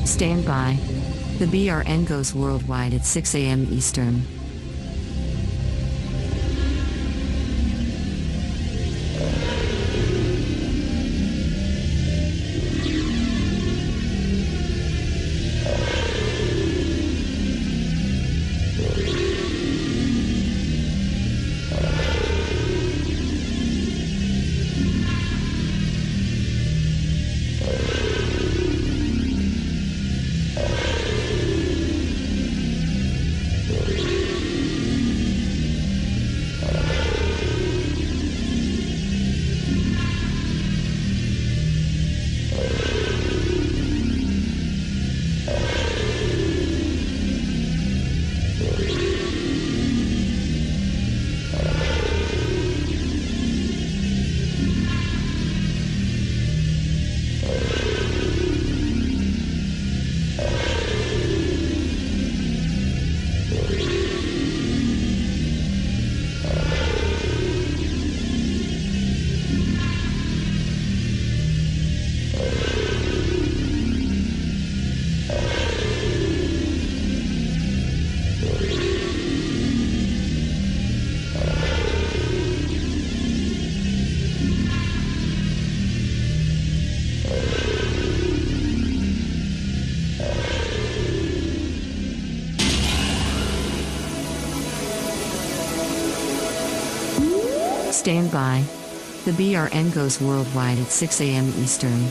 Stand by. The BRN goes worldwide at 6 a.m. Eastern. Stand by. The BRN goes worldwide at 6 a.m. Eastern.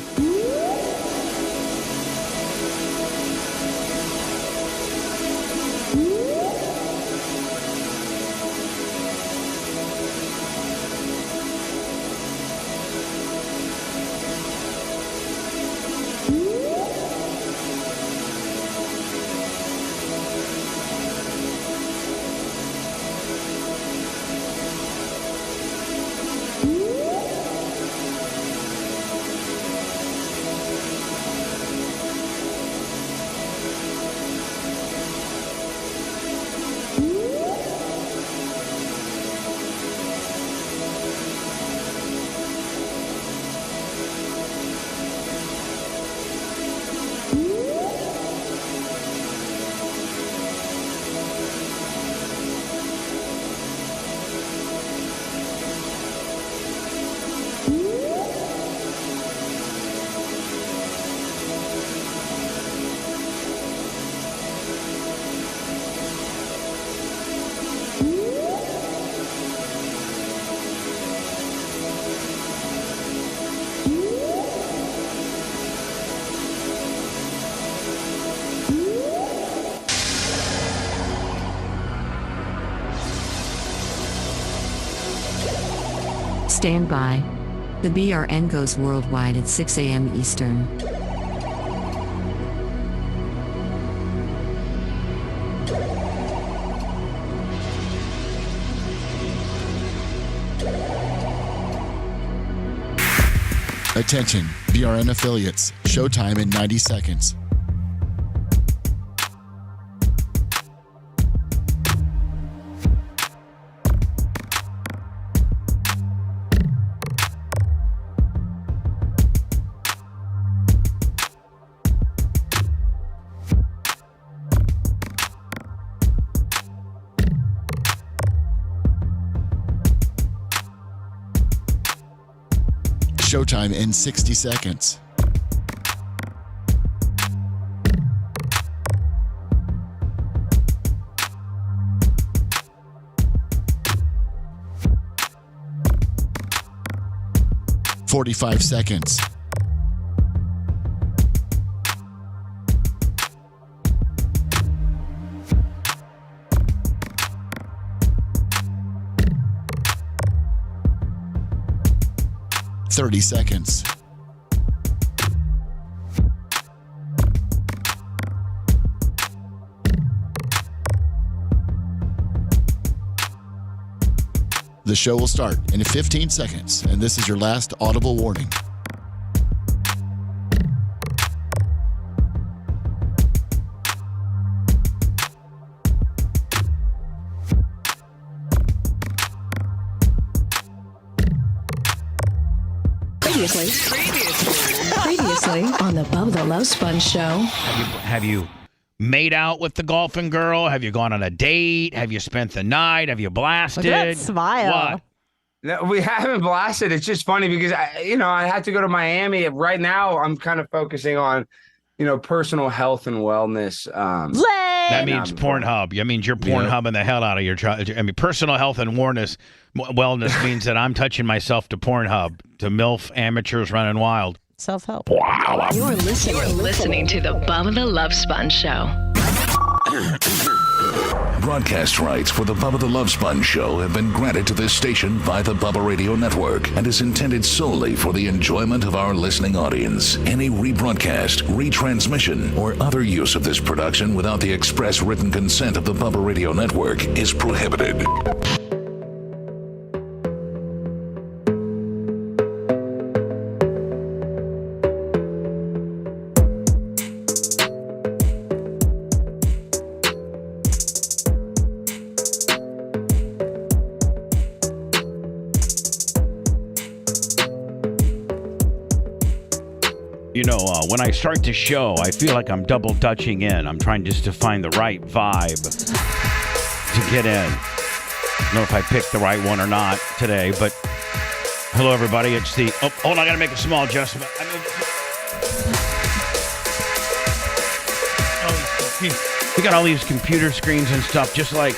Stand by. The BRN goes worldwide at 6 a.m. Eastern. Attention, BRN affiliates. Showtime in 90 seconds. Showtime in 60 seconds. "45 seconds. "30 seconds. The show will start in 15 seconds, and this is your last audible warning. Previously. Previously on the Bubba the Love Sponge show. Have you made out with the golfing girl? Have you gone on a date? Have you spent the night? Have you blasted? Look at that smile. What? No, we haven't blasted. It's just funny because I had to go to Miami. Right now, I'm kind of focusing on, personal health and wellness. That means Pornhub. That means you're Pornhubbing the hell out of your child. I mean, personal health and wellness means that I'm touching myself to Pornhub, to MILF amateurs running wild. Self-help. Wow. You're listening to the Bubba the Love Sponge show. Broadcast rights for the Bubba the Love Sponge show have been granted to this station by the Bubba Radio Network and is intended solely for the enjoyment of our listening audience. Any rebroadcast, retransmission, or other use of this production without the express written consent of the Bubba Radio Network is prohibited. When I start the show, I feel like I'm double dutching in. I'm trying just to find the right vibe to get in. I don't know if I picked the right one or not today, but hello, everybody. It's the... Oh, hold on. I got to make a small adjustment. We got all these computer screens and stuff, just like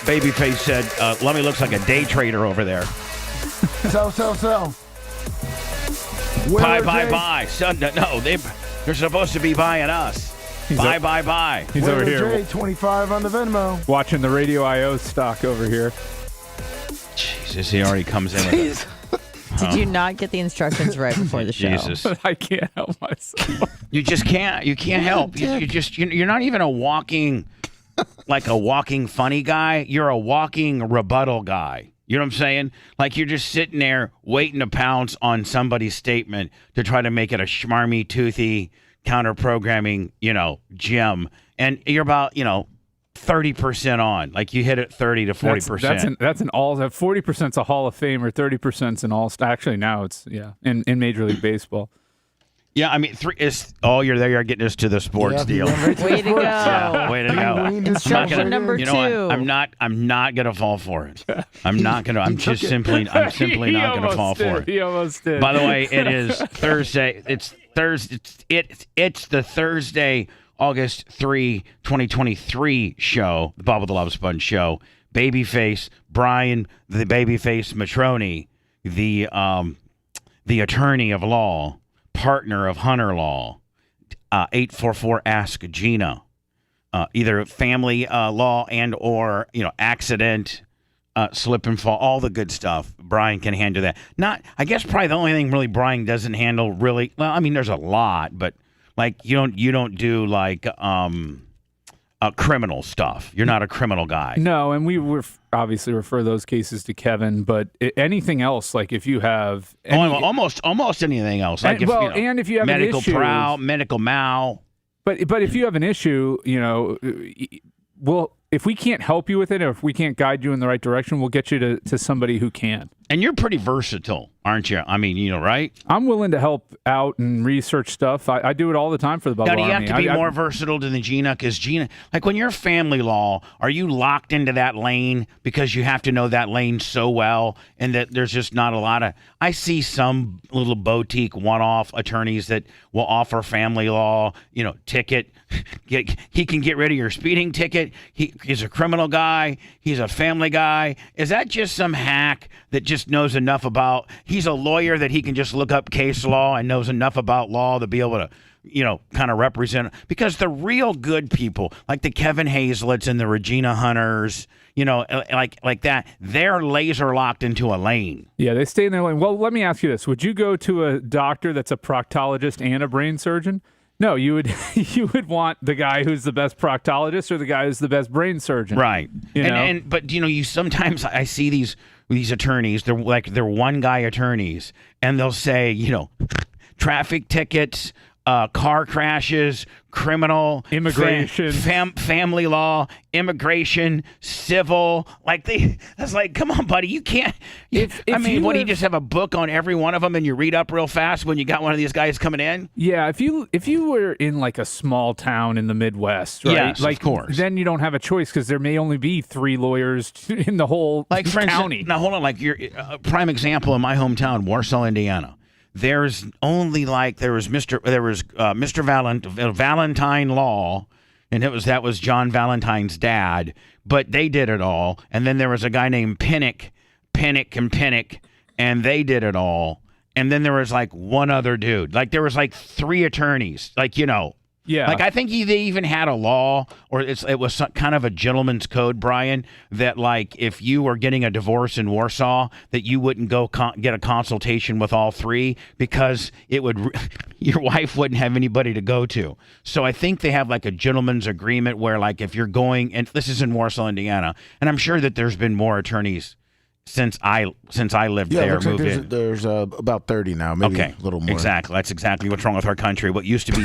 Babyface said, Lummy looks like a day trader over there. Sell. Buy. No, they're supposed to be buying us. Buy. He's over here. 25 on the Venmo. Watching the Radio IO stock over here. Jesus, he already comes in with Did you not get the instructions right before the show? Jesus. I can't help myself. You just can't. You can't help. You're not even a walking funny guy. You're a walking rebuttal guy. You know what I'm saying? Like you're just sitting there waiting to pounce on somebody's statement to try to make it a schmarmy, toothy, counter-programming, gem. And you're about, 30% on. Like you hit it 30 to 40%. That's an all. 40%'s a Hall of Fame or 30%'s an all. Actually, now it's in Major League Baseball. Yeah, I mean, you're there. You're getting us to the sports deal. Way to go. Yeah, way to go. Instruction number 2. I'm not gonna fall for it. I'm not gonna. I'm simply not gonna fall for it. He almost did. By the way, it is Thursday. It's Thursday. It's the Thursday, August 3, 2023 show, the Bubba the Love Sponge show. Babyface Brian, the Babyface Matroni, the attorney of law, partner of Hunter Law, 844 Ask Gina, either family law and or accident, slip and fall, all the good stuff. Brian can handle that. I guess probably the only thing really Brian doesn't handle really. Well, I mean, there's a lot, but like you don't do like criminal stuff. You're not a criminal guy. No, and we obviously refer those cases to Kevin, but anything else, like if you have almost anything else, like and if you have medical an issue, medical mal. But if you have an issue, if we can't help you with it, or if we can't guide you in the right direction, we'll get you to somebody who can. And you're pretty versatile, aren't you? I mean, right? I'm willing to help out and research stuff. I do it all the time for the Bubba Now, do you Army. have to be more versatile than Gina? Because Gina, like when you're family law, are you locked into that lane because you have to know that lane so well and that there's just not a lot of... I see some little boutique one-off attorneys that will offer family law, ticket. He can get rid of your speeding ticket. He's a criminal guy. He's a family guy. Is that just some hack that just knows enough about... He's a lawyer that he can just look up case law and knows enough about law to be able to, kind of represent... Because the real good people, like the Kevin Hazlets and the Regina Hunters, like that, they're laser locked into a lane. Yeah, they stay in their lane. Well, let me ask you this. Would you go to a doctor that's a proctologist and a brain surgeon? No, you would want the guy who's the best proctologist or the guy who's the best brain surgeon. Right. But you sometimes I see these attorneys, they're one guy attorneys, and they'll say, traffic tickets, car crashes, criminal, immigration, family law, immigration, civil. That's like, come on, buddy, you can't. What do you just have a book on every one of them and you read up real fast when you got one of these guys coming in? Yeah, if you were in like a small town in the Midwest, right? Yes, like, of course. Then you don't have a choice because there may only be 3 lawyers in the whole for county. Instance, now hold on, like your prime example in my hometown, Warsaw, Indiana. There's only Mr. Valentine Law, and that was John Valentine's dad, but they did it all. And then there was a guy named Pinnock, and they did it all. And then there was like one other dude. Like there was like 3 attorneys. Yeah. Like I think they even had a law, or it was kind of a gentleman's code, Brian, that like if you were getting a divorce in Warsaw, that you wouldn't go get a consultation with all 3 because your wife wouldn't have anybody to go to. So I think they have like a gentleman's agreement where like if you're going, and this is in Warsaw, Indiana, and I'm sure that there's been more attorneys since I lived there, moved in. There's about 30 now, maybe a little more. Exactly. That's exactly what's wrong with our country. What used to be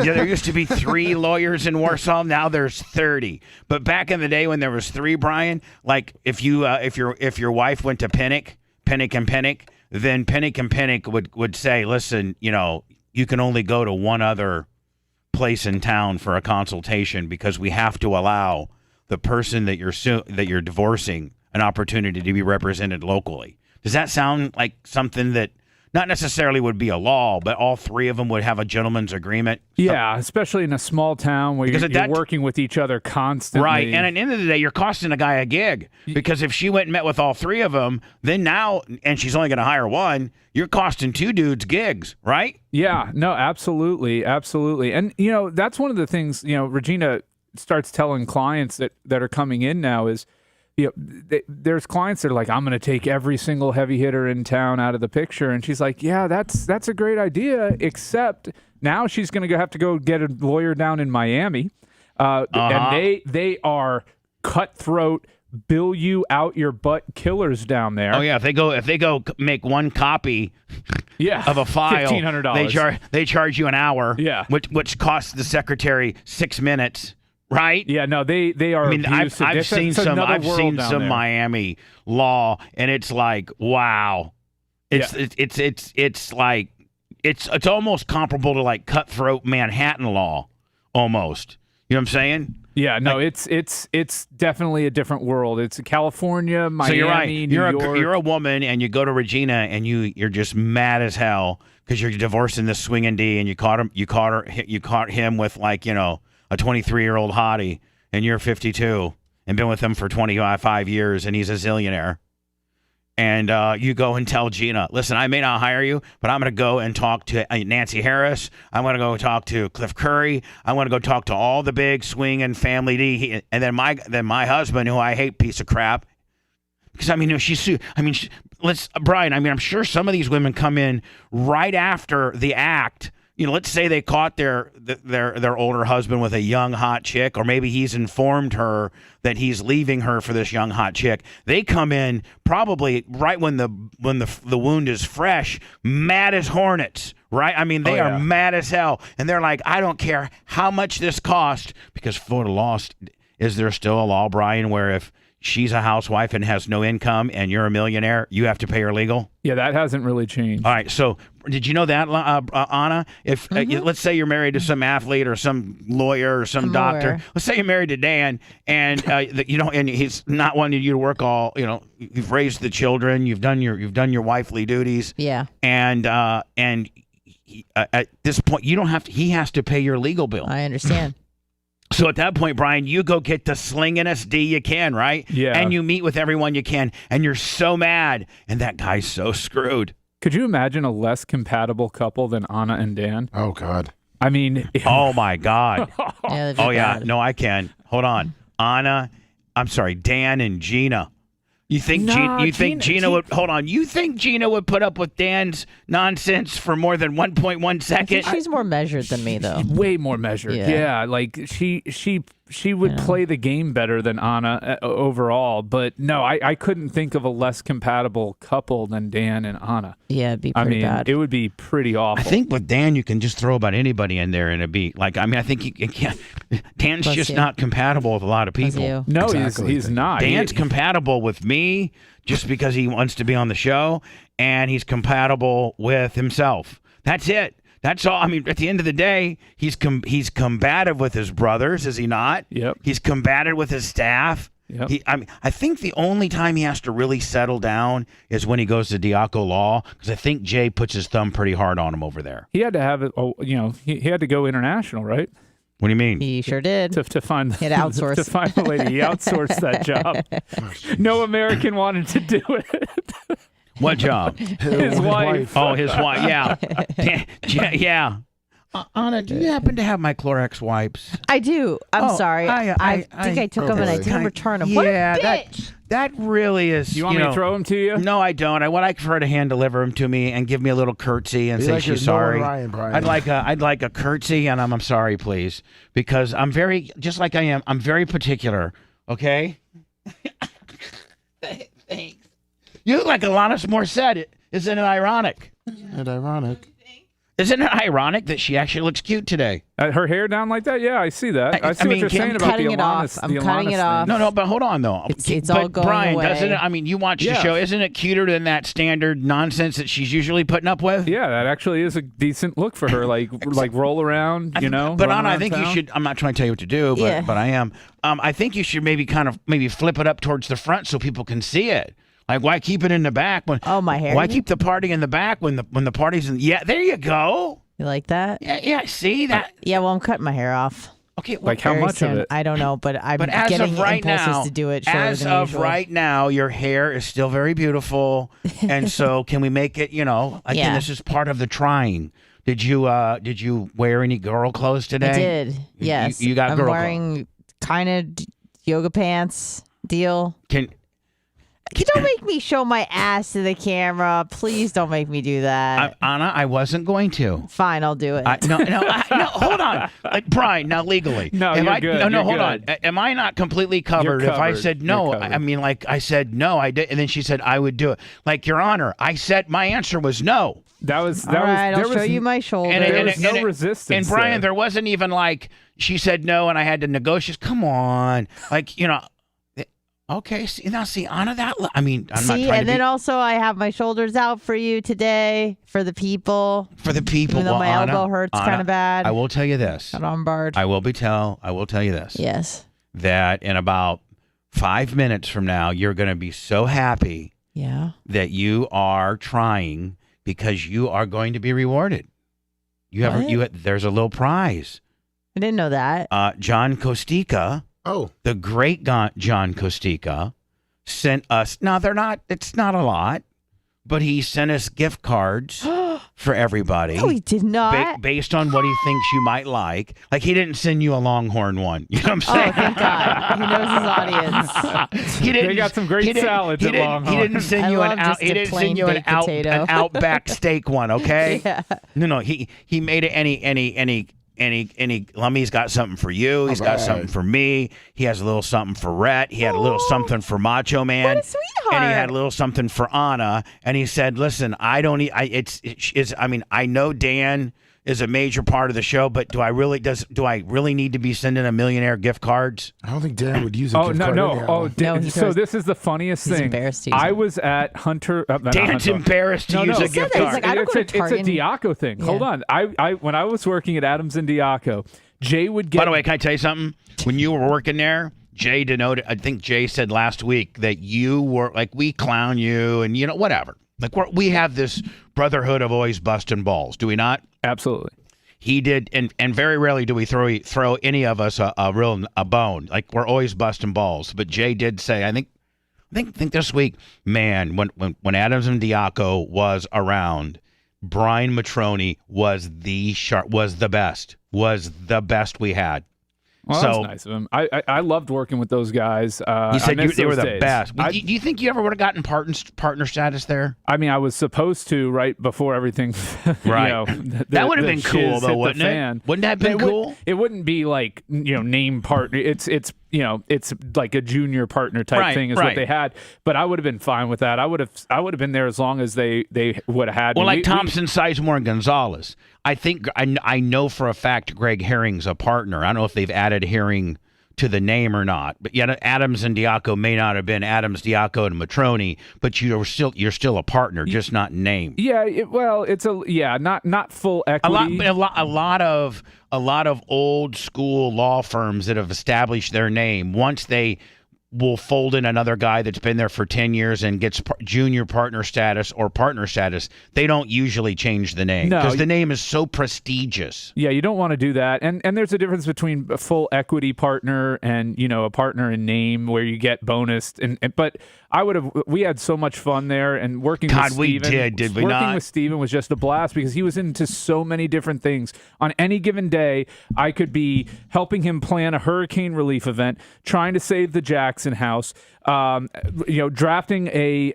there used to be 3 lawyers in Warsaw. Now there's 30. But back in the day when there was 3, Brian, like if your wife went to Pinnock, then Pinnock would say, listen, you can only go to one other place in town for a consultation because we have to allow the person that you're divorcing an opportunity to be represented locally. Does that sound like something that not necessarily would be a law, but all 3 of them would have a gentleman's agreement? Yeah, especially in a small town where you're working with each other constantly. Right, and at the end of the day, you're costing a guy a gig. Because if she went and met with all 3 of them, then now, and she's only going to hire one, you're costing 2 dudes gigs, right? Yeah, no, absolutely. And, that's one of the things, Regina starts telling clients that are coming in now is, there's clients that are like, I'm going to take every single heavy hitter in town out of the picture. And she's like, yeah, that's a great idea, except now she's going to have to go get a lawyer down in Miami. And they are cutthroat, bill you out your butt killers down there. Oh, yeah. If they go make one copy of a file, $1,500. They charge you an hour, which costs the secretary 6 minutes. Right? Yeah, no, they are. I mean, I've seen some Miami law, and it's like, wow, it's like it's almost comparable to like cutthroat Manhattan law, almost. You know what I'm saying? Yeah, no, it's definitely a different world. It's California, Miami, so you're right. New York. You're a woman, and you go to Regina, and you're just mad as hell because you're divorcing this swinging D, and you caught him with like a 23-year-old hottie, and you're 52 and been with him for 25 years, and he's a zillionaire. And you go and tell Gina, listen, I may not hire you, but I'm going to go and talk to Nancy Harris. I'm going to go talk to Cliff Curry. I'm going to go talk to all the big swing and family D. And then my husband, who I hate, piece of crap. Because, Brian, I'm sure some of these women come in right after the act. Let's say they caught their older husband with a young hot chick, or maybe he's informed her that he's leaving her for this young hot chick. They come in probably right when the wound is fresh, mad as hornets, right? They are mad as hell, and they're like, I don't care how much this cost, because Florida law, is there still a law, Brian, where if she's a housewife and has no income and you're a millionaire, you have to pay her legal? Yeah, that hasn't really changed. All right, so did you know that, Anna? If let's say you're married to some athlete or some lawyer or some doctor. Let's say you're married to Dan, and and he's not wanting you to work all. You've raised the children, you've done your wifely duties. Yeah. And at this point, you don't have to. He has to pay your legal bill. I understand. So at that point, Brian, you go get the slingingest D you can, right? Yeah. And you meet with everyone you can, and you're so mad, and that guy's so screwed. Could you imagine a less compatible couple than Anna and Dan? Oh, God. Oh, my God. Yeah, no, I can. Hold on. Dan and Gina. You think Gina would hold on? You think Gina would put up with Dan's nonsense for more than 1.1 seconds? She's more measured than me, though. Way more measured. Yeah, like she she would play the game better than Anna overall. But no, I couldn't think of a less compatible couple than Dan and Anna. Yeah, it'd be pretty bad. It would be pretty awful. I think with Dan, you can just throw about anybody in there and it'd be like, I mean, I think you can't. Dan's Bless just you. not compatible with a lot of Bless people. you. No, Exactly. he's not. Dan's compatible with me just because he wants to be on the show, and he's compatible with himself. That's it. That's all. I mean, at the end of the day, he's combative with his brothers, is he not? Yep. He's combative with his staff. Yep. I think the only time he has to really settle down is when he goes to Diaco Law, because I think Jay puts his thumb pretty hard on him over there. He had to have it. Oh, he had to go international, right? What do you mean? He sure did. To find He had outsourced. to find a lady. He outsourced that job. No American wanted to do it. What job? His wife. Oh, his wife. Yeah. Yeah. Anna, do you happen to have my Clorox wipes? I do. I'm Oh, sorry. I think I took them and I didn't return them. What a bitch! That really is. You want me to throw them to you? No, I don't. I would like for her to hand deliver them to me and give me a little curtsy and Be say like your she's Noah sorry. Ryan, Brian. I'd like a curtsy and I'm sorry, please, because I'm very, just like I am. I'm very particular. Okay. Thanks. You look like Alanis Morissette. Isn't it ironic? And ironic. Isn't it ironic that she actually looks cute today? Her hair down like that? Yeah, I see that. I see what you're saying about the cutting it Alanis. off. I'm the cutting Alanis it off. thing. No, but hold on though. It's but all going Brian, away. doesn't it? I mean, you watch the Yeah. show. Isn't it cuter than that standard nonsense that she's usually putting up with? Yeah, that actually is a decent look for her. Like roll around, But run Anna, I around think you town. should. I'm not trying to tell you what to do, but Yeah. but I am. I think you should maybe flip it up towards the front so people can see it. Like, why keep it in the back when? Oh, my hair. Why keep the party in the back when the party's in? Yeah, there you go. You like that? Yeah. See that? Yeah. Well, I'm cutting my hair off. Okay. Well, Like how very much soon. of it? I don't know, but I'm but as getting of right impulses now, to do it shorter as than of usual. right now, your hair is still very beautiful, and so can we make it? I think Yeah. this is part of the trying. Did you wear any girl clothes today? I did. Yes. You got I'm girl wearing kind of yoga pants deal. clothes. Don't make me show my ass to the camera. Please don't make me do that. Anna, I wasn't going to. Fine, I'll do it. No, hold on. Brian, now legally. No, Am you're I, good. No, You're hold good. on. Am I not completely covered? You're If I covered. said no, You're covered. I mean, like I said no, I did, and then she said I would do it. Like, Your Honor, I said my answer was no. That was All right, there I'll show was you my shoulder. There was no resistance. And Brian, there. there wasn't even like she said no, and I had to negotiate. Come on, like Okay, see, Anna, that I'm not trying and to then be, also I have my shoulders out for you today for the people. for the people. Even though well, my Anna, elbow hurts Anna, kind of bad. I will tell you this. Got armbarred. I will tell you this. Yes. That in about 5 minutes from now, you're going to be so happy Yeah. that you are trying because you are going to be rewarded. There's a little prize. I didn't know that. John Costica, the great John Costica, sent us. Now it's not a lot, but he sent us gift cards for everybody. No, he did not. Based on what he thinks you might like. Like, he didn't send you a Longhorn one. You know what I'm saying? Oh, thank God. He knows his audience. They got some great salads at Longhorn. He didn't send you an Outback steak one, okay? Yeah. No. He made it any. Lummy's got something for you. He's got something for me. He has a little something for Rhett. He had a little something for Macho Man. What a sweetheart. And he had a little something for Anna. And he said, "Listen, I don't need. I know Dan is a major part of the show, but do I really need to be sending a millionaire gift cards?" I don't think Dan would use a gift card no. anyhow. No, he So does. this is the funniest He's thing. embarrassed to use I it. was at Hunter. Dan's embarrassed to use a said gift that. He's card. like, I don't go to It's a Target. Diaco thing. Yeah. Hold on. I when I was working at Adams and Diaco, Jay would get. By the way, can I tell you something? When you were working there, Jay denoted. I think Jay said last week that you were like, we clown you and whatever. Like, we have this brotherhood of always busting balls. Do we not? Absolutely. He did, and very rarely do we throw any of us a bone. Like, we're always busting balls. But Jay did say, I think this week, man, when Adams and Diaco was around, Brian Matroni was the best we had. Well, so that's nice of him. I loved working with those guys. he said they were the days. best. Do you think you ever would have gotten partner status there? I mean, I was supposed to right before everything. Right. That would have been cool, though, wouldn't it? Wouldn't that have been cool? It wouldn't be like name partner. It's it's like a junior partner type thing is what they had. But I would have been fine with that. I would have been there as long as they would have had. Well, like Thompson, Sizemore, and Gonzalez. I think I know for a fact Greg Herring's a partner. I don't know if they've added Herring to the name or not, but yet Adams and Diaco may not have been Adams, Diaco, and Matroni, but you're still a partner, just not named. Yeah, it's not full equity. A lot of old school law firms that have established their name, once they will fold in another guy that's been there for 10 years and gets junior partner status or partner status, they don't usually change the name because the name is so prestigious. Yeah, you don't want to do that. And there's a difference between a full equity partner and, a partner in name where you get bonus. But we had so much fun there, and working with Steven. Did we not? Working with Steven was just a blast because he was into so many different things. On any given day, I could be helping him plan a hurricane relief event, trying to save the Jackson house, drafting a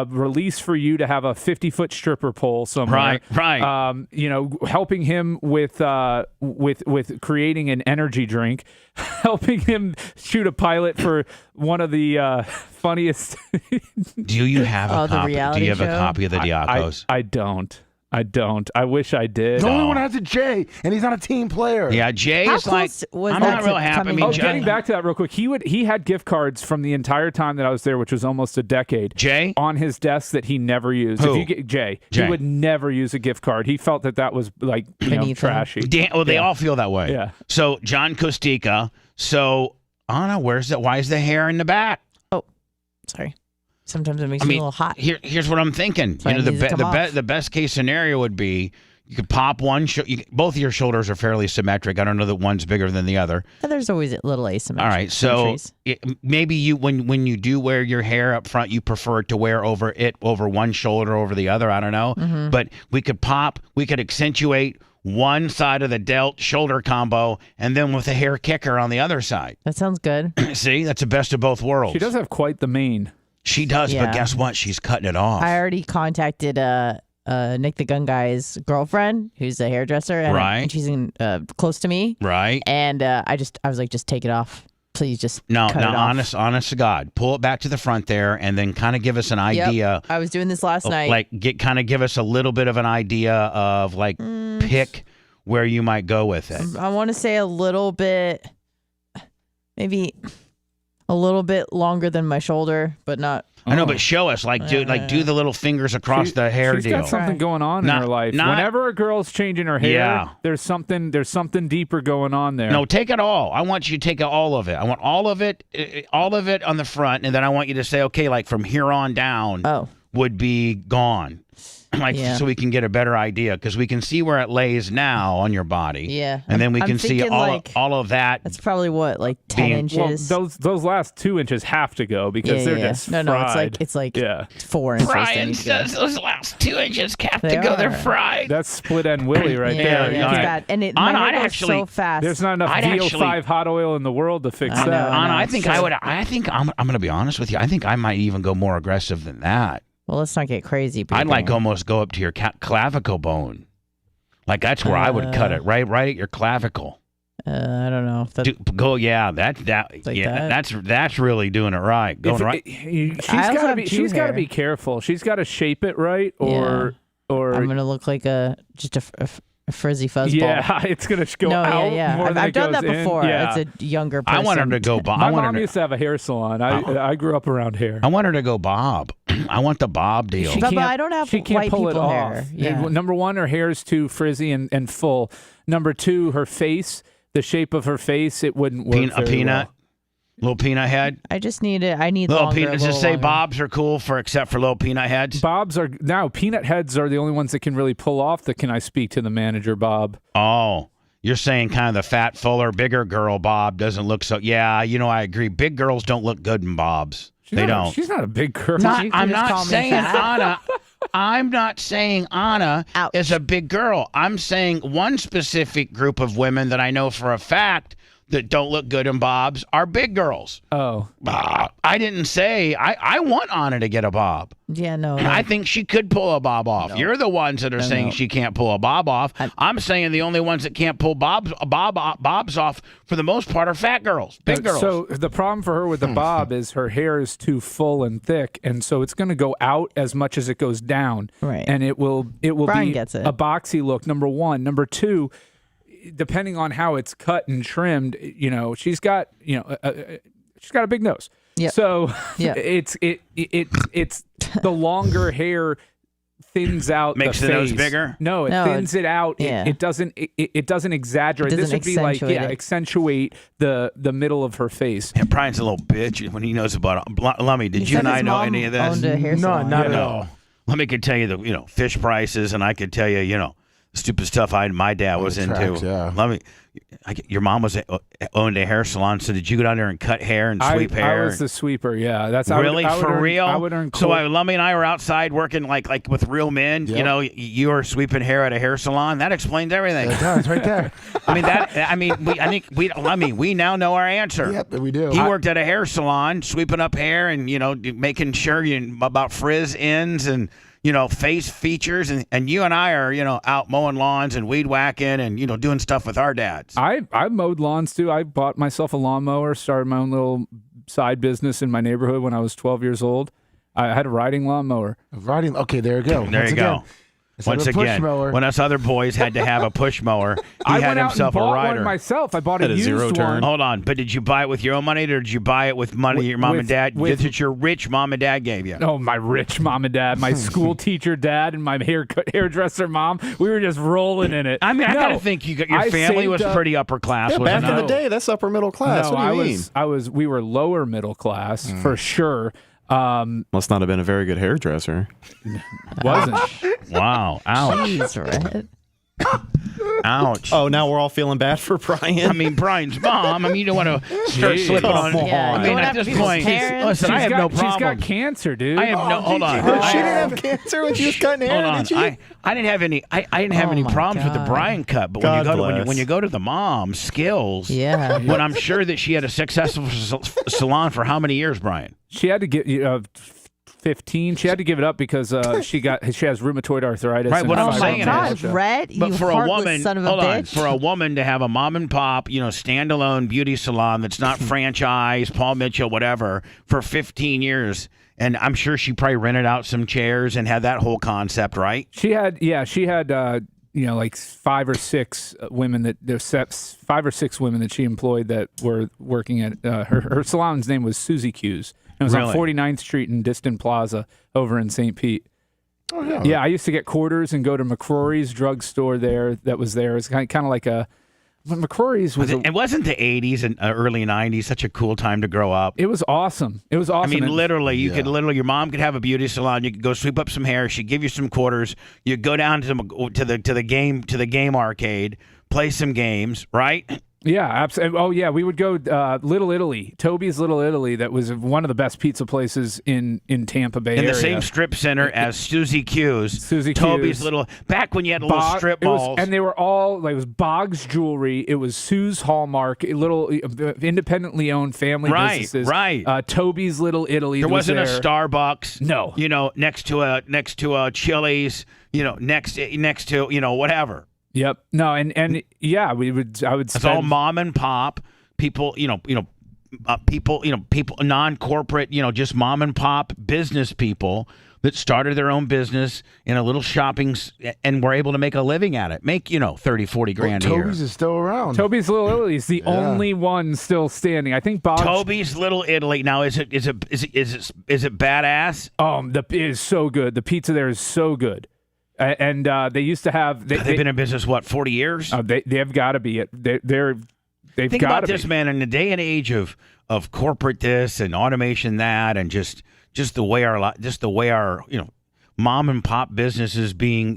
release for you to have a 50-foot stripper pole somewhere. Right. Helping him with creating an energy drink, helping him shoot a pilot for one of the funniest. Do you have a copy? reality Do you have show? a copy of the Diacos? I don't. I wish I did. The only one has a Jay, and he's not a team player. Yeah, Jay How is like, close was I'm that not to real happy. I coming mean, together? Getting back to that real quick, he had gift cards from the entire time that I was there, which was almost a decade. Jay? On his desk that he never used. Who? If you get Jay. He would never use a gift card. He felt that was like Beneath him. trashy. They all feel that way. Yeah. So John Kostika. So Anna, why is the hair in the back? Oh, sorry. Sometimes it makes me a little hot. Here's what I'm thinking. So The best case scenario would be you could pop one. Both of your shoulders are fairly symmetric. I don't know that one's bigger than the other. But there's always a little asymmetry. All right, so maybe you when you do wear your hair up front, you prefer to wear over one shoulder over the other. I don't know, but we could accentuate one side of the delt shoulder combo, and then with a hair kicker on the other side. That sounds good. See, that's the best of both worlds. She does have quite the mane. She does, but guess what? She's cutting it off. I already contacted Nick the Gun Guy's girlfriend, who's a hairdresser, and she's in close to me. Right. And I was like, just take it off. Please just cut it off. honest to God. Pull it back to the front there and then kind of give us an idea. Yep. I was doing this last night. Give us a little bit of an idea of pick where you might go with it. I want to say a little bit, maybe a little bit longer than my shoulder, but not. I know, but show us, do the little fingers across the hair She's deal. got something going on in her life. Whenever a girl's changing her hair, there's something deeper going on there. No, take it all. I want you to take all of it. I want all of it on the front, and then I want you to say, okay, from here on down would be gone. So we can get a better idea, because we can see where it lays now on your body. Yeah. And then we can see all of that. That's probably what, 10 inches? Well, those last 2 inches have to go because they're just fried. No, it's 4 inches. Brian says those last 2 inches have to go. They're fried. That's split end Willy right there. Yeah, it's bad. And my hair goes so fast. There's not enough VO5 hot oil in the world to fix that. Anna, I think I'm going to be honest with you. I think I might even go more aggressive than that. Well, let's not get crazy. I'd almost go up to your clavicle bone. That's where I would cut it, right at your clavicle. I don't know. That's really doing it right. She's got to be careful. She's got to shape it right, or I'm gonna look like just a frizzy fuzzball. Yeah, it's gonna go out. More than I've done that before. Yeah. It's a younger person. I want her to go bob. My mom used to have a hair salon. I grew up around hair. I want her to go bob. I want the bob deal. But I don't have she can't white pull people it hair. off. Yeah. Number one, her hair is too frizzy and full. Number two, her face, the shape of her face, it wouldn't work. A peanut. Well. Little peanut head. I just need it. I need little longer. Peanut. Does it say bobs are cool except for little peanut heads? Peanut heads are the only ones that can really pull off the "Can I speak to the manager, Bob?" Oh, you're saying kind of the fat, fuller, bigger girl Bob doesn't look so. Yeah, I agree. Big girls don't look good in bobs. They don't. She's not a big girl. I'm not saying Anna. I'm not saying Anna is a big girl. I'm saying one specific group of women that I know for a fact that don't look good in bobs are big girls. Oh. I didn't say I want Anna to get a bob. Yeah, no. I think she could pull a bob off. You're the ones that are saying she can't pull a bob off. I'm saying the only ones that can't pull bobs off for the most part are fat girls, big girls. So the problem for her with the bob is her hair is too full and thick, and so it's going to go out as much as it goes down. Right. And it will Brian be gets it. a boxy look, number one. Number two, depending on how it's cut and trimmed, she's got a big nose. Yep. So Yep. it's the longer hair thins out Makes the face. nose bigger? No, it thins it out. It doesn't exaggerate. It This doesn't would be like accentuate it. accentuate the middle of her face. And Brian's a little bitch when he knows about it. Lummy, did you and I know any of this? Owned a hair salon. not at all. Lummy could tell you the fish prices, and I could tell you stupid stuff my dad was into. tracks, yeah. Lummy, your mom owned a hair salon, so did you go down there and cut hair and sweep hair? I was the sweeper. Yeah, that's really I would for earn, real. I would earn. So Lummy and I were outside working like with real men. Yep. You were sweeping hair at a hair salon. That explains everything. It does, right there. We now know our answer. Yep, we do. He worked at a hair salon, sweeping up hair and making sure about frizz ends and face features, and you and I are out mowing lawns and weed whacking and doing stuff with our dads. I mowed lawns too. I bought myself a lawnmower, started my own little side business in my neighborhood when I was 12 years old. I had a riding lawnmower. Okay, there you go. There you go. Once again, when us other boys had to have a push mower, he had went out himself and bought a rider. one myself. I bought a used zero turn. one. Hold on, but did you buy it with your own money, or did you buy it with money your mom and dad? That your rich mom and dad gave you? Oh, my rich mom and dad, my school teacher dad, and my hairdresser mom. We were just rolling in it. I mean, I gotta think your family was pretty upper class. Yeah, back in the day, that's upper middle class. No, what do you mean? We were lower middle class for sure. Must not have been a very good hairdresser. Wasn't. Wow. Ouch. Jeez, Red. Ouch. Oh, now we're all feeling bad for Brian. I mean, Brian's mom. I mean, you don't want to start slipping on. Yeah, I mean, going at after this people's point, parents. listen, I have no problem. She's got cancer, dude. I have no. Hold on. She didn't have cancer when she was cutting hair, Hold on. did she? I didn't have any. I didn't have any my problems with the God. Brian cut, but when you go to the mom's skills, Yeah. when I'm sure that she had a successful salon for how many years, Brian? She had to get 15. She had to give it up because she has rheumatoid arthritis. Right, and what I'm Oh saying my is- God, Red, But you for a heartless woman, son of a hold on, bitch. for a woman to have a mom and pop, standalone beauty salon that's not franchise, Paul Mitchell, whatever, for 15 years, and I'm sure she probably rented out some chairs and had that whole concept, right? She had like 5 or 6 women that she employed that were working at her salon's name was Susie Q's. It was on Really? 49th Street in Distant Plaza over in St. Pete. Oh, yeah. Yeah, I used to get quarters and go to McCrory's drugstore there. That was there. It's kind of like a. But McCrory's was. It wasn't the 80s and early 90s such a cool time to grow up. It was awesome. It was I awesome. mean, And- literally, your mom could have a beauty salon. You could go sweep up some hair. She'd give you some quarters. You'd go down to the game arcade, play some games, right? Yeah, absolutely. Oh, yeah, we would go Little Italy, Toby's Little Italy. That was one of the best pizza places in Tampa Bay In area. the same strip center as Susie Q's. Susie Toby's Q's. little. Back when you had little strip malls. And they were all like, it was Boggs Jewelry. It was Sue's Hallmark. Little independently owned family businesses. Right. Toby's Little Italy. There wasn't was a Starbucks. No. Next to a Chili's. Next to whatever. Yep. No. And yeah, I would. It's all mom and pop people. People non-corporate. Just mom and pop business people that started their own business in a little shopping and were able to make a living at it. Make 30, 40 grand a year. Toby's is still around. Toby's Little Italy is the only one still standing. I think Boggs. Toby's Little Italy. Now, is it badass? It is so good. The pizza there is so good. And they used to have. They've been in business 40 years? They have got to be. They've Think got about to this, be. man. In the day and age of corporate this and automation that, and just the way our mom and pop businesses being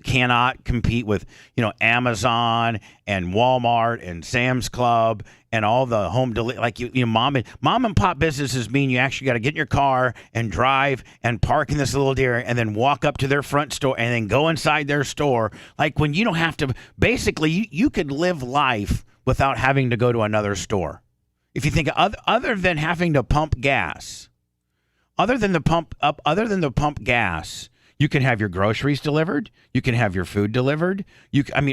cannot compete with Amazon and Walmart and Sam's Club and all the home delivery. Mom and pop businesses mean you actually got to get in your car and drive and park in this little deer and then walk up to their front store and then go inside their store. Like when you don't have to. Basically, you could live life without having to go to another store. If you think other than having to pump gas, other than the pump gas, you can have your groceries delivered. You can have your food delivered.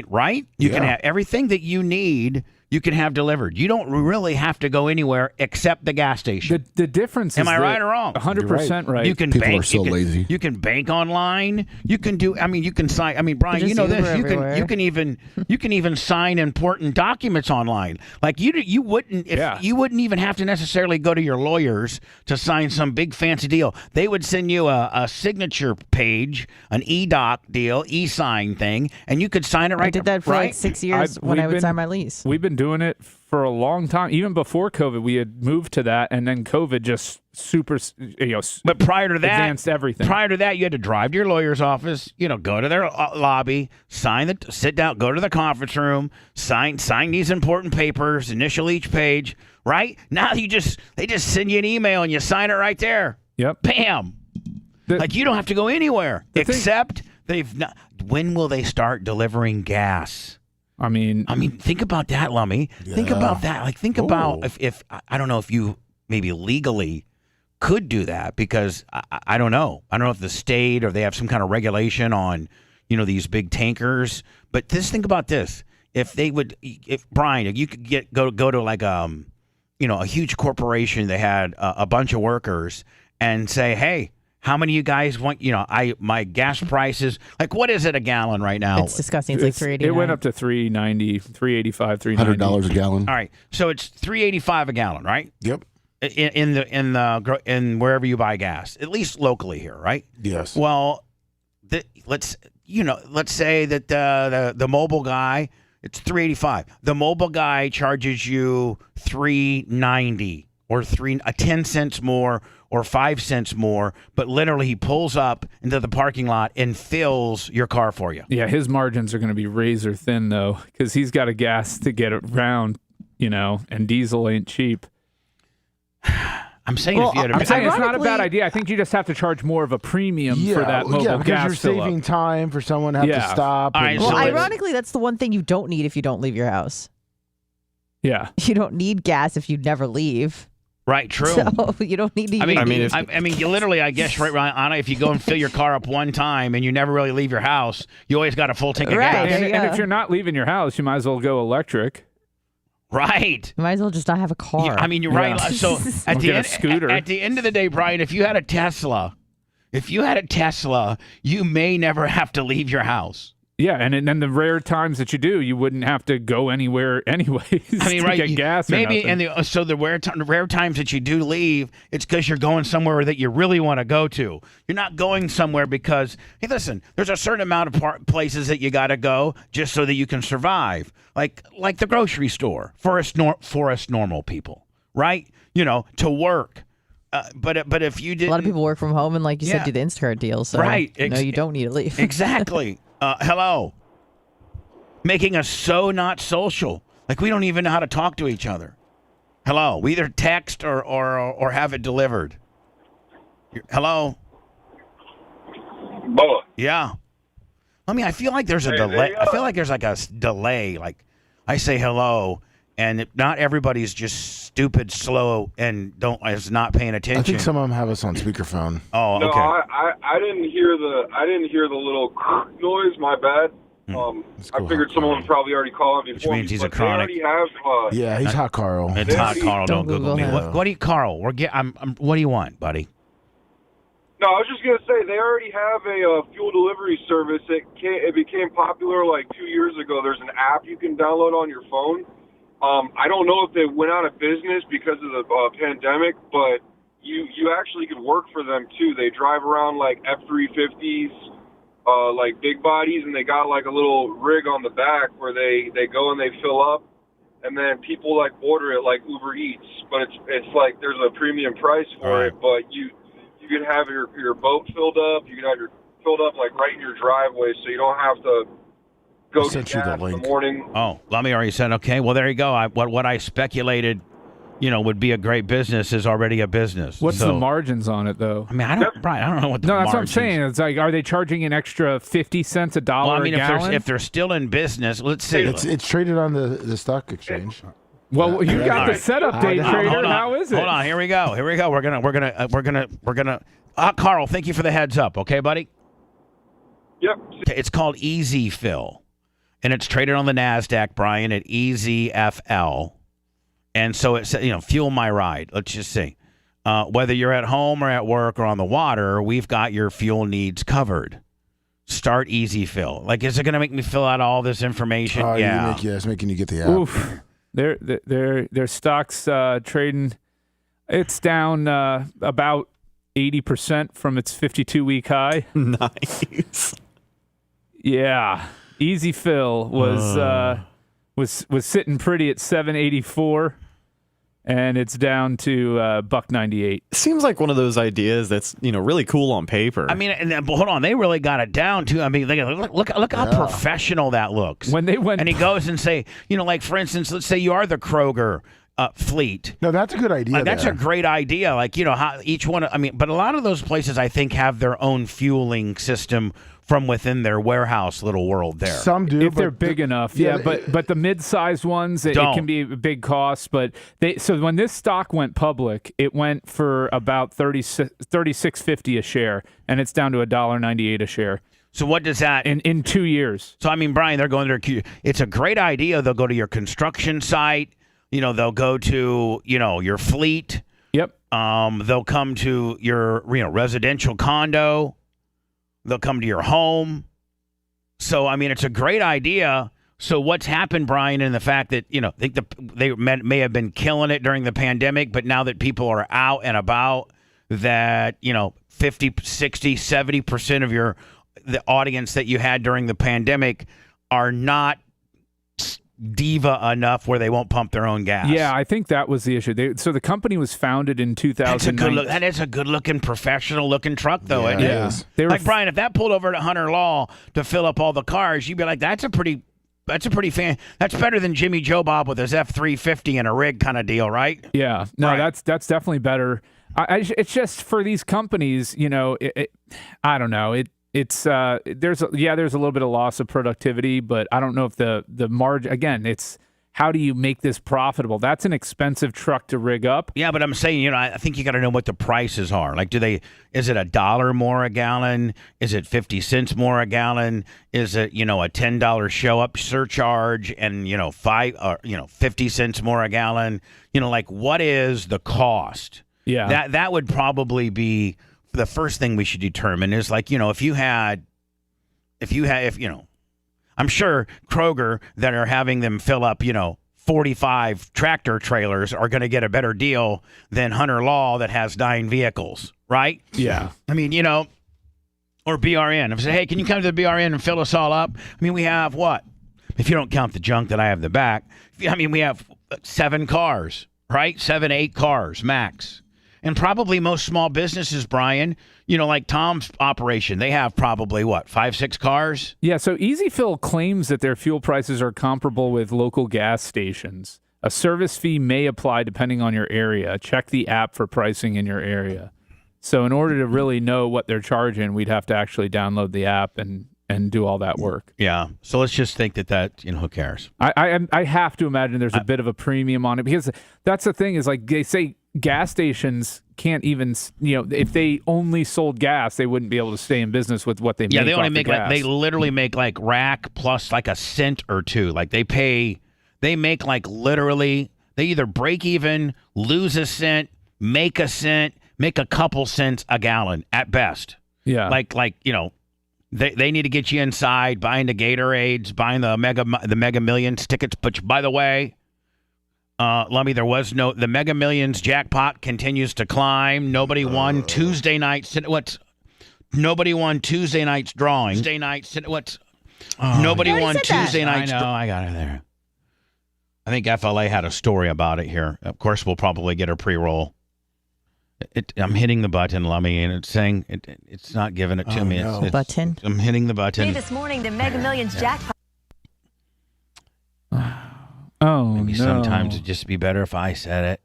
Right? You can have everything that you need. You can have delivered. You don't really have to go anywhere except the gas station. The difference Am is I right or wrong? 100% right. You can People bank. are so lazy. You can bank online. You can do. You can sign. Brian, you know this. You can even sign important documents online. Like you wouldn't you wouldn't even have to necessarily go to your lawyers to sign some big fancy deal. They would send you a signature page, an e-doc deal, e-sign thing, and you could sign it right. I did that for like 6 years when I would sign my lease. We've been doing it for a long time. Even before COVID, we had moved to that, and then COVID just But prior to that, advanced everything. Prior to that, you had to drive to your lawyer's office, go to their lobby, sit down, go to the conference room, sign these important papers, initial each page. Right now, they just send you an email and you sign it right there. Yep. Bam. You don't have to go anywhere except they've not. When will they start delivering gas? I mean, think about that, Lummy. Yeah. Think about that. Think about if I don't know if you maybe legally could do that, because I don't know. I don't know if the state or they have some kind of regulation on, these big tankers. But think about this. If Brian, if you could go to like a huge corporation, they had a bunch of workers and say, hey, how many of you guys want, my gas prices, what is it a gallon right now? It's disgusting. It's like $3.89. It went up to $3.90, $3.85, $3.90. $100 a gallon. All right. So it's $3.85 a gallon, right? Yep. In wherever you buy gas, at least locally here, right? Yes. Well, let's say that the mobile guy, it's $3.85. The mobile guy charges you $3.90 or 10 cents more or 5 cents more, but literally he pulls up into the parking lot and fills your car for you. Yeah, his margins are going to be razor thin, though, because he's got a gas to get around, and diesel ain't cheap. I'm saying if you had it's not a bad idea. I think you just have to charge more of a premium for that mobile gas because you're saving time for someone to have to stop. Right, well, ironically, that's the one thing you don't need if you don't leave your house. Yeah. You don't need gas if you never leave. Right, true. So you don't need to. You literally, I guess, right, Anna, if you go and fill your car up one time and you never really leave your house, you always got a full tank of gas. And if you're not leaving your house, you might as well go electric. Right. You might as well just not have a car. You're right. So at the end of the day, Brian, if you had a Tesla, you may never have to leave your house. Yeah, and then the rare times that you do, you wouldn't have to go anywhere anyways to get gas or maybe, nothing. the rare times that you do leave, it's because you're going somewhere that you really want to go to. You're not going somewhere because, hey, listen, there's a certain amount of places that you got to go just so that you can survive, like the grocery store for us normal people, right? To work. But if you did, a lot of people work from home and, like you said, do the Instacart deal. So right, no, you don't need to leave. Exactly. Hello. Making us so not social. We don't even know how to talk to each other. Hello. We either text or have it delivered. Hello. Bubba. Yeah. I feel like there's a delay. I feel like there's like a delay. Like I say hello, and not everybody's just stupid, slow, and is not paying attention. I think some of them have us on speakerphone. Oh, okay. No, I didn't hear the little noise. My bad. I figured someone was probably already calling before. Which means he's a but chronic. They already have. He's Hot Carl. It's Hot Carl. Don't Google me. What do you, Carl? What do you want, buddy? No, I was just gonna say they already have a fuel delivery service. It became popular like 2 years ago. There's an app you can download on your phone. I don't know if they went out of business because of the pandemic, but you actually could work for them too. They drive around like F-350s, like big bodies, and they got like a little rig on the back where they go and they fill up, and then people like order it like Uber Eats, but it's like there's a premium price for it, but you can have your boat filled up, you can have your filled up like right in your driveway, so you don't have to go to gas in the morning. Oh, Lummy already said, okay, well, there you go. What I speculated would be a great business is already a business. What's the margins on it, though? I mean, I don't know what the No, that's margins. what I'm saying. It's like, are they charging an extra 50 cents, $1 Well, I mean, a gallon? if they're still in business, let's see. It's traded on the stock exchange. Well, you got the setup day trader. Hold on. How is it? Hold on. Here we go. We're gonna. Carl, thank you for the heads up. Okay, buddy. Yep. It's called Easy Fill, and it's traded on the NASDAQ, Brian, at EZFL. And so it's, fuel my ride. Let's just see. Whether you're at home or at work or on the water, we've got your fuel needs covered. Start Easy Fill. Like, is it going to make me fill out all this information? Yeah. It's making you get the app. Oof. Their stocks trading. It's down about 80% from its 52-week high. Nice. Yeah. Easy Fill was sitting pretty at 784. And it's down to $1.98. Seems like one of those ideas that's really cool on paper. I mean, but hold on, they really got it down too. I mean, look how professional that looks. When they went, and he goes and say, like for instance, let's say you are the Kroger fleet. No, that's a good idea. That's a great idea. Like how each one. I mean, but a lot of those places I think have their own fueling system from within their warehouse little world there. Some do, if they're big enough. Yeah, but the mid-sized ones, it can be a big cost. But so when this stock went public, it went for about $36.50 a share, and it's down to $1.98 a share. So what does that in 2 years? So I mean, Brian, they're going to. It's a great idea. They'll go to your construction site. They'll go to your fleet. Yep. They'll come to your residential condo. They'll come to your home. So, I mean, it's a great idea. So what's happened, Brian, in the fact that, I think they may have been killing it during the pandemic, but now that people are out and about, that, 50, 60, 70% of the audience that you had during the pandemic are not diva enough where they won't pump their own gas. Yeah, I think that was the issue. So the company was founded in 2009. That is a good-looking, professional-looking truck, though. Yeah, it is. Like, Brian, if that pulled over to Hunter Law to fill up all the cars, you'd be like, that's better than Jimmy Joe Bob with his F-350 and a rig kind of deal, right? Yeah. No, right. That's definitely better. It's just for these companies, I don't know. There's a little bit of loss of productivity, but I don't know if the margin, again, it's how do you make this profitable? That's an expensive truck to rig up. Yeah, but I'm saying, I think you got to know what the prices are. Like, is it $1 more a gallon? Is it 50 cents more a gallon? Is it, a $10 show up surcharge and, 50 cents more a gallon? Like, what is the cost? Yeah. That would probably be the first thing we should determine is like, I'm sure Kroger that are having them fill up, 45 tractor trailers are going to get a better deal than Hunter Law that has 9 vehicles, right? Yeah. I mean, or BRN. If I say, hey, can you come to the BRN and fill us all up? I mean, we have what? If you don't count the junk that I have in the back, I mean, we have 7 cars, right? 7, 8 cars max. And probably most small businesses, Brian, like Tom's operation, they have probably, 5, 6 cars? Yeah, so Easy Fill claims that their fuel prices are comparable with local gas stations. A service fee may apply depending on your area. Check the app for pricing in your area. So in order to really know what they're charging, we'd have to actually download the app and do all that work. Yeah. So let's just think that who cares? I have to imagine there's a bit of a premium on it because that's the thing is like they say gas stations can't even, if they only sold gas, they wouldn't be able to stay in business with what they make. Yeah, they only make gas. they literally make like rack plus like a cent or two. Like they make like literally, they either break even, lose a cent, make a cent, make a couple cents a gallon at best. Yeah. Like They need to get you inside, buying the Gatorades, buying the Mega Millions tickets. But by the way, Lummy, the Mega Millions jackpot continues to climb. Nobody won Tuesday night. Nobody won Tuesday night's drawing. Tuesday night. Nobody won Tuesday night's. I know. I got it there. I think FLA had a story about it here. Of course, we'll probably get a pre-roll. I'm hitting the button, Lummy, and it's saying it's not giving it to me. No. It's, button? I'm hitting the button. This morning, the Mega Millions jackpot. Oh, Maybe sometimes it'd just be better if I said it.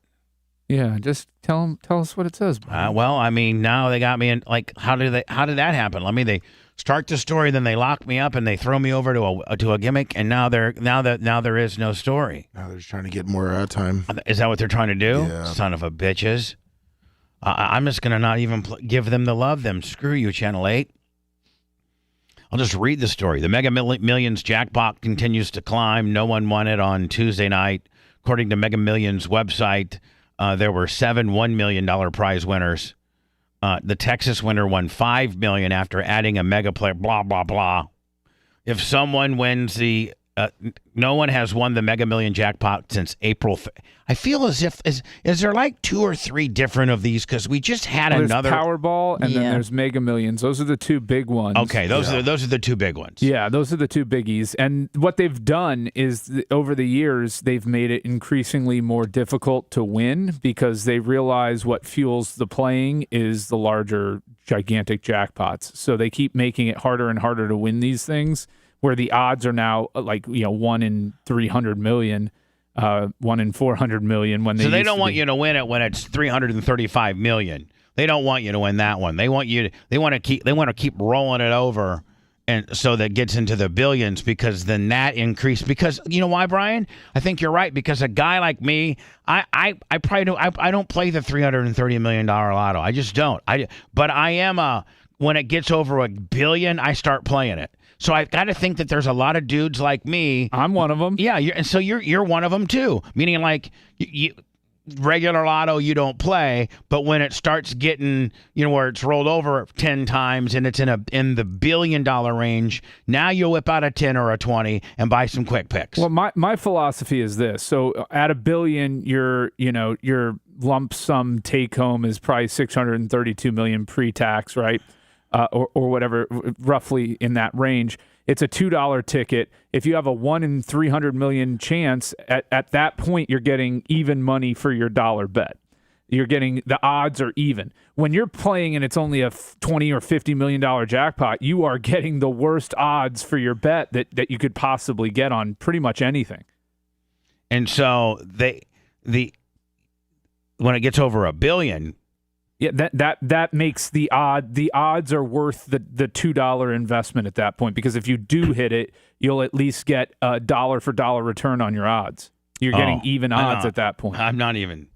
Yeah, just tell us what it says. Well, I mean, now they got me in. Like, how did that happen? I mean, they start the story, then they lock me up, and they throw me over to a gimmick, and now there is no story. Now they're just trying to get more time. Is that what they're trying to do? Yeah. Son of a bitches! I'm just gonna not even give them the love. Them screw you, Channel 8. I'll just read the story. The Mega Millions jackpot continues to climb. No one won it on Tuesday night, according to Mega Millions website. There were 7 $1 million prize winners. The Texas winner won $5 million after adding a mega player. Blah blah blah. If someone wins no one has won the Mega Million jackpot since April. I feel as if is there like 2 or 3 different of these because we just had another Powerball and then there's Mega Millions. Those are the 2 big ones. Okay, those are the 2 big ones. Yeah, those are the 2 biggies. And what they've done is over the years they've made it increasingly more difficult to win because they realize what fuels the playing is the larger gigantic jackpots. So they keep making it harder and harder to win these things. Where the odds are now 1 in 300 million, 1 in 400 million. So they don't want you to win it when it's 335 million. They don't want you to win that one. They want to keep rolling it over, and so that gets into the billions because then that increase. Because you know why, Brian? I think you're right. Because a guy like me, I probably don't. I don't play the $330 million lotto. I just don't. But I am when it gets over $1 billion, I start playing it. So I've got to think that there's a lot of dudes like me. I'm one of them. Yeah, and so you're one of them too. Meaning like you regular lotto you don't play, but when it starts getting where it's rolled over 10 times and it's in the $1 billion range, now you'll whip out a 10 or a 20 and buy some quick picks. Well, my philosophy is this: so at $1 billion, your lump sum take home is probably $632 million pre-tax, right? Or whatever, roughly in that range. It's a $2 ticket. If you have a 1 in 300 million chance, at that point, you're getting even money for your dollar bet. You're getting the odds are even. When you're playing and it's only a $20 or $50 million jackpot, you are getting the worst odds for your bet that you could possibly get on pretty much anything. And so when it gets over $1 billion. Yeah, that makes the odds are worth the $2 investment at that point, because if you do hit it, you'll at least get a dollar for dollar return on your odds. You're getting even odds at that point. I'm not even.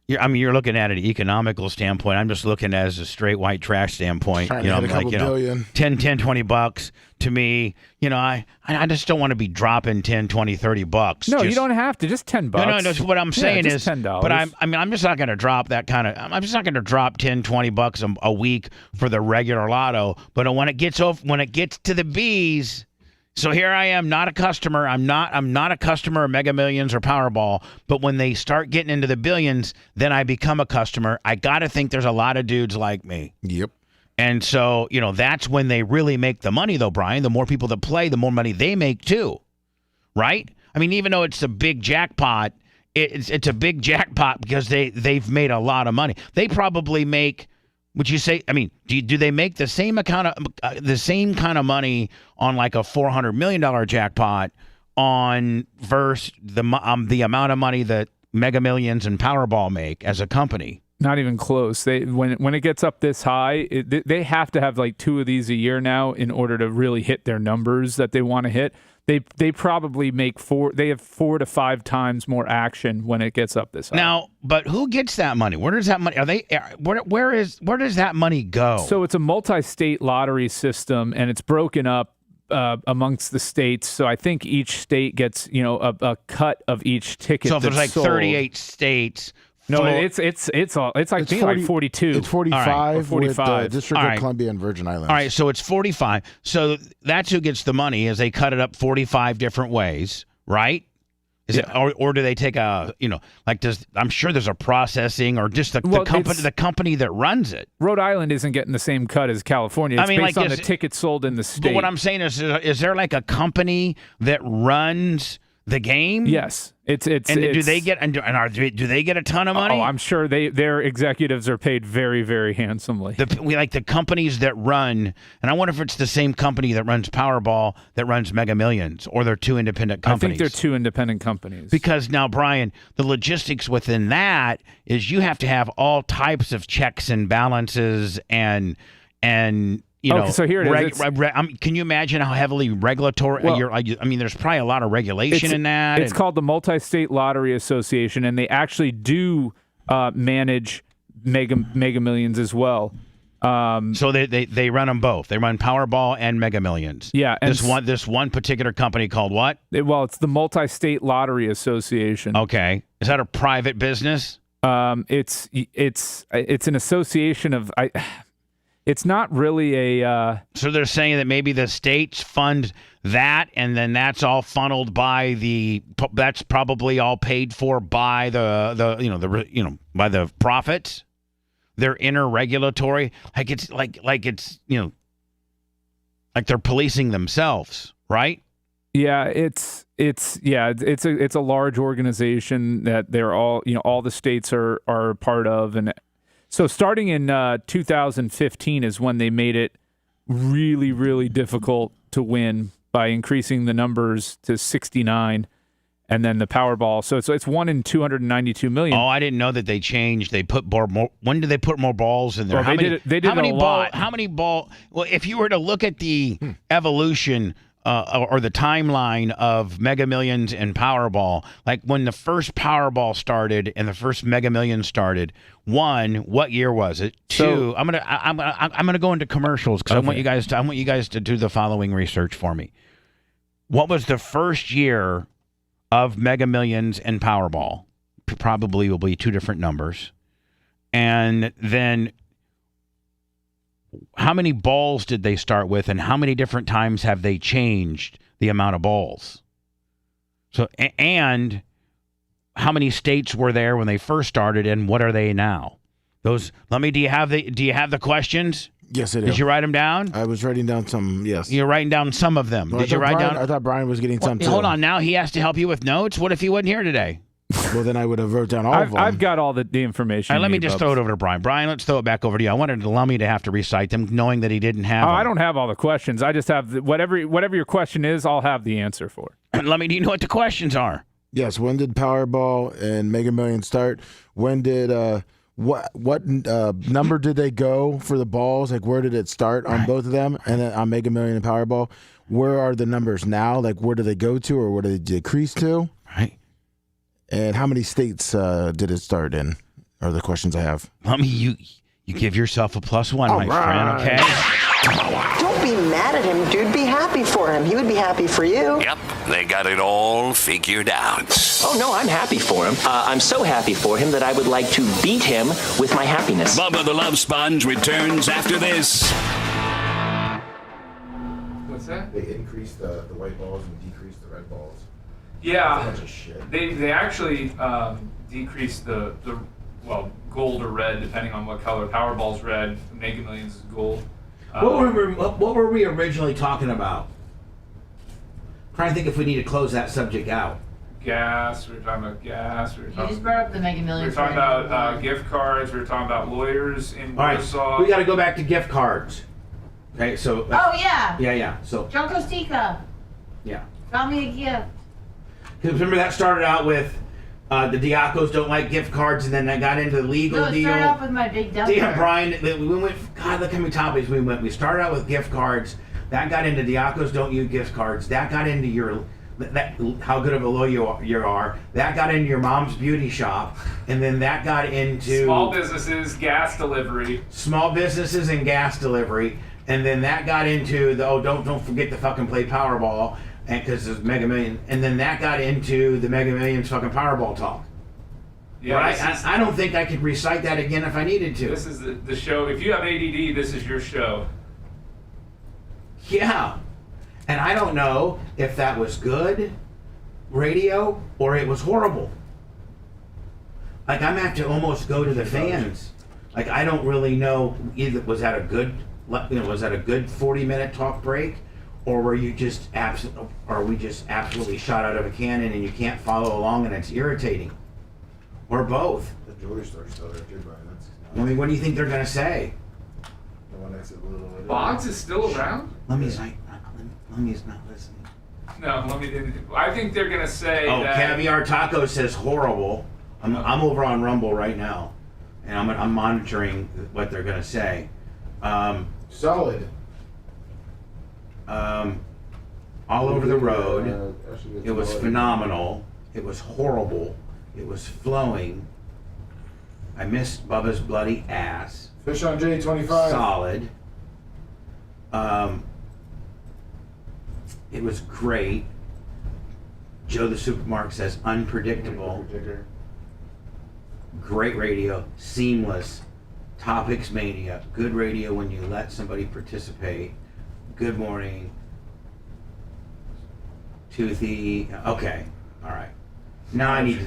You're looking at an economical standpoint. I'm just looking as a straight white trash standpoint. I'm like, billion. 10, $20 to me. I just don't want to be dropping 10, 20, $30. No, you don't have to. Just $10. No, that's what I'm saying is $10. But I'm just not going to drop that kind of. I'm just not going to drop 10, $20 a week for the regular lotto. But when it gets to the B's. So here I am, not a customer. I'm not a customer of Mega Millions or Powerball. But when they start getting into the billions, then I become a customer. I got to think there's a lot of dudes like me. Yep. And so, that's when they really make the money, though, Brian. The more people that play, the more money they make, too. Right? I mean, even though it's a big jackpot, it's a big jackpot because they've made a lot of money. They probably make... Would you say? I mean, do they make the same kind of money on like a $400 million jackpot on versus the amount of money that Mega Millions and Powerball make as a company? Not even close. When it gets up this high, they have to have like 2 of these a year now in order to really hit their numbers that they want to hit. They probably make 4 to 5 times more action when it gets up this high. Now, but who gets that money? Where does that money? Where does that money go? So it's a multi-state lottery system, and it's broken up amongst the states. So I think each state gets a cut of each ticket. So if there's like sold. 38 states. No, it's like 42. It's 45 with the District All of right. Columbia and Virgin Islands. All right, so it's 45. So that's who gets the money, is they cut it up 45 different ways, right? Is it, or do they take I'm sure there's a processing or just the company that runs it. Rhode Island isn't getting the same cut as California. It's based on the tickets sold in the state. But what I'm saying is there like a company that runs The game? Yes, it's. Do they get do they get a ton of money? Oh, I'm sure their executives are paid very, very handsomely. We like the companies that run, and I wonder if it's the same company that runs Powerball that runs Mega Millions, or they're two independent companies. I think they're two independent companies. Because now, Brian, the logistics within that is you have to have all types of checks and balances and. So here it is. Can you imagine how heavily regulatory? There's probably a lot of regulation in that. It's called the Multi-State Lottery Association, and they actually do manage Mega Millions as well. So they run them both. They run Powerball and Mega Millions. Yeah. And this one particular company called what? It's the Multi-State Lottery Association. Okay. Is that a private business? It's an association of. It's not really a. So they're saying that maybe the states fund that, and then that's all funneled by that's probably all paid for by by the profits. They're interregulatory, like they're policing themselves, right? Yeah, it's a large organization that they're all the states are part of. And so starting in 2015 is when they made it really, really difficult to win by increasing the numbers to 69, and then the Powerball. So it's 1 in 292 million. Oh, I didn't know that they changed. They put more. When did they put more balls in there? Well, they did a lot. How many ball? Well, if you were to look at the evolution or the timeline of Mega Millions and Powerball, like when the first Powerball started and the first Mega Millions started, one, what year was it? Two, I'm gonna go into commercials because I want you guys to do the following research for me. What was the first year of Mega Millions and Powerball? Probably will be two different numbers, and then how many balls did they start with, and how many different times have they changed the amount of balls? So, and how many states were there when they first started, and what are they now? Do you have the questions? Yes, I do. Did you write them down? I was writing down some, yes. You're writing down some of them. Well, Did you write down? I thought Brian was getting some too. Hold on, now he has to help you with notes? What if he wasn't here today? Well, then I would have wrote down all of them. I've got all the information. All right, let me just throw it over to Brian. Brian, let's throw it back over to you. I wanted Lummy to have to recite them, knowing that he didn't have them. I don't have all the questions. I just have whatever your question is, I'll have the answer for. Lummy, do you know what the questions are? Yes. When did Powerball and Mega Millions start? When did what number did they go for the balls? Like, where did it start on both of them? And then on Mega Million and Powerball, where are the numbers now? Like, where do they go to, or where do they decrease to? Right. And how many states did it start in? Are the questions I have. Lummy, you give yourself a +1, my friend. Okay. Don't be mad at him, dude. Be happy for him. He would be happy for you. Yep, they got it all figured out. Oh, no, I'm happy for him. I'm so happy for him that I would like to beat him with my happiness. Bubba the Love Sponge returns after this. What's that? They increased the white balls and decreased the red balls. Yeah, That's a bunch of shit. they actually decreased the gold or red, depending on what color. Powerball's red, Mega Millions is gold. What were we originally talking about? Trying to think if we need to close that subject out. Gas. We were talking about gas. You just brought up the Mega Millions. We were talking about gift cards. We were talking about lawyers in Warsaw. All right, we got to go back to gift cards. Okay, so. Oh yeah. Yeah. So. John Costica. Yeah. Got me a gift. Because remember that started out with the Diacos don't like gift cards, and then that got into the legal deal. No, it started off with my big dumper. Damn, Brian, we went. God, look how many topics we went. We started out with gift cards. That got into Diacos don't use gift cards. That got into how good of a lawyer you are. That got into your mom's beauty shop, and then that got into small businesses, gas delivery. Small businesses and gas delivery, and then that got into the don't forget to fucking play Powerball. And because it's Mega Million, and then that got into the Mega Millions fucking Powerball talk. Yeah, right? I don't think I could recite that again if I needed to. This is the show. If you have ADD, this is your show. Yeah, and I don't know if that was good radio or it was horrible. Like, I'm gonna have to almost go to the fans. Like, I don't really know either. Was that a good 40-minute talk break? or were you just we just absolutely shot out of a cannon and you can't follow along and it's irritating? Or both? The jewelry store's still there too, Brian. I mean, what do you think they're gonna say? The one that's a little. Boggs is still around? Lemmy's not listening. No, I think they're gonna say. Oh, that... Caviar Taco says horrible. I'm over on Rumble right now, and I'm monitoring what they're gonna say. Solid. All over the road. It was phenomenal. It was horrible. It was flowing. I missed Bubba's bloody ass. Fish on J25. Solid. It was great. Joe the Supermarket says unpredictable. Great radio. Seamless. Topics mania. Good radio when you let somebody participate. Good morning. Toothy. Okay. All right. Now I need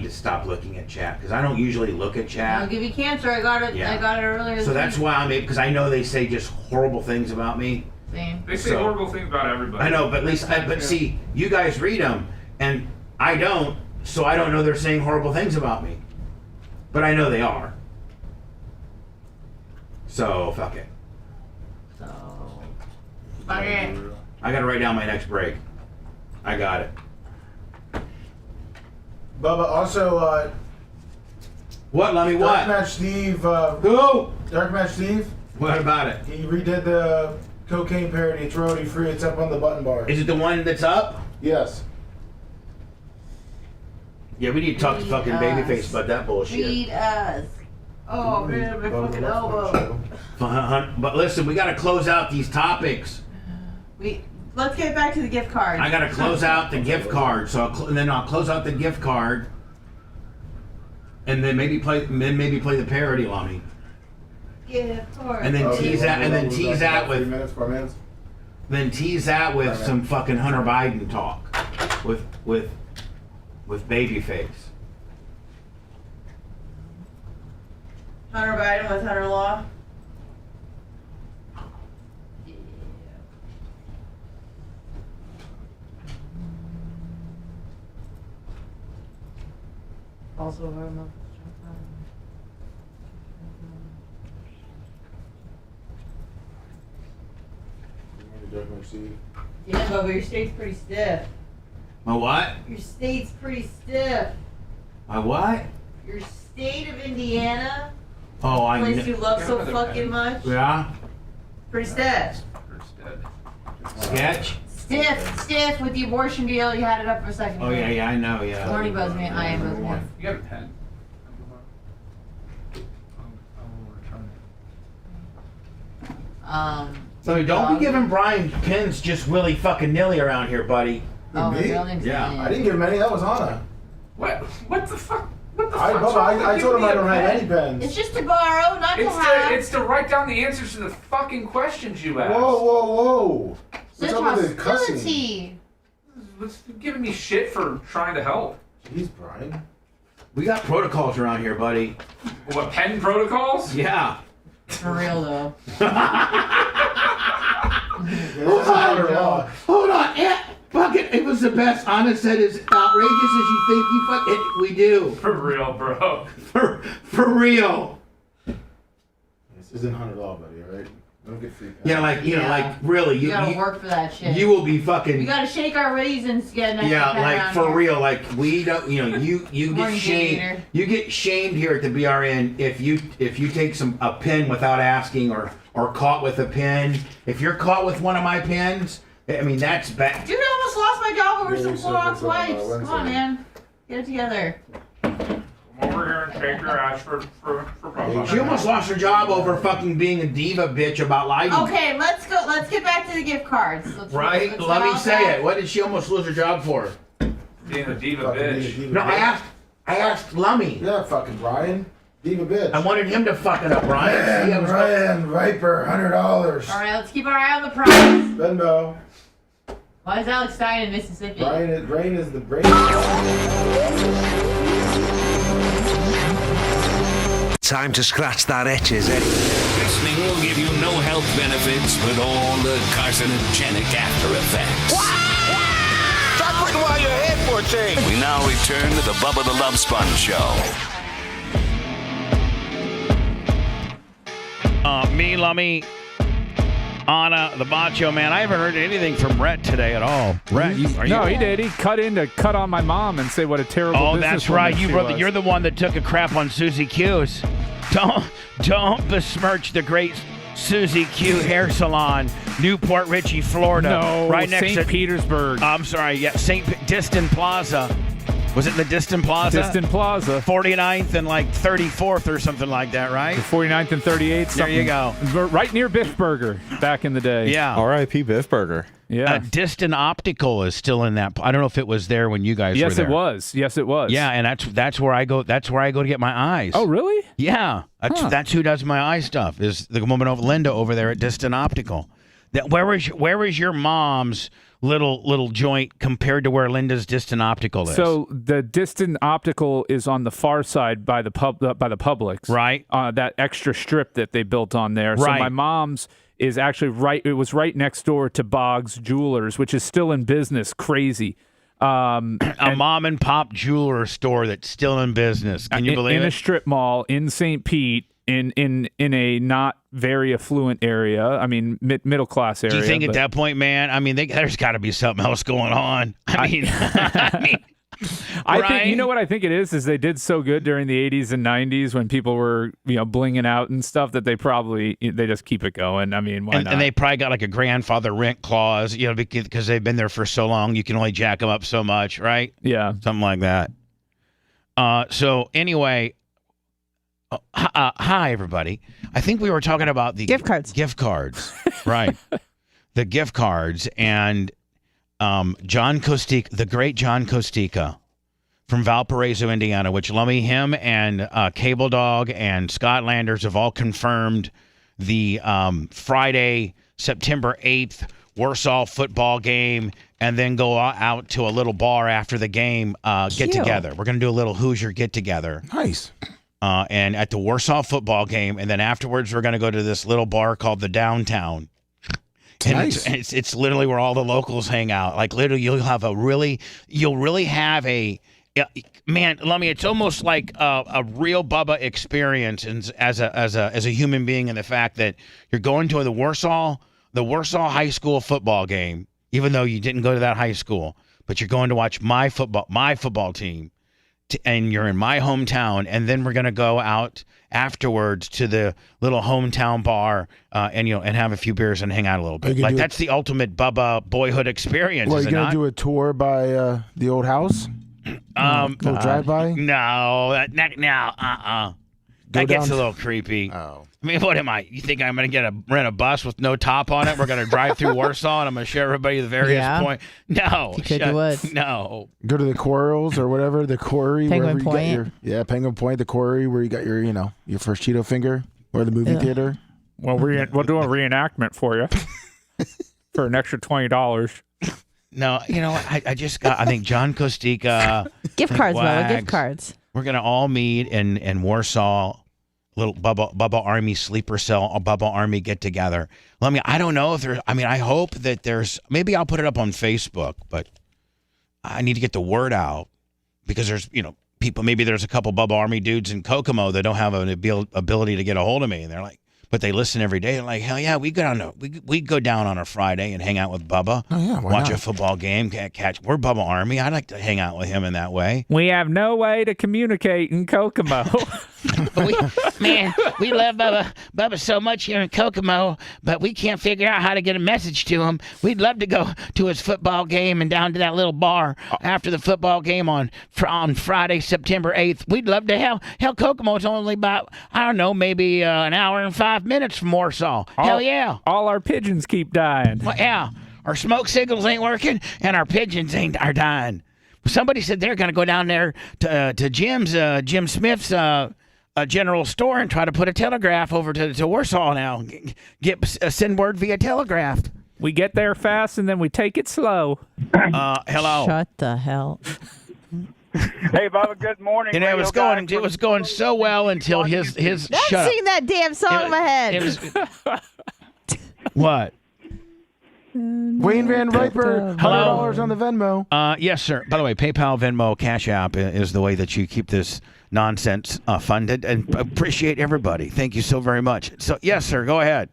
to stop looking at chat because I don't usually look at chat. I'll give you cancer. I got it. Yeah. I got it earlier. So that's why I'm because I know they say just horrible things about me. Same. They say horrible things about everybody. I know, but at least but see, you guys read them and I don't, so I don't know they're saying horrible things about me. But I know they are. So fuck it. Fuck it. I gotta write down my next break. I got it. Bubba, also, what, Lummy, what? Dark Match Steve, who? Dark Match Steve. What about it? He redid the cocaine parody. It's royalty free. It's up on the button bar. Is it the one that's up? Yes. Yeah, we need to talk to fucking Babyface about that bullshit. Read us. Oh man, my fucking elbow. But listen, we gotta close out these topics. Let's get back to the gift card. I gotta close out the gift card, so I'll close out the gift card, and then maybe play the parody, Lummy. Gift card. And then tease that, and then tease that with 3 minutes, 4 minutes. Then tease that with some fucking Hunter Biden talk, with Babyface. Hunter Biden with Hunter Law. Also, yeah, but your state's pretty stiff. My what? Your state's pretty stiff. My what? Your state of Indiana. Oh, I know. Place you love so fucking much. Yeah. Pretty stiff. Sketch. Stiff with the abortion deal. You had it up for a second. Oh yeah, I know, yeah. Morning buzz me. I am buzz me. You got a pen? So don't be giving Brian pins just willy fucking nilly around here, buddy. Oh, Me? Yeah. I didn't give him any. That was Anna. What the fuck? What the I, fuck? Bubba, I told him I don't have any pens. It's just to borrow, not to have. It's to write down the answers to the fucking questions you asked. Whoa. Such hostility. What's giving me shit for trying to help? Jeez, Brian. We got protocols around here, buddy. What, pen protocols? Yeah. For real though. Hold on. Fuck it. It was the best. Anna said as outrageous as you think you fucking. We do. For real, bro. For real. This isn't Hunter Law, buddy. All right. Don't get free. Yeah, like like really, you gotta work for that shit. You will be fucking. You gotta shake our raisins to get an extra Yeah, pen like around for here. real. Like we don't. You get Morning, shamed. Gator. You get shamed here at the BRN if you take a pen without asking or caught with a pen. If you're caught with one of my pens, I mean that's bad. Dude, I almost lost my job over some Clorox wipes. Come on, man. Get it together. Come over here and take your ass for Papa. She almost lost her job over fucking being a diva bitch about lighting. Okay, let's go. Let's get back to the gift cards. Right? Let me say it. What did she almost lose her job for? Being a diva bitch. No, I asked Lummy. Yeah, fucking Brian. Diva bitch. I wanted him to fuck it up, Brian. Brian, Viper, $100. All right, let's keep our eye on the prize. Venmo. Why is Alex Stein in Mississippi? Brain is the brain. time to scratch that itch, is it? Listening will give you no health benefits, but all the carcinogenic after effects. Stop waiting while you're here for a change. We now return to the Bubba the Love Sponge Show. Me, Lummy, Anna, the Macho Man. I haven't heard anything from Rhett today at all. Rhett, No, he did. He cut on my mom and say what a terrible. That's right. You're the one that took a crap on Susie Q's. Don't besmirch the great Susie Q Hair Salon, Newport Richey, Florida. No, right next St. to Petersburg. I'm sorry. Yeah, Diston Plaza. Was it the Diston Plaza? Diston Plaza. 49th and like 34th or something like that, right? 49th and 38th. There you go. Right near Biff Burger back in the day. Yeah. R.I.P. Biff Burger. Yeah. Diston Optical is still in that. I don't know if it was there when you guys were there. Yes, it was. Yeah, and that's where I go. That's where I go to get my eyes. Oh, really? Yeah. That's who does my eye stuff. Is the woman Linda over there at Diston Optical. Where is your mom's little joint compared to where Linda's Diston Optical is? So the Diston Optical is on the far side by the Publix, right? That extra strip that they built on there. Right. So my mom's is actually right. It was right next door to Boggs Jewelers, which is still in business. Crazy. A mom and pop jeweler store that's still in business. Can you believe it? In a strip mall in St. Pete. In a not very affluent area, I mean middle class area. Do you think at that point, man? I mean, there's got to be something else going on. I mean, I think you know what I think it is they did so good during the 80s and 90s when people were blinging out and stuff that they just keep it going. I mean, why not? And they probably got like a grandfather rent clause, because they've been there for so long. You can only jack them up so much, right? Yeah, something like that. So anyway. Hi, everybody. I think we were talking about the gift cards, right? The gift cards and John Kostika, the great John Kostika from Valparaiso, Indiana, which Lummy, him and Cable Dog and Scott Landers have all confirmed the Friday, September 8th Warsaw football game, and then go out to a little bar after the game, get together. We're going to do a little Hoosier get together. Nice. And at the Warsaw football game, and then afterwards we're going to go to this little bar called the Downtown. And nice. It's literally where all the locals hang out. Like literally, you'll really have a man. Lummy, it's almost like a real Bubba experience, and as a human being, in the fact that you're going to the Warsaw high school football game, even though you didn't go to that high school, but you're going to watch my football team. And you're in my hometown, and then we're gonna go out afterwards to the little hometown bar, and have a few beers and hang out a little bit. Like that's the ultimate Bubba boyhood experience. Well, you're gonna do a tour by the old house? Little drive by? No, that gets a little creepy. Oh. I mean, what am I? You think I'm going to rent a bus with no top on it? We're going to drive through Warsaw, and I'm going to show everybody the various points. No. You would. No. Go to the Quarrels or whatever, the quarry. Penguin Point. Penguin Point, the quarry where you got your first Cheeto finger, or the movie theater. Well, we'll do a reenactment for you for an extra $20. No, I just got, I think John Kostika. Gift cards, Bubba, gift cards. We're going to all meet in Warsaw. Little Bubba Army sleeper cell, a Bubba Army get together. I don't know if there's. I hope that there's. Maybe I'll put it up on Facebook, but I need to get the word out because there's people. Maybe there's a couple Bubba Army dudes in Kokomo that don't have an ability to get a hold of me, and they're like, but they listen every day. They're like, hell yeah, we go down on a Friday and hang out with Bubba. Oh yeah, watch a football game, catch. We're Bubba Army. I'd like to hang out with him in that way. We have no way to communicate in Kokomo. we love Bubba so much here in Kokomo, but we can't figure out how to get a message to him. We'd love to go to his football game and down to that little bar after the football game on Friday, September 8th. We'd love to. Hell, Kokomo's only about, I don't know, maybe an hour and 5 minutes from Warsaw. Hell yeah. All our pigeons keep dying. Well, yeah. Our smoke signals ain't working, and our pigeons are dying. Somebody said they're going to go down there to Jim Smith's general store and try to put a telegraph over to Warsaw now. Send word via telegraph. We get there fast and then we take it slow. Hello. Shut the hell. Hey, Bubba, good morning. And it was going so well until his Don't shut sing that damn song in my head. What? Wayne Van Riper, $100 on the Venmo. Yes, sir. By the way, PayPal, Venmo, Cash App is the way that you keep this nonsense funded, and appreciate everybody. Thank you so very much. So, yes, sir. Go ahead.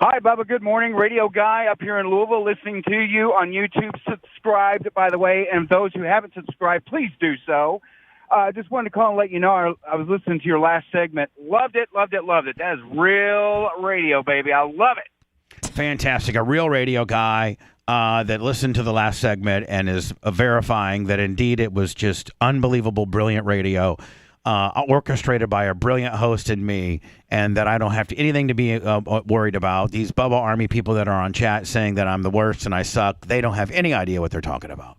Hi, Bubba. Good morning. Radio Guy up here in Louisville listening to you on YouTube. Subscribed, by the way, and those who haven't subscribed, please do so. Just wanted to call and let you know I was listening to your last segment. Loved it, loved it, loved it. That is real radio, baby. I love it. Fantastic. A real radio guy that listened to the last segment and is verifying that indeed it was just unbelievable, brilliant radio, orchestrated by a brilliant host and me, and that I don't have anything to be worried about. These Bubba Army people that are on chat saying that I'm the worst and I suck, they don't have any idea what they're talking about.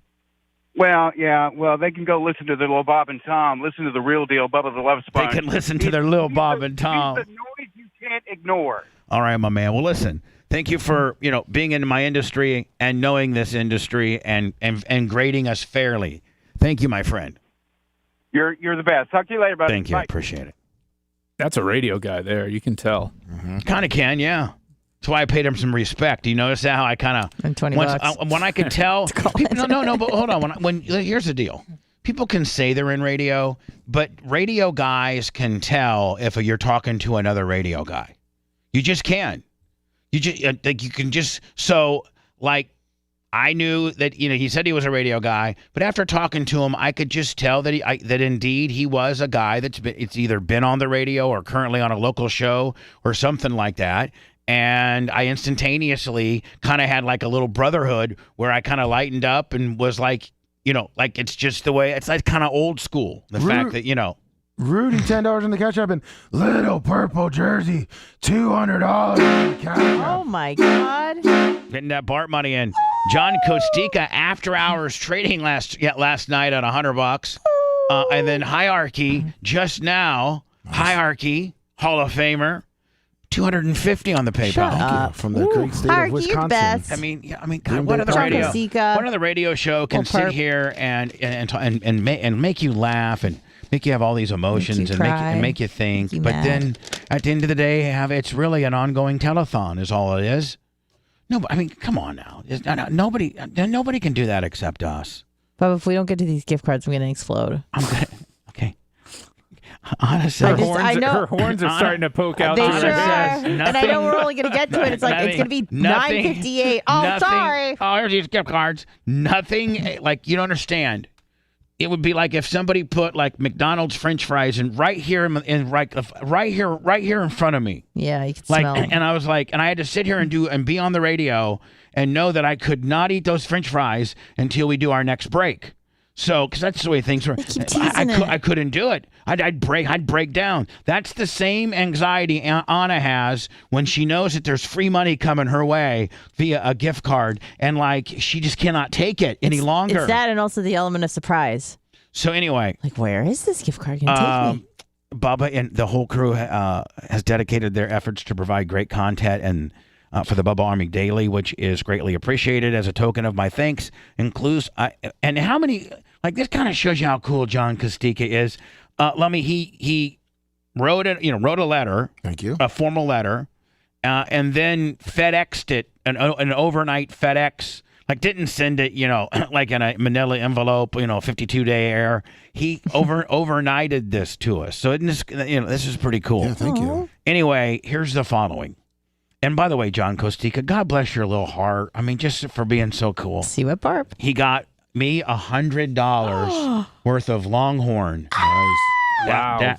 Well, yeah. Well, they can go listen to their little Bob and Tom. Listen to the real deal, Bubba the Love Sponge. They can listen to their little Bob and Tom. It's the noise you can't ignore. All right, my man. Well, listen. Thank you for being in my industry and knowing this industry and grading us fairly. Thank you, my friend. You're the best. Talk to you later, buddy. Thank you. Bye. I appreciate it. That's a radio guy there. You can tell. Kind of can, yeah. That's why I paid him some respect. Do you notice how I kind of and $20 when I could tell? People, no. But hold on. When here's the deal. People can say they're in radio, but radio guys can tell if you're talking to another radio guy. You just can. You just you can just I knew that he said he was a radio guy, but after talking to him, I could just tell that that indeed he was a guy it's either been on the radio or currently on a local show or something like that. And I instantaneously kind of had like a little brotherhood where I kind of lightened up and was like, it's just the way it's like kind of old school. The fact that Rudy, $10 on the Cash App, and little purple jersey, $200 on the Cash App. Oh my God! Getting that Bart money in. John Kostika after hours trading last night at $100, and then Hierarchy just now. Hierarchy Hall of Famer. $250 on the PayPal. From the great state of Wisconsin. Best. I mean, God, what other radio show can sit here and make you laugh and make you have all these emotions and make you think, but then at the end of the day, it's really an ongoing telethon is all it is. No, I mean, come on now. Nobody can do that except us. But if we don't get to these gift cards, I'm going to explode. Okay. Honestly, her horns are starting to poke out. They sure are. And I know we're only going to get to it. It's like it's going to be $9.58. Oh, sorry. Oh, here's these gift cards. Nothing you don't understand. It would be like if somebody put like McDonald's French fries right here in front of me. Yeah, you can smell them. And I was like, and I had to sit here and be on the radio and know that I could not eat those French fries until we do our next break. So, because that's the way things were. I couldn't do it. I'd break down. That's the same anxiety Anna has when she knows that there's free money coming her way via a gift card, and she just cannot take it any longer. It's that, and also the element of surprise. So anyway, where is this gift card going to take me? Bubba and the whole crew has dedicated their efforts to provide great content and. For the Bubba Army Daily, which is greatly appreciated. As a token of my thanks, and how many this kind of shows you how cool John Kostika is. He wrote a letter. Thank you. A formal letter, and then FedExed it an overnight FedEx. Didn't send it, in a manila envelope, 52-day air. He overnighted this to us. So this is pretty cool. Yeah, thank you. Anyway, here's the following. And by the way, John Kostika, God bless your little heart. I mean, just for being so cool. See what Barb? He got me $100 worth of Longhorn. Nice. Wow.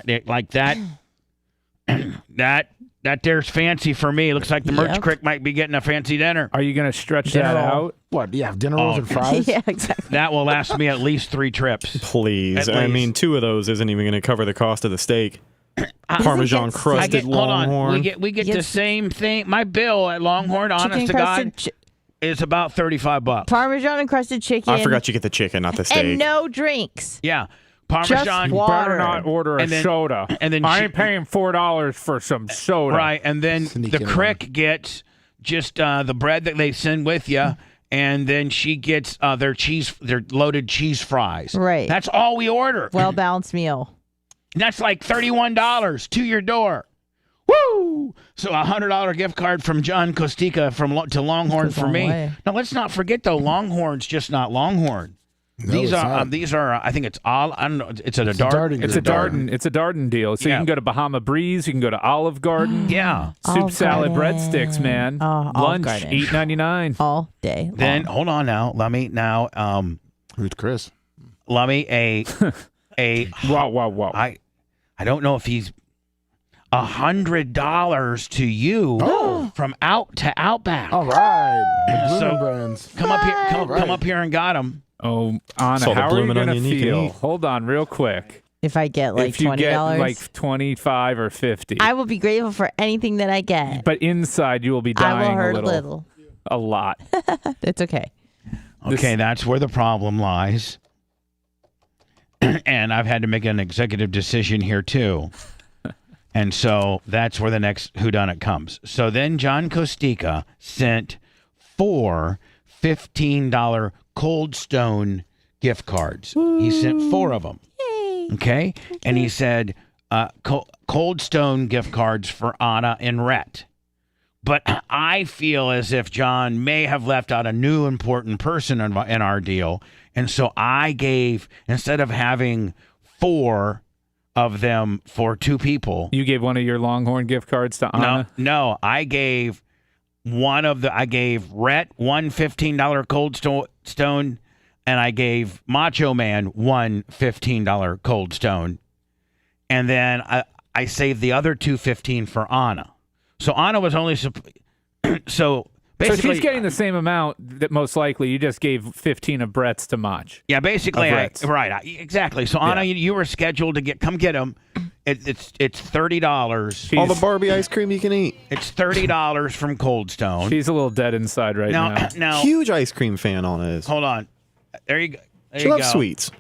That there's fancy for me. Looks like the Merch Crick might be getting a fancy dinner. Are you going to stretch that out? What? Do you have dinner rolls and fries? Yeah, exactly. That will last me at least 3 trips. Please. I mean, 2 of those isn't even going to cover the cost of the steak. Parmesan crusted Longhorn. We get the same thing. My bill at Longhorn, honest to God, is about $35. Parmesan encrusted chicken. I forgot you get the chicken, not the steak. And no drinks. Yeah. Parmesan. You better not order a soda. And then I ain't paying $4 for some soda. Right. And then the Crick gets just the bread that they send with you. and then she gets their loaded cheese fries. Right. That's all we order. Well balanced meal. And that's like $31 to your door. Woo! So a $100 gift card from John Costica to Longhorn for me. Now let's not forget though, Longhorn's just not Longhorn. No, these are. I think it's all. I don't know. It's a Darden. It's a Darden. It's a Darden deal. So you can go to Bahama Breeze. You can go to Olive Garden. Yeah. Soup, Olive salad, Garden. breadsticks, man. Olive Lunch, Garden. $8.99 all day long. Then hold on now. Let me now. Who's Chris? Let me a. Wow. I don't know if he's $100 to you from out to Outback. All right. So brands. come up here. Come up here and got him. Oh, Anna, Saw the how are you bloomin' going to onion you can feel? eat. Hold on real quick. If I get like If you $20, get like 25 or 50. I will be grateful for anything that I get. But inside you will be I dying will hurt a little. A lot. It's okay. Okay, that's where the problem lies. And I've had to make an executive decision here too. And so that's where the next whodunit comes. So then John Costica sent 4 $15 Cold Stone gift cards. He sent 4 of them. Okay? And he said Cold Stone gift cards for Anna and Rhett. But I feel as if John may have left out a new important person in our deal. And so I gave, instead of having 4 of them for 2 people. You gave one of your Longhorn gift cards to Anna? No, I gave I gave Rhett one $15 Cold Stone, and I gave Macho Man one $15 Cold Stone. And then I saved the other 2 $15 for Anna. So Anna was only so basically she's getting the same amount that most likely you just gave 15 of Brett's to Mach. Yeah, basically, exactly. So Anna, you were scheduled to come get them. It's $30. All the Barbie ice cream you can eat. It's $30 from Cold Stone. She's a little dead inside right now. Now, huge ice cream fan on it. Hold on, there you go. She loves sweets.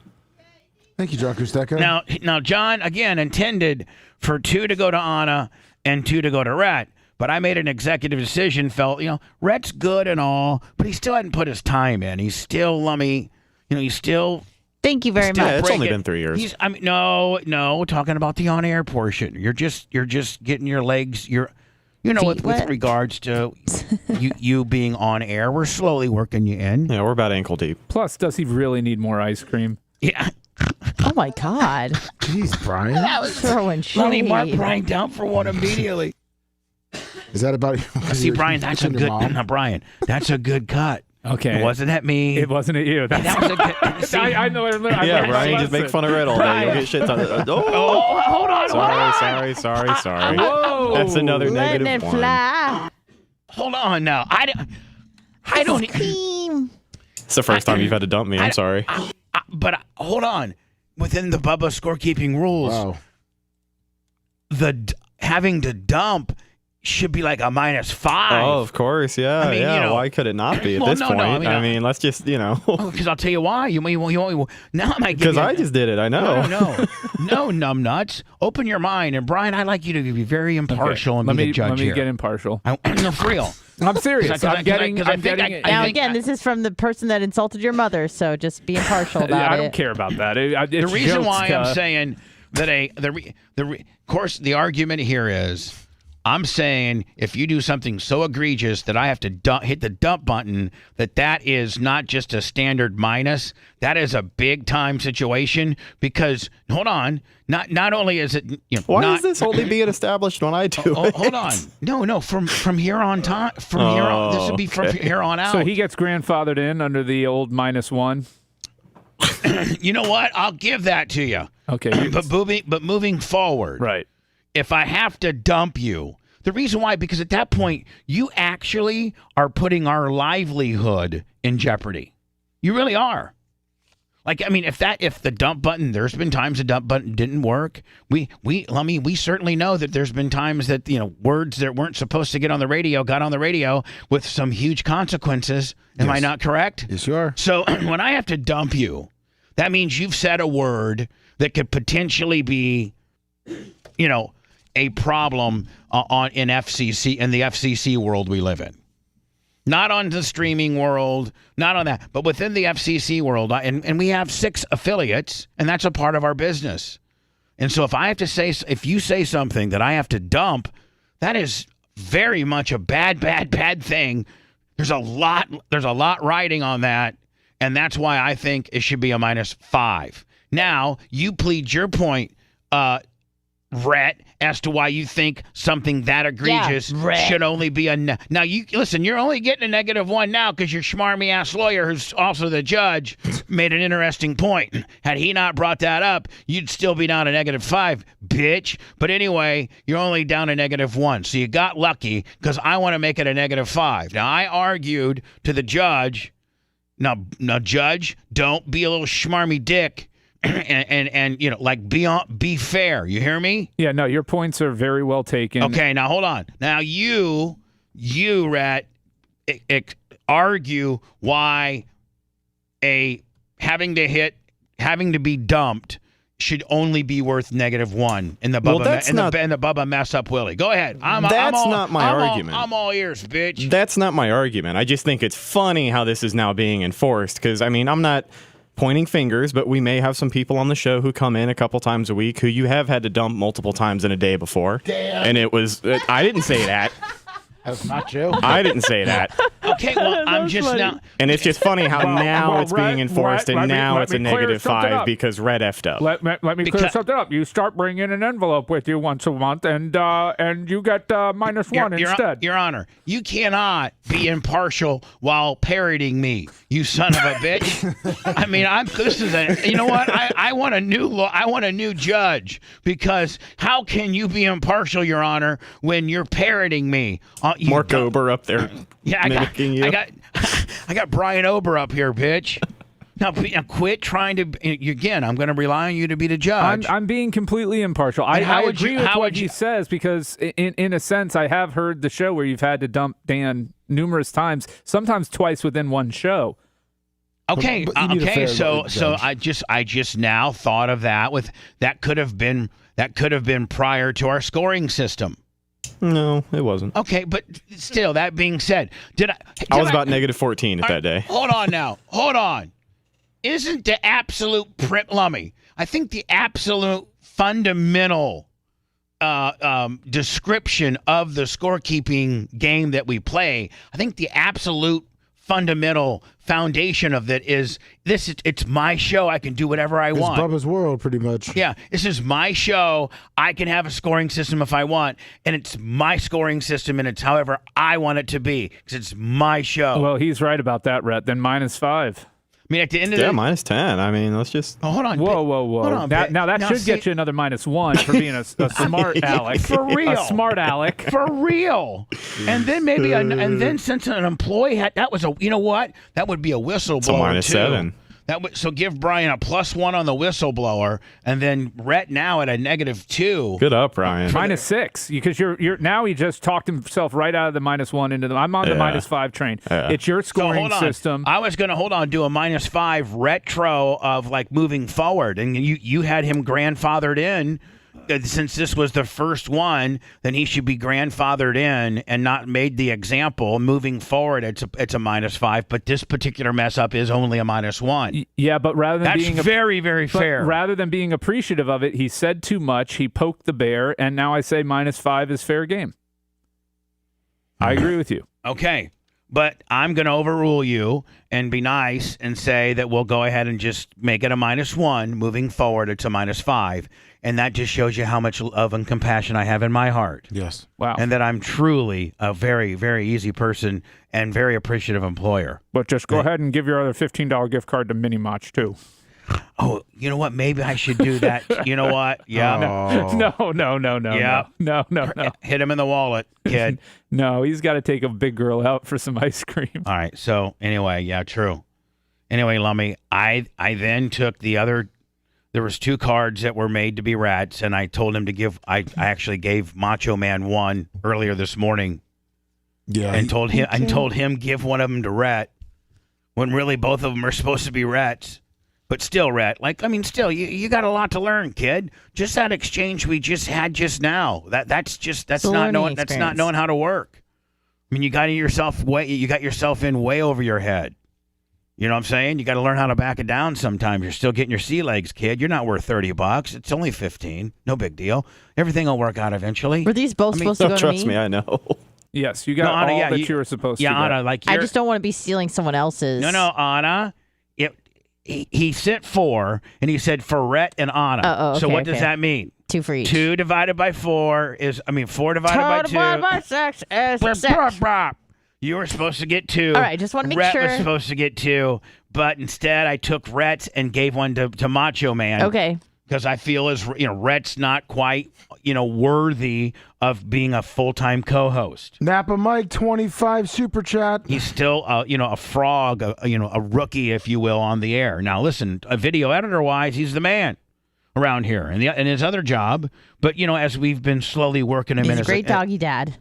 Thank you, John Costecco. Now, John again intended for 2 to go to Anna and 2 to go to Rhett. But I made an executive decision, felt, Rhett's good and all, but he still hadn't put his time in. He's still, he's still... Thank you very much. Yeah, it's only been 3 years. No, talking about the on-air portion. You're just getting your legs, with regards to you being on air, we're slowly working you in. Yeah, we're about ankle deep. Plus, does he really need more ice cream? Yeah. Oh, my God. Jeez, Brian. That was throwing shade. Let me mark Brian down for one immediately. Is that about See, Brian, that's a good Brian. That's a good cut. Okay. It wasn't at me. It wasn't at you. That was a good. See, I know. Yeah, Brian, just make fun of Red all day. You'll get shit ton of. Hold on. Sorry. Whoa. That's another Letting negative it one. fly. Hold on now. I don't. Cream. It's the first time you've had to dump me. I'm sorry. But hold on. Within the Bubba scorekeeping rules, having to dump should be like a -5. Oh, of course, yeah. I mean, why could it not be at this point? I mean, let's just, Because I'll tell you why. You now I might give because I just did it. I know. No, numbnuts. Open your mind, and Brian, I'd like you to be very impartial and be the judge Let me here. get impartial. No, for real. I'm serious. I'm getting it. Now, again, this is from the person that insulted your mother, so just be impartial about it. I don't care about that. The reason why I'm saying that of course, the argument here is, I'm saying if you do something so egregious that I have to hit the dump button, that is not just a standard minus. That is a big time situation because hold on, not only is it why is this only being established when I do it? Hold on, no, from here on time, here on, this would be from here on out. So he gets grandfathered in under the old -1. You know what? I'll give that to you. Okay, but moving forward, right? If I have to dump you, the reason why, because at that point, you actually are putting our livelihood in jeopardy. You really are. Like, I mean, if the dump button, there's been times the dump button didn't work. We certainly know that there's been times that, words that weren't supposed to get on the radio got on the radio with some huge consequences. Am I not correct? Yes, you are. So when I have to dump you, that means you've said a word that could potentially be, a problem in the FCC world we live in. Not on the streaming world, not on that, but within the FCC world. And we have 6 affiliates, and that's a part of our business. And so if you say something that I have to dump, that is very much a bad thing. There's a lot riding on that, and that's why I think it should be a -5. Now, you plead your point, Rhett, as to why you think something that egregious should only be a now. You listen. You're only getting a -1 now because your schmarmy ass lawyer, who's also the judge, made an interesting point. Had he not brought that up, you'd still be down a -5, bitch. But anyway, you're only down a -1, so you got lucky because I want to make it a -5. Now I argued to the judge. Now, judge, don't be a little schmarmy dick. And like be fair. You hear me? Yeah, no, your points are very well taken. Okay, now hold on. Now you Rat, argue why having to be dumped should only be worth -1 in the Bubba and the Bubba mess up Willie. Go ahead. That's not my argument. I'm all ears, bitch. That's not my argument. I just think it's funny how this is now being enforced because I'm not pointing fingers, but we may have some people on the show who come in a couple times a week who you have had to dump multiple times in a day before. Damn. And it was, I didn't say that. That's not you. I didn't say that. Okay, well, I'm just funny. now. And it's just funny how now it's being enforced and now it's a -5 because Red effed up. Let me clear something up. You start bringing an envelope with you once a month, and you get -1 instead. Your Honor, you cannot be impartial while parroting me, you son of a bitch. I mean, you know what? I want a new judge because how can you be impartial, Your Honor, when you're parroting me? Mark Ober up there. Yeah, I got Brian Ober up here, bitch. Now quit trying to. Again, I'm going to rely on you to be the judge. I'm being completely impartial. I agree with what he says because, in a sense, I have heard the show where you've had to dump Dan numerous times, sometimes twice within one show. Okay, So I just now thought of that. That could have been prior to our scoring system. No, it wasn't. Okay, but still, that being said, I was about -14 at that day. Hold on now. Hold on. Isn't the absolute Lummy? I think the absolute fundamental description of the scorekeeping game that we play, I think the absolute fundamental foundation of it is this. It's my show. I can do whatever I want. It's Bubba's world, pretty much. Yeah, this is my show. I can have a scoring system if I want, and it's my scoring system, and it's however I want it to be because it's my show. Well, he's right about that, Rhett. Then -5. I mean, at the end of the day, -10. I mean, let's just. Oh, hold on. Whoa. Hold on, now that should get you another -1 for being a smart aleck. For real. A smart aleck. For real. And then then since an employee that was you know what? That would be a whistleblower. It's a -7. So give Brian a +1 on the whistleblower, and then Rhett now at a -2. Good up, Brian. -6 because you're now he just talked himself right out of the -1 into the. I'm on the -5 train. It's your scoring system. I was going to do a -5 retro of like moving forward, and you had him grandfathered in. Since this was the first one, then he should be grandfathered in and not made the example. Moving forward, it's a -5, but this particular mess up is only a -1. Yeah, but rather than being very, very fair. Rather than being appreciative of it, he said too much. He poked the bear, and now I say -5 is fair game. I agree with you. Okay. But I'm going to overrule you and be nice and say that we'll go ahead and just make it a -1. Moving forward, it's a -5. And that just shows you how much love and compassion I have in my heart. Yes. Wow. And that I'm truly a very, very easy person and very appreciative employer. But just go ahead and give your other $15 gift card to Mini Mach, too. Oh, you know what? Maybe I should do that. You know what? Yeah. No. Yeah. No. Hit him in the wallet, kid. No, he's got to take a big girl out for some ice cream. All right. So anyway, yeah, true. Anyway, Lummy, I then took the other. There was 2 cards that were made to be rats, and I told him to give. I actually gave Macho Man 1 earlier this morning. Yeah. And told him give one of them to Rat, when really both of them are supposed to be rats. But still, Rat, still, you got a lot to learn, kid. Just that exchange we just had just now. That's not knowing how to work. I mean, you got yourself in way over your head. You know what I'm saying? You got to learn how to back it down sometimes. You're still getting your sea legs, kid. You're not worth $30. It's only $15. No big deal. Everything will work out eventually. Were these both supposed to go to me? Trust me, I know. Yes, you got all that you were supposed to get. Anna, like I just don't want to be stealing someone else's. No, Anna. He sent 4, and he said for Rhett and Anna. So what does that mean? 2 for each. 2 divided by 4 is, 4 divided by 2. Divided by 6 is 6. You were supposed to get 2. All right, just want to make Rhett sure. was supposed to get 2, but instead I took Rhett's and gave one to Macho Man. Okay. Because I feel Rhett's not quite, worthy of being a full-time co-host. Napa Mike 25 super chat. He's still, a frog, a rookie, if you will, on the air. Now, listen, video editor-wise, he's the man around here, and his other job. But as we've been slowly working him in, He's a great doggy dad.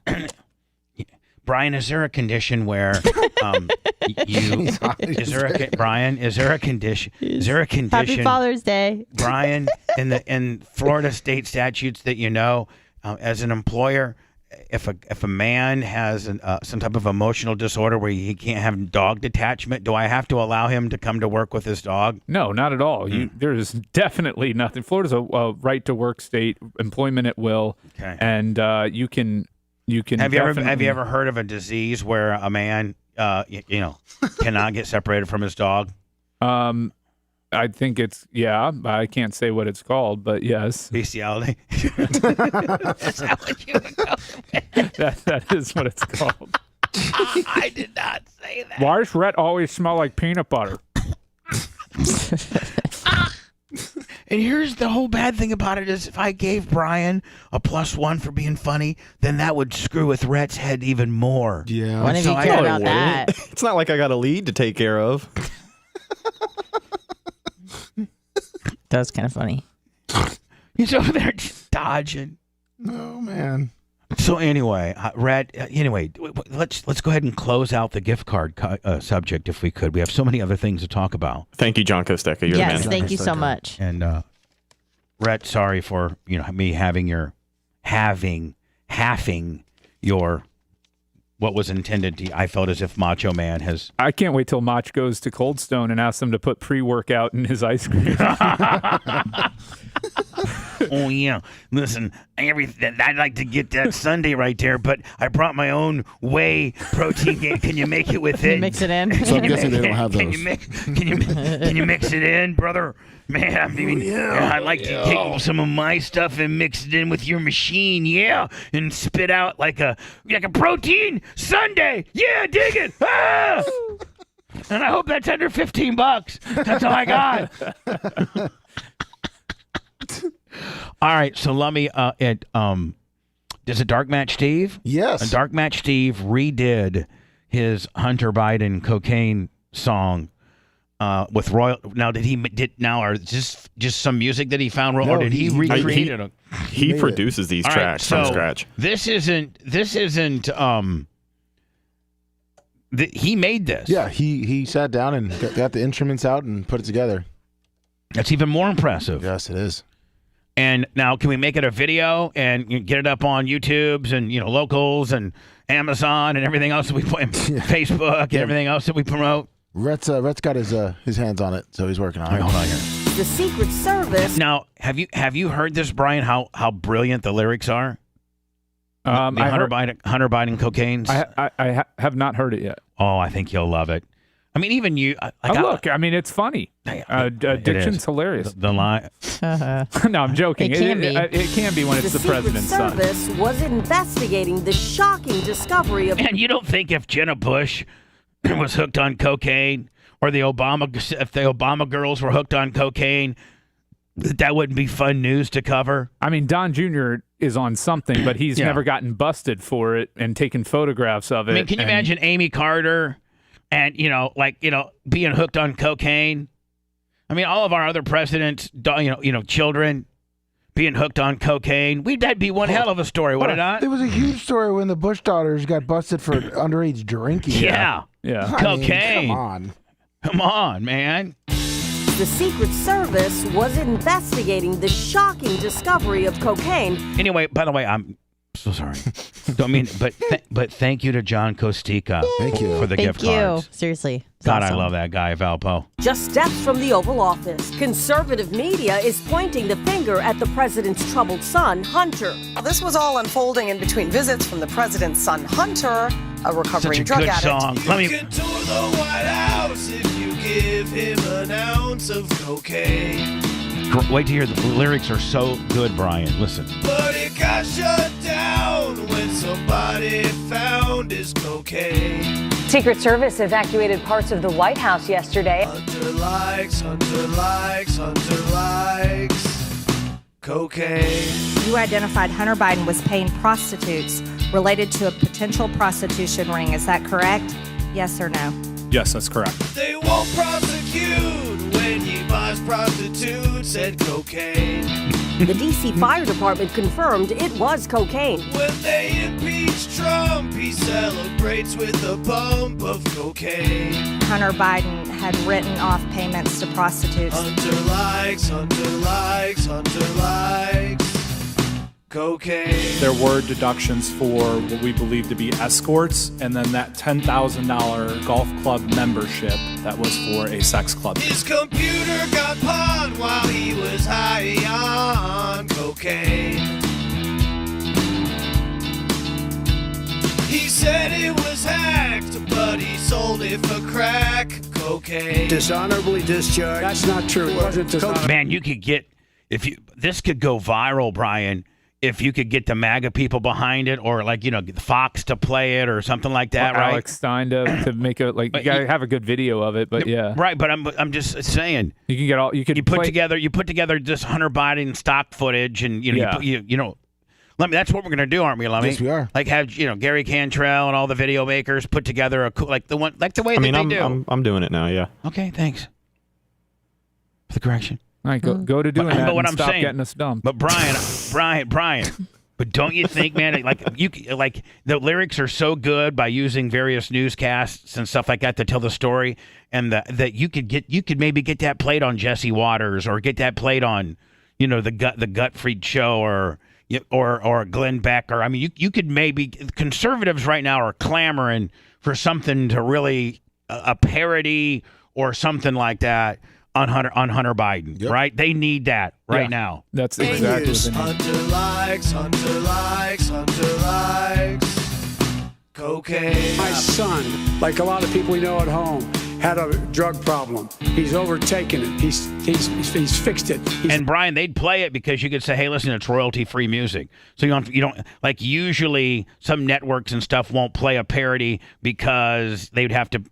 Brian, is there a condition where is there a condition? Happy Father's Day, Brian, in Florida state statutes that as an employer, if a man has some type of emotional disorder where he can't have dog detachment, do I have to allow him to come to work with his dog? No, not at all. There's definitely nothing. Florida's a right to work state, employment at will, and you can. Have you ever heard of a disease where a man cannot get separated from his dog? I think it's I can't say what it's called, but yes. Bestiality. That's that what you would go that is what it's called. I did not say that. Why does Rhett always smell like peanut butter? And here's the whole bad thing about it is if I gave Brian a +1 for being funny, then that would screw with Rhett's head even more. Yeah. Why didn't you care about that? It's not like I got a lead to take care of. That was kind of funny. He's over there just dodging. Oh, man. So anyway, Rhett, let's go ahead and close out the gift card subject if we could. We have so many other things to talk about. Thank you, John Kostecka. You're the man. Yes, thank you so much. And Rhett, sorry for me halving your what was intended to. I felt as if Macho Man has. I can't wait till Mach goes to Cold Stone and asks them to put pre-workout in his ice cream. Oh yeah, listen, I'd like to get that sundae right there, but I brought my own whey protein. Can you make it with it? Can you mix it in? So I'm guessing they don't have those. Can you mix it in, brother? Man, I'd like to take some of my stuff and mix it in with your machine, and spit out like a protein sundae. Yeah, dig it. Ah! And I hope that's under $15. That's all I got. All right, so let me does a Dark Match Steve? Yes. A Dark Match Steve redid his Hunter Biden cocaine song with Royal. Now or just some music that he found, or did he recreate it? He produces these tracks from scratch. This isn't he made this. Yeah, he sat down and got the instruments out and put it together. That's even more impressive. Yes, it is. And now, can we make it a video and get it up on YouTube's and Locals and Amazon and everything else that we put, Facebook and everything else that we promote? Rhett's got his hands on it, so he's working on it. Hold on here. The Secret Service. Now, have you heard this, Brian? How brilliant the lyrics are? Hunter Biden cocaine's. I have not heard it yet. Oh, I think you'll love it. I mean, even you. Look, it's funny. Diction's hilarious. The line. No, I'm joking. It can be. It can be when it's the president's son. The Secret Service was investigating the shocking discovery of. And you don't think if Jenna Bush was hooked on cocaine, or if the Obama girls were hooked on cocaine, that wouldn't be fun news to cover? I mean, Don Jr. is on something, but he's never gotten busted for it and taken photographs of it. I mean, can you imagine Amy Carter and, being hooked on cocaine? I mean, all of our other presidents, children being hooked on cocaine. That'd be one hell of a story, would it not? There was a huge story when the Bush daughters got busted for underage drinking. Yeah. Cocaine. Come on, man. The Secret Service was investigating the shocking discovery of cocaine. Anyway, by the way, I'm so sorry. Don't mean, but thank you to John Costica. Thank you for the gift cards. Seriously. God, awesome. I love that guy, Valpo. Just steps from the Oval Office, conservative media is pointing the finger at the president's troubled son, Hunter. This was all unfolding in between visits from the president's son, Hunter, a recovering Such a drug good addict. song. Let me. You can tour the White House if you give him an ounce of cocaine. Wait to hear the lyrics are so good, Brian. Listen. But it got shut down when somebody found his cocaine. Secret Service evacuated parts of the White House yesterday. Hunter likes cocaine. You identified Hunter Biden was paying prostitutes related to a potential prostitution ring. Is that correct? Yes or no? Yes, that's correct. They won't prosecute when he buys prostitutes and cocaine. The D.C. Fire Department confirmed it was cocaine. When they impeach Trump, he celebrates with a bump of cocaine. Hunter Biden had written off payments to prostitutes. Hunter likes cocaine. There were deductions for what we believe to be escorts, and then that $10,000 golf club membership that was for a sex club. His computer got pawned while he was high on cocaine. He said it was hacked, but he sold it for crack cocaine. Dishonorably discharged. That's not true. It wasn't dishonorable. Man, you could get this could go viral, Brian. If you could get the MAGA people behind it, or like Fox to play it, or something like that, or right? Alex Stein to make it like you gotta have a good video of it, but yeah, right. But I'm just saying you can get all you put together this Hunter Biden stock footage, and Lemmy, that's what we're gonna do, aren't we, Lemmy? Yes, we are. Like have Gary Cantrell and all the video makers put together a cool, like the way they do. I'm doing it now. Yeah. Okay, thanks for the correction. All right, go to doing that. But what and I'm stop saying, getting us dumb. But Brian. But don't you think, man? Like the lyrics are so good by using various newscasts and stuff like that to tell the story, and that you could maybe get that played on Jesse Waters, or get that played on, the Gutfried show, or Glenn Beck, or you could maybe. Conservatives right now are clamoring for something to really a parody or something like that. On Hunter Biden, right? They need that right now. That's exactly what they need. Hunter likes cocaine. My son, like a lot of people we know at home, had a drug problem. He's overtaken it. He's fixed it. And Brian, they'd play it because you could say, "Hey, listen, it's royalty-free music." So you don't like usually some networks and stuff won't play a parody because they'd have to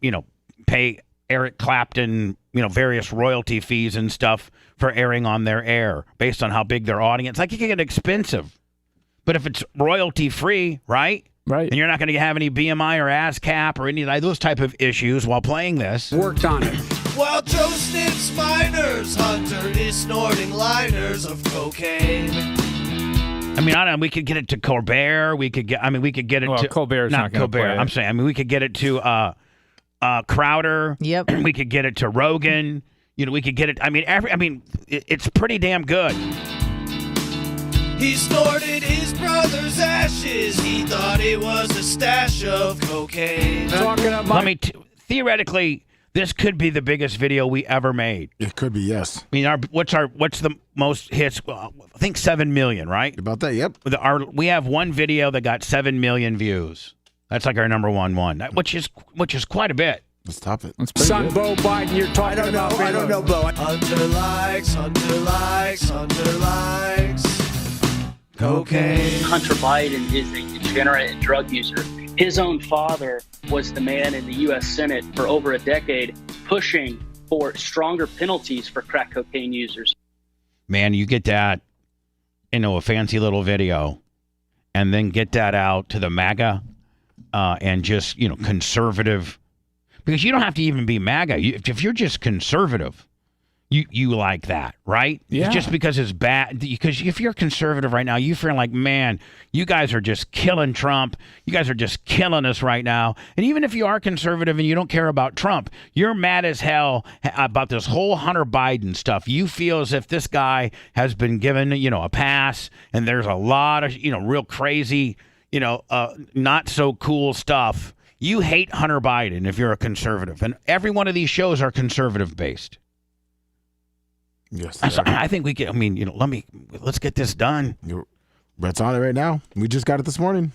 pay Eric Clapton various royalty fees and stuff for airing on their air based on how big their audience. Like, it can get expensive. But if it's royalty free, right? Right. And you're not going to have any BMI or ASCAP or any of those type of issues while playing this. Worked on it. While Joe sniffs minors, Hunter is snorting liners of cocaine. I mean, we could get it to Colbert. We could get it to Colbert's not going to Colbert. play it. I'm saying, we could get it to Crowder. Yep. We could get it to Rogan. We could get it. It's pretty damn good. He snorted his brother's ashes. He thought it was a stash of cocaine. Theoretically, this could be the biggest video we ever made. It could be, yes. What's the most hits? Well, I think 7 million, right? About that, yep. We have one video that got 7 million views. That's like our number one, which is quite a bit. Let's top it. Son, Bo Biden, you're talking about. I don't know, Bo. Hunter likes cocaine. Hunter Biden is a degenerate drug user. His own father was the man in the U.S. Senate for over a decade pushing for stronger penalties for crack cocaine users. Man, you get that into a fancy little video and then get that out to the MAGA and just, conservative. Because you don't have to even be MAGA. If you're just conservative, you like that, right? Yeah. Just because it's bad. Because if you're conservative right now, you feel like, man, you guys are just killing Trump. You guys are just killing us right now. And even if you are conservative and you don't care about Trump, you're mad as hell about this whole Hunter Biden stuff. You feel as if this guy has been given, a pass, and there's a lot of, real crazy, not so cool stuff. You hate Hunter Biden if you're a conservative, and every one of these shows are conservative based. Yes, so I think we can. I mean, let's get this done. Brett's on it right now. We just got it this morning.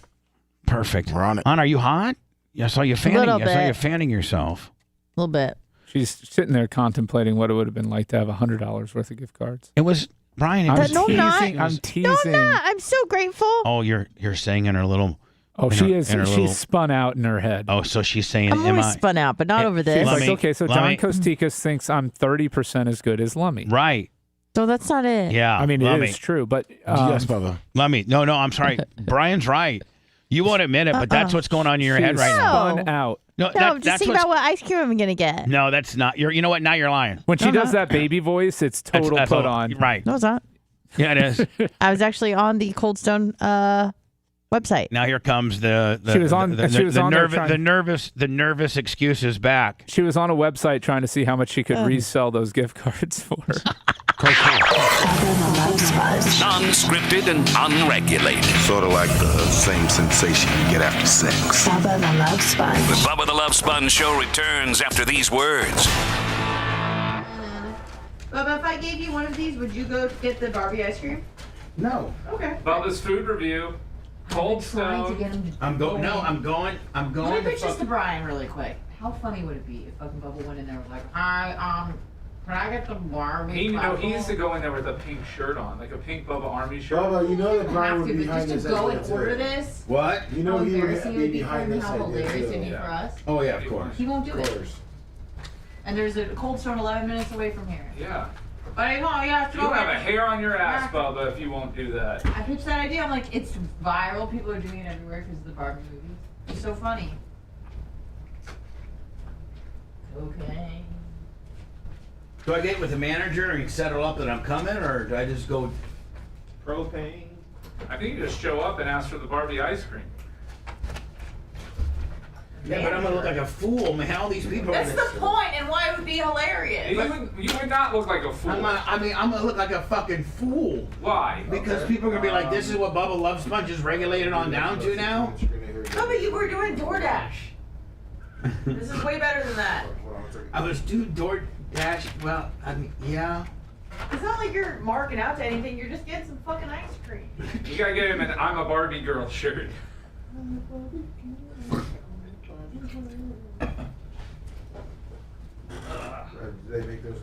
Perfect. We're on it. Hon, are you hot? I saw you fanning. I saw you fanning yourself. A little bit. She's sitting there contemplating what it would have been like to have $100 worth of gift cards. It was Brian. I'm teasing. I'm teasing. No, I'm not. I'm so grateful. Oh, you're saying in her little. Oh, she's spun out in her head. Oh, so she's saying, I'm always spun out, but not over this. She's like, okay, so John Kostikis thinks I'm 30% as good as Lummy. Right. So that's not it. Yeah. I mean, it is true, but... yes, Bubba. Lummy. No, I'm sorry. Brian's right. You won't admit it, but that's what's going on in your head right now. Spun out. No, just think about what ice cream I'm going to get. No, that's not. You know what? Now you're lying. When she does that baby voice, it's total put on. Right. No, it's not. Yeah, it is. I was actually on the Cold Stone website. Now here comes the nervous excuses back. She was on a website trying to see how much she could resell those gift cards for. Non-scripted and unregulated. Sort of like the same sensation you get after sex. Bubba the Love Sponge. The Bubba the Love Sponge show returns after these words. Bubba, if I gave you one of these, would you go get the Barbie ice cream? No. Okay. Bubba's food review. Cold Stone. I'm going. Let me pitch this to Brian really quick. How funny would it be if fucking Bubba went in there and was like, can I get the Barbie? He needs to go in there with a pink shirt on, like a pink Bubba Army shirt. Bubba, you know that Brian would be behind this. Just to go and order this. What? You know he would be behind this. How hilarious it'd be for us. Oh yeah, of course. He won't do it. And there's a Cold Stone 11 minutes away from here. Yeah. But you have a hair on your ass, Bubba, if you won't do that. I pitched that idea. I'm like, it's viral. People are doing it everywhere because of the Barbie movies. It's so funny. Okay. Do I get with the manager and settle up that I'm coming, or do I just go propane? I think you just show up and ask for the Barbie ice cream. Yeah, but I'm gonna look like a fool, man. All these people. That's the point, and why it would be hilarious. You would not look like a fool. I'm gonna look like a fucking fool. Why? Because people are gonna be like, "This is what Bubba Love Sponge is regulated on down to now." No, but you were doing DoorDash. This is way better than that. I was doing DoorDash. Well, yeah. It's not like you're marking out to anything. You're just getting some fucking ice cream. You gotta get him an "I'm a Barbie girl" shirt. Do they make those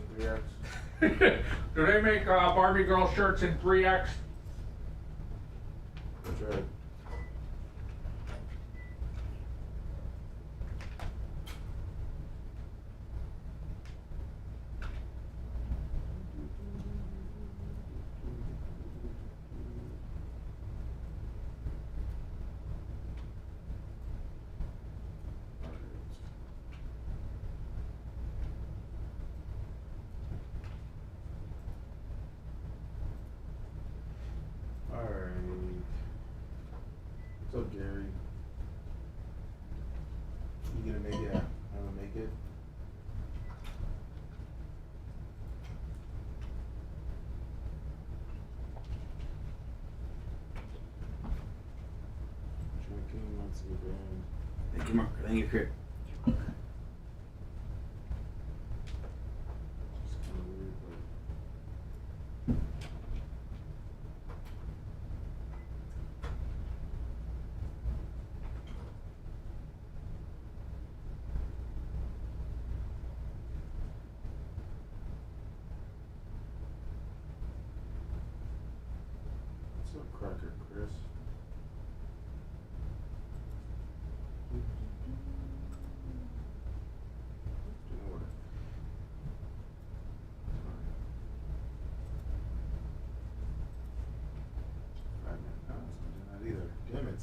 in 3X? Do they make Barbie girl shirts in 3X? That's right. What's up, Gary? You gonna make it? Yeah, I'm gonna make it. Drinking once again. Thank you, Mark. Thank you, Chris. Cracker, Chris. Not either. Damn it.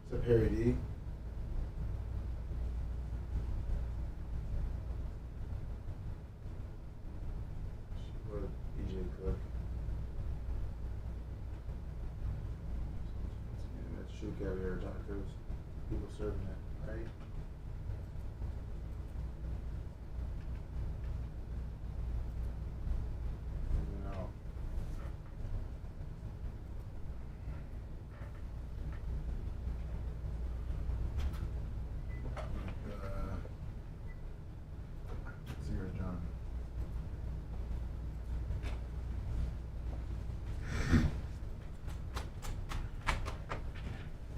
What's up, Harry D? EJ Cook. That's true caviar tacos. People serving that, right? No.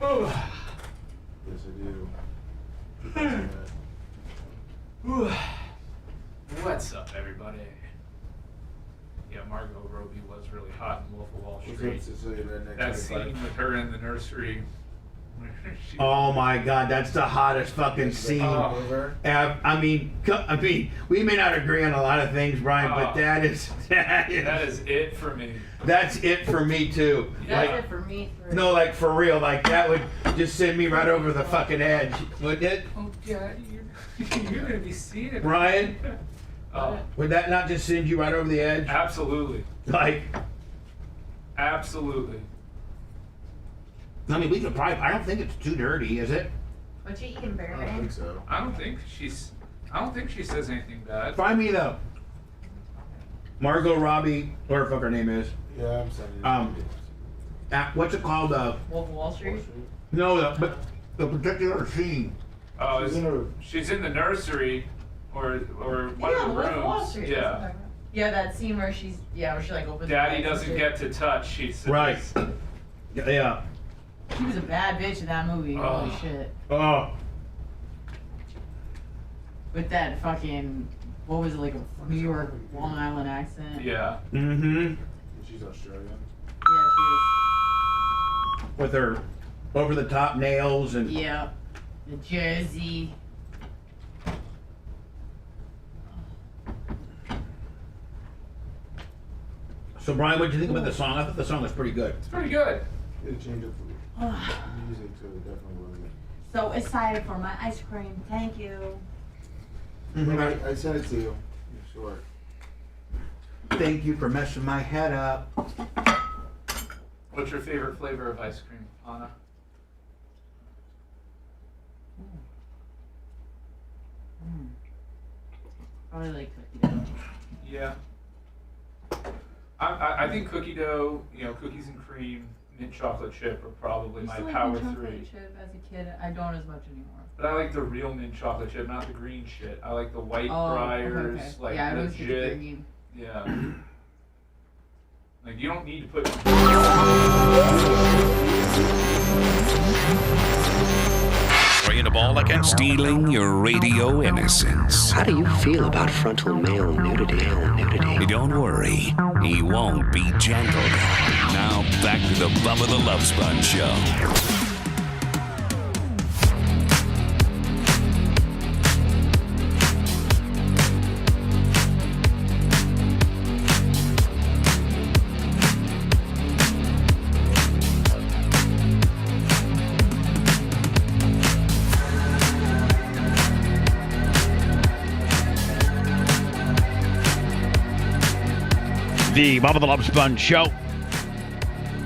Yes, I do. What's up, everybody? Yeah, Margot Robbie was really hot in Wolf of Wall Street. That scene with her in the nursery. Oh my God, that's the hottest fucking scene. I mean, we may not agree on a lot of things, Brian, but that is it for me. That's it for me too. That's Like, it for me. no, like for real, like that would just send me right over the fucking edge, wouldn't it? Oh God, you're gonna be seeing it, Brian? Oh, Would that not just send you right over the edge? absolutely. Like, Absolutely. I mean, we could probably. I don't think it's too dirty, is it? What you eating, Barry? I don't think so. I don't think she says anything bad. Find me the Margot Robbie, whatever the fuck her name is. Yeah, I'm saying. What's it called? Wolf of Wall Street? No, but the particular scene. Oh, she's in the nursery, or one of the Wolf of Wall rooms. Street. Yeah. Yeah, that scene where she like opens. Daddy the doesn't get to touch. She says. Right. Yeah. She was a bad bitch in that movie. Holy shit. Oh. With that fucking, what was it, like a New York, Long Island accent? Yeah. Mm-hmm. She's Australian. Yeah, she is. With her over-the-top nails and. Yeah. The Jersey. So, Brian, what did you think about the song? I thought the song was pretty good. It's pretty good. It changed up the music, so it definitely wasn't. So excited for my ice cream. Thank you. Mm-hmm. I sent it to you. Sure. Thank you for messing my head up. What's your favorite flavor of ice cream, Anna? Probably like cookie dough. Yeah. I think cookie dough, cookies and cream, mint chocolate chip are probably my power mint three. chocolate chip as a kid. I don't as much anymore. But I like the real mint chocolate chip, not the green shit. I like the white Briars, okay. like yeah, I always get the legit. green. Yeah. Like you don't need to put. Spraying the ball again, stealing your radio innocence. How do you feel about frontal male nudity? Don't worry, he won't be gentled. Now back to the Bubba the Love Sponge Show. The Bubba the Love Sponge Show,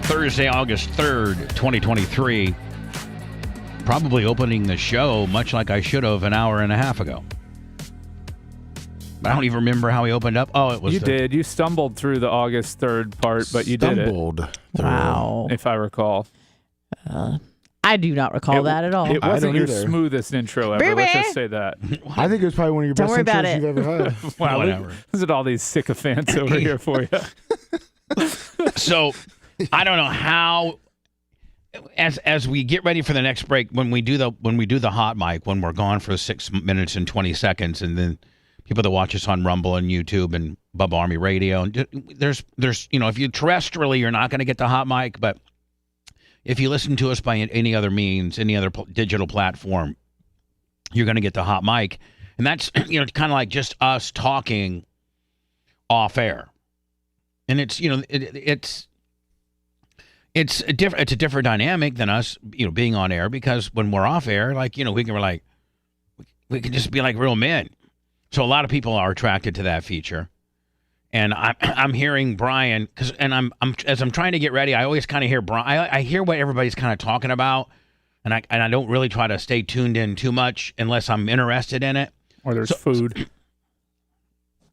Thursday, August 3rd, 2023. Probably opening the show much like I should have an hour and a half ago. I don't even remember how he opened up. Oh, it was. You did. You stumbled through the August 3rd part, but you did it. Wow. If I recall. I do not recall that at all. It wasn't your either. smoothest intro ever. Let's just say that. I think it was probably one of your Don't best worry about intros it. you've ever had. Wow, Whatever. Look at all these sycophants over here for you. So, I don't know how. As we get ready for the next break, when we do the hot mic, when we're gone for 6 minutes and 20 seconds, and then people that watch us on Rumble and YouTube and Bubba Army Radio, and there's if you terrestrially, you're not going to get the hot mic, but if you listen to us by any other means, any other digital platform, you're going to get the hot mic, and that's kind of like just us talking off air, and it's it's a different dynamic than us being on air, because when we're off air, we can just be like real men. So a lot of people are attracted to that feature. And I'm hearing Brian, as I'm trying to get ready, I always kind of hear Brian. I hear what everybody's kind of talking about, and I don't really try to stay tuned in too much unless I'm interested in it. Or there's food.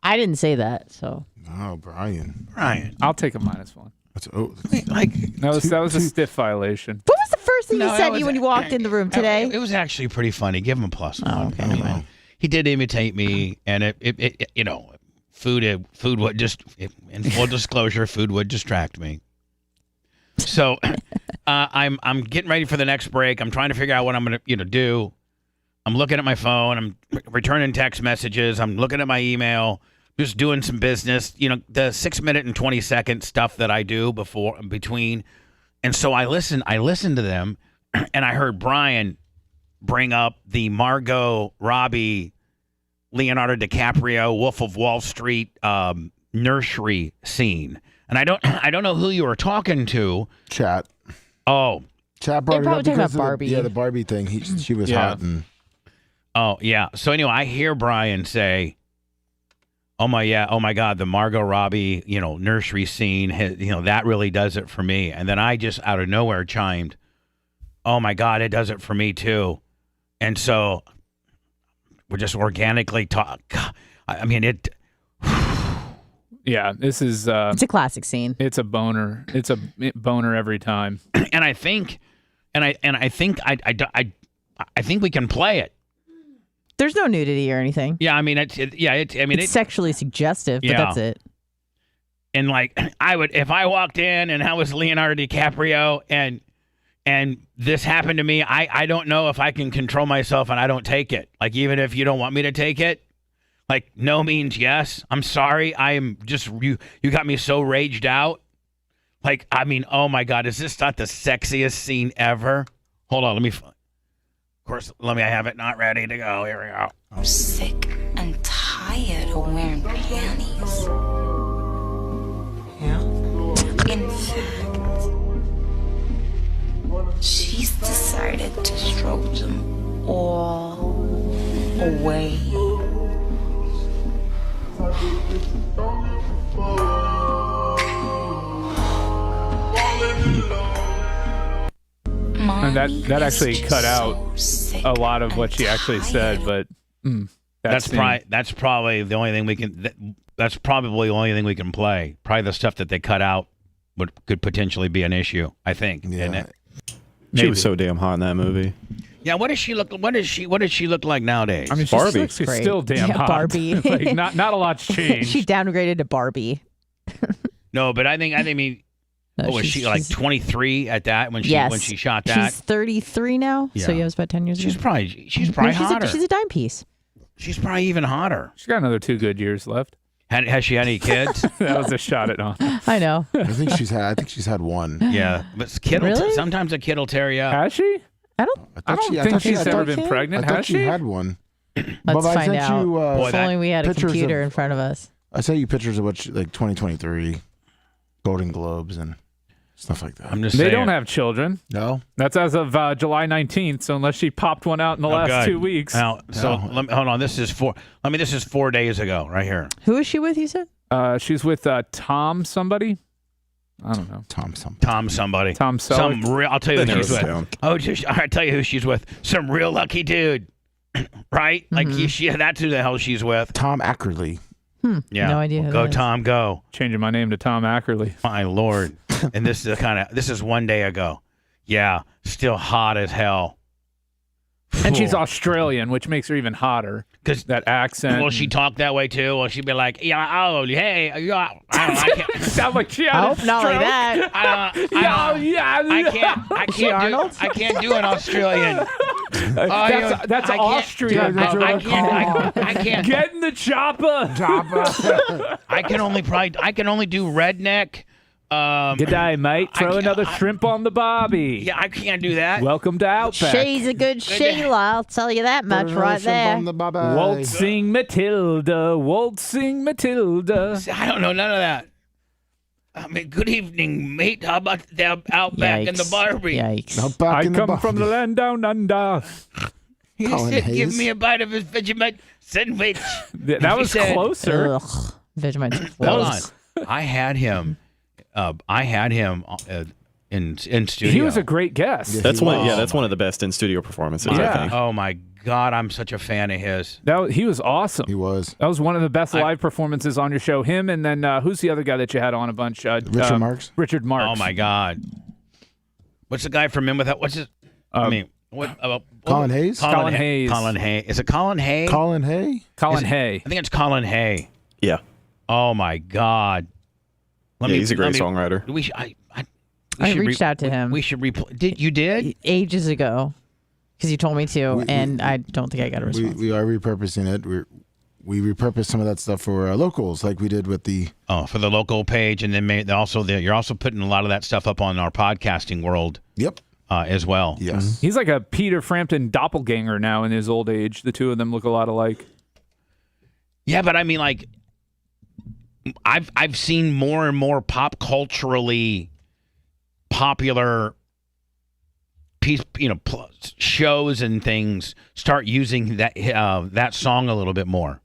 I didn't say that, so. Oh, Brian. I'll take a -1. That was a stiff violation. What was the first thing he said to you when you walked in the room today? It was actually pretty funny. Give him a +1. Oh, okay. I mean, he did imitate me, and it food would just, in full disclosure, food would distract me. So, I'm getting ready for the next break. I'm trying to figure out what I'm going to do. I'm looking at my phone. I'm returning text messages. I'm looking at my email. Just doing some business. The 6 minute and 20-second stuff that I do between. And so I listened to them, and I heard Brian bring up the Margot Robbie, Leonardo DiCaprio, Wolf of Wall Street nursery scene. And I don't know who you were talking to. Chat. Oh. Chat brought it up because of Barbie. the Barbie thing. She was hot. And... Oh, yeah. So anyway, I hear Brian say, oh my God, the Margot Robbie, nursery scene, that really does it for me. And then I just out of nowhere chimed, oh my God, it does it for me too. And so we're just organically talk. I mean, it. Yeah, this is. It's a classic scene. It's a boner. It's a boner every time. And I think, I think we can play it. There's no nudity or anything. Yeah, I mean, it's sexually suggestive, but that's it. And like, if I walked in and I was Leonardo DiCaprio and this happened to me, I don't know if I can control myself and I don't take it. Like, even if you don't want me to take it, like, no means yes. I'm sorry. I am just, you got me so raged out. Like, I mean, oh my God, is this not the sexiest scene ever? Hold on, I have it not ready to go. Here we go. I'm sick and tired of wearing panties. Yeah. In fact, she's decided to stroke them all away. And that actually cut out a lot of what she actually said, but that's probably the only thing we can. That's probably the only thing we can play. Probably the stuff that they cut out could potentially be an issue. I think. Yeah. She was so damn hot in that movie. Yeah, what does she look? What does she look like nowadays? I mean, Barbie. She's still damn hot. Barbie. Like, not a lot's changed. She downgraded to Barbie. No, but I mean. Was she like 23 at that when she shot that? She's 33 now. Yeah. So yeah, it was about 10 years ago. She's probably hotter. She's a dime piece. She's probably even hotter. She's got another 2 good years left. Has she had any kids? That was a shot at on. I know. I think she's had one. Yeah, but sometimes a kid will tear you up. Has she? I don't think she's ever been pregnant. I thought she had one. Let's find out. If only we had a computer in front of us. I sent you pictures of 2023 Golden Globes and stuff like that. I'm just saying. They don't have children. No. That's as of July 19th. So unless she popped one out in the last 2 weeks. Now, let me, hold on. This is 4 days ago, right here. Who is she with? You said. She's with Tom somebody. I don't know. Tom somebody. I'll tell you who she's with. I'll tell you who she's with. Some real lucky dude, right? Like that's who the hell she's with. Tom Ackerley. Yeah. No idea. Who go that is. Tom, go. Changing my name to Tom Ackerley. My Lord. And this is 1 day ago. Yeah, still hot as hell. And she's Australian, which makes her even hotter. Because that accent. Will she talk that way too? Will she be like, yeah, oh, hey, yeah, I can't. Sound like she had a not like that. I can't do an Australian. That's Austrian. I can't. Get in the chopper. I can only do redneck. Good day, mate. Throw another shrimp on the barbie. Yeah, I can't do that. Welcome to Outback. She's a good Sheila, I'll tell you that much right there. Waltzing Matilda, waltzing Matilda. I don't know none of that. I mean, good evening, mate. How about the Outback and the Barbie? Yikes. I come from the land down under. He said, give me a bite of his Vegemite sandwich. That was closer. Ugh, Vegemite. Hold on. I had him in studio. He was a great guest. Yeah, that's one of the best in studio performances. I think. Oh my God, I'm such a fan of his. He was awesome. He was. That was one of the best live performances on your show. Him and then who's the other guy that you had on a bunch? Richard Marx. Richard Marx. Oh my God. What's the guy from In Without? What's his? Colin Hayes. Colin Hayes. Colin Hay. Is it Colin Hay? Colin Hay. Colin Hay. I think it's Colin Hay. Yeah. Oh my God. He's a great songwriter. I reached out to him. We should you did? Ages ago. Because you told me to, and I don't think I got a response. We are repurposing it. We repurposed some of that stuff for locals, like we did with the for the local page, and then you're also putting a lot of that stuff up on our podcasting world. Yep. As well. Yes. He's like a Peter Frampton doppelganger now in his old age. The two of them look a lot alike. Yeah, but I mean, like, I've seen more and more pop culturally popular shows and things start using that song a little bit more.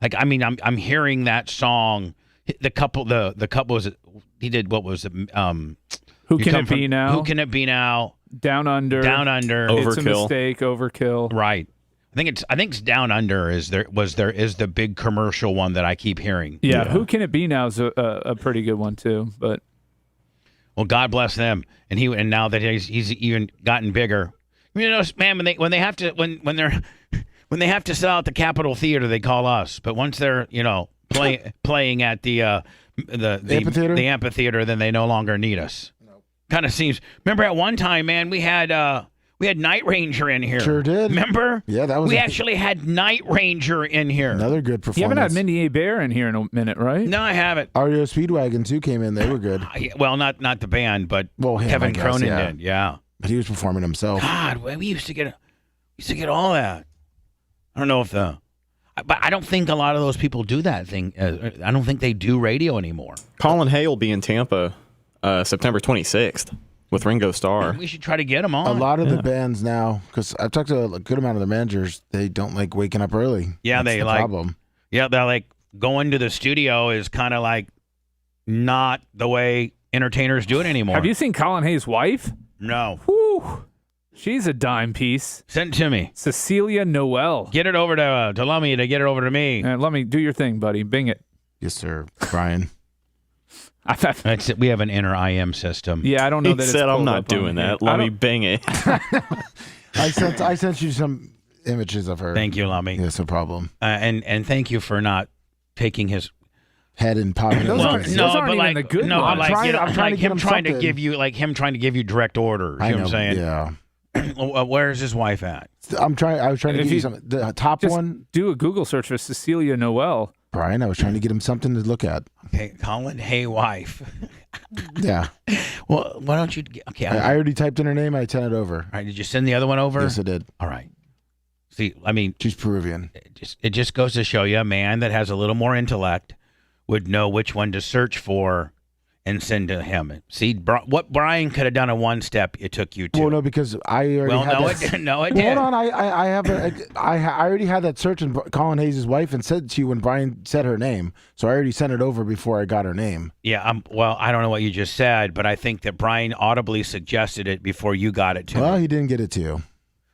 Like, I mean, I'm hearing that song. The couple was it? He did what was it? Who Can It Be Now? Who Can It Be Now? Down Under. Overkill. It's a Mistake. Overkill. Right. I think it's Down Under is the big commercial one that I keep hearing. Yeah. Who Can It Be Now is a pretty good one too. But well, God bless them. And now that he's even gotten bigger. You know, man, when they have to sell out the Capitol Theater, they call us. But once they're playing at the amphitheater, then they no longer need us. No. Kind of seems. Remember at one time, man, we had Night Ranger in here. Sure did. Remember? Yeah, that was. We actually had Night Ranger in here. Another good performance. You haven't had Mindy A. Bear in here in a minute, right? No, I haven't. REO Speedwagon too came in. They were good. Well, not the band, but Kevin Cronin did. Yeah, but he was performing himself. God, we used to get all that. I don't know but I don't think a lot of those people do that thing. I don't think they do radio anymore. Colin Hay will be in Tampa September 26th with Ringo Starr. We should try to get him on. A lot of the bands now, because I've talked to a good amount of the managers, they don't like waking up early. Yeah, That's the problem. Yeah, they're like going to the studio is kind of like not the way entertainers do it anymore. Have you seen Colin Hay's wife? No. Whew. She's a dime piece. Send it to me. Cecilia Noel. Get it over to Lummy to get it over to me. Lummy, do your thing, buddy. Bing it. Yes, sir, Brian. We have an inner IM system. Yeah, I don't know he that said it's I'm not doing that. Lummy, bing it. I sent you some images of her. Thank you, Lummy. Yes, no problem. And thank you for not taking his head and popping. Those aren't even the good ones. I'm trying to give you direct orders. You know what I'm saying? Yeah. Where's his wife at? I was trying to give you something. The top one. Do a Google search for Cecilia Noel. Brian, I was trying to get him something to look at. Okay, Colin Hay wife. Yeah. Well, why don't you? Okay, I already typed in her name. I sent it over. All right, did you send the other one over? Yes, I did. All right. See, I mean, she's Peruvian. It just goes to show you, a man that has a little more intellect would know which one to search for and send to him. See, what Brian could have done in one step, it took you two. Well, no, because I already no, it did. Hold on, I already had that search in Colin Hayes' wife and said to you when Brian said her name. So I already sent it over before I got her name. Yeah, well, I don't know what you just said, but I think that Brian audibly suggested it before you got it to Well, me. he didn't get it to you.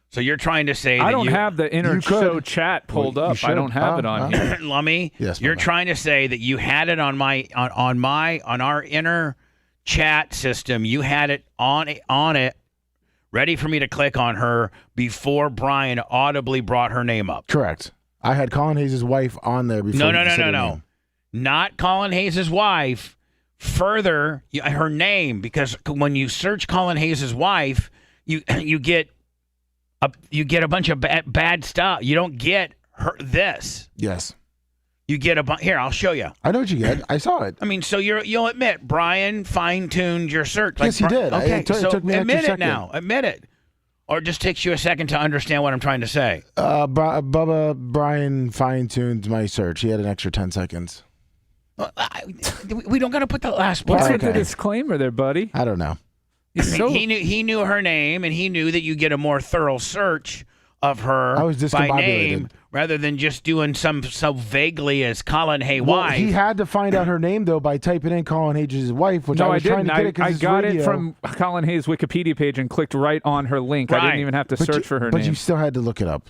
So you're trying to say I that don't have the inner show chat pulled up. I don't have it on here. Lummy, yes, you're trying to say that you had it on our inner chat system. You had it on it, ready for me to click on her before Brian audibly brought her name up. Correct. I had Colin Hayes' wife on there before. No. Not Colin Hayes' wife. Further, her name, because when you search Colin Hayes' wife, you get a bunch of bad stuff. You don't get this. Yes. You get here, I'll show you. I know what you get. I saw it. I mean, so you'll admit Brian fine-tuned your search. Yes, he did. Okay, It took me an admit extra it now. Admit it. Or it just takes you a second to understand what I'm trying to say. Brian fine-tuned my search. He had an extra 10 seconds. We don't got to put the last part. What's with the disclaimer there, buddy? I don't know. He knew her name, and he knew that you get a more thorough search of her I was by discombobulated. name rather than just doing some so vaguely as Colin Hay wife. He had to find out her name though by typing in Colin Hayes' wife, which I was trying to get it because I got it from Colin Hayes' Wikipedia page and clicked right on her link. Right. I didn't even have to search for her name. But you still had to look it up.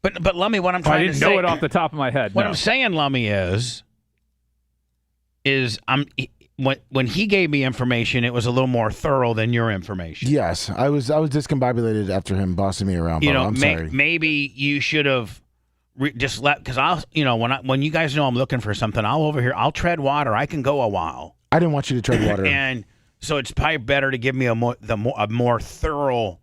But Lummy, what I'm trying to say, I didn't know it off the top of my head. What I'm saying, Lummy, is when he gave me information, it was a little more thorough than your information. Yes, I was discombobulated after him bossing me around. I'm sorry. Maybe you should have just let, because when you guys know I'm looking for something, I'll tread water. I can go a while. I didn't want you to tread water. And So it's probably better to give me a more thorough.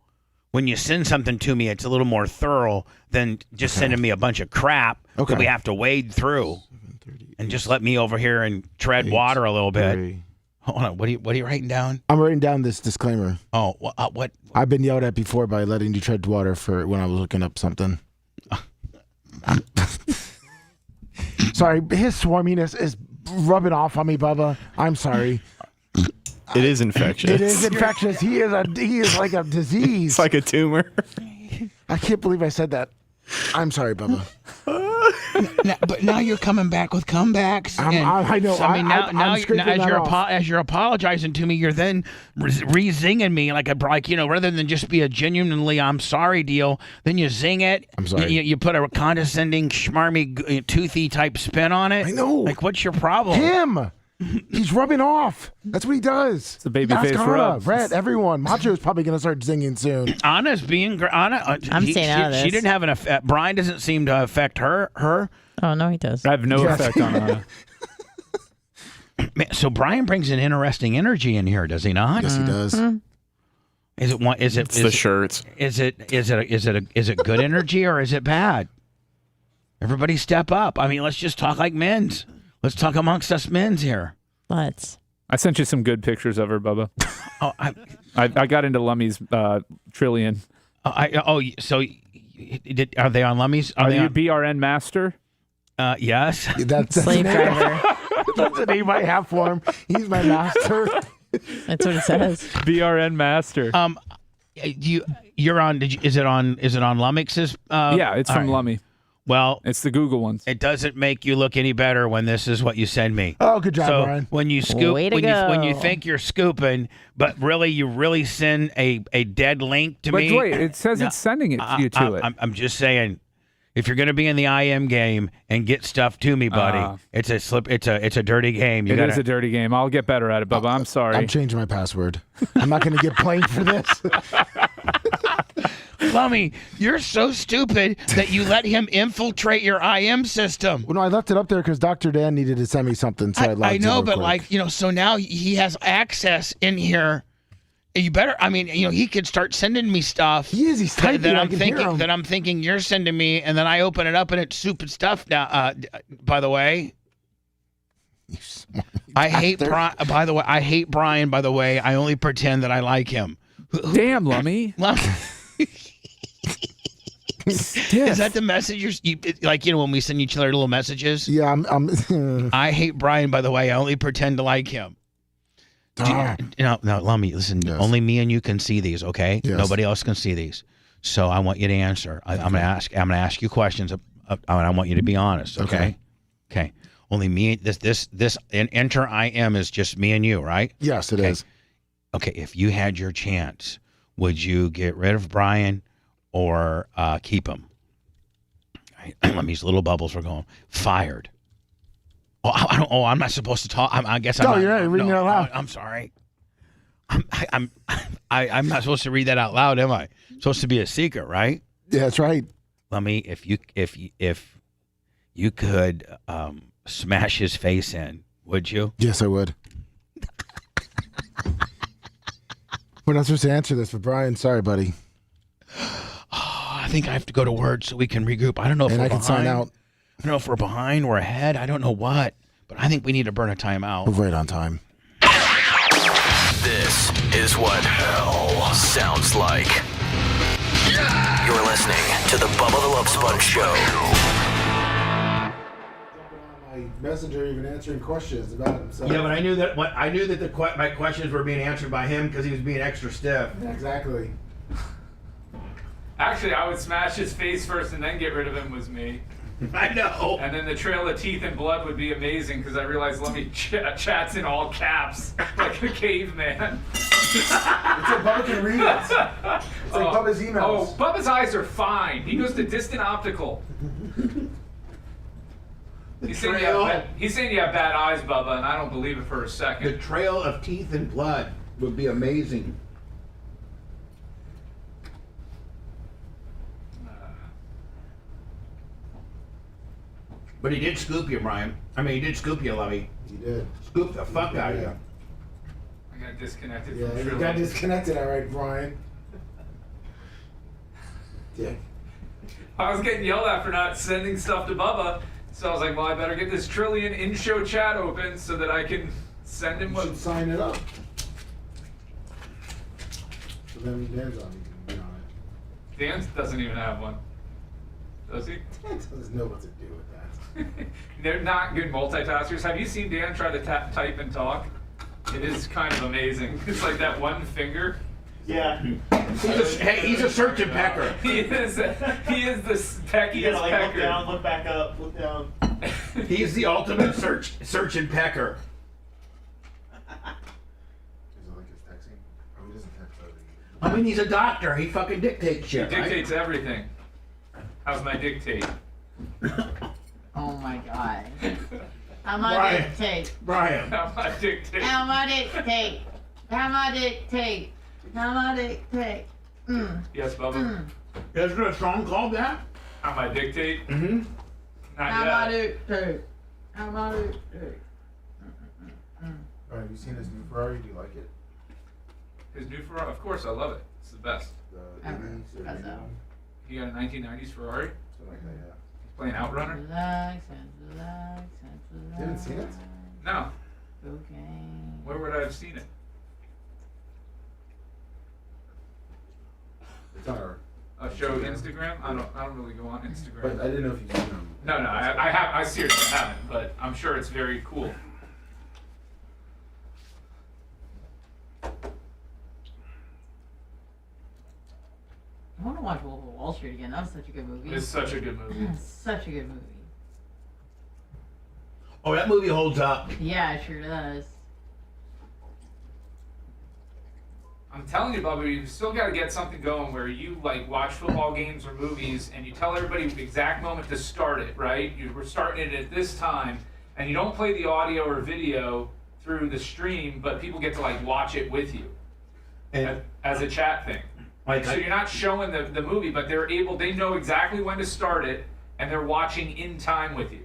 When you send something to me, it's a little more thorough than just sending me a bunch of crap that we have to wade through. And just let me over here and tread water a little bit. Hold on, what are you writing down? I'm writing down this disclaimer. Oh, what? I've been yelled at before by letting you tread water for when I was looking up something. Sorry, his swarminess is rubbing off on me, Bubba. I'm sorry. It is infectious. It is infectious. He is like a disease. It's like a tumor. I can't believe I said that. I'm sorry, Bubba. But now you're coming back with comebacks. I know. So, as you're apologizing to me, you're then re-zinging me like rather than just be a genuinely I'm sorry deal. Then you zing it. I'm sorry. You put a condescending, schmarmy, toothy type spin on it. I know. Like, what's your problem? Him. He's rubbing off. That's what he does. It's a babyface rub. Red, everyone. Macho's probably going to start zinging soon. Anna's being Anna. I'm staying out of this. She didn't have an effect. Brian doesn't seem to affect her. Oh no, he does. I have no effect on Anna. So Brian brings an interesting energy in here, does he not? Yes, he does. Is it one? Is it? It's the shirts. Is it good energy or is it bad? Everybody step up. I mean, let's just talk like men's. Let's talk amongst us men's here. Let's. I sent you some good pictures of her, Bubba. I got into Lummy's Trillion. So are they on Lummy's? Are you BRN master? Yes. That's slave driver. That's the name I have for him. He's my master. That's what it says. BRN master. You're on. Is it on Lumix's? Yeah, it's from Lummy. Well, it's the Google ones. It doesn't make you look any better when this is what you send me. Oh, good job, so Brian. When you scoop, when you think you're scooping, but you really send a dead link to me. But wait, it says it's sending it to you to it. I'm just saying, if you're going to be in the IM game and get stuff to me, buddy, it's a dirty game. It is a dirty game. I'll get better at it, Bubba. I'm sorry. I'm changing my password. I'm not going to get blamed for this. Lummy, you're so stupid that you let him infiltrate your IM system. Well, no, I left it up there because Dr. Dan needed to send me something, so I logged I know, in but real quick. so now he has access in here. You better. I mean, he could start sending me stuff. He is. He's typing. That I'm thinking you're sending me, and then I open it up and it's stupid stuff. Now, by the way, I hate Brian. By the way, I hate Brian. By the way, I only pretend that I like him. Damn, Lummy. Is that the message when we send each other little messages? Yeah, I hate Brian, by the way. I only pretend to like him. No, Lummy, listen. Yes. Only me and you can see these, okay? Yes. Nobody else can see these. So I want you to answer. I'm gonna ask you questions. And I want you to be honest, okay? Okay. Only me. This enter IM is just me and you, right? Yes, it is. Okay. If you had your chance, would you get rid of Brian or keep him? These little bubbles were going fired. I'm not supposed to talk. I guess I'm. No, you're not reading it out loud. I'm sorry. I'm not supposed to read that out loud, am I? It's supposed to be a secret, right? Yeah, that's right. Lummy, if you could smash his face in, would you? Yes, I would. We're not supposed to answer this, but Brian, sorry, buddy. I think I have to go to Word so we can regroup. I don't know if we're behind. Sign out. I don't know if we're behind, we're ahead. I don't know what, but I think we need to burn a timeout. We're right on time. This is what hell sounds like. You're listening to the Bubba the Love Sponge Show. My messenger even answering questions about himself. Yeah, but I knew that my questions were being answered by him because he was being extra stiff. Exactly. Actually, I would smash his face first and then get rid of him was me. I know. And then the trail of teeth and blood would be amazing because I realized Lummy chats in all caps like a caveman. It's like Bubba can read it. It's like Bubba's emails. Oh, Bubba's eyes are fine. He goes to distant optical. He's saying you have bad eyes, Bubba, and I don't believe it for a second. The trail of teeth and blood would be amazing. But he did scoop you, Brian. I mean, he did scoop you, Lummy. He did. Scoop the fuck out of you. I gotta got disconnected Yeah, from you Trillian. got disconnected, all right, Brian. Yeah. I was getting yelled at for not sending stuff to Bubba, so I was like, well, I better get this Trillian in-show chat open so that I can send him what. You should sign it up. So then Dan's on, you can be on it. Dan doesn't even have one. Does he? Dan doesn't know what to do with that. They're not good multitaskers. Have you seen Dan try to type and talk? It is kind of amazing. It's like that one finger. Yeah. He's a search and pecker. He is the peckiest You gotta like pecker. look down, look back up, look down. He's the ultimate search and pecker. Is it like his texting? Oh, he doesn't text over you. I mean, he's a doctor. He fucking dictates shit. He dictates everything. How's my dictate? Oh my god. How my Brian. dictate? Brian. How my dictate? How my dictate? How my dictate? How my dictate? Yes, Bubba. Is there a song called that? How my dictate? Mm-hmm. Not How yet. my dictate? How my dictate? All right, have you seen his new Ferrari? Do you like it? His new Ferrari? Of course, I love it. It's the best. The Ever. 80s or That's 81? all. He got a 1990s Ferrari. Something like that, yeah. He's playing Outrunner. Relax and relax and relax. You haven't seen it? No. Cocaine. Where would I have seen it? It's on our... Show Instagram? I don't really go on But Instagram. I didn't know if you've seen them. No, I seriously haven't, but I'm sure it's very cool. I want to watch Wolf of Wall Street again. That was such a good movie. It's such a good movie. Such a good movie. Oh, that movie holds up. Yeah, it sure does. I'm telling you, Bubba, you've still got to get something going where you like watch football games or movies and you tell everybody the exact moment to start it, right? We're starting it at this time, and you don't play the audio or video through the stream, but people get to like watch it with you as a chat thing. So you're not showing the movie, but they know exactly when to start it, and they're watching in time with you.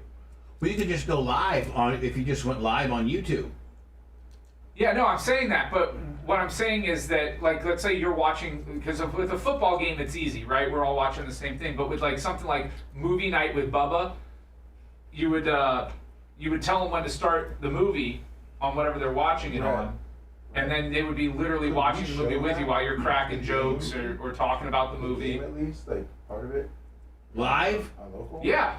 Well, you could just go live on it if you just went live on YouTube. Yeah, no, I'm saying that, but what I'm saying is that, like, let's say you're watching, because with a football game, it's easy, right? We're all watching the same thing. But with like something like movie night with Bubba, you would tell them when to start the movie on whatever they're watching it on, and then they would be literally watching the movie with you while you're cracking jokes or talking about the movie. At least, like, part of it? Live? On local? Yeah.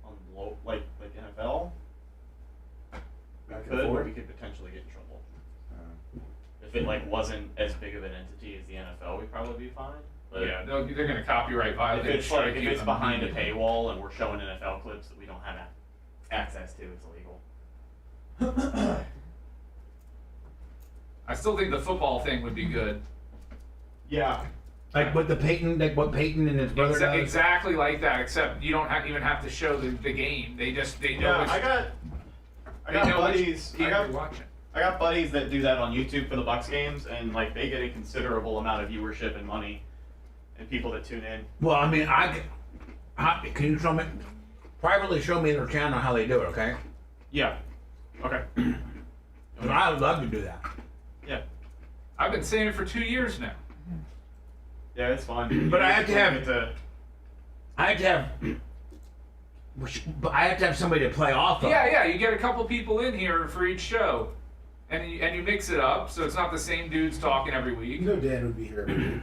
On like NFL? We could, or we could potentially get in trouble. If it like wasn't as big of an entity as the NFL, we'd probably be fine. But Yeah, they're going to copyright violate. if it's like if it's behind a paywall and we're showing NFL clips that we don't have access to, it's illegal. I still think the football thing would be good. Yeah. Like what Peyton and his brother does? Exactly like that, except you don't even have to show the game. They know. Yeah, I got buddies. You're watching. I got buddies that do that on YouTube for the Bucks games, and like they get a considerable amount of viewership and money, and people that tune in. Well, I mean, can you show me, privately show me their channel how they do it, okay? Yeah. Okay. I would love to do that. Yeah. I've been saying it for 2 years now. Yeah, it's fun. But I have to have somebody to play off of. Yeah, you get a couple people in here for each show, and you mix it up so it's not the same dudes talking every week. You know Dan would be here every week.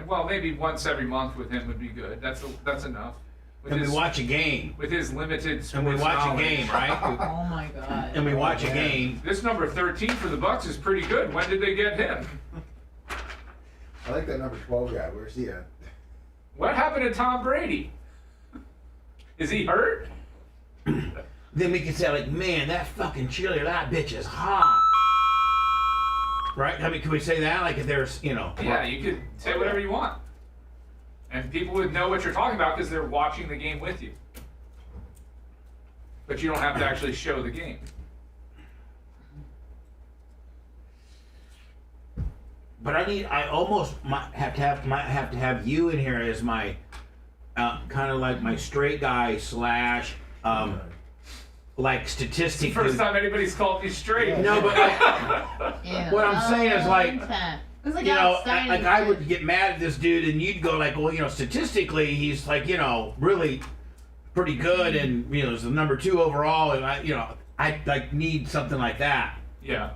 Well, maybe once every month with him would be good. That's enough. With And we watch a game. With his limited sports And we watch knowledge. a game, right? Oh my god. And we watch a game. This number 13 for the Bucks is pretty good. When did they get him? I like that number 12 guy. Where's he at? What happened to Tom Brady? Is he hurt? Then we can say, like, man, that fucking cheerleader, that bitch is hot. Right? I mean, can we say that? Like, if there's, Yeah, you could say whatever you want. And people would know what you're talking about because they're watching the game with you. But you don't have to actually show the game. But I almost might have to have you in here as my kind of like my straight guy / like statistically. First time anybody's called you straight. No, but like, what I'm saying is like, you know, like I would get mad at this dude, and you'd go like, well, you know, statistically, he's like, you know, really pretty good, and you know, is the number 2 overall, and I like need something like that. Yeah.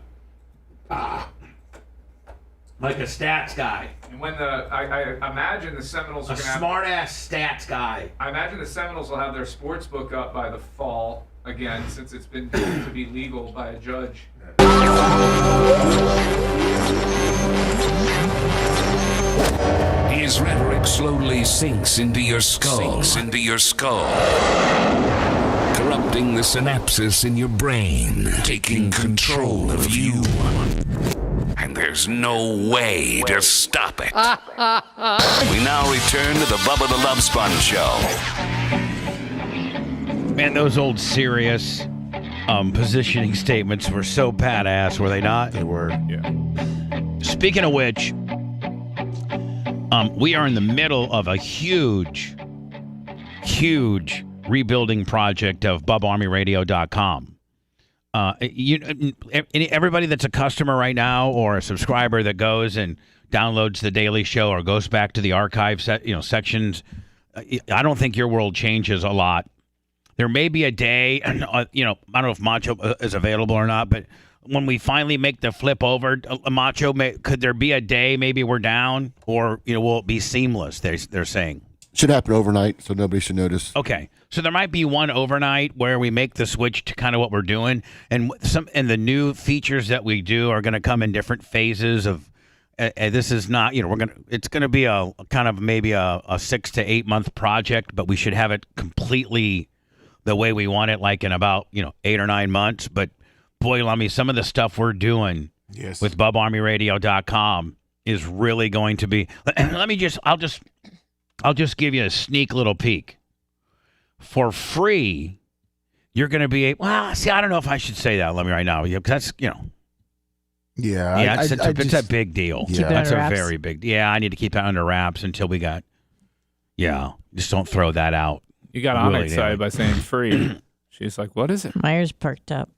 Like a stats guy. And when I imagine the Seminoles are A going to have smart ass stats guy. I imagine the Seminoles will have their sports book up by the fall again, since it's been deemed to be legal by a judge. His rhetoric slowly sinks into your skull. Corrupting the synapses in your brain, taking control of you. And there's no way to stop it. We now return to the Bubba the Love Sponge Show. Man, those old serious positioning statements were so badass, were they not? They were. Yeah. Speaking of which, we are in the middle of a huge rebuilding project of BubbaArmyRadio.com. Everybody that's a customer right now or a subscriber that goes and downloads the daily show or goes back to the archive sections, I don't think your world changes a lot. There may be a day, I don't know if Macho is available or not, but when we finally make the flip over, Macho, could there be a day maybe we're down, or will it be seamless? They're saying should happen overnight, so nobody should notice. Okay, so there might be one overnight where we make the switch to kind of what we're doing, and the new features that we do are going to come in different phases of. This is not, it's going to be a kind of maybe a 6 to 8 month project, but we should have it completely the way we want it, like in about 8 or 9 months. But boy, Lummy, some of the stuff we're doing with BubbaArmyRadio.com is really going to be. I'll just give you a sneak little peek. For free, you're going to be I don't know if I should say that, Lummy, right now, because that's Yeah, it's a big deal. Yeah. That's a very big. Yeah, I need to keep that under wraps until we got. Yeah, just don't throw that out. You got on excited by saying free. She's like, "What is it?" Myers perked up.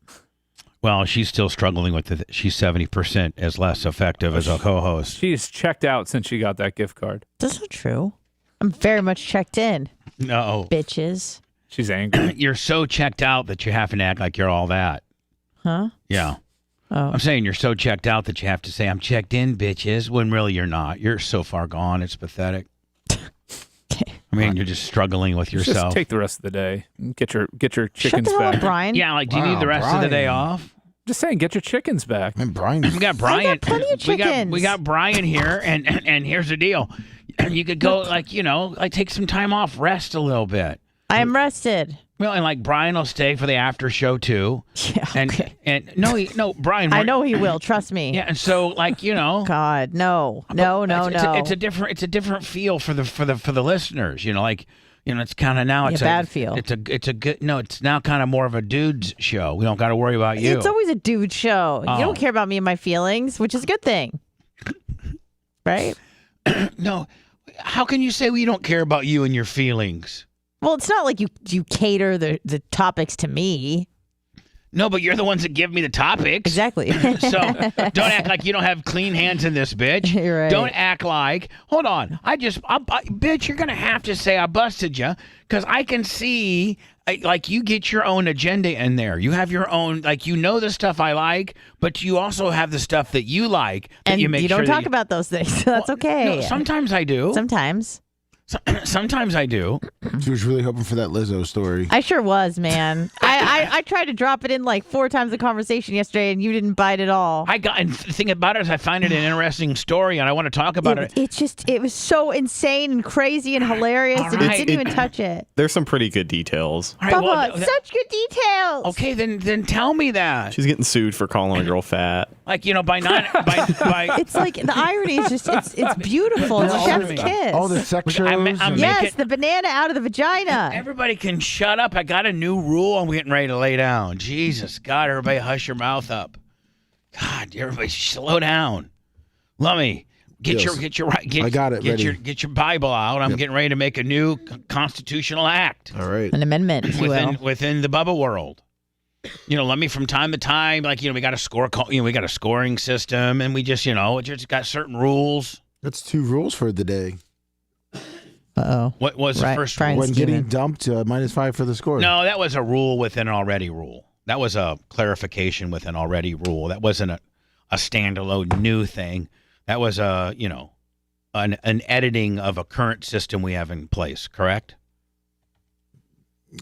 Well, she's still struggling with it. She's 70% as less effective as a co-host. She's checked out since she got that gift card. That's not true. I'm very much checked in. No, bitches. She's angry. You're so checked out that you have to act like you're all that. Huh? Yeah. Oh. I'm saying you're so checked out that you have to say, I'm checked in, bitches, when really you're not. You're so far gone, it's pathetic. I mean, you're just struggling with yourself. Just take the rest of the day. Get your chickens the hell back. up, Brian. Yeah, like, do you need the rest of the day off? Just saying, get your chickens back. Man, Brian. We got Brian. I got plenty of chickens. We got Brian here, and here's the deal. You could go, take some time off, rest a little bit. I am rested. Well, and like Brian will stay for the after show too. Yeah. Okay. And no, Brian. I know he will. Trust me. Yeah, and so God, no. It's a different feel for the listeners. It's kind of now it's a bad feel. It's a good. No, it's now kind of more of a dude's show. We don't got to worry about you. It's always a dude show. Oh. You don't care about me and my feelings, which is a good thing, right? No, how can you say we don't care about you and your feelings? Well, it's not like you cater the topics to me. No, but you're the ones that give me the topics. Exactly. So don't act like you don't have clean hands in this, bitch. You're right. Don't act like, hold on, bitch, you're going to have to say I busted you, because I can see, like, you get your own agenda in there. You have your own, the stuff I like, but you also have the stuff that you like. That And you make you don't sure talk about those things. That's okay. No, sometimes I do. Sometimes I do. She was really hoping for that Lizzo story. I sure was, man. I tried to drop it in like 4 times the conversation yesterday, and you didn't bite at all. And the thing about it is I find it an interesting story, and I want to talk about it. It was so insane and crazy and hilarious, and it didn't even touch it. There's some pretty good details. All right, Bubba, such good details. Okay, then tell me that. She's getting sued for calling a girl fat. By It's like the irony is just it's beautiful. It's chef's kiss. All the sex shows. Yes, the banana out of the vagina. Everybody can shut up. I got a new rule. I'm getting ready to lay down. Jesus, God, everybody hush your mouth up. God, everybody slow down. Lummy, get your Bible out. I'm getting ready to make a new constitutional act. All right. An amendment, if you will. Within the Bubba world. let me from time to time, like, we got a score call, we got a scoring system, and we just, it just got certain rules. That's 2 rules for the day. Uh-oh. What was the first rule? When getting dumped, -5 for the score. No, that was a rule within an already rule. That was a clarification with an already rule. That wasn't a standalone new thing. That was an editing of a current system we have in place, correct?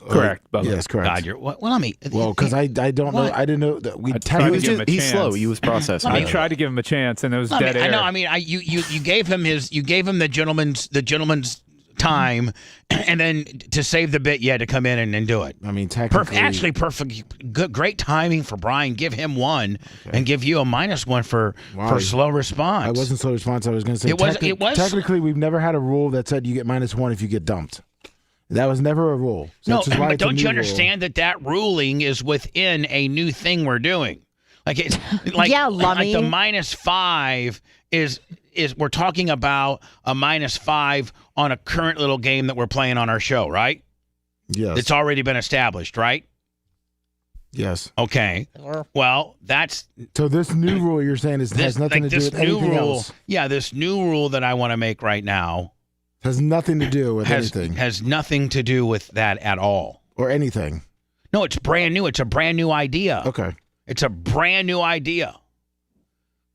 Correct. Yes, correct. God, because I don't know. I didn't know that we. He's slow. He was processing. I tried to give him a chance, and it was dead air. I know. I mean, you gave him the gentleman's time, and then to save the bit, you had to come in and do it. I mean, technically, perfect, good, great timing for Brian. Give him 1 and give you a -1 for slow response. I wasn't slow response. I was going to say it was technically we've never had a rule that said you get -1 if you get dumped. That was never a rule. So but don't you understand that ruling is within a new thing we're doing? Like it's like, like the -5 is we're talking about a -5 on a current little game that we're playing on our show, right? Yes. It's already been established, right? Yes. Okay. Well, that's so. This new rule you're saying has nothing to do with anything else. Yeah, this new rule that I want to make right now has nothing to do with anything. Has nothing to do with that at all, or anything. No, it's brand new. It's a brand new idea. Okay. It's a brand new idea.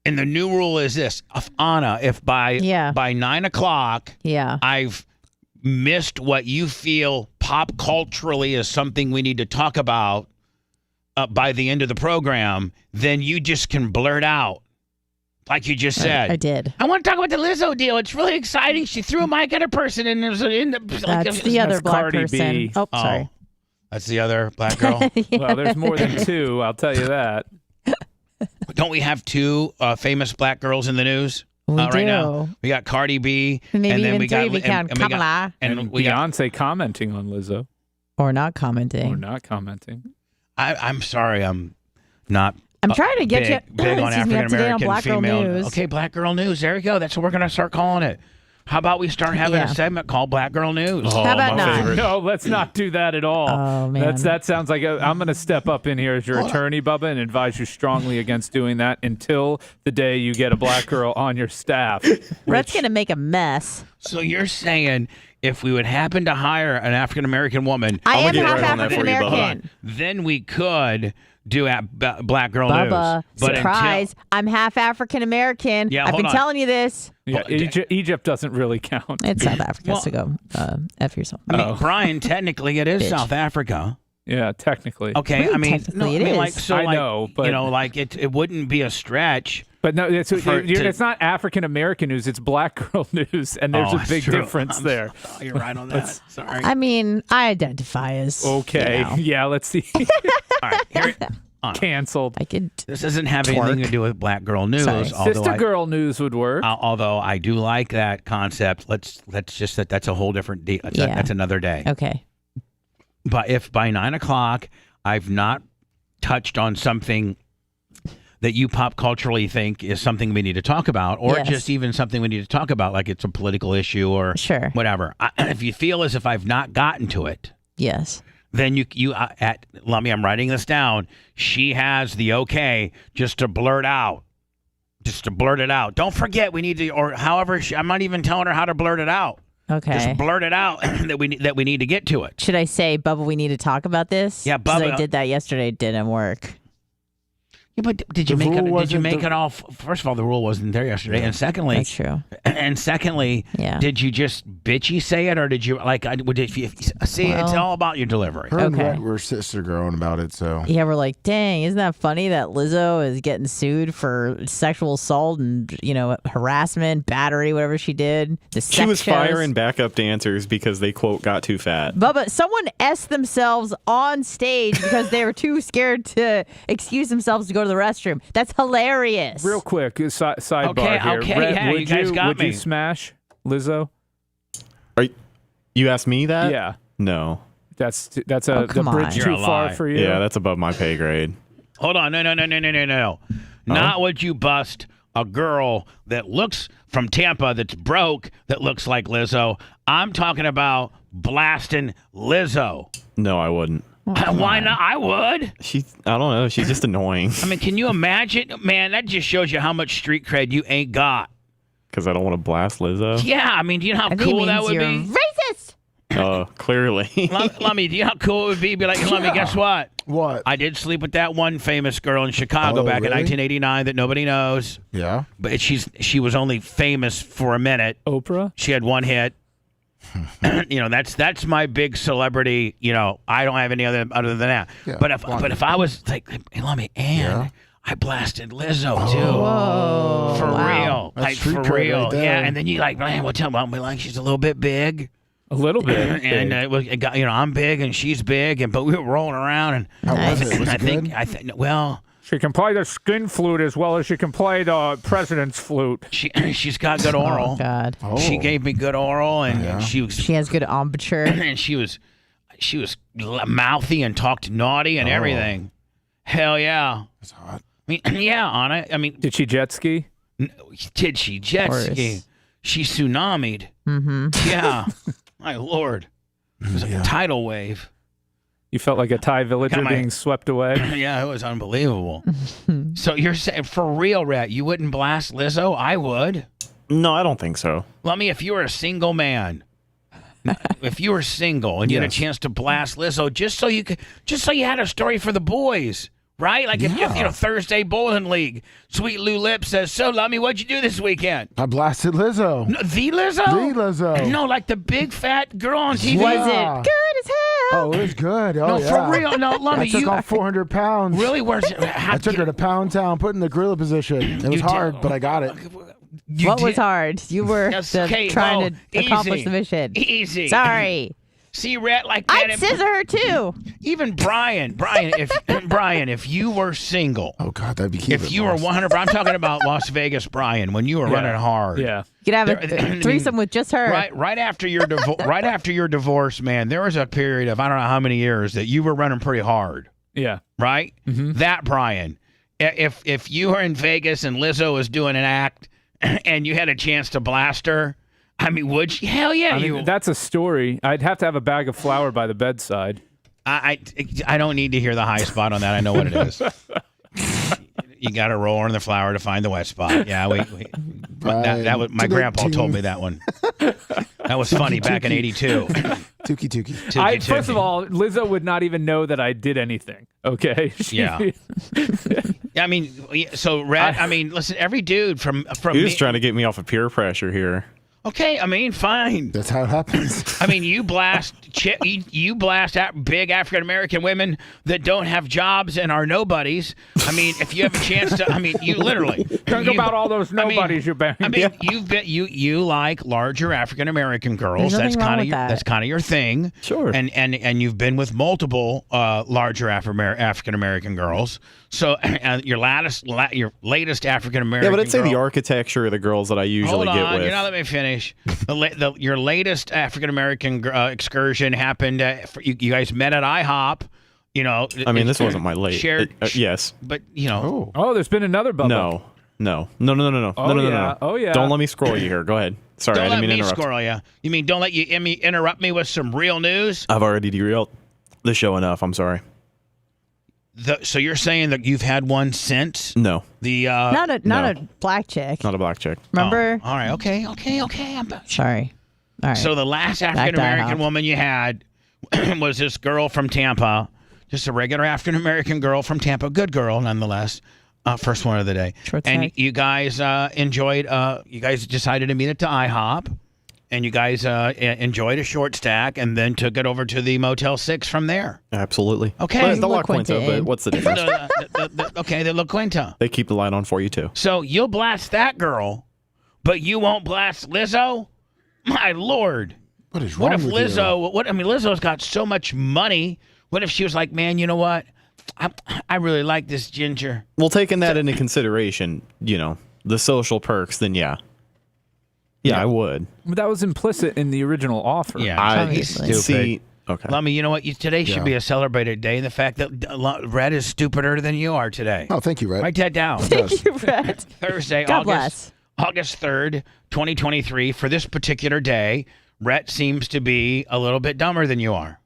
And the new rule is this: Anna, if by 9 o'clock, I've missed what you feel pop culturally is something we need to talk about by the end of the program, then you just can blurt out, like you just said. I did. I want to talk about the Lizzo deal. It's really exciting. She threw a mic at a person, and it was that's the other black Cardi person. B. Oh, sorry. That's the other black girl. Well, there's more than 2. I'll tell you that. Don't we have 2 famous black girls in the news right do. now? We got Cardi B, Maybe and then even we got 3 if you count Kamala. And Beyonce commenting on Lizzo. Or not commenting. I'm sorry, I'm not. I'm trying to get you big on African American Black Girl female News. Okay, Black Girl News. There we go. That's what we're gonna start calling it. How about we start having a segment called Black Girl News? Oh, How about not? Favorite. No, let's not do that at all. Oh, man. That sounds like I'm going to step up in here as your attorney, Bubba, and advise you strongly against doing that until the day you get a black girl on your staff. Brett's going to make a mess. So you're saying if we would happen to hire an African American woman, I am half African American. Then we could do Black Girl Bubba, News. But surprise! I'm half African American. Yeah, I've been telling you this. Yeah, Egypt doesn't really count. It's South Africa, so go F yourself. I mean, Brian, technically it is South Africa. Yeah, technically. Okay, Really, I mean, technically it is. I know, but it wouldn't be a stretch. But no, it's not African American news. It's Black Girl News, and there's a big difference there. You're right on that. Sorry. I mean, I identify as okay. You know. Yeah, let's see. All right, here. Canceled. This doesn't have anything to do with Black Girl News. Sister Girl News would work. Although I do like that concept. Let's just that's a whole different deal. That's another day. Okay. But if by 9 o'clock I've not touched on something that you pop culturally think is something we need to talk about, or just even something we need to talk about, like it's a political issue or whatever. If you feel as if I've not gotten to it, then you let me. I'm writing this down. She has the okay just to blurt out, Don't forget we need to, or however. I'm not even telling her how to blurt it out. Okay. Just blurt it out that we need to get to it. Should I say, Bubba, we need to talk about this? Yeah, Bubba. I did that yesterday. It didn't work. Yeah, but did you make it all? First of all, the rule wasn't there yesterday, and secondly, that's true. And secondly, did you just bitchy say it, or did you it's all about your delivery. Her and Rhett were sister growing about it, so yeah, we're like, dang, isn't that funny that Lizzo is getting sued for sexual assault and harassment, battery, whatever she did. She was firing backup dancers because they quote got too fat. Bubba, someone S themselves on stage because they were too scared to excuse themselves to go to the restroom. That's hilarious. Real quick, sidebar here. Okay, Red, you guys got would me. you smash Lizzo? You asked me that? Yeah. No. That's the bridge too far for you. Yeah, that's above my pay grade. Hold on, no. Not would you bust a girl that looks from Tampa that's broke that looks like Lizzo. I'm talking about blasting Lizzo. No, I wouldn't. Why not? I would. I don't know. She's just annoying. I mean, can you imagine? Man, that just shows you how much street cred you ain't got. Because I don't want to blast Lizzo. Yeah, I mean, do you know how cool that would be? Racist. Oh, clearly. Lummy, do you know how cool it would be? Be like, Lummy, guess what? What? I did sleep with that one famous girl in Chicago back in 1989 that nobody knows. Yeah. But she was only famous for a minute. Oprah? She had one hit. That's my big celebrity. I don't have any other than that. Yeah, but if I was like, hey, Lummy, I blasted Lizzo too. Whoa. For Wow. real. That's Like, street for cred real. right there. Yeah, and then you like, man, well, tell me, like, she's a little bit big. A little bit. And it got, I'm big and she's big, but we were rolling around, and How was it? Was it good? I think, well, She can play the skin flute as well as she can play the president's flute. she's got good oral. Oh God. She gave me good oral, and She has good embouchure. and she was mouthy and talked naughty and everything. Hell yeah. That's hot. I mean, yeah, Anna. I mean, Did she jet ski? did she jet ski? She tsunami'd. Mm-hmm. Yeah. My Lord. It was like a tidal wave. You felt like a Thai villager being swept away? Yeah, it was unbelievable. So you're saying, for real, Rhett, you wouldn't blast Lizzo? I would. No, I don't think so. Lummy, if you were a single man, if you were single and you had a chance to blast Lizzo, just so you had a story for the boys, right? Like if Thursday Bowling League, Sweet Lou Lip says, "So, Lummy, what'd you do this weekend?" I blasted Lizzo. No, the Lizzo? The Lizzo. No, like the big fat girl on TV. Was it good as hell? Oh, it was good. Oh, No, yeah. for real. No, Lummy, I took you off 400 pounds. really? Where's it? I took her to Pound Town, put in the gorilla position. It was You hard, did- but I got it. What was hard? You were trying to accomplish easy. the mission. Easy. Sorry. See, Rhett, like I'd scissor her too. Even Brian, if you were single, oh God, that'd be cute. if you were 100, I'm talking about Las Vegas, Brian, when you were running hard. Yeah. You could have a threesome with just her. Right after your divorce, man, there was a period of I don't know how many years that you were running pretty hard. Yeah. Right? Mm-hmm. That Brian, if you were in Vegas and Lizzo was doing an act and you had a chance to blast her, I mean, would you? Hell yeah, I mean, that's a story. I'd have to have a bag of flour by the bedside. I don't need to hear the high spot on that. I know what it is. You got to roll in the flour to find the wet spot. Yeah, that was my grandpa told me that one. That was funny back in '82. Tukey. First of all, Lizzo would not even know that I did anything. Okay. Yeah. I mean, so Rhett. I mean, listen, every dude from You're just trying to get me off of peer pressure here. Okay, I mean, fine. That's how it happens. I mean, you blast big African American women that don't have jobs and are nobodies. I mean, if you have a chance to, I mean, you literally think about all those nobodies you banged. I mean, you like larger African American girls. There's nothing wrong with that. That's kind of your thing. Sure. And you've been with multiple larger African American girls. So your latest African American. Yeah, but I'd say girl, the architecture of the girls that I usually get with. You're not letting me finish. Your latest African American excursion happened. You guys met at IHOP. You know. I mean, this wasn't my late. Shared, yes. But you know. Oh, there's been another Bubba. No. Oh yeah. Don't let me scroll you here. Go ahead. Sorry, Don't I didn't mean to let me interrupt. scroll you. You mean don't let you interrupt me with some real news? I've already derailed the show enough. I'm sorry. So you're saying that you've had one since? No. The not a black chick. Not a black chick. Remember? Oh, all right. Okay. I'm sorry. All right. So the last African American woman you had was this girl from Tampa, just a regular African American girl from Tampa, good girl nonetheless. First one of the day. And you guys enjoyed. You guys decided to meet at the IHOP. And you guys enjoyed a short stack and then took it over to the Motel 6 from there. Absolutely. Okay. Well, the La Quinta, but what's the difference? The La Quinta. They keep the light on for you, too. So you'll blast that girl, but you won't blast Lizzo? My Lord. What is wrong What if with Lizzo, Lizzo's got so much money. What if she was like, man, you know what? I really like this ginger. Well, taking that into consideration, the social perks, then yeah. Yeah, I would. But that was implicit in the original offer. Yeah, he's stupid. See, okay. Lummy, you know what? Today should be a celebrated day. The fact that Red is stupider than you are today. Oh, thank you, Red. Write that down. Thank you, Red. Thursday, God bless. August 3rd, 2023. For this particular day, Rhett seems to be a little bit dumber than you are.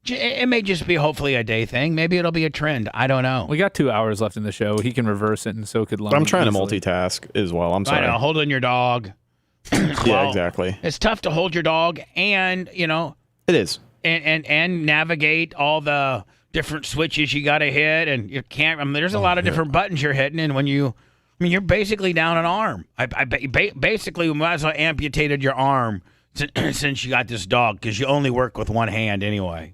It may just be hopefully a day thing. Maybe it'll be a trend. I don't know. We got 2 hours left in the show. He can reverse it, and so could Lone. But I'm trying easily. to multitask as well. I'm sorry. I know, holding your dog. Yeah, exactly. It's tough to hold your dog and, you know. It is. And navigate all the different switches you got to hit. And you can't, I mean, there's a lot of different buttons you're hitting. And when you, I mean, you're basically down an arm. Basically, we might as well amputated your arm since you got this dog because you only work with one hand anyway.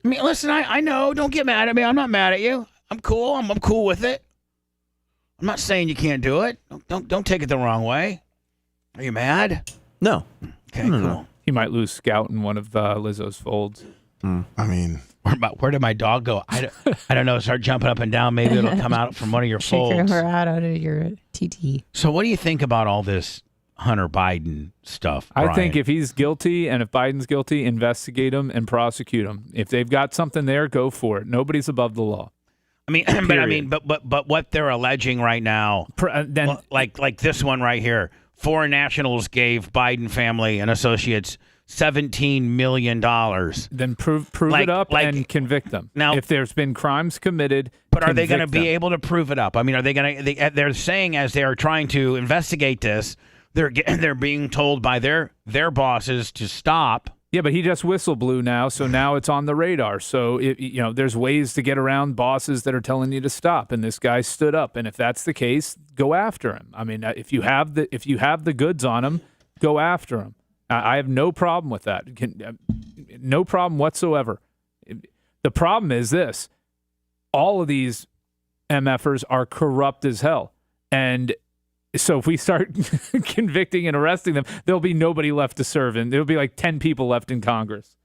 I mean, listen, I know. Don't get mad at me. I'm not mad at you. I'm cool. I'm cool with it. I'm not saying you can't do it. Don't take it the wrong way. Are you mad? No. Okay, cool. No. He might lose Scout in one of Lizzo's folds. I mean, where did my dog go? I don't know. Start jumping up and down. Maybe it'll come out from one of your folds. Shake her out of your TT. So what do you think about all this Hunter Biden stuff, I Brian? think if he's guilty and if Biden's guilty, investigate him and prosecute him. If they've got something there, go for it. Nobody's above the law. I mean, but what they're alleging right now, like this one right here, foreign nationals gave Biden family and associates $17 million. Then prove it up and convict them. Now, if there's been crimes committed, but are they going to convict be them. able to prove it up? I mean, are they going to? They're saying as they are trying to investigate this, they're being told by their bosses to stop. Yeah, but he just whistle blew now, so now it's on the radar. So there's ways to get around bosses that are telling you to stop, and this guy stood up. And if that's the case, go after him. I mean, if you have the goods on him, go after him. I have no problem with that. No problem whatsoever. The problem is this: all of these MFers are corrupt as hell, and so if we start convicting and arresting them, there'll be nobody left to serve, and there'll be like 10 people left in Congress.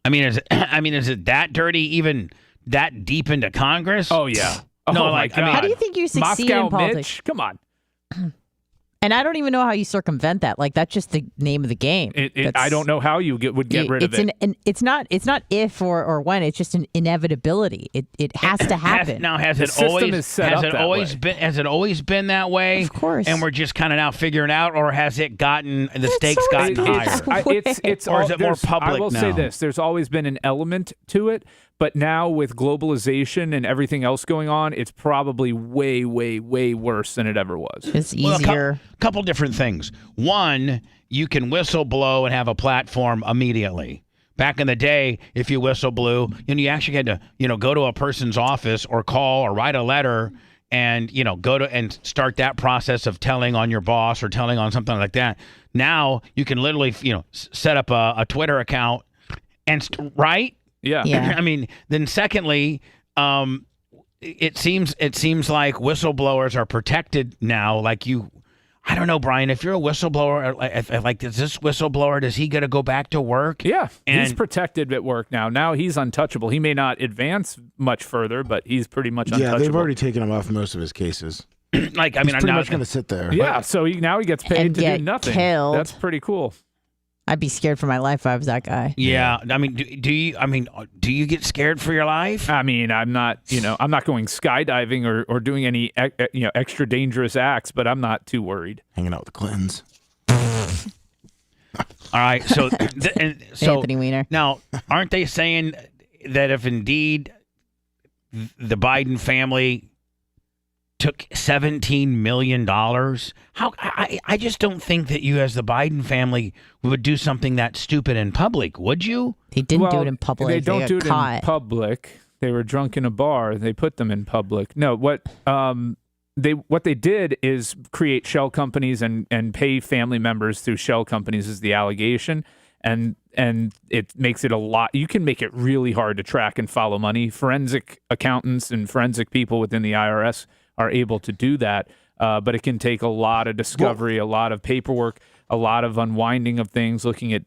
I mean, is it that dirty, even that deep into Congress? Oh yeah. No, my God. How do you think you succeed Moscow in politics? Mitch? Come on. And I don't even know how you circumvent that. Like, that's just the name of the game. I don't know how you would get rid of it. It's not if or when. It's just an inevitability. It has to happen. Has it always been that way? Of course. And we're just kind of now figuring out, or has it gotten the stakes gotten higher? Or is it more public now? I will say this: there's always been an element to it, but now with globalization and everything else going on, it's probably way, way, way worse than it ever was. It's easier. Couple different things. One, you can whistle blow and have a platform immediately. Back in the day, if you whistle blew, you actually had to, go to a person's office or call or write a letter and, go to and start that process of telling on your boss or telling on something like that. Now you can literally, set up a Twitter account and right? Yeah. I mean, then secondly, it seems like whistleblowers are protected now. Like I don't know, Brian, if you're a whistleblower, is this whistleblower, does he get to go back to work? Yeah, he's protected at work now. Now he's untouchable. He may not advance much further, but he's pretty much untouchable. Yeah, they've already taken him off most of his cases. He's pretty much going to sit there. Yeah, so now he gets paid to do nothing. Killed. That's pretty cool. I'd be scared for my life if I was that guy. Yeah, I mean, do you get scared for your life? I mean, I'm not going skydiving or doing any extra dangerous acts, but I'm not too worried. Hanging out with the Clintons. All right, so Anthony Weiner. Now, aren't they saying that if indeed the Biden family took $17 million, I just don't think that you as the Biden family would do something that stupid in public, would you? They didn't do it in public. They don't do it caught. in public. They were drunk in a bar. They put them in public. No, what they did is create shell companies and pay family members through shell companies is the allegation. And it makes it a lot. You can make it really hard to track and follow money. Forensic accountants and forensic people within the IRS are able to do that, but it can take a lot of discovery, a lot of paperwork, a lot of unwinding of things, looking at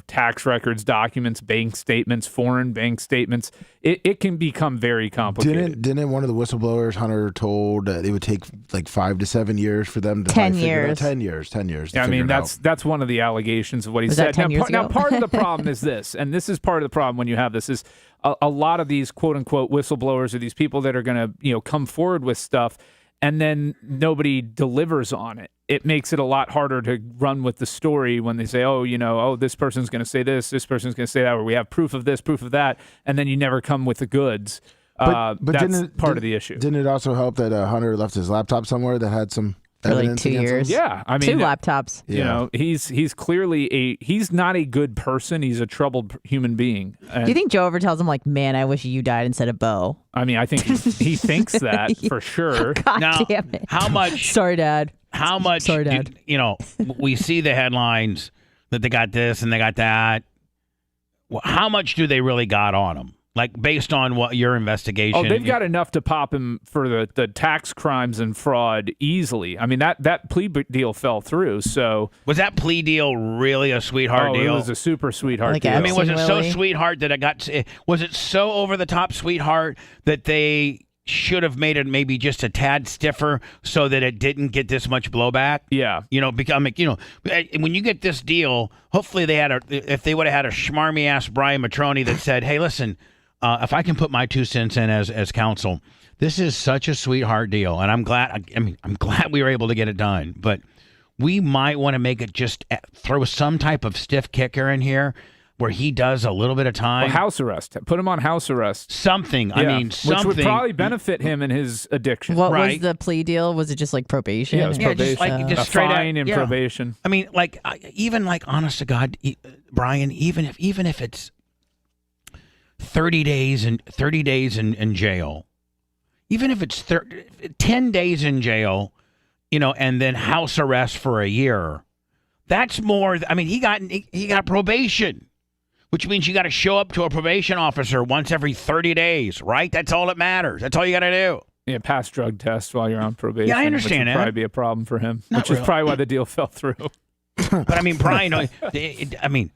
tax records, documents, bank statements, foreign bank statements. It can become very complicated. Didn't one of the whistleblowers, Hunter, told that it would take like 5 to 7 years for them to 10 years. 10 years. 10 years. I mean, that's one of the allegations of what he said. Now, part of the problem is this, and this is part of the problem when you have this is a lot of these quote unquote whistleblowers or these people that are going to come forward with stuff. and then nobody delivers on it. It makes it a lot harder to run with the story when they say, this person's going to say this person's going to say that, or we have proof of this, proof of that, and then you never come with the goods. But that's part of the issue. Didn't it also help that Hunter left his laptop somewhere that had some for like evidence 2 against him? years? Yeah, I mean, 2 laptops. You know, he's clearly he's not a good person. He's a troubled human being. And, do you think Joe ever tells him like, "Man, I wish you died instead of Bo"? I mean, I think he thinks that for sure. God Now, damn it! how much? Sorry, Dad. How much? Sorry, Dad. We see the headlines that they got this and they got that. Well, how much do they really got on him? Like, based on what your investigation? Oh, they've got enough to pop him for the tax crimes and fraud easily. I mean, that plea deal fell through. So was that plea deal really a sweetheart deal? It was a super sweetheart deal. I mean, was it so sweetheart that it got? Was it so over the top sweetheart that they should have made it maybe just a tad stiffer so that it didn't get this much blowback? Yeah. When you get this deal, hopefully if they would have had a schmarmy ass Brian Matroni that said, "Hey, listen. If I can put my 2 cents in as counsel, this is such a sweetheart deal, and I'm glad. I'm glad we were able to get it done. But we might want to make it just throw some type of stiff kicker in here where he does a little bit of time. Well, house arrest. Put him on house arrest. Something. Yeah, I mean, something. Which would probably benefit him in his addiction. What was the plea deal? Was it just like probation? Yeah, it was probation. Just a straight fine and probation. I mean, like even like honest to God, Brian, even if it's 30 days in jail, even if it's 10 days in jail, and then house arrest for a year, that's more. I mean, he got probation, which means you got to show up to a probation officer once every 30 days, right? That's all that matters. That's all you got to do. Yeah, pass drug tests while you're on probation. Yeah, I understand which would that. probably be a problem for him, Not which is really. probably why the deal fell through. But I mean, Brian,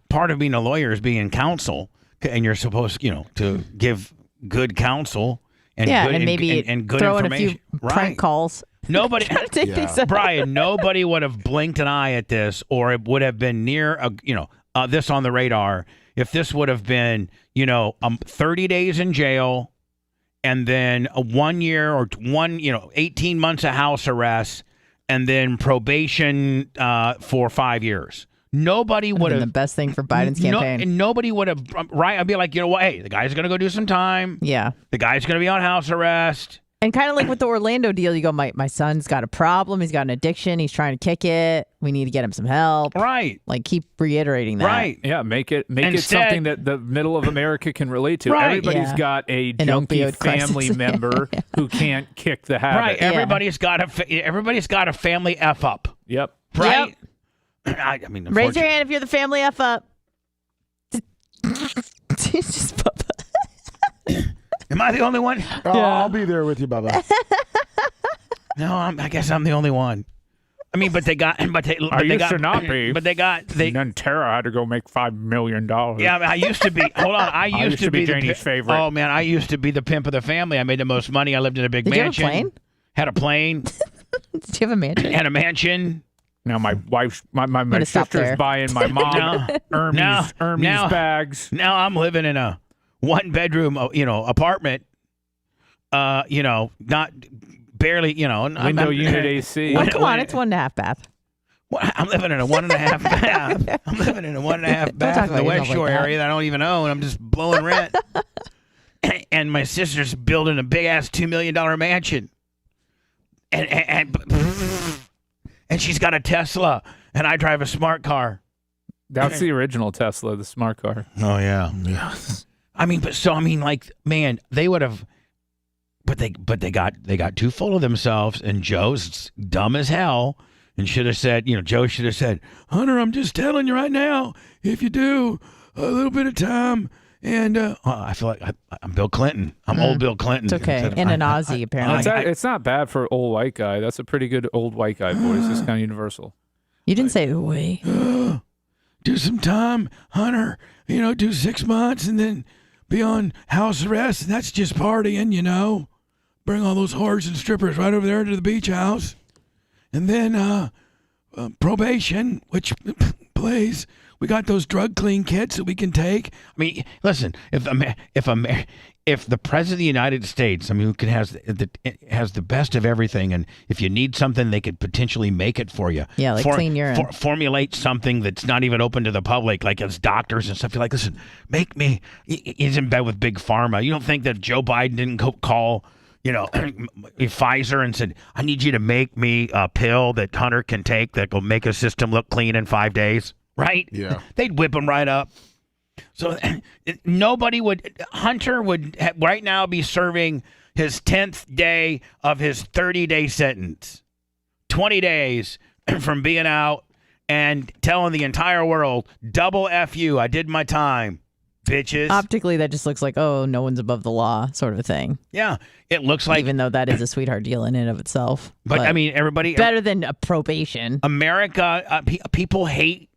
part of being a lawyer is being counsel. And you're supposed, to give good counsel and good and maybe and good throw in information. a few prank calls. Nobody, Trying to take things out. Brian, nobody would have blinked an eye at this, or it would have been near, this on the radar if this would have been, 30 days in jail, and then a 1 year or 18 months of house arrest, and then probation for 5 years. Nobody would have the best thing for Biden's campaign. And nobody would have, right? I'd be like, what? Hey, the guy's going to go do some time. Yeah. The guy's going to be on house arrest. And kind of like with the Orlando deal, you go, my son's got a problem. He's got an addiction. He's trying to kick it. We need to get him some help. Right. Like, keep reiterating that. Right. Yeah, make it something that the middle of America can relate to. Right. Everybody's got a An junkie opioid family crisis. member who can't kick the habit. Right. Everybody's got a family F up. Yep. Right. Yep. I mean, Raise your hand if you're the family F up. It's just Bubba. Am I the only one? Oh, I'll be there with you, Bubba. No, I guess I'm the only one. I mean, but they got. I used to not be. But they got. And then Tara had to go make $5 million. Yeah, I used to be. Hold on, I used to be Janie's favorite. Oh man, I used to be the pimp of the family. I made the most money. I lived in a big Did you have a mansion. plane? Had a plane. Did you have a mansion? Had a mansion. Now my wife's my gonna stop sister's there. buying my mom Hermes bags. Now I'm living in a 1-bedroom, apartment. Not barely, Window unit AC. Oh, come on, it's 1.5 bath. I'm living in a 1.5 bath. I'm living in a 1.5 bath in the West Shore area that I don't even own. I'm just blowing rent. And my sister's building a big ass $2 million mansion. And she's got a Tesla, and I drive a smart car. That's the original Tesla, the smart car. Oh yeah. I mean, man, they would have, but they got too full of themselves, and Joe's dumb as hell, and should have said, Joe should have said, Hunter, I'm just telling you right now, if you do a little bit of time, and I feel like I'm Bill Clinton. I'm old Bill Clinton. It's okay. And an Aussie, apparently. It's not bad for old white guy. That's a pretty good old white guy voice. It's kind of universal. You didn't say ooh-wee. Do some time, Hunter. Do 6 months and then be on house arrest. That's just partying, Bring all those whores and strippers right over there to the beach house. And then probation, which plays. We got those drug clean kits that we can take. I mean, listen, if if the president of the United States, I mean, who has the best of everything, and if you need something, they could potentially make it for you. Yeah, like clean urine. Formulate something that's not even open to the public, like as doctors and stuff. You're like, listen, make me. He's in bed with big pharma. You don't think that Joe Biden didn't call, Pfizer and said, I need you to make me a pill that Hunter can take that will make his system look clean in 5 days, right? Yeah. They'd whip him right up. So Hunter would right now be serving his 10th day of his 30-day sentence. 20 days from being out and telling the entire world, double F you, I did my time, bitches. Optically, that just looks like, oh, no one's above the law sort of a thing. Yeah, it looks like. Even though that is a sweetheart deal in and of itself. But I mean, everybody. Better than a probation. America, people hate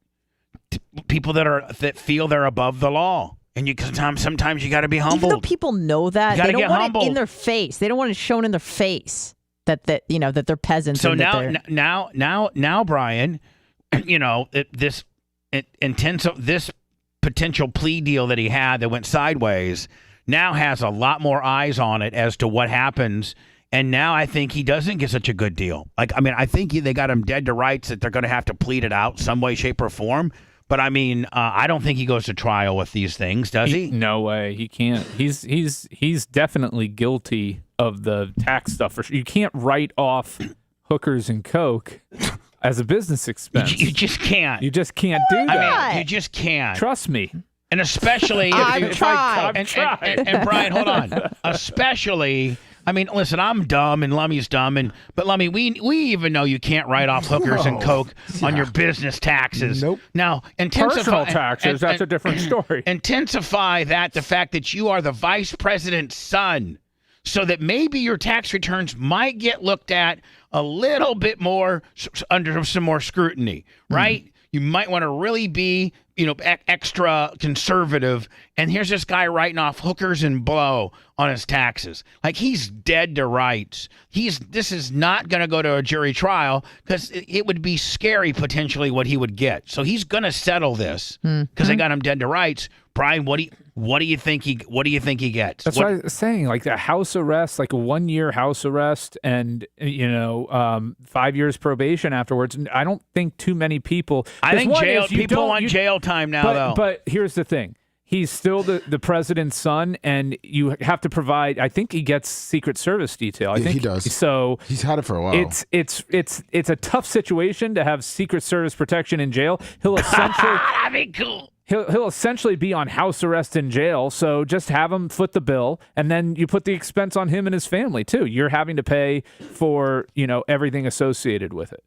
people that feel they're above the law, and sometimes you got to be humbled. Even though people know that, they don't want humbled. it in their face. They don't want it shown in their face that they're peasants. So and now, Brian, this potential plea deal that he had that went sideways now has a lot more eyes on it as to what happens. And now I think he doesn't get such a good deal. I think they got him dead to rights that they're going to have to plead it out some way, shape, or form. But I don't think he goes to trial with these things, does he? No way, he can't. He's definitely guilty of the tax stuff. For sure. You can't write off hookers and coke as a business expense. You just can't. You just can't do that. I mean, you just can't. Trust me. And especially I've tried. And Brian, hold on. Especially. I mean, listen, I'm dumb and Lummy's dumb, but Lummy, we even know you can't write off hookers and coke on your business taxes. Nope. Now, personal taxes, that's a different story. Intensify the fact that you are the vice president's son, so that maybe your tax returns might get looked at a little bit more under some more scrutiny, right? You might want to really be, extra conservative. And here's this guy writing off hookers and blow on his taxes. Like, he's dead to rights. This is not going to go to a jury trial because it would be scary potentially what he would get. So he's going to settle this because they got him dead to rights. Brian, what do you think he gets? That's what I was saying. Like a house arrest, like a 1 year house arrest, and 5 years probation afterwards. I don't think too many people. I think people want jail time now, though. But here's the thing: he's still the president's son, and you have to provide. I think he gets Secret Service detail. I think he does. So he's had it for a while. It's a tough situation to have Secret Service protection in jail. He'll essentially that'd be cool. He'll essentially be on house arrest in jail, so just have him foot the bill, and then you put the expense on him and his family, too. You're having to pay for, everything associated with it.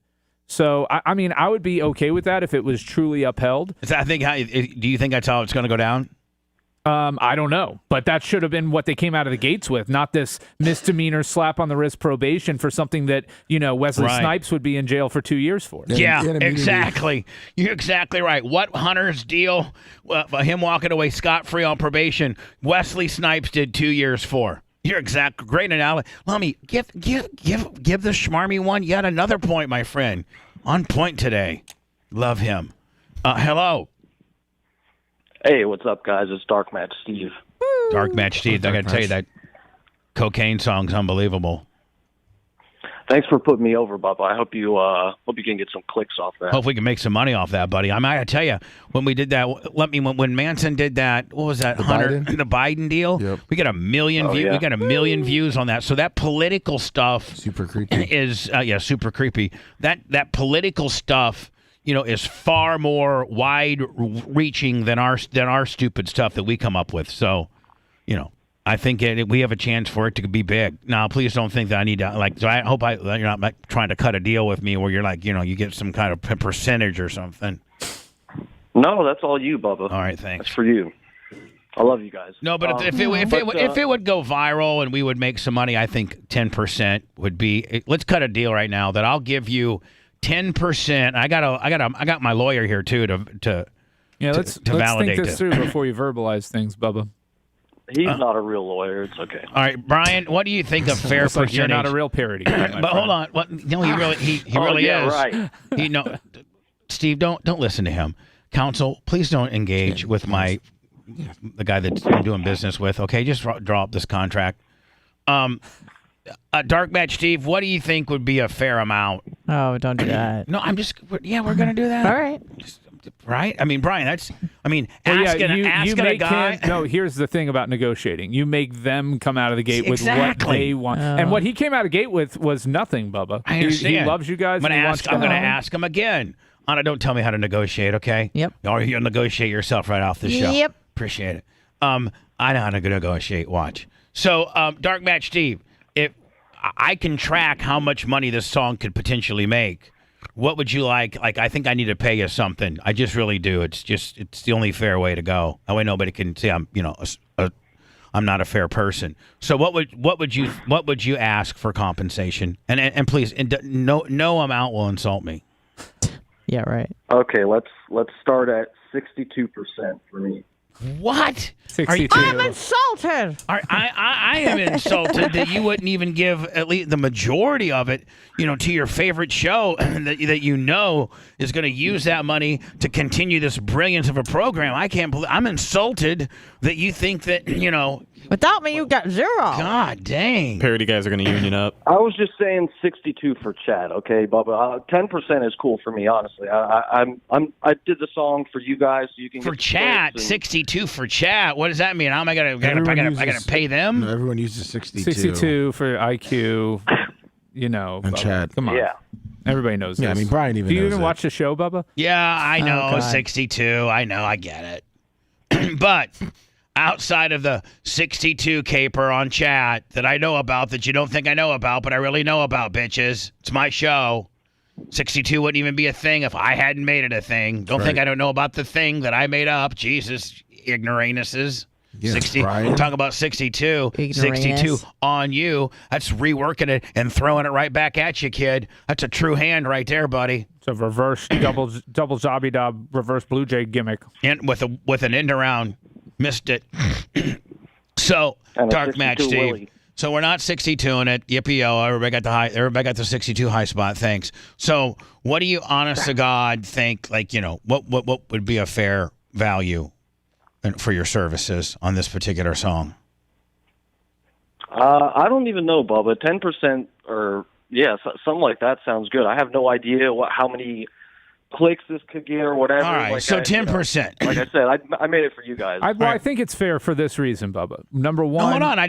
So, I mean, I would be okay with that if it was truly upheld. Do you think that's how it's going to go down? I don't know, but that should have been what they came out of the gates with, not this misdemeanor slap on the wrist probation for something that, Wesley Snipes would be in jail for 2 years for. Yeah, exactly. You're exactly right. What Hunter's deal, him walking away scot-free on probation, Wesley Snipes did 2 years for. You're great analogy. Lummy, give the schmarmy one yet another point, my friend. On point today. Love him. Hello. Hey, what's up, guys? It's Dark Match Steve. Dark Match Steve. I got to tell you, that cocaine song's unbelievable. Thanks for putting me over, Bubba. I hope you can get some clicks off that. Hope we can make some money off that, buddy. I got to tell you, when we did that, when Manson did that, what was that? The Biden deal. Yep. We got 1 million views. Yeah. We got 1 million views on that. So that political stuff super creepy is super creepy. That political stuff, is far more wide-reaching than our stupid stuff that we come up with. So, I think we have a chance for it to be big. Now, please don't think that I need to So I hope you're not trying to cut a deal with me where you're like, you get some kind of percentage or something. No, that's all you, Bubba. All right, thanks. That's for you. I love you guys. No, but if it would go viral and we would make some money, I think 10% would be. Let's cut a deal right now that I'll give you 10%. I got my lawyer here too to let's validate think this through before you verbalize things, Bubba. He's not a real lawyer. It's okay. All right, Brian, what do you think of fair percentage? Like you're not a real parody. But hold on. No, he really is. Right. Steve, don't listen to him. Counsel, please don't engage with my the guy that I'm doing business with. Okay, just draw up this contract. Dark Match Steve, what do you think would be a fair amount? Oh, don't do that. No, we're gonna do that. All right. Right? I mean, Brian, asking you a guy. No, here's the thing about negotiating. You make them come out of the gate with what they want. Oh. And what he came out of the gate with was nothing, Bubba. I understand. He loves you guys. I'm going to ask him again. Anna, don't tell me how to negotiate, okay? Yep. Or you'll negotiate yourself right off the show. Yep. Appreciate it. I know how to negotiate. Watch. So, Dark Match Steve, if I can track how much money this song could potentially make, what would you like? Like, I think I need to pay you something. I just really do. It's the only fair way to go. That way nobody can say I'm not a fair person. So what would you ask for compensation? And please, no amount will insult me. Yeah, right. Okay, let's start at 62% for me. What? 62. I'm insulted. I am insulted that you wouldn't even give at least the majority of it, to your favorite show that you know is going to use that money to continue this brilliance of a program. I can't believe I'm insulted that you think that, Without me, you got zero. God dang. Parody guys are going to union up. I was just saying 62 for Chad, okay, Bubba. 10% is cool for me, honestly. I did the song for you guys, so you can for get chat. 62 for chat. What does that mean? Am I gotta pay them? No, everyone uses 62. 62 for IQ. And Chad. Come on. Yeah. Everybody knows this. Yeah, I mean, Brian even Do you knows even it. watch the show, Bubba? Yeah, I know. God. 62. I know. I get it. But outside of the 62 caper on chat that I know about that you don't think I know about, but I really know about, bitches. It's my show. 62 wouldn't even be a thing if I hadn't made it a thing. Don't think I don't know about the thing that I made up. Jesus, ignoranuses. Yes, 60. Brian. Talk about 62. Ignoramus. 62 on you. That's reworking it and throwing it right back at you, kid. That's a true hand right there, buddy. It's a reverse double zombie dub reverse Blue Jay gimmick. And with an end around. Missed it. So, And a Dark Match 62 Steve. Willie. So we're not 62 in it. Yippee-yo. Everybody got the 62 high spot. Thanks. So what do you, honest to God, think, what would be a fair value for your services on this particular song? I don't even know, Bubba. 10% or, something like that sounds good. I have no idea how many clicks this could get or whatever. All right, so 10%. Like I said, I made it for you guys. I think it's fair for this reason, Bubba. Number one. No, hold on. I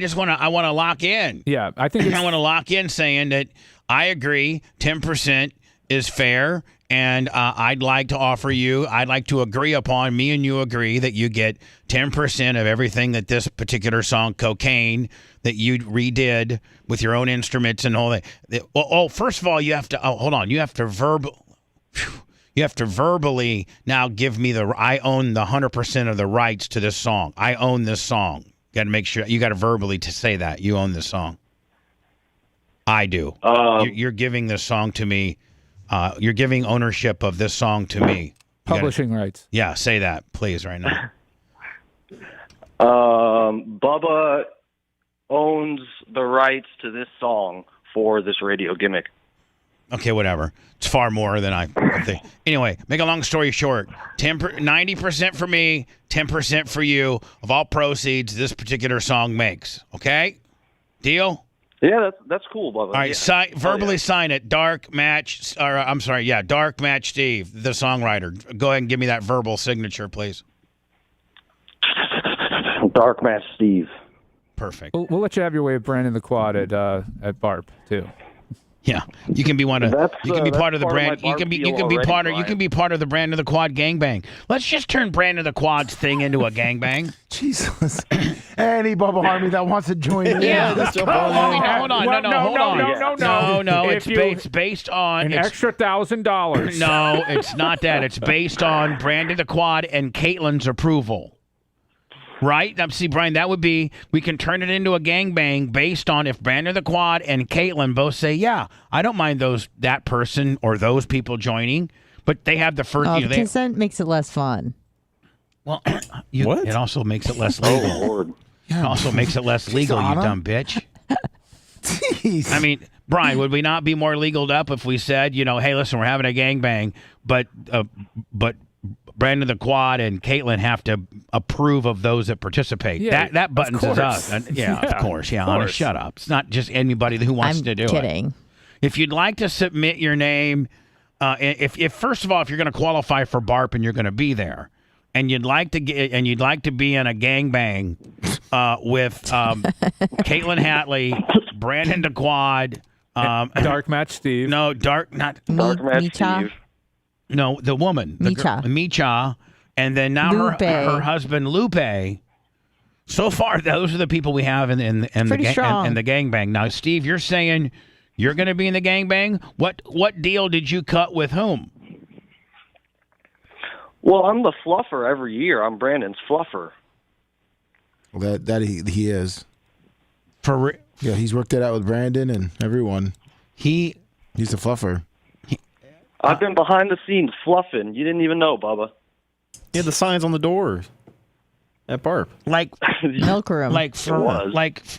want to lock in. Yeah, I think I want to lock in saying that I agree 10% is fair, and I'd like to agree upon, me and you agree that you get 10% of everything that this particular song, Cocaine, that you redid with your own instruments and all that. First of all, you have to verbally now give me I own the 100% of the rights to this song. I own this song. Got to make sure you got to verbally to say that you own this song. I do. You're giving this song to me. You're giving ownership of this song to me. Publishing rights. Yeah, say that, please, right now. Bubba owns the rights to this song for this radio gimmick. Okay, whatever. It's far more than I think. Anyway, make a long story short, 90% for me, 10% for you of all proceeds this particular song makes. Okay? Deal? Yeah, that's cool, Bubba. All right, verbally sign it. Dark Match Steve, the songwriter. Go ahead and give me that verbal signature, please. Dark Match Steve. Perfect. We'll let you have your way of Brandon the Quad at BARP too. Yeah, you can be one of. You can be part of the brand. You can be part of. Brian. You can be part of the Brand of the Quad gangbang. Let's just turn Brand of the Quad's thing into a gangbang. Jesus. Any Bubba Harmony that wants to join in. Yeah, let's hold on. No. It's based on an extra $1,000. No, it's not that. It's based on Brand of the Quad and Caitlin's approval. Right? Now, see, Brian, that would be, we can turn it into a gangbang based on if Brandon the Quad and Caitlin both say, yeah, I don't mind that person or those people joining, but they have the first. Consent makes it less fun. Well, it also makes it less legal. Oh, Lord. It also makes it less legal, you dumb bitch. Jeez. I mean, Brian, would we not be more legaled up if we said, hey, listen, we're having a gangbang, but Brandon the Quad and Caitlin have to approve of those that participate. Yeah, that buttons of is us. course. Yeah, of course. Yeah, of Anna, course. shut up. It's not just anybody who wants I'm to do kidding. it. If you'd like to submit your name, if first of all, if you're going to qualify for BARP and you're going to be there, and you'd like to be in a gangbang with Caitlin Hatley, Brandon the Quad, Dark Match Steve. No, Dark Match Steve. No, the woman, Micha, and then now her husband Lupe. So far, those are the people we have in the gangbang. Now, Steve, you're saying you're going to be in the gangbang. What deal did you cut with whom? Well, I'm the fluffer every year. I'm Brandon's fluffer. Well, that he is. Yeah, he's worked it out with Brandon and everyone. He's the fluffer. I've been behind the scenes fluffing. You didn't even know, Bubba. Yeah, the signs on the doors at BARP. Like milk room. Like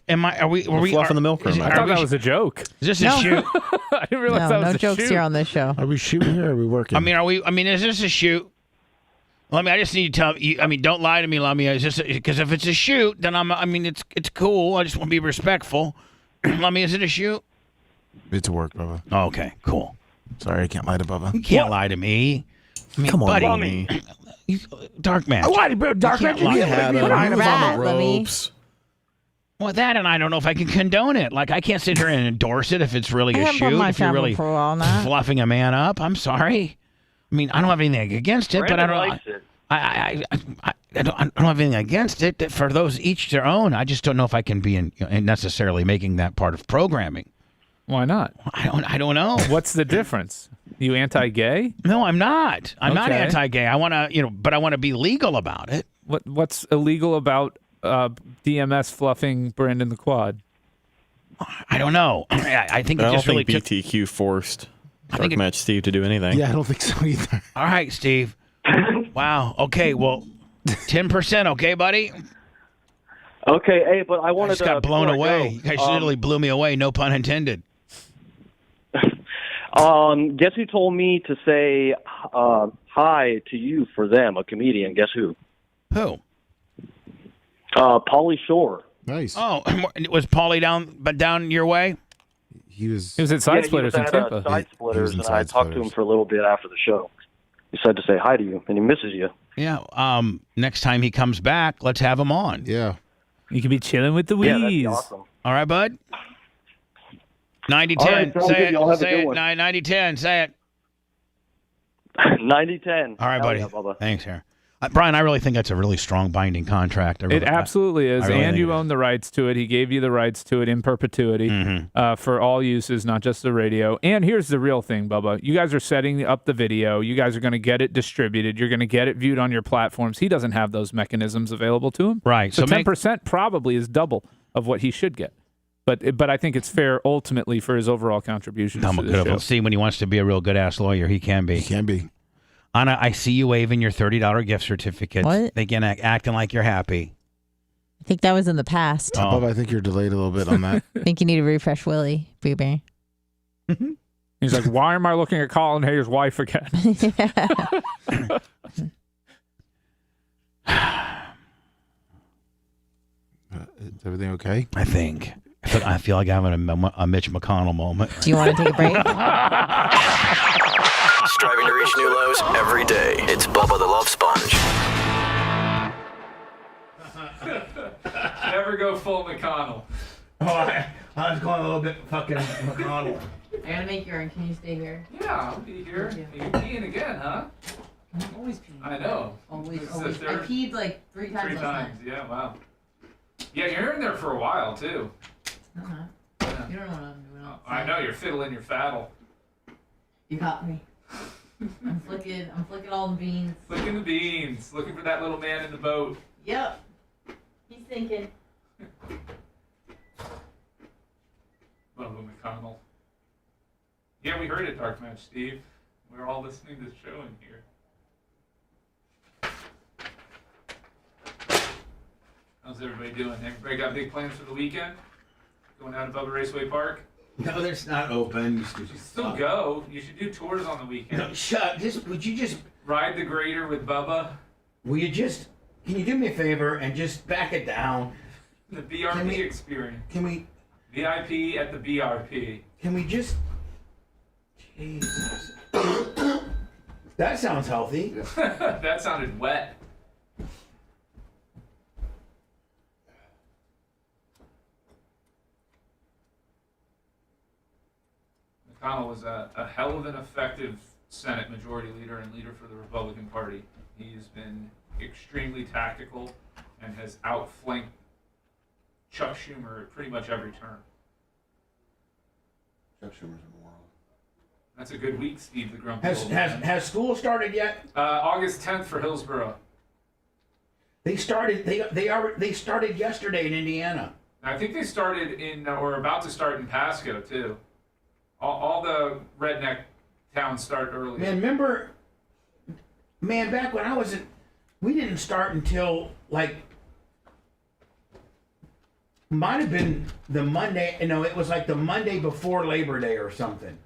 Are we fluffing the milk room? I thought that was a joke. Is this a shoot? I didn't realize that was no a jokes shoot. here on this show. Are we shooting here or are we working? Is this a shoot? I just need to tell you. Don't lie to me, Lummy. Because if it's a shoot, then it's cool. I just want to be respectful. Lummy, is it a shoot? It's a work, Bubba. Oh, okay, cool. Sorry, I can't lie to Bubba. You can't lie to me. Come on, buddy. Lummy. Dark Match. Dark Match. He had him. He was on the ropes. Well, that and I don't know if I can condone it. Like, I can't sit here and endorse it if it's really a shoot. If you're really fluffing a man up, I'm sorry. I don't have anything against it, but I don't have anything against it. For those each their own. I just don't know if I can be necessarily making that part of programming. Why not? I don't know. What's the difference? You anti-gay? No, I'm not. I'm not anti-gay. I want to, but I want to be legal about it. What's illegal about DMS fluffing Brandon the Quad? I don't know. I think I it don't just really think BTQ forced Dark Match Steve to do anything. Yeah, I don't think so either. All right, Steve. Wow. Okay. Well, 10%. Okay, buddy. Okay. Hey, but I wanted just got blown away. You guys go, literally blew me away. No pun intended. Guess who told me to say hi to you for them? A comedian. Guess who? Who? Pauly Shore. Nice. Oh, was Pauly down your way? He was at Side Splitters in at Tampa. Side Splitters, and I talked to him for a little bit after the show. He said to say hi to you, and he misses you. Yeah. Next time he comes back, let's have him on. Yeah. You can be chilling with the Wees. Yeah, that'd be awesome. All right, bud. 90-10. All right, sounds say good. it. Y'all have a Say good it. one. 90-10. Say it. 90-10. All right, Hell buddy. yeah, Bubba. Thanks, here. Brian, I really think that's a really strong binding contract. It absolutely is, really and think you it own the rights to it. He gave you the rights to it in perpetuity for all uses, not just the radio. And here's the real thing, Bubba. You guys are setting up the video. You guys are going to get it distributed. You're going to get it viewed on your platforms. He doesn't have those mechanisms available to him. Right. So 10% probably is double of what he should get. But I think it's fair ultimately for his overall contributions to the show. We'll see when he wants to be a real good-ass lawyer. He can be. He can be. Anna, I see you waving your $30 gift certificates. What? Again, acting like you're happy. I think that was in the past. Oh. Bubba, I think you're delayed a little bit on that. I think you need to refresh Willie, Boo Bear. He's like, why am I looking at Colin Hayer's wife again? Is everything okay? I think. I feel like I'm having a Mitch McConnell moment. Do you want to take a break? Striving to reach new lows every day. It's Bubba the Love Sponge. Never go full McConnell. Oh, I was going a little bit fucking McConnell. I gotta make urine. Can you stay here? Yeah, I'll be here. You're peeing again, huh? I'm always peeing. I know. Always. This is Always. the I third- peed like three times Three last times, yeah, wow. Yeah, you're in there for a while, too. night. Uh-huh. Yeah. You don't know what I'm doing. I know, you're fiddling your faddle. You got me. I'm flicking all the beans. Flicking the beans, looking for that little man in the boat. Yep. He's thinking. Bubba McConnell. Yeah, we heard it, Dark Match Steve. We're all listening to the show in here. How's everybody doing? Everybody got big plans for the weekend? Going out to Bubba Raceway Park? No, that's not open. You Still go. You should do tours on the weekend. No, shut. Would you just Ride the grader with Bubba. Will you just? Can you do me a favor and just back it down? The BRP experience. Can we? VIP at the BRP. Can we just? Jesus. That sounds healthy. That sounded wet. McConnell was a hell of an effective Senate Majority Leader and leader for the Republican Party. He's been extremely tactical and has outflanked Chuck Schumer at pretty much every turn. Chuck Schumer's a moron. That's a good week, Steve the Grumpy Has Old Man. has school started yet? August 10th for Hillsborough. They started. They started yesterday in Indiana. I think they started in or about to start in Pasco too. All the redneck towns start early. Man, remember? Man, back when I was in, we didn't start until like. Might have been the Monday. No, it was like the Monday before Labor Day or something.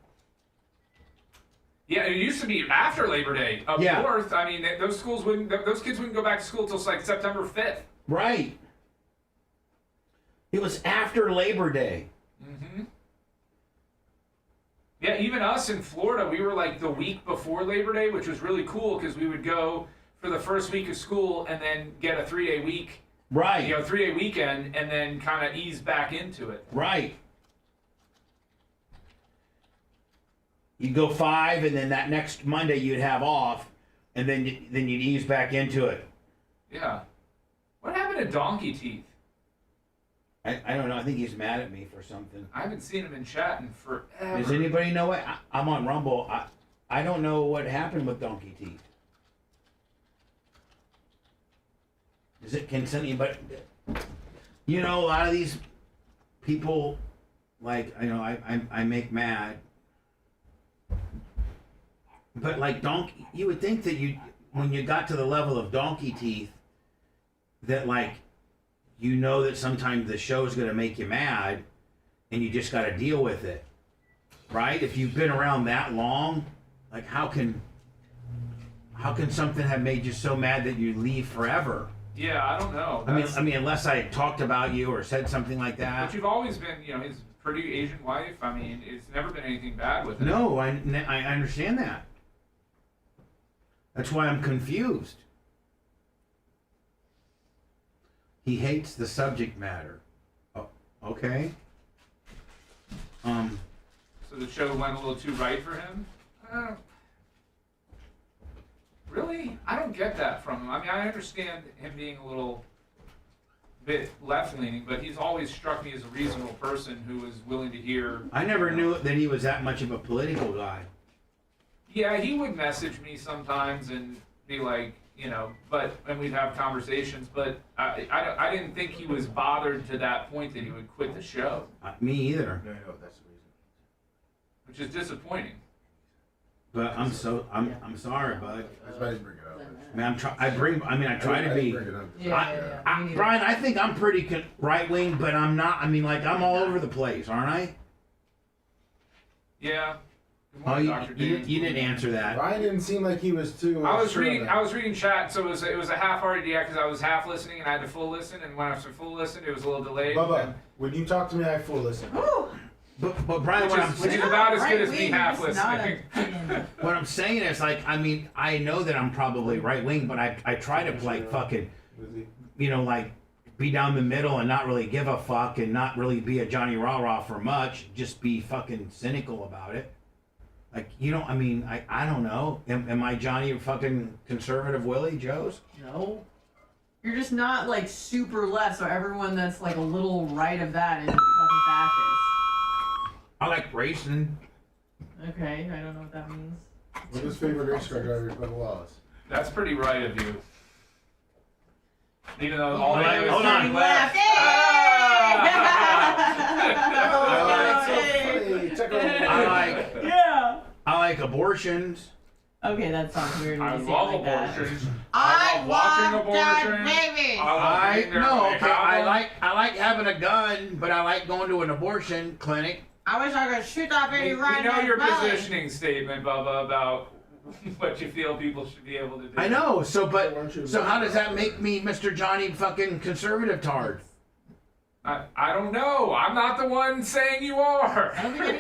Yeah, it used to be after Labor Day up Yeah. north. I mean, those kids wouldn't go back to school till like September 5th. Right. It was after Labor Day. Mm-hmm. Yeah, even us in Florida, we were like the week before Labor Day, which was really cool because we would go for the first week of school and then get a 3-day week. Right. 3-day weekend and then kind of ease back into it. Right. You'd go 5, and then that next Monday you'd have off, and then you'd ease back into it. Yeah. What happened to Donkey Teeth? I don't know. I think he's mad at me for something. I haven't seen him in chat in forever. Does anybody know what? I'm on Rumble. I don't know what happened with Donkey Teeth. Can anybody? You know, a lot of these people, like I make mad. But like Donkey, you would think that when you got to the level of Donkey Teeth, that like, you know that sometimes the show's gonna make you mad, and you just gotta deal with it, right? If you've been around that long, like how can something have made you so mad that you leave forever? Yeah, I don't know. I mean, unless I talked about you or said something like that. But you've always been, his pretty Asian wife. I mean, it's never been anything bad with it. No, I understand that. That's why I'm confused. He hates the subject matter. Oh, okay. So the show went a little too right for him? Really? I don't get that from him. I mean, I understand him being a little bit left-leaning, but he's always struck me as a reasonable person who is willing to hear... I never knew that he was that much of a political guy. Yeah, he would message me sometimes and be like, and we'd have conversations, but I didn't think he was bothered to that point that he would quit the show. Me either. No, that's the reason. Which is disappointing. But I'm sorry, bud. That's why I didn't bring it up. Man, I try to be. Brian, I think I'm pretty right wing, but I'm not. I mean, like I'm all over the place, aren't I? Yeah. Oh, you didn't answer that. Ryan didn't seem like he was too. I was reading chat, so it was a half-hearted yeah because I was half listening and I had to full listen, and when I was full listen, it was a little delayed. Bubba, when you talk to me, I full listen. But Brian, which is about as good as me half listening. What I'm saying is, like, I mean, I know that I'm probably right wing, but I try to like fucking, like be down the middle and not really give a fuck and not really be a Johnny Rah Rah for much. Just be fucking cynical about it. Like, I don't know. Am I Johnny fucking conservative Willie Joe's? No. You're just not like super left, so everyone that's like a little right of that is fucking fascist. I like racing. Okay, I don't know what that means. What's his favorite race car driver? Bubba Wallace. That's pretty right of you. Even though all I do is hold on. left. I like abortions. Okay, that sounds weird. I love abortions. I love watching abortions. Babies. I like having a gun, but I like going to an abortion clinic. I wish I could shoot that baby right We know in your the belly. positioning statement, Bubba, about what you feel people should be able to do. I know. So how does that make me Mr. Johnny fucking conservative tard? I don't know. I'm not the one saying you are.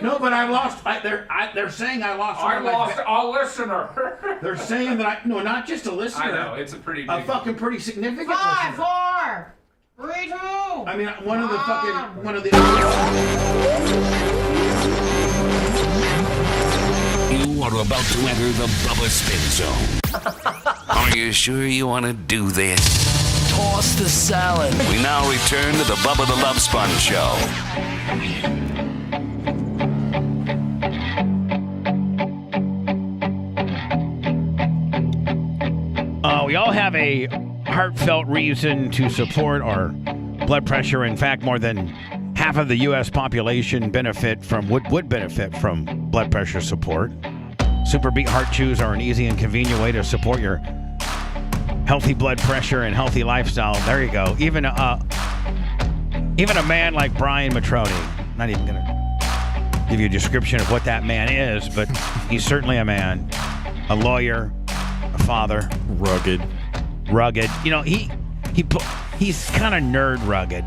No, but I lost. They're saying I lost. I lost a listener. They're saying that not just a listener. I know, it's a pretty a big fucking pretty significant 5, listener. 4, 3, 2. I mean, one of the. You are about to enter the Bubba Spin Zone. Are you sure you want to do this? Toss the salad. We now return to the Bubba the Love Sponge Show. We all have a heartfelt reason to support our blood pressure. In fact, more than half of the U.S. population would benefit from blood pressure support. Super Beat Heart Chews are an easy and convenient way to support your healthy blood pressure and healthy lifestyle. There you go. Even a man like Brian Matroni, not even gonna give you a description of what that man is, but he's certainly a man, a lawyer, a father, rugged. You know, he's kind of nerd rugged,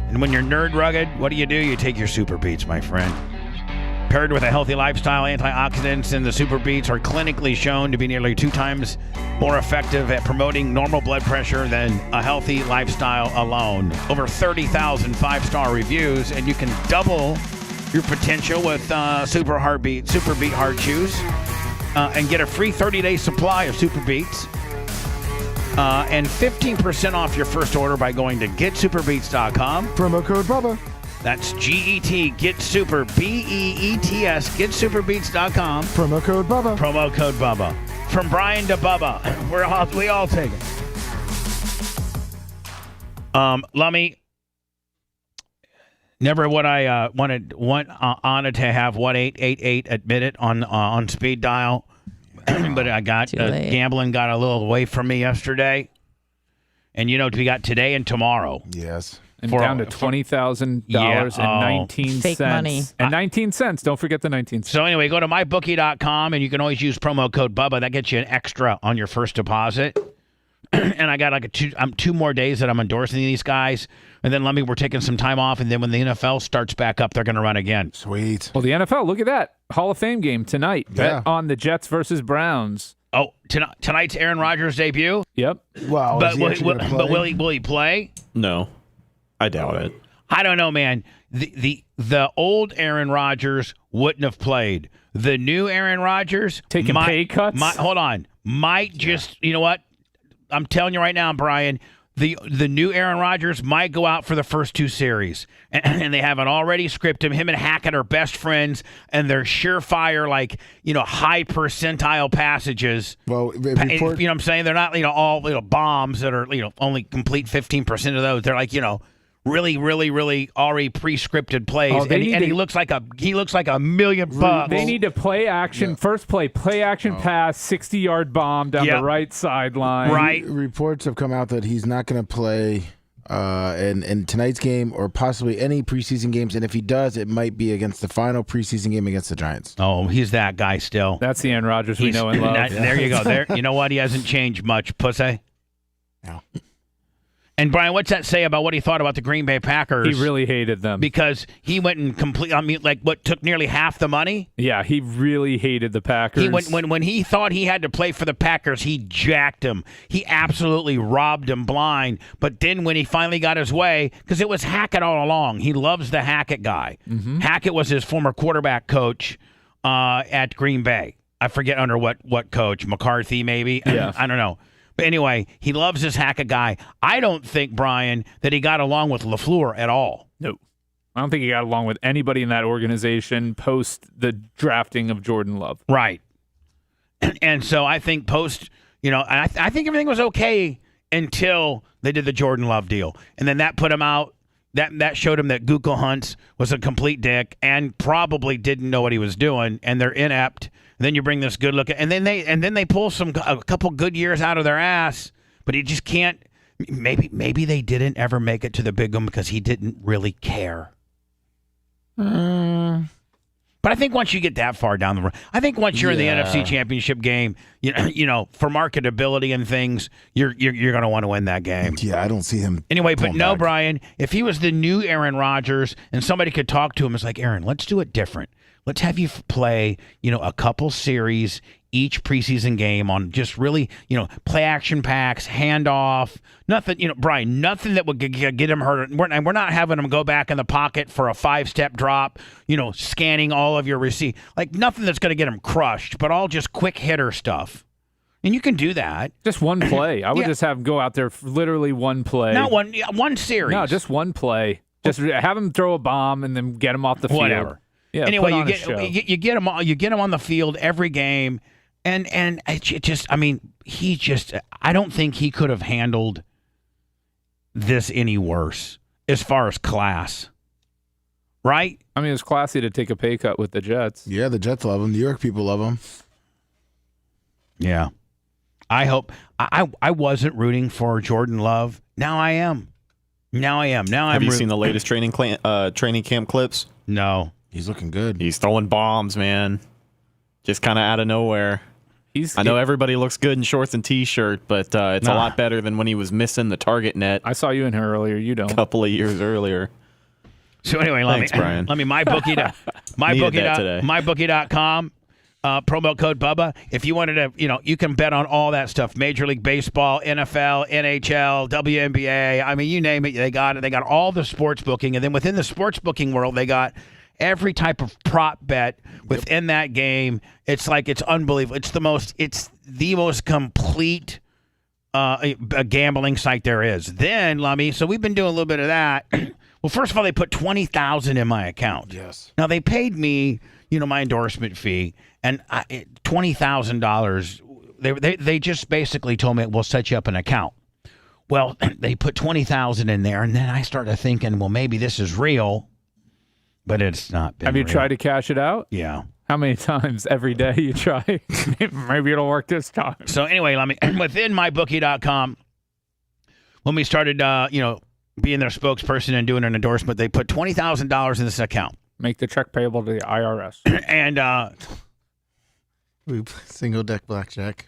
and when you're nerd rugged, what do? You take your Super Beats, my friend. Paired with a healthy lifestyle, antioxidants in the Super Beats are clinically shown to be nearly 2 times more effective at promoting normal blood pressure than a healthy lifestyle alone. Over 30,000 5-star reviews, and you can double your potential with Super Beat Heart Chews, and get a free 30-day supply of Super Beats, and 15% off your first order by going to getsuperbeats.com. Promo code Bubba. That's GET, Get Super, BEETS, getsuperbeats.com. Promo code Bubba. Promo code Bubba. From Brian to Bubba, we all take it. Lummy, never would I want Anna to have 1888 admitted on speed dial, but I got gambling got a little away from me yesterday, and we got today and tomorrow. Yes. And down to $20,000 Fake money. And 19 cents. Don't forget the 19 cents. So anyway, go to mybookie.com, and you can always use promo code Bubba. That gets you an extra on your first deposit. And I got like 2 more days that I'm endorsing these guys. And then we're taking some time off. And then when the NFL starts back up, they're going to run again. Sweet. Well, the NFL, look at that. Hall of Fame game tonight. Yeah. Bet on the Jets versus Browns. Oh, tonight's Aaron Rodgers' debut? Yep. Wow. But will he play? No. I doubt it. I don't know, man. The old Aaron Rodgers wouldn't have played. The new Aaron Rodgers taking pay cuts. Might just you know what? I'm telling you right now, Brian. The new Aaron Rodgers might go out for the first 2 series, and they have it already scripted. Him and Hackett are best friends, and they're surefire, high percentile passages. Well, you know what I'm saying? They're not all bombs that are only complete 15% of those. They're like really, really, really already pre-scripted plays, and he looks like $1 million. They need to play action. First play action pass, 60-yard bomb down the right sideline. Right. Reports have come out that he's not going to play in tonight's game or possibly any preseason games, and if he does, it might be against the final preseason game against the Giants. Oh, he's that guy still. That's the Aaron Rodgers we know and love. There you go. There, you know what? He hasn't changed much, pussy. No. And Brian, what's that say about what he thought about the Green Bay Packers? He really hated them because he went and took nearly half the money. Yeah, he really hated the Packers. When he thought he had to play for the Packers, he jacked him. He absolutely robbed him blind. But then when he finally got his way, because it was Hackett all along, he loves the Hackett guy. Mm-hmm. Hackett was his former quarterback coach at Green Bay. I forget under what coach, McCarthy maybe. Yeah, I don't know. But anyway, he loves this Hackett guy. I don't think, Brian, that he got along with LaFleur at all. No. I don't think he got along with anybody in that organization post the drafting of Jordan Love. Right. And so I think I think everything was okay until they did the Jordan Love deal. And then that put him out. That showed him that Google Huntz was a complete dick and probably didn't know what he was doing, and they're inept. And then you bring this good look, and then they pull a couple good years out of their ass, but he just can't. Maybe they didn't ever make it to the big one because he didn't really care. But But I think once you get that far down the road, I think once you're in the NFC Championship game, you know, for marketability and things, you're going to want to win that game. Yeah, I don't see him. Anyway, but no, back. Brian, if he was the new Aaron Rodgers and somebody could talk to him, it's like, Aaron, let's do it different. Let's have you play, you know, a couple series each preseason game on just really, you know, play action packs, handoff, nothing, you know, Brian, nothing that would get him hurt. We're not having him go back in the pocket for a 5-step drop, you know, scanning all of your receipt. Like nothing that's going to get him crushed, but all just quick hitter stuff. And you can do that. Just one play. I would just have him go out there for literally one play. Not one series. No, just one play. Just have him throw a bomb and then get him off the field. Whatever. Yeah, anyway, you get him on the field every game. And it just, I mean, I don't think he could have handled this any worse as far as class. Right? I mean, it's classy to take a pay cut with the Jets. Yeah, the Jets love him. New York people love him. Yeah. I hope. I wasn't rooting for Jordan Love. Now I am. Have you seen the latest training camp clips? No. He's looking good. He's throwing bombs, man. Just kind of out of nowhere. I know everybody looks good in shorts and T-shirt, but it's a lot better than when he was missing the target net. I saw you in here earlier. You don't. A couple of years earlier. So anyway, Brian. let me mybookie.com. Promo code Bubba. If you wanted to, you know, you can bet on all that stuff. Major League Baseball, NFL, NHL, WNBA. I mean, you name it, they got it. They got all the sports booking, and then within the sports booking world, they got every type of prop bet within that game. It's like, it's unbelievable. It's the most complete gambling site there is. Then, Lummy, so we've been doing a little bit of that. Well, first of all, they put $20,000 in my account. Yes. Now they paid me, you know, my endorsement fee, and $20,000. They just basically told me, we'll set you up an account. Well, they put $20,000 in there, and then I started thinking, well, maybe this is real. But it's not been Have you real. tried to cash it out? Yeah. How many times every day you try? Maybe it'll work this time. So anyway, within mybookie.com, when we started, you know, being their spokesperson and doing an endorsement, they put $20,000 in this account. Make the check payable to the IRS. And we play single deck blackjack.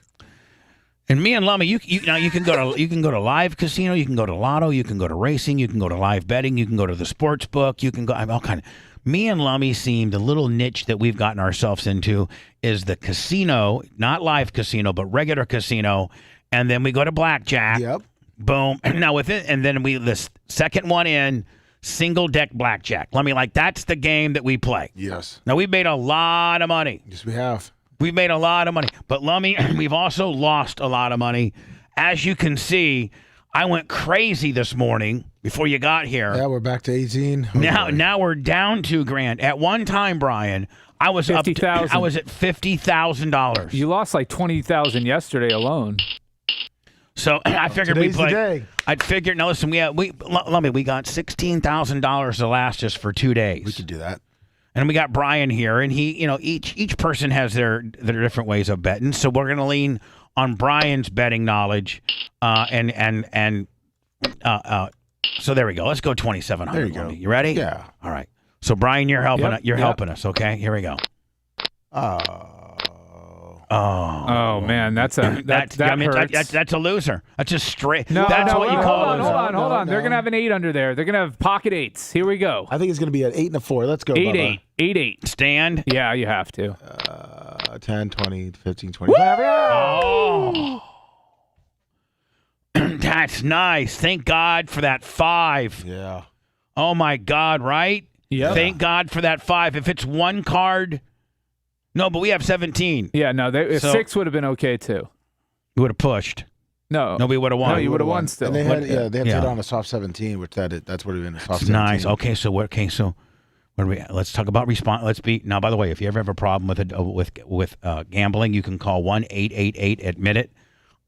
And me and Lummy, you can go to live casino, you can go to lotto, you can go to racing, you can go to live betting, you can go to the sports book, you can go all kind of. Me and Lummy seem the little niche that we've gotten ourselves into is the casino, not live casino, but regular casino, and then we go to blackjack. Yep. Boom. Now and then the second one in single deck blackjack. Lummy, that's the game that we play. Yes. Now we've made a lot of money. Yes, we have. We've made a lot of money. But, Lummy, we've also lost a lot of money. As you can see, I went crazy this morning before you got here. Yeah, we're back to 18. Now we're down $2,000. At one time, Brian, I was I was at $50,000. You lost like $20,000 yesterday alone. So I figured Today's we'd play. the day. I'd figured. Now listen, we got $16,000 to last us for 2 days. We could do that. And we got Brian here, and he, you know, each person has their different ways of betting. So we're going to lean on Brian's betting knowledge, so there we go. Let's go 2,700. There you go. You ready? Yeah. All right. So Brian, you're helping. Yep. You're helping us. Okay. Here we go. Oh man, that hurts. That's a loser. That's just straight. No, that's what you call a loser. Hold on. They're gonna have an 8 under there. They're gonna have pocket 8s. Here we go. I think it's gonna be an 8 and a 4. Let's go. 8-8. Stand. Yeah, you have to. 10, 20, 15, 25. Oh. That's nice. Thank God for that 5. Yeah. Oh my God, right? Yeah. Thank God for that 5. If it's one card. No, but we have 17. Yeah, no, 6 would have been okay too. We would have pushed. No, we would have won. No, you would have won still. And they had to hit on a soft 17, which that's what it would have been a soft 17. Nice. Okay, so what do we? Let's talk about response. Now, by the way, if you ever have a problem with gambling, you can call 1-888-ADMIT-IT.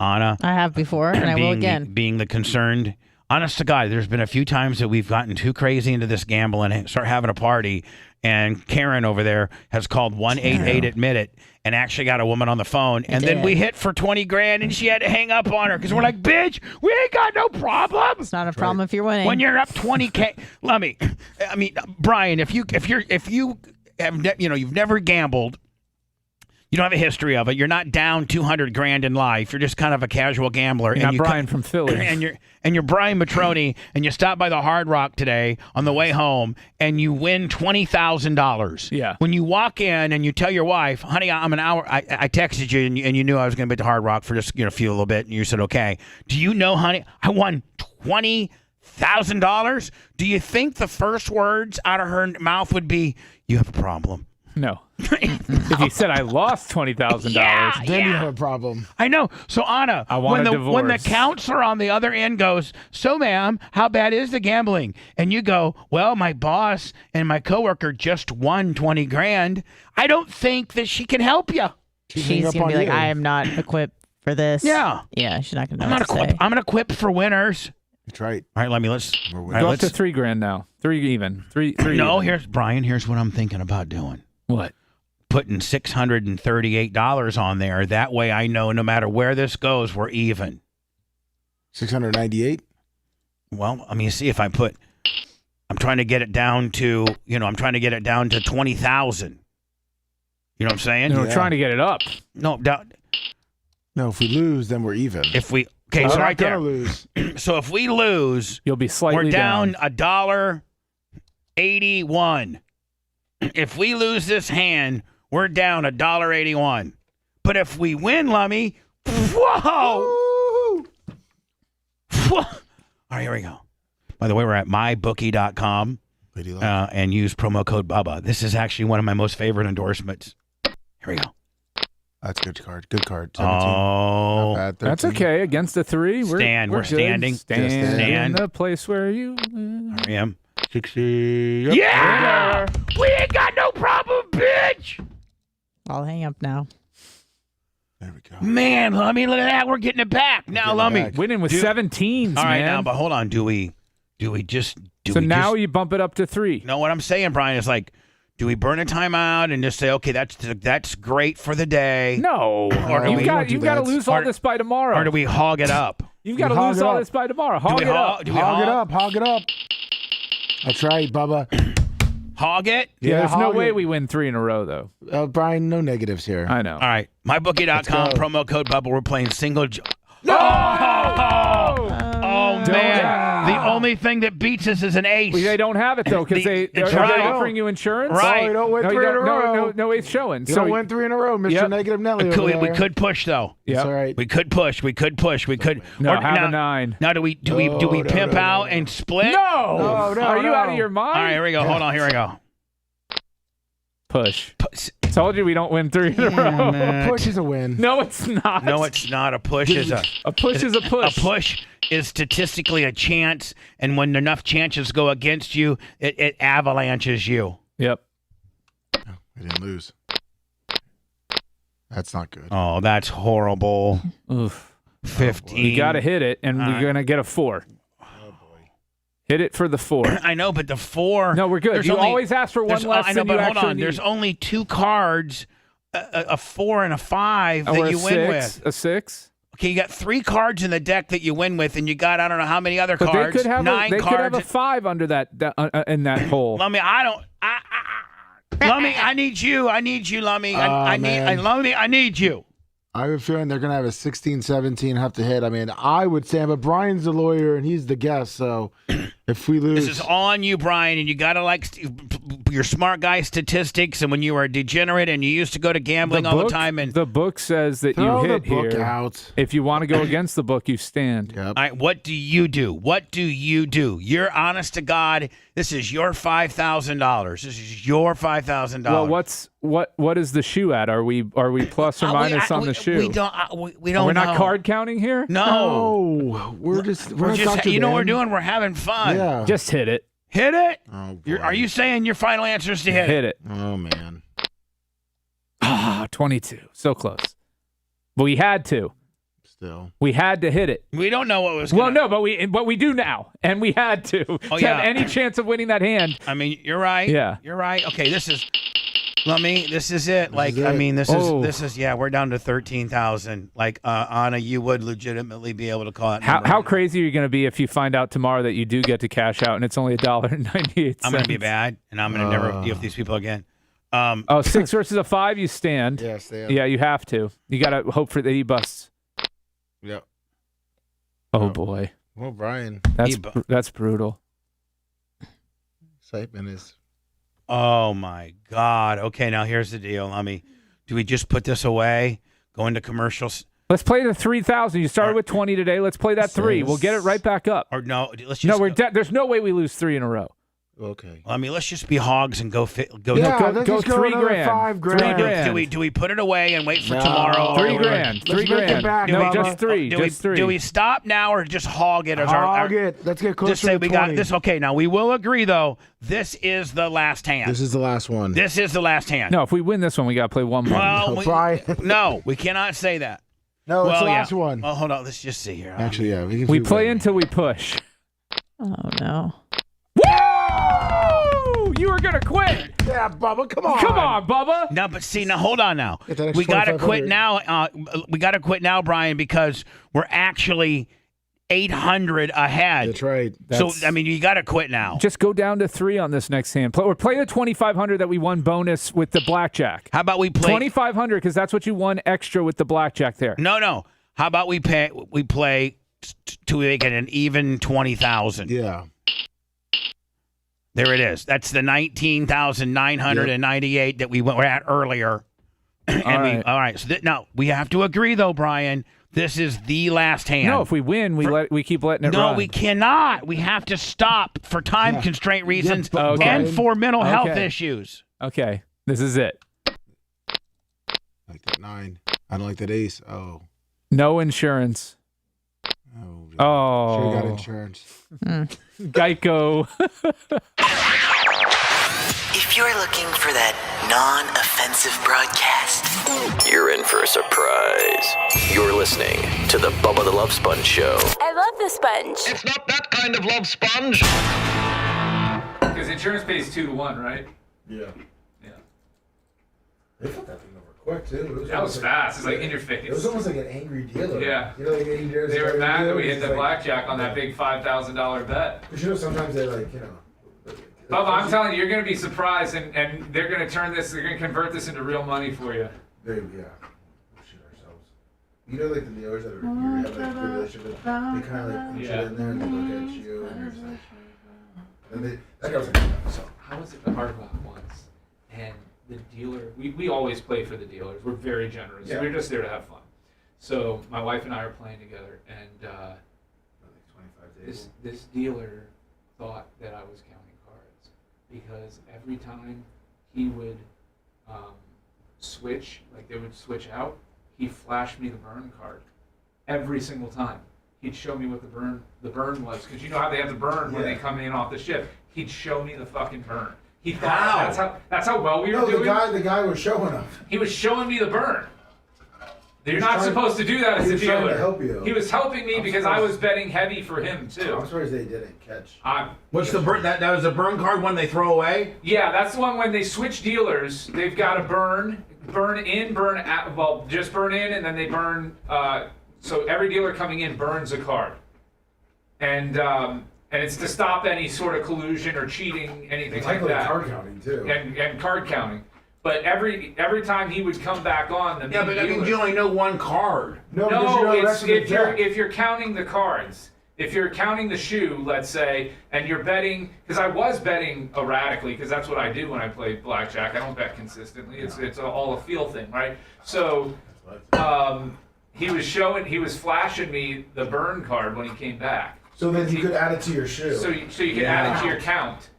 Anna, I have before, and I will again. Being the concerned. Honest to God, there's been a few times that we've gotten too crazy into this gambling and start having a party, and Karen over there has called 1-888-ADMIT-IT and actually got a woman on the phone, and then we hit for $20,000, and she had to hang up on her because we're like, bitch, we ain't got no problem. It's not a problem if you're winning. When you're up $20,000, let me. I mean, Brian, if you you've never gambled. You don't have a history of it. You're not down $200,000 in life. You're just kind of a casual gambler. You're not Brian from Philly. And you're Brian Matroni, and you stop by the Hard Rock today on the way home, and you win $20,000. Yeah. When you walk in and you tell your wife, honey, I'm an hour. I texted you, and you knew I was going to be at the Hard Rock for just a few little bit, and you said okay. Do you know, honey, I won $20,000? Do you think the first words out of her mouth would be, "You have a problem"? No. If you said I lost $20,000, then you have a problem. I know. So Anna, I want a divorce. when the counselor on the other end goes, "So ma'am, how bad is the gambling?" And you go, "Well, my boss and my coworker just won $20,000. I don't think that she can help you." She's gonna be like, "I am not equipped for this." Yeah. Yeah, she's not gonna know I'm not what to equipped. say. I'm not equipped for winners. That's right. All right, let's go up to $3,000 now. Three even. No, even. here's Brian. Here's what I'm thinking about doing. What? Putting $638 on there. That way I know no matter where this goes, we're even. 698? Well, I mean, see if I'm trying to get it down to, I'm trying to get it down to 20,000. You know what I'm saying? No, we're trying to get it up. No, down. No, if we lose, then we're even. Okay, We're so not right there. gonna lose. So if we lose, you'll be slightly we're down $1.81. If we lose this hand, we're down $1.81. But if we win, Lummy, whoa! All right, here we go. By the way, we're at mybookie.com and use promo code Bubba. This is actually one of my most favorite endorsements. Here we go. That's a good card. Good card. 17. Oh, Not bad. 13. That's okay. Against the 3, we're We're standing. Stand Stand. in the place where you live. I am. 60. Yep. Yeah! We ain't got no problem, bitch! I'll hang up now. There we go. Man, Lummy, look at that. We're getting it back. Now, Lummy. Winning with 17s, All right, man. now, but hold on. Do we just... So now you bump it up to 3. No, what I'm saying, Brian, is like, do we burn a timeout and just say, okay, that's great for the day? No. Or You've got to lose all this by tomorrow. Or do we hog it up? You've got to lose all this by tomorrow. Hog it up. Hog it up. That's right, Bubba. Hog it? Yeah, there's no hog way it. we win 3 in a row, though. Brian, no negatives here. I know. All right. MyBookie.com, promo code Bubba. We're playing single... No! Oh, man. The only thing that beats us is an ace. Well, they don't have it, though, because they're offering you insurance. Right. Oh, you don't win 3 in a row. No eighth showing. You don't win 3 in a row, Mr. Negative Nelly. We could push, though. That's all right. We could push. We could. No, have a 9. Now, do we pimp out and split? No. Are you out of your mind? All right, here we go. Hold on. Here we go. Push. Told you we don't win 3 in a row. A push is a win. No, it's not. No, it's not. A push is a push is a push. A push is statistically a chance, and when enough chances go against you, it avalanches you. Yep. Oh, we didn't lose. That's not good. Oh, that's horrible. Oof. 15. You got to hit it, and we're going to get a 4. Hit it for the 4. I know, but the 4. No, we're good. You always ask for one less. I know, than but you hold actually on. need. There's only 2 cards, a 4 and a 5 that you win with. A 6. Okay, you got 3 cards in the deck that you win with, and you got I don't know how many other But cards. they could have 9 they cards. could have a 5 under that in that hole. Lummy, Lummy, I need you. I need you, Lummy. Lummy, I need you. I have a feeling they're going to have a 16, 17 have to hit. I mean, I would say, but Brian's the lawyer and he's the guest, so if we lose... This is on you, Brian, and you got to like your smart guy statistics, and when you were a degenerate and you used to go to gambling all the time. And the book says that throw you hit the book here. Out. If you want to go against the book, you stand. Yep. All right, what do you do? What do you do? You're honest to God. This is your $5,000. This is your $5,000. Well, what is the shoe at? Are we plus or minus on the shoe? We don't. We don't. We're know. not card counting here. No, we're just. You know what we're doing? We're having fun. Yeah. Just hit it. Hit it. Oh, are you saying your final answer is to hit it? Hit it. Oh man. 22. So close. But we had to. Still. We had to hit it. We don't know what was. Well, no, but we do now, and we had to have any chance of winning that hand. I mean, you're right. Yeah, you're right. Okay, this is. Lummy, this is it. This is. Yeah, we're down to 13,000. Like Anna, you would legitimately be able to call it. How crazy are you going to be if you find out tomorrow that you do get to cash out and it's only $1.98? I'm going to be bad, and I'm going to never deal with these people again. Oh, 6 versus a 5, you stand. Yeah, stand. Yeah, you have to. You got to hope for that he busts. Yep. Oh, boy. Well, Brian. That's brutal. Excitement is. Oh, my God. Okay, now here's the deal. Do we just put this away, go into commercials? Let's play the 3,000. You started with 20 today. Let's play that 3. We'll get it right back up. Or no, let's just there's no way we lose 3 in a row. Okay. Let's just be hogs and go. Go 3 grand. 5 grand. 3 grand. Do we put it away and wait for tomorrow? 3 grand. 3 grand. No, just 3. Just 3. Do we stop now or just hog it? It. Let's get closer just say to we 20. got this. Okay, now we will agree though. This is the last hand. This is the last one. This is the last hand. No, if we win this one, we got to play one more. Well, no, we cannot say that. No, it's the last one. Well, hold on. Let's just see here. Actually, yeah. We play until we push. Oh, no. Woo! You were going to quit. Yeah, Bubba, come on. Come on, Bubba. No, but see, now hold on now. Get that extra We got to quit 2,500. now. We got to quit now, Brian, because we're actually 800 ahead. That's right. You got to quit now. Just go down to 3 on this next hand. Or play the 2,500 that we won bonus with the blackjack. How about we play 2,500 because that's what you won extra with the blackjack there. No. How about we play to make it an even 20,000? Yeah. There it is. That's the 19,998 that we were at earlier. All right. So now we have to agree, though, Brian. This is the last hand. No, if we win, we keep letting it run. No, we cannot. We have to stop for time constraint reasons and for mental health issues. Okay, this is it. Like that 9. I don't like that ace. Oh. No insurance. Oh. Sure got insurance. Geico. If you're looking for that non-offensive broadcast, You're in for a surprise. You're listening to the Bubba the Love Sponge Show. I love the sponge. It's not that kind of love sponge. Because insurance pays 2 to 1, right? Yeah. Yeah. They put that thing over quick too. That was fast. It's like in your face. It was almost like an angry dealer. Yeah. You know, like angry dealers. They were mad that we hit It's the like- blackjack on that big $5,000 bet. But you know, sometimes they like, Bubba, I'm telling you, you're going to be surprised, and they're going to they're going to convert this into real money for you. Yeah. We'll shoot ourselves. You know, like the dealers that you have like a good relationship with, they kind of like put you in there and they look at you and you're just like, and that guy was like, So I was at the Hard Rock once, and the dealer, we always play for the dealers. We're very generous. Yeah. We're just there to have fun. So my wife and I are playing together, and this dealer thought that I was counting cards because every time he would switch, like they would switch out, he flashed me the burn card every single time. He'd show me what the burn was, because you know how they have the burn when they come in off the ship. He'd show me the fucking burn. He thought that's how well we were doing. the guy was showing up. He was showing me the burn. You're was not trying- supposed to do that as he a was trying dealer. to help you. He was helping me because I was betting heavy for him too. I'm surprised they didn't catch. What's the burn? That was a burn card one they throw away? Yeah, that's the one when they switch dealers. They've got to burn in, burn out. Well, just burn in, and then they burn. So every dealer coming in burns a card, and it's to stop any sort of collusion or cheating, anything like that. Card counting too. And card counting. But every time he would come back on, the Yeah, but I mean, you only know one card. No, because you know the rest of the deck. if you're counting the cards. If you're counting the shoe, let's say, and you're betting, because I was betting erratically, because that's what I do when I play blackjack. I don't bet consistently. It's all a feel thing, right? So he was flashing me the burn card when he came back. So then you could add it to your shoe. So you can add it to your count,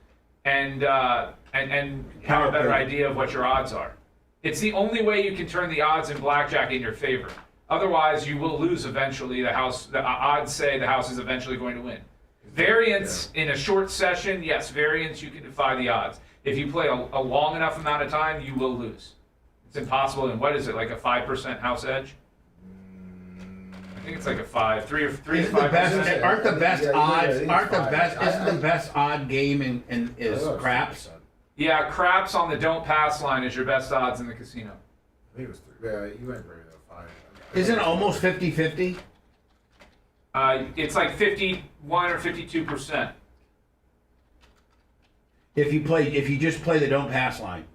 and have a better idea of what your odds are. It's the only way you can turn the odds in blackjack in your favor. Otherwise, you will lose eventually. The odds say the house is eventually going to win. Variance in a short session, yes, variance, you can defy the odds. If you play a long enough amount of time, you will lose. It's impossible. And what is it, like a 5% house edge? I think it's like a 3 to 5%. Aren't the best odds? Isn't the best odd game is craps? Yeah, craps on the don't pass line is your best odds in the casino. I think it was 3. Yeah, you went very though. 5. Isn't it almost 50-50? It's like 51 or 52%. If you just play the don't pass line.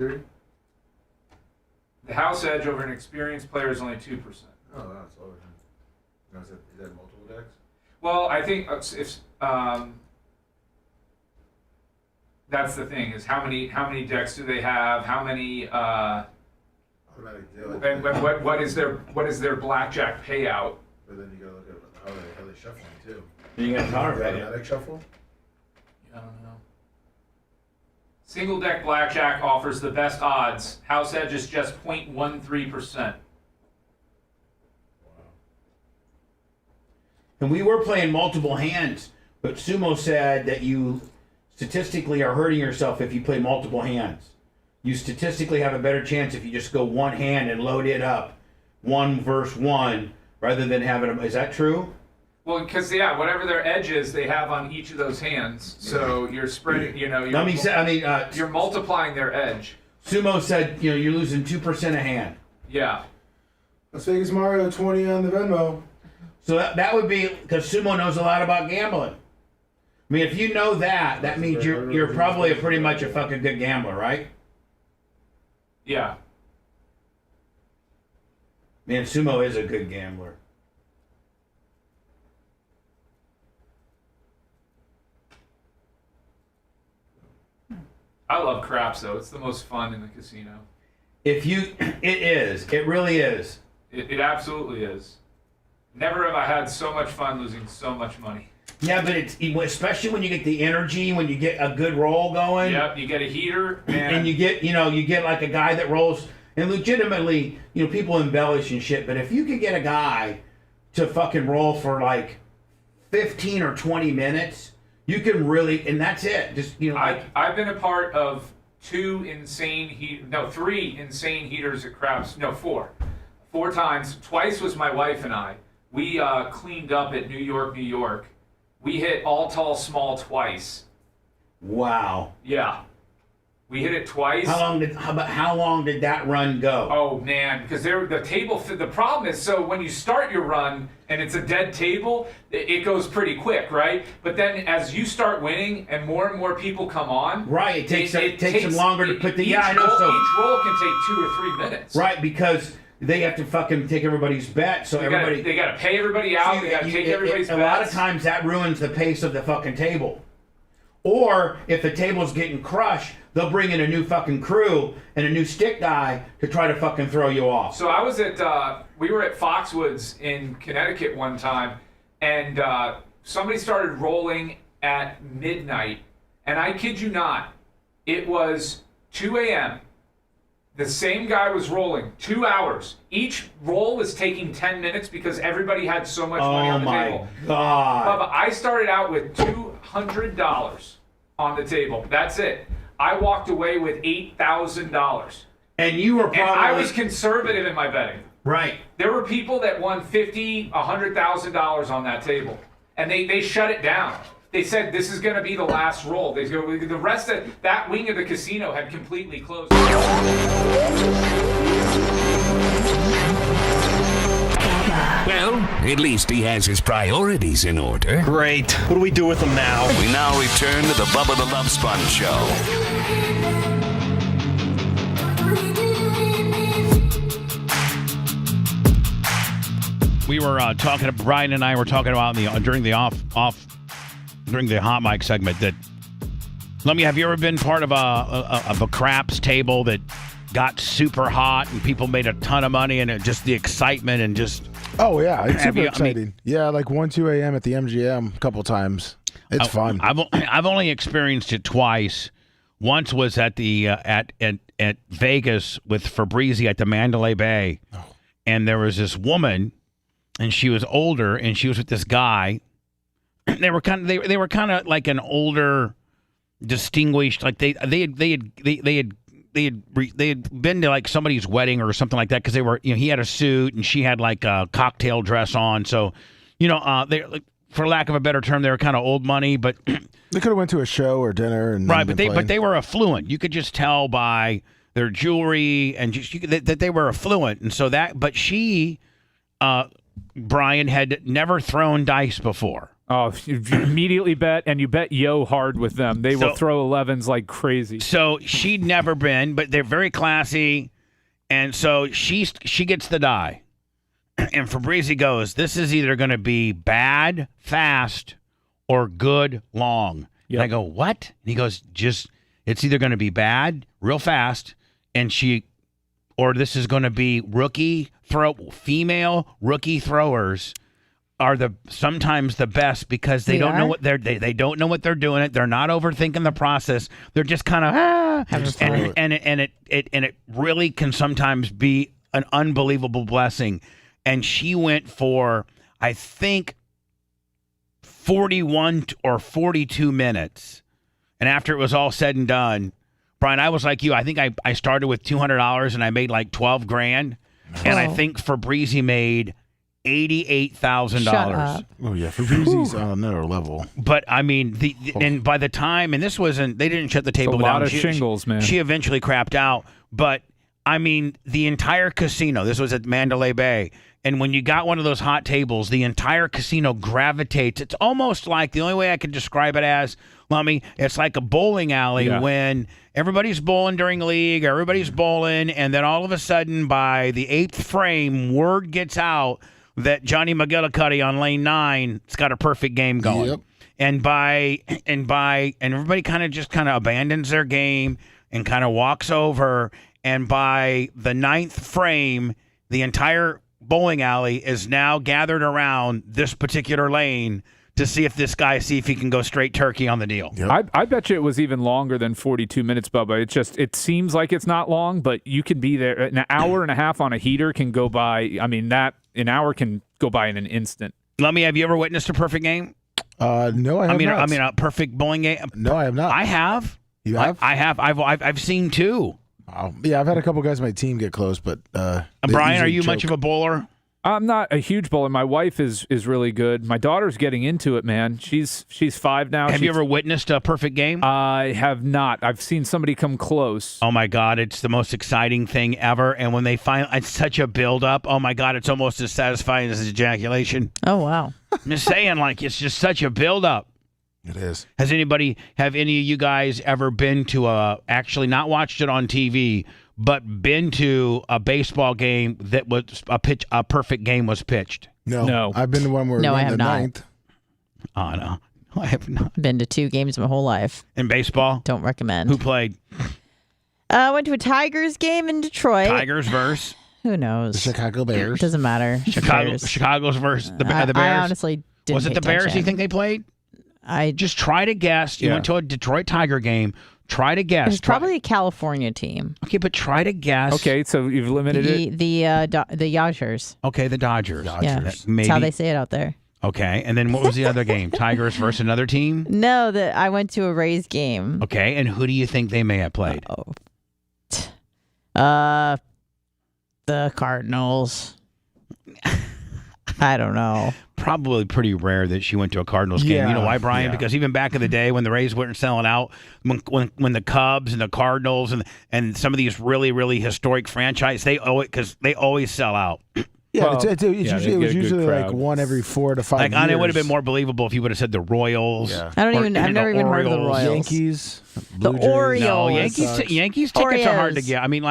Theory? The house edge over an experienced player is only 2%. Oh, wow, it's lower. Now, is that multiple decks? Well, I think if that's the thing is how many decks do they have? How many? And what is their blackjack payout? But then you gotta look at how they shuffling too. Then you got power bet. Automatic shuffle. I don't know. Single deck blackjack offers the best odds. House edge is just 0.13%. And we were playing multiple hands, but Sumo said that you statistically are hurting yourself if you play multiple hands. You statistically have a better chance if you just go one hand and load it up, 1 versus 1, rather than having them. Is that true? Well, because whatever their edge is, they have on each of those hands. So you're spreading. You're multiplying their edge. Sumo said you're losing 2% a hand. Yeah. Las Vegas Mario 20 on the Venmo. So that would be because Sumo knows a lot about gambling. I mean, if you know that means you're probably pretty much a fucking good gambler, right? Yeah. Man, Sumo is a good gambler. I love craps though. It's the most fun in the casino. It is. It really is. It absolutely is. Never have I had so much fun losing so much money. Yeah, but it's especially when you get the energy, when you get a good roll going. Yep, you get a heater, and you get like a guy that rolls. And legitimately, people embellish and shit. But if you could get a guy to fucking roll for like 15 or 20 minutes, you can really, and that's it. Just I've been a part of 3 insane heaters at craps. No, 4 times. Twice was my wife and I. We cleaned up at New York. We hit all tall, small twice. Wow. Yeah. We hit it twice. How long did that run go? Oh man, because the problem is, so when you start your run and it's a dead table, it goes pretty quick, right? But then as you start winning and more people come on, right? It takes them longer to put the each roll can take 2 or 3 minutes, right? Because they have to fucking take everybody's bet, so they got to pay everybody out. They got to take everybody's bets. A lot of times that ruins the pace of the fucking table. Or if the table's getting crushed, they'll bring in a new fucking crew and a new stick guy to try to fucking throw you off. So I was we were at Foxwoods in Connecticut one time, and somebody started rolling at midnight, and I kid you not, it was 2 a.m. The same guy was rolling 2 hours. Each roll was taking 10 minutes because everybody had so much money on the table. Oh my God. Bubba, I started out with $200 on the table. That's it. I walked away with $8,000. And you were probably... And I was conservative in my betting. Right. There were people that won $50,000, $100,000 on that table. And they shut it down. They said this is going to be the last roll. They go, the rest of that wing of the casino had completely closed. Well, at least he has his priorities in order. Great. What do we do with them now? We now return to the Bubba the Love Sponge Show. We were talking. Brian and I were talking about during the hot mic segment that. Lummy, have you ever been part of a craps table that got super hot and people made a ton of money and just the excitement and just. Oh yeah, it's super exciting. Yeah, like 2 a.m. at the MGM a couple times. It's fun. I've only experienced it twice. Once was at the at Vegas with Fabrizi at the Mandalay Bay, and there was this woman, and she was older, and she was with this guy. They were kind of like an older, distinguished, like they had been to like somebody's wedding or something like that because they were, he had a suit and she had like a cocktail dress on. So, they, for lack of a better term, they were kind of old money, but they could have went to a show or dinner and right. But they were affluent. You could just tell by their jewelry and that they were affluent. And so but she, Brian, had never thrown dice before. Oh, you immediately bet, and you bet yo hard with them. They will throw 11s like crazy. So she'd never been, but they're very classy, and so she gets the die. And Fabrizi goes, this is either going to be bad, fast, or good, long. Yep. And I go, what? And he goes, it's either going to be bad, real fast, or this is going to be female rookie throwers are sometimes the best because they don't know what they don't know what they're doing. They're not overthinking the process. They're just kind of and it really can sometimes be an unbelievable blessing. And she went for, I think, 41 or 42 minutes. And after it was all said and done, Brian, I was like you. I think I started with $200 and I made like $12,000. And I think Fabrizi made $88,000. Oh yeah, Fabrizi's on another level. But I mean, and by the time, and this wasn't, they didn't shut the table down. A lot of shingles, man. She eventually crapped out. But I mean, the entire casino. This was at Mandalay Bay. And when you got one of those hot tables, the entire casino gravitates. It's almost like, the only way I could describe it as, Lummy, it's like a bowling alley when everybody's bowling during league, everybody's bowling, and then all of a sudden by the 8th frame, word gets out that Johnny McGillicuddy on lane 9 has got a perfect game going. Yep. And everybody kind of abandons their game and kind of walks over, and by the 9th frame, the entire bowling alley is now gathered around this particular lane to see if he can go straight turkey on the deal. Yep. I bet you it was even longer than 42 minutes, Bubba. It seems like it's not long, but you can be there. An hour and a half on a heater can go by. I mean, an hour can go by in an instant. Lummy, have you ever witnessed a perfect game? No, I have not. I mean, a perfect bowling game? No, I have not. I have. You have? I have. I've seen two. Yeah, I've had a couple guys on my team get close, but Brian, are you much of a bowler? I'm not a huge bowler. My wife is really good. My daughter's getting into it, man. She's 5 now. Have you ever witnessed a perfect game? I have not. I've seen somebody come close. Oh my God, it's the most exciting thing ever. And when they it's such a build-up. Oh my God, it's almost as satisfying as ejaculation. Oh wow. I'm just saying, it's just such a build-up. It is. Have any of you guys ever been to actually not watched it on TV, but been to a baseball game that was a perfect game was pitched? No. I've been to one where I have not. 9th. Oh no, I have not. Been to 2 games my whole life. In baseball? Don't recommend. Who played? I went to a Tigers game in Detroit. Tigers versus? Who knows? The Chicago Bears. Doesn't matter. Chicago's versus the Bears. I honestly didn't. Was it the Bears you think they played? I just try to guess. You went to a Detroit Tiger game. Try to guess. It's probably a California team. Okay, but try to guess. Okay, so you've limited it. The Dodgers. Okay, the Dodgers. Yeah, that's how they say it out there. Okay, and then what was the other game? Tigers versus another team? No, I went to a Rays game. Okay, and who do you think they may have played? The Cardinals. I don't know. Probably pretty rare that she went to a Cardinals game. You know why, Brian? Yeah. Because even back in the day when the Rays weren't selling out, when the Cubs and the Cardinals and some of these really, really historic franchises, they owe it because they always sell out. Yeah, it was usually like one every 4 to 5 years. It would have been more believable if you would have said the Royals. Yeah. I've never even heard of the Royals. Yankees, the Orioles. No, Yankees tickets are hard to get. I mean,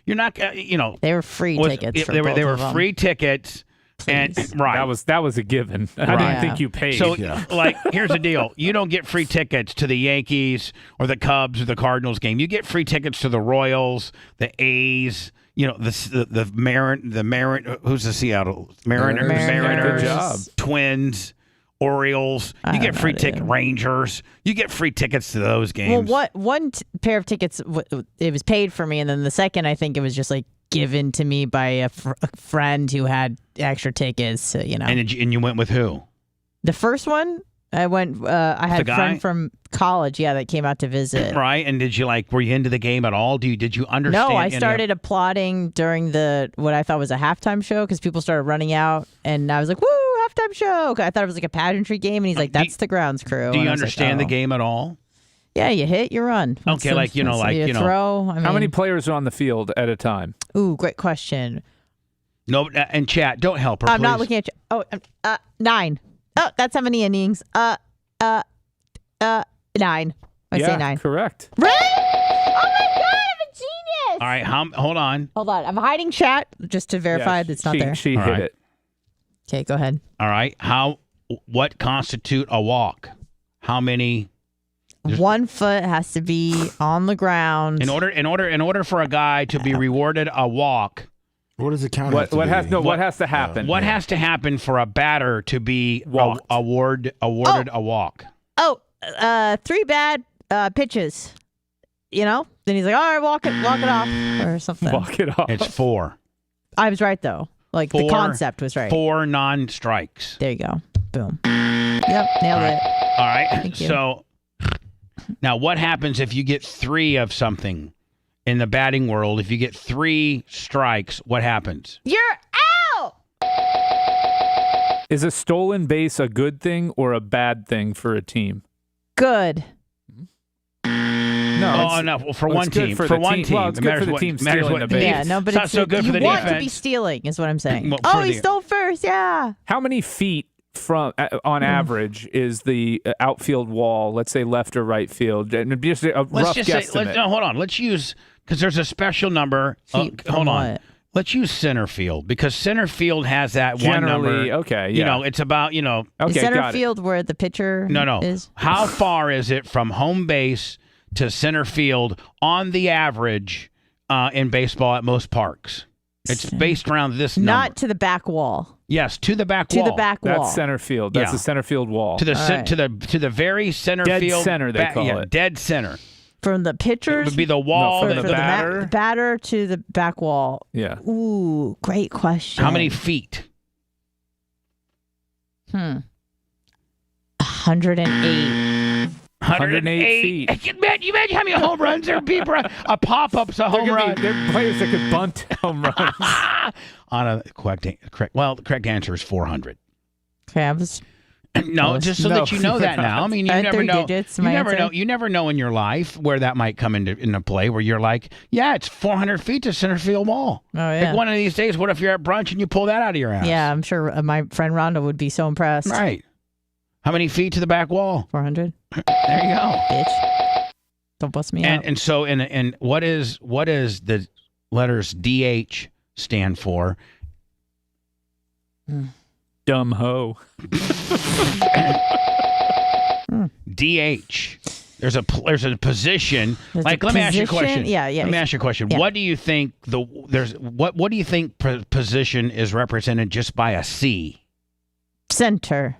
you're not, They were free tickets. They were free tickets. Please. And right, that was a given. I didn't think you paid. So, here's the deal: you don't get free tickets to the Yankees or the Cubs or the Cardinals game. You get free tickets to the Royals, the A's. The Marin. Who's the Seattle Mariners? Good job. Twins, Orioles. You get free ticket Rangers. You get free tickets to those games. Well, one pair of tickets it was paid for me, and then the second I think it was just given to me by a friend who had extra tickets. And you went with who? The first one I went. I had a friend from college. Yeah, that came out to visit. Right. And did you were you into the game at all? Did you understand? No, I started applauding during what I thought was a halftime show because people started running out, and I was like, "Woo, halftime show!" I thought it was like a pageantry game, and he's like, "That's the grounds crew." Do you understand the game at all? Yeah, you hit, you run. Okay, you throw. How many players are on the field at a time? Ooh, great question. No, and chat, don't help her. I'm please. not looking at you. Oh, 9. Oh, that's how many innings. 9. I say 9. Correct. Really? Oh my God, I'm a genius. All right, hold on. Hold on. I'm hiding chat just to verify Yeah, that's not there. She All hit right. it. Okay, go ahead. All right. What constitute a walk? How many? 1 foot has to be on the ground. In order for a guy to be rewarded a walk, what does it count? What has to happen? What has to happen for a batter to be awarded a walk? Oh, 3 bad pitches. You know? Then he's like, all right, walk it off or something. Walk it off. It's 4. I was right though. Like the concept was right. 4 non-strikes. There you go. Boom. Yep, nailed it. All right. Thank you. So now what happens if you get 3 of something in the batting world? If you get 3 strikes, what happens? You're out. Is a stolen base a good thing or a bad thing for a team? Good. No. No, for one it's good team. for For the one team. team. Well, it's good for the team stealing the base. Yeah, no, but It's not it's so good you for the want defense. to be stealing, is what I'm saying. Well, Oh, for he the- stole first. Yeah. How many feet from on average is the outfield wall? Let's say left or right field, and just a rough guesstimate. No, hold on. Let's use because there's a special number. Feet Hold from on. what? Let's use center field because center field has that one Generally, number. okay, You yeah. know, it's about Is Okay, center got it. field where the pitcher no. is? How far is it from home base to center field on the average in baseball at most parks? It's based around this number. Not to the back wall. Yes, to the back To wall. the back wall. That's center field. That's Yeah. the center field wall. To the All right. to the very center Dead field. center, they call it. Dead center. From the It pitchers would be the wall. from that the for batter. batter to the back wall. Yeah. Ooh, great question. How many feet? 108. 108 feet. You imagine how many home runs there would be, bro? A pop-up's a home run. There are players that could bunt home runs. On a correct. Well, the correct answer is 400. Okay, I was. No, Close. just so No, that you know you're that not. now. I mean, you Aren't never 3 know. digits You my never answer? know. You never know in your life where that might come into play. Where you're like, yeah, it's 400 feet to center field wall. Oh, yeah. Like one of these days, what if you're at brunch and you pull that out of your ass? Yeah, I'm sure my friend Rhonda would be so impressed. Right. How many feet to the back wall? 400. There you go. Bitch. Don't bust me out. And so and what is the letters DH stand for? Dumb hoe. DH. There's a position. There's Like, a let me ask you a position? question. Yeah. Let me ask you a question. Yeah. What do you think what do you think position is represented just by a C? Center.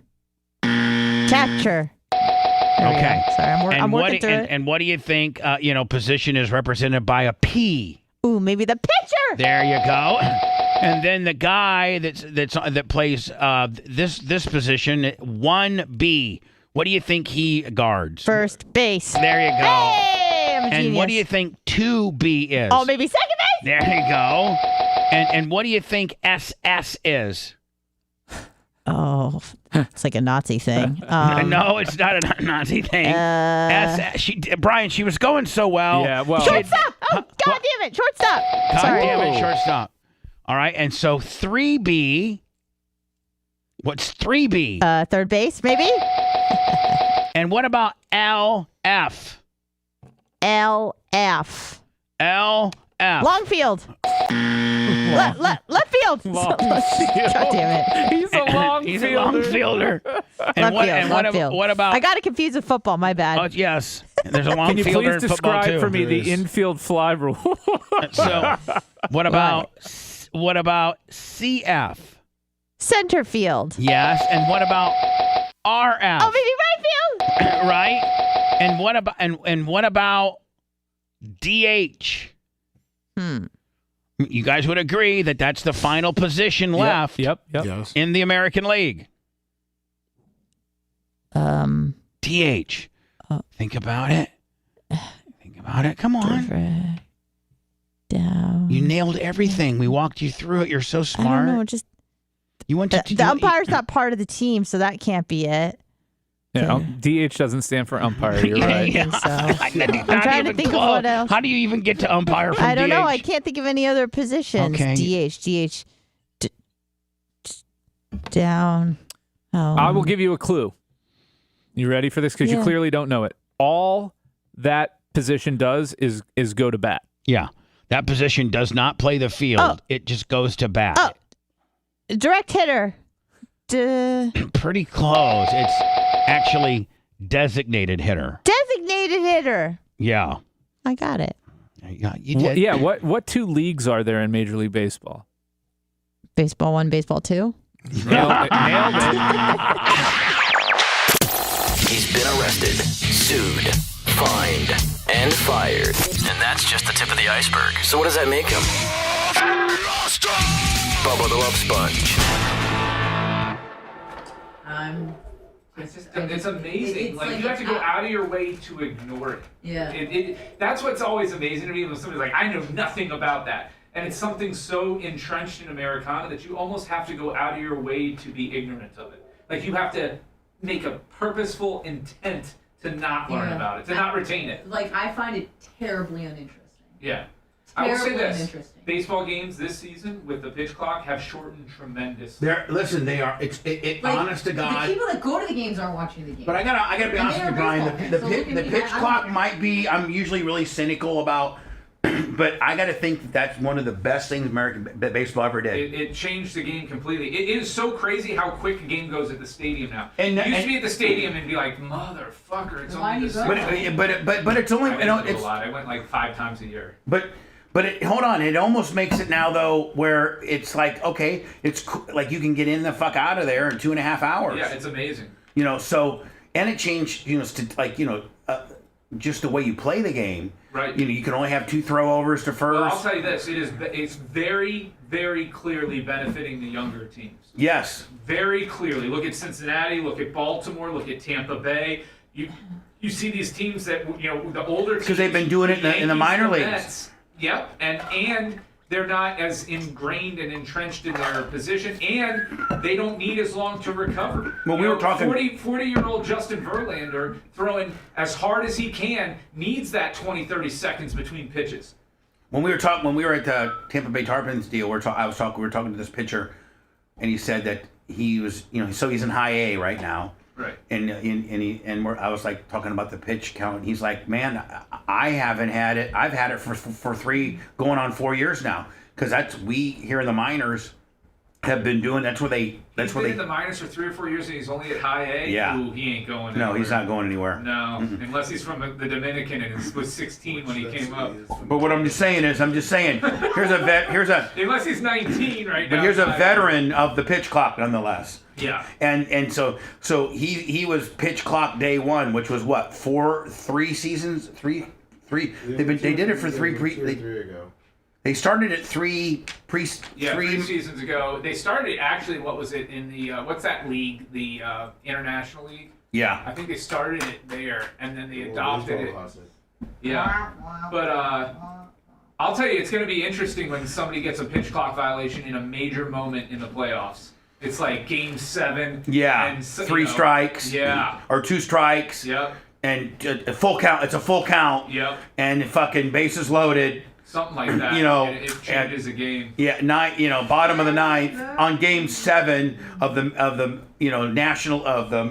Catcher. There we Okay. go. Sorry, I'm working through it. And what do you think position is represented by a P? Ooh, maybe the pitcher. There you go. And then the guy that plays this position 1B. What do you think he guards? First base. There you go. Hey, I'm a And genius. what do you think 2B is? Oh, maybe second base. There you go. And what do you think SS is? Oh, it's like a Nazi thing. No, it's not a Nazi thing. Brian, she was going so well. Yeah, well. Shortstop. Oh, God damn it. Shortstop. God Sorry. damn it, shortstop. All right, and so 3B. What's 3B? Third base, maybe? And what about LF? LF. LF. Long field. Left field. Long God damn it. He's a long He's fielder. a long fielder. Left field. What about? I got it confused with football. My bad. Oh, yes. There's a long Can you fielder please in football describe too. for me the infield fly rule? So, what about CF? Center field. Yes, and what about RF? Oh, maybe right field. Right? And what about DH? You guys would agree that that's the final position left Yep. Yes. in the American League. DH. Think about it. Think about it. Come on. Down. You nailed everything. We walked you through it. You're so I smart. don't know. Just You went to the umpire's not part of the team, so that can't be it. Yeah, DH doesn't stand for umpire. You're I right. think so. I'm trying to think of what else. How do you even get to umpire from I don't DH? know. I can't think of any other positions. Okay. DH. Down. I will give you a clue. You ready for this? Because you clearly don't know it. All that position does is go to bat. Yeah. That position does not play the field. Oh. It just goes to bat. Oh. Direct hitter. Pretty close. It's actually designated hitter. Designated hitter. Yeah. I got it. You did. Yeah. What two leagues are there in Major League Baseball? Baseball 1, baseball 2. Nailed it. He's been arrested, sued, fined, and fired. And that's just the tip of the iceberg. So what does that make him? Bubba the Love Sponge. It's amazing. It's like like you have to go a- out of your way to ignore it. Yeah. That's what's always amazing to me when somebody's like, I know nothing about that. And it's something so entrenched in Americana that you almost have to go out of your way to be ignorant of it. Like you have to make a purposeful intent to not learn about it, to not retain it. Like, I find it terribly uninteresting. Yeah. I will say Terribly this. uninteresting. Baseball games this season with the pitch clock have shortened tremendously. Listen, they are. It Like, honest to God. The people that go to the games aren't watching the games. But I gotta be And honest they with you, are Brian. baseball The fans, so look at pitch me, I clock don't- might be. I'm usually really cynical about, but I gotta think that's one of the best things American baseball ever did. It changed the game completely. It is so crazy how quick a game goes at the stadium now. And- you used and- to be at the stadium and be like, motherfucker, it's only the But it's only. I You went know, to a it's. lot. I went like 5 times a year. But hold on, it almost makes it now though where it's like, okay, it's like you can get in the fuck out of there in 2.5 hours. Yeah, it's amazing. You know, so and it changed, just the way you play the game. Right. You know, you can only have 2 throwovers to first. Well, I'll tell you this: it's very, very clearly benefiting the younger teams. Yes. Very clearly. Look at Cincinnati. Look at Baltimore. Look at Tampa Bay. You see these teams that the older teams Because they've been doing it in the minor leagues. Mets, yep, and they're not as ingrained and entrenched in their position, and they don't need as long to recover. Well, we were talking 40-year-old Justin Verlander throwing as hard as he can needs that 20-30 seconds between pitches. When we were at the Tampa Bay Tarpons deal, we were talking to this pitcher, and he said that he was, so he's in high A right now. Right. I was like talking about the pitch count. And he's like, man, I haven't had it. I've had it for 3 going on 4 years now. Because we here in the minors have been doing. That's where they. He's been in the minors for 3 or 4 years, and he's only at high A. Yeah. Ooh, he ain't going No, anywhere. he's not going anywhere. No, unless he's from the Dominican and was 16 when he came up. But what I'm just saying, here's Unless he's 19 right now. But here's a veteran of the pitch clock, nonetheless. Yeah. And so he was pitch clock day 1, which was what 3 seasons, three. They did it for 3 ago. They started at 3 3 seasons ago. They started actually. What was it in the what's that league? The International League. Yeah. I think they started it there, and then they adopted it. Yeah. But I'll tell you, it's going to be interesting when somebody gets a pitch clock violation in a major moment in the playoffs. It's like Game 7. Yeah. And 3 strikes. Yeah. Or 2 strikes. Yep. And a full count. It's a full count. Yep. And fucking bases loaded. Something like that. And it changes the game. Yeah, bottom of the 9th on Game 7 of the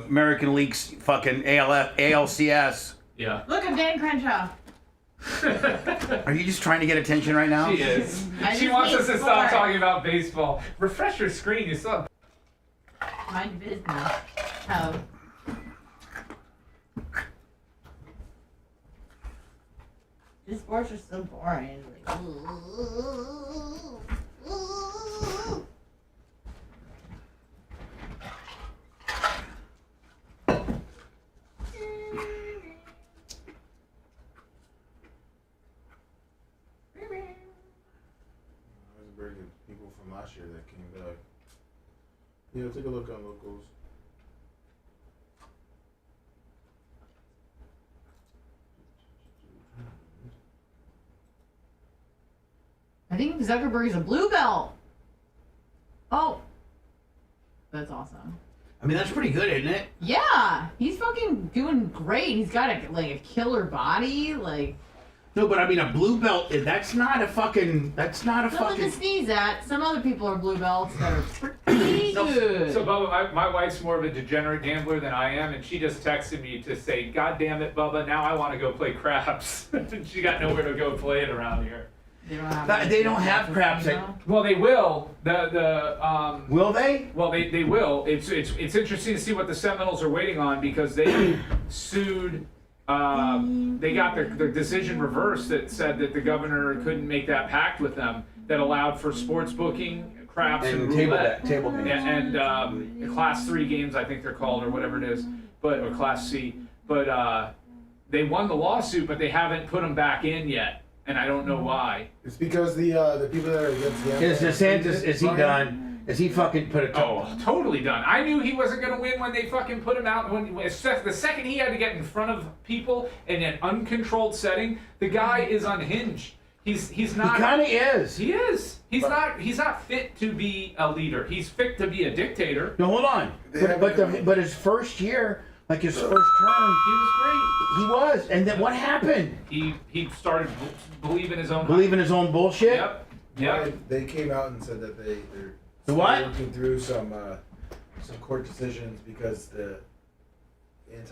American League's fucking ALCS. Yeah. Look, I'm Dan Crenshaw. Are you just trying to get attention right now? She is. I She just wants hate us to stop sport. talking about baseball. Refresh your screen. You saw. Mind your business. Oh. These sports are so boring. Like, There's very good people from last year that came back. Yeah, take a look on locals. I think Zuckerberg is a blue belt. Oh. That's awesome. I mean, that's pretty good, isn't it? Yeah, he's fucking doing great. He's got a killer body. Like, No, but I mean, a blue belt, that's not a fucking. nothing to sneeze at. Some other people are blue belts that are pretty So Bubba, my wife's more of a degenerate gambler than I am, and she just texted me to say, "God damn it, Bubba! Now I want to go play craps." She got nowhere to go play it around here. They don't have craps. Well, they will. Will they? Well, they will. It's interesting to see what the Seminoles are waiting on because they sued. They got their decision reversed that said that the governor couldn't make that pact with them that allowed for sports booking, craps, and roulette, table games, and Class 3 games, I think they're called, or whatever it is, or Class C. But they won the lawsuit, but they haven't put them back in yet, and I don't know why. It's because the people that are against the Is DeSantis? Is he done? Is he fucking put a? Totally done. I knew he wasn't going to win when they fucking put him out. The second he had to get in front of people in an uncontrolled setting, the guy is unhinged. He's not. He kind of is. He is. He's not fit to be a leader. He's fit to be a dictator. No, hold on. But his first year, like his first term, he was great. He was, and then what happened? He started believing his own. Believing his own bullshit. Yep. Yep. They came out and said that they're working through some court decisions because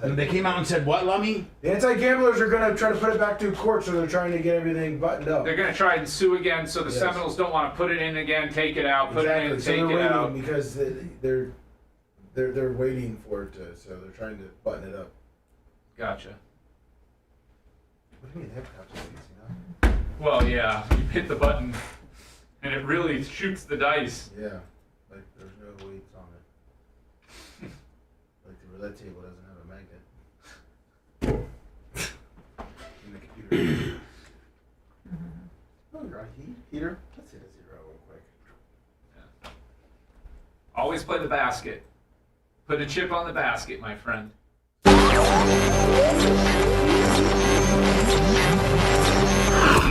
They came out and said what, Lummy? The anti-gamblers are going to try to put it back to court, so they're trying to get everything buttoned up. They're going to try and sue again, so the Seminoles don't want to put it in again, take it out, put it in, so take they're it waiting out. because they're waiting for it to, so they're trying to button it up. Gotcha. What do you mean hip hop? Well, yeah, you hit the button, and it really shoots the dice. Yeah, like there's no weights on it. Like the roulette table doesn't have a magnet. In the computer. Oh, you're on heater? Let's hit a 0 real quick. Yeah. Always play the basket. Put a chip on the basket, my friend.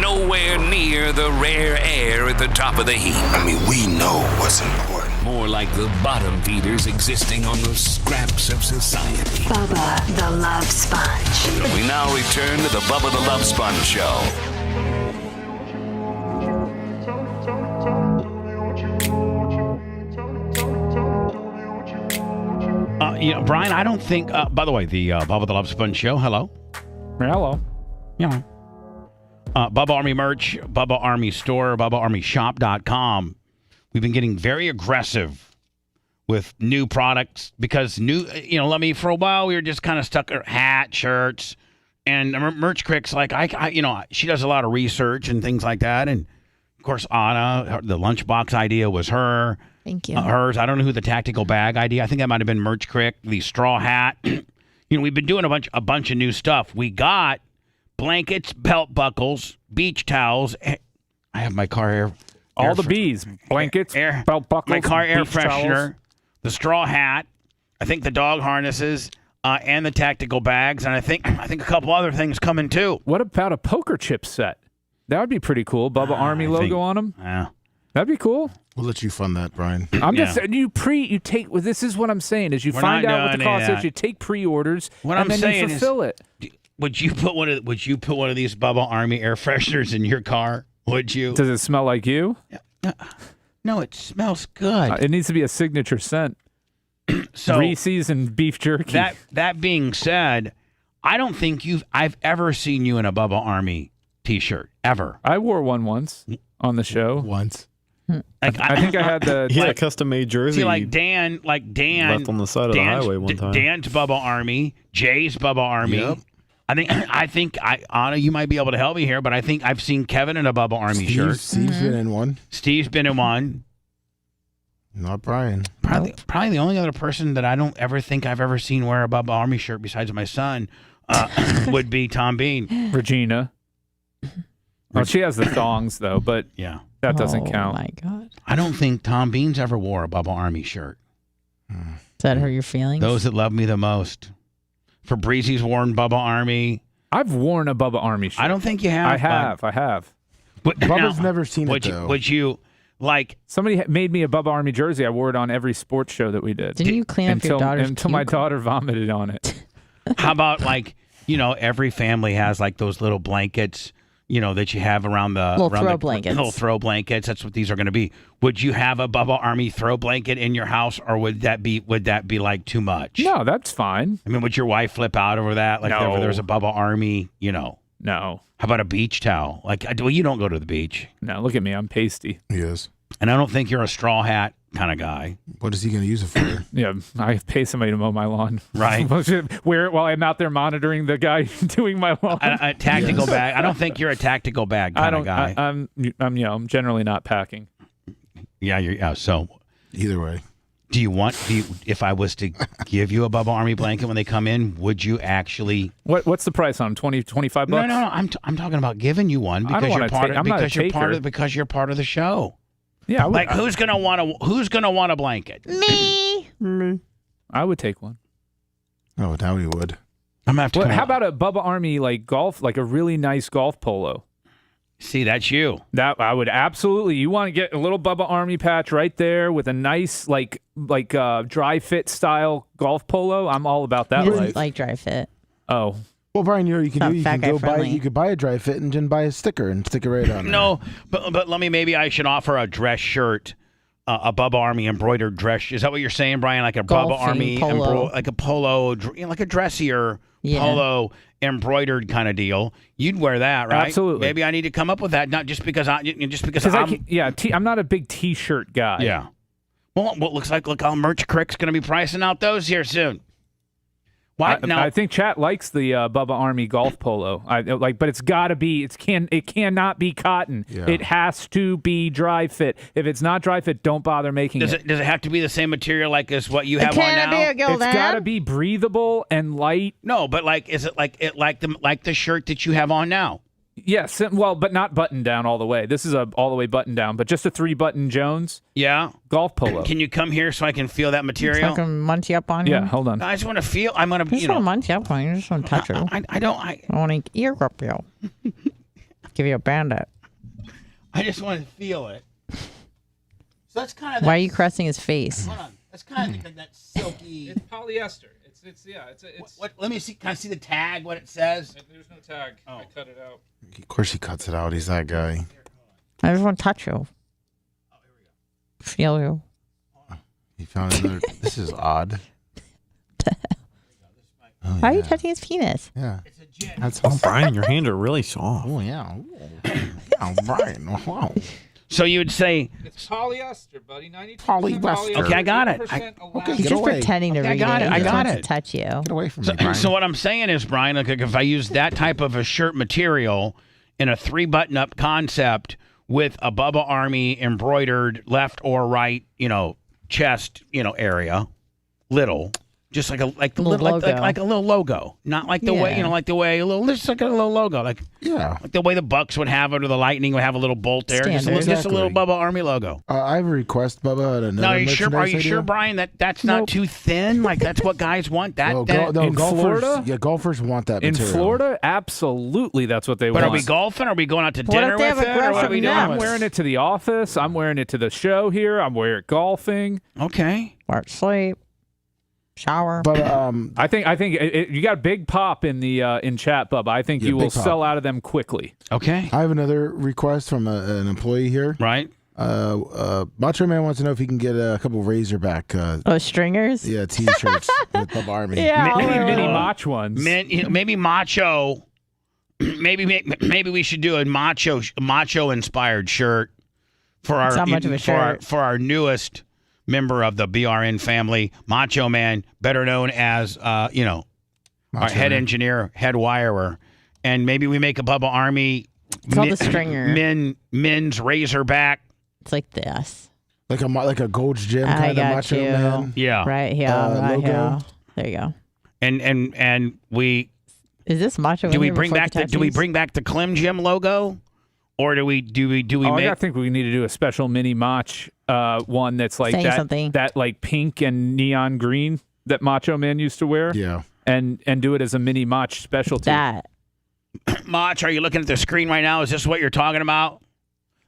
Nowhere near the rare air at the top of the heap. I mean, we know what's important. More like the bottom feeders existing on the scraps of society. Bubba the Love Sponge. We now return to the Bubba the Love Sponge Show. Brian, I don't think. By the way, the Bubba the Love Sponge Show. Hello. Hello. Yeah. Bubba Army merch, Bubba Army store, BubbaArmyShop.com. We've been getting very aggressive with new products because let me, for a while we were just kind of stuck at hat, shirts, and Merch Crick's like, she does a lot of research and things like that. And of course, Anna, the lunchbox idea was her. Thank you. Hers. I don't know who the tactical bag idea. I think that might have been Merch Crick, the straw hat. We've been doing a bunch of new stuff. We got blankets, belt buckles, beach towels. I have my car air. All the bees, blankets, belt buckles, my car air beach freshener, towels. the straw hat. I think the dog harnesses and the tactical bags, and I think a couple other things coming too. What about a poker chip set? That would be pretty cool. Bubba Army logo on them. Yeah, that'd be cool. We'll let you fund that, Brian. I'm just saying, you take. This is what I'm saying: is you We're find not out what the doing cost any is, of you take pre-orders, What and I'm then saying you fulfill it. Would you put one of these Bubba Army air fresheners in your car? Would you? Does it smell like you? No, it smells good. It needs to be a signature scent. So Reese's and beef jerky. That being said, I don't think I've ever seen you in a Bubba Army T-shirt ever. I wore one once on the show. Once. I think I had the a custom-made jersey. See, like Dan left on the side of the highway one time. Dan's Bubba Army, Jay's Bubba Army. Yep. I think Anna, you might be able to help me here, but I think I've seen Kevin in a Bubba Army shirt. Steve's been in one. Steve's been in one. Not Brian. Probably the only other person that I don't ever think I've ever seen wear a Bubba Army shirt besides my son would be Tom Bean. Regina. Well, she has the thongs though, but yeah, that doesn't count. Oh my God. I don't think Tom Bean's ever wore a Bubba Army shirt. Does that hurt your feelings? Those that love me the most. Fabrizi's worn Bubba Army. I've worn a Bubba Army shirt. I don't think you have. I have. But Bubba's never seen it though. Would you like? Somebody made me a Bubba Army jersey. I wore it on every sports show that we did. Didn't you clean up your daughter's until my daughter vomited on it? How about every family has like those little blankets that you have around the Little throw blankets. Little throw blankets. That's what these are going to be. Would you have a Bubba Army throw blanket in your house, or would that be like too much? No, that's fine. I mean, would your wife flip out over that? Like, No. if there was a Bubba Army, No. How about a beach towel? Like, well, you don't go to the beach. No, look at me. I'm pasty. He is. And I don't think you're a straw hat kind of guy. What is he going to use it for? Yeah, I pay somebody to mow my lawn. Right. Wear it while I'm out there monitoring the guy doing my lawn. A tactical bag. I don't think you're a tactical bag kind of guy. I'm generally not packing. Yeah. So either way, if I was to give you a Bubba Army blanket when they come in, would you actually? What's the price on 20, 25 bucks? No. I'm talking about giving you one because you're part of the show. Yeah, like who's gonna want a blanket? Me. I would take one. Oh, now he would. I'm gonna have to. How about a Bubba Army golf, like a really nice golf polo? See, that's you. That I would absolutely. You want to get a little Bubba Army patch right there with a nice like dry fit style golf polo. I'm all about that He life. doesn't like dry fit. Oh. Well, Brian, you can Not do. You fat can guy go buy. friendly. You could buy a dry fit and then buy a sticker and stick it right on. No, but maybe I should offer a dress shirt, a Bubba Army embroidered dress. Is that what you're saying, Brian? Like a Bubba Golfing Army polo. like a polo, like a dressier Yeah. polo embroidered kind of deal. You'd wear that, right? Absolutely. Maybe I need to come up with that, not just because I'm not a big T-shirt guy. Yeah. Well, what looks like all Merch Crick's going to be pricing out those here soon. Why? I think chat likes the Bubba Army golf polo. But it's got to be. It cannot be cotton. Yeah. It has to be dry fit. If it's not dry fit, don't bother making Does it have to be the same material like as what you have on Can now? it be a It's got to be breathable and light. No, but is it like the shirt that you have on now? Yes, well, but not button down all the way. This is a all the way button down, but just a 3-button Jones. Yeah. Golf polo. Can you come here so I can feel that material? So I can munch you up on you. Yeah, hold on. I just want to feel. I'm gonna. I just want to munch you up on you. I just want to touch you. I don't. I want to ear grip you. Give you a bandit. I just want to feel it. So that's kind of. Why are you caressing his face? Hold on. That's kind of like that silky. It's polyester. Let me see. Can I see the tag? What it says? There's no tag. I cut it out. Of course, he cuts it out. He's that guy. I just want to touch you. Feel you. He found another. This is odd. Why are you touching his penis? Yeah. That's Brian. Your hands are really soft. Oh yeah. Yeah, Brian. Wow. So you would say It's polyester, buddy. 92% Polyester. Okay, I got it. 100% Okay, He's get just away. pretending to Okay, I read got it. it. He I just got wants it. to touch you. Get away from me, Brian. So what I'm saying is, Brian, like if I use that type of a shirt material in a 3-button-up concept with a Bubba Army embroidered left or right, chest, area, little, just like a Little little logo. like a little logo, not like the way just like a little logo, like the way the Bucks would have it or the Lightning would have a little bolt there, just a Standard. little Bubba Army logo. I have a request, Bubba. At another Now, are you sure, merchandise Brian, that's not too thin? Like that's what guys want. In golfers, Florida? Yeah, golfers want that In material. Florida, absolutely, that's what they But want. are we golfing? Are we going out to What dinner if they with have it? Or what are aggressive we doing? I'm naps? wearing it to the office. I'm wearing it to the show here. I'm wearing it golfing. Okay. Or sleep. Shower. But I think you got a big pop in the in chat, Bubba. I think Yeah, you will big pop. sell out of them quickly. Okay. I have another request from an employee here. Right. Macho Man wants to know if he can get a couple Razorback. Stringers? Yeah, T-shirts with Bubba Army. Yeah. Mini Mach ones. Maybe macho. Maybe we should do a macho inspired shirt for our It's not much of a shirt. for our newest member of the BRN family, Macho Man, better known as our head engineer, head wirer, and maybe we make a Bubba Army. It's called a stringer. Men's Razorback. It's like this. Like a Gold's Gym I kind of got Macho you. Man. Yeah. Right here. Right logo. here. There you go. And we Is this macho? do we in here bring before back the do we tattoos? bring back the Clem Gym logo, or do we I think we need to do a special mini Mach one that's like Saying that something. that like pink and neon green that Macho Man used to wear. Yeah. And do it as a mini Mach specialty. That. Mach, are you looking at the screen right now? Is this what you're talking about?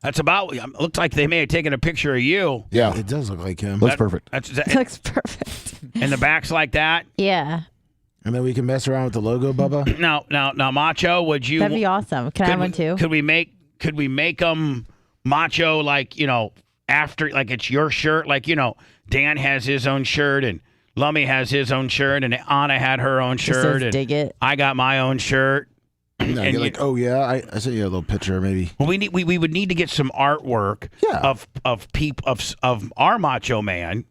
That's about. It looks like they may have taken a picture of you. Yeah, it does look like him. Looks perfect. That's Looks perfect. And the back's like that. Yeah. And then we can mess around with the logo, Bubba. Now, Macho, would you? That'd be awesome. Can I have one too? Could we make them Macho, like, after, like, it's your shirt, like, Dan has his own shirt and Lummy has his own shirt and Anna had her own shirt and dig it. I got my own shirt. No, you're like, oh yeah, I sent you a little picture, maybe. Well, we would need to get some artwork of our Macho Man.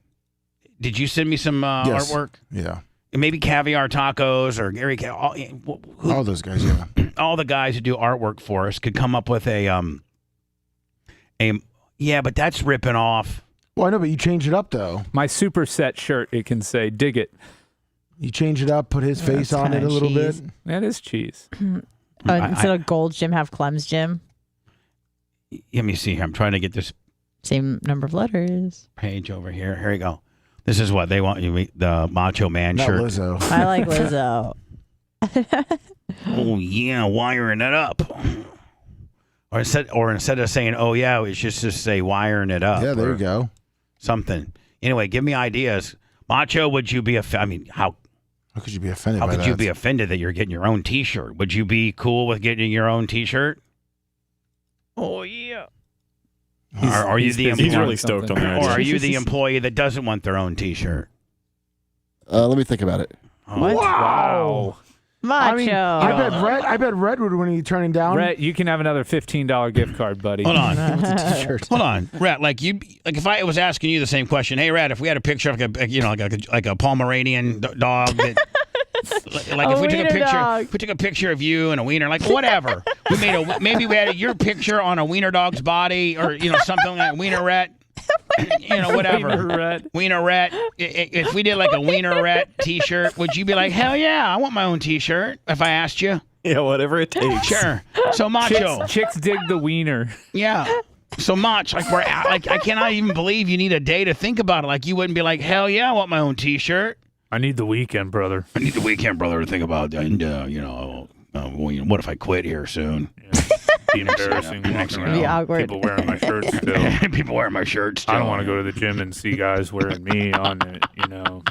Did you send me some Yes. artwork? Yeah. Maybe Caviar Tacos or Gary. All those guys, yeah. All the guys who do artwork for us could come up with a yeah, but that's ripping off. Well, I know, but you change it up though. My superset shirt, it can say "dig it." You change it up, put his face on it a little bit. That is cheese. Instead of Gold's Gym, have Clem's Gym. Let me see here. I'm trying to get this Same number of letters. page over here. Here we go. This is what they want you the Macho Man Not shirt. Lizzo. I like Lizzo. Oh yeah, wiring it up. Or instead of saying "oh yeah," it's just to say "wiring it up." Yeah, there or you go. Something. Anyway, give me ideas. Macho, would you be how could you be offended? How by could that? you be offended that you're getting your own T-shirt? Would you be cool with getting your own T-shirt? Oh yeah. Are you the employee? He's really stoked on that. Or are you the employee that doesn't want their own T-shirt? Let me think about it. What? Wow. Macho. I mean, I bet Red would when he turning down. Rhett, you can have another $15 gift card, buddy. Hold on. T-shirt. Hold on, Rat. Like if I was asking you the same question, hey, Rat, if we had a picture of like a Pomeranian dog, that, like if we took a picture of you and a wiener, like whatever, maybe we had your picture on a wiener dog's body or something like Wiener Rat. Whatever. Wiener Rat. If we did like a Wiener Rat T-shirt, would you be like, hell yeah, I want my own T-shirt? If I asked you. Yeah, whatever it takes. Sure. So Macho. Chicks dig the wiener. Yeah. So much like I cannot even believe you need a day to think about it. Like you wouldn't be like, hell yeah, I want my own T-shirt. I need the weekend, brother. I need the weekend, brother, to think about. And what if I quit here soon? Be embarrassing. Be awkward. People wearing my shirt still. People wearing my shirts. I don't want to go to the gym and see guys wearing me on it,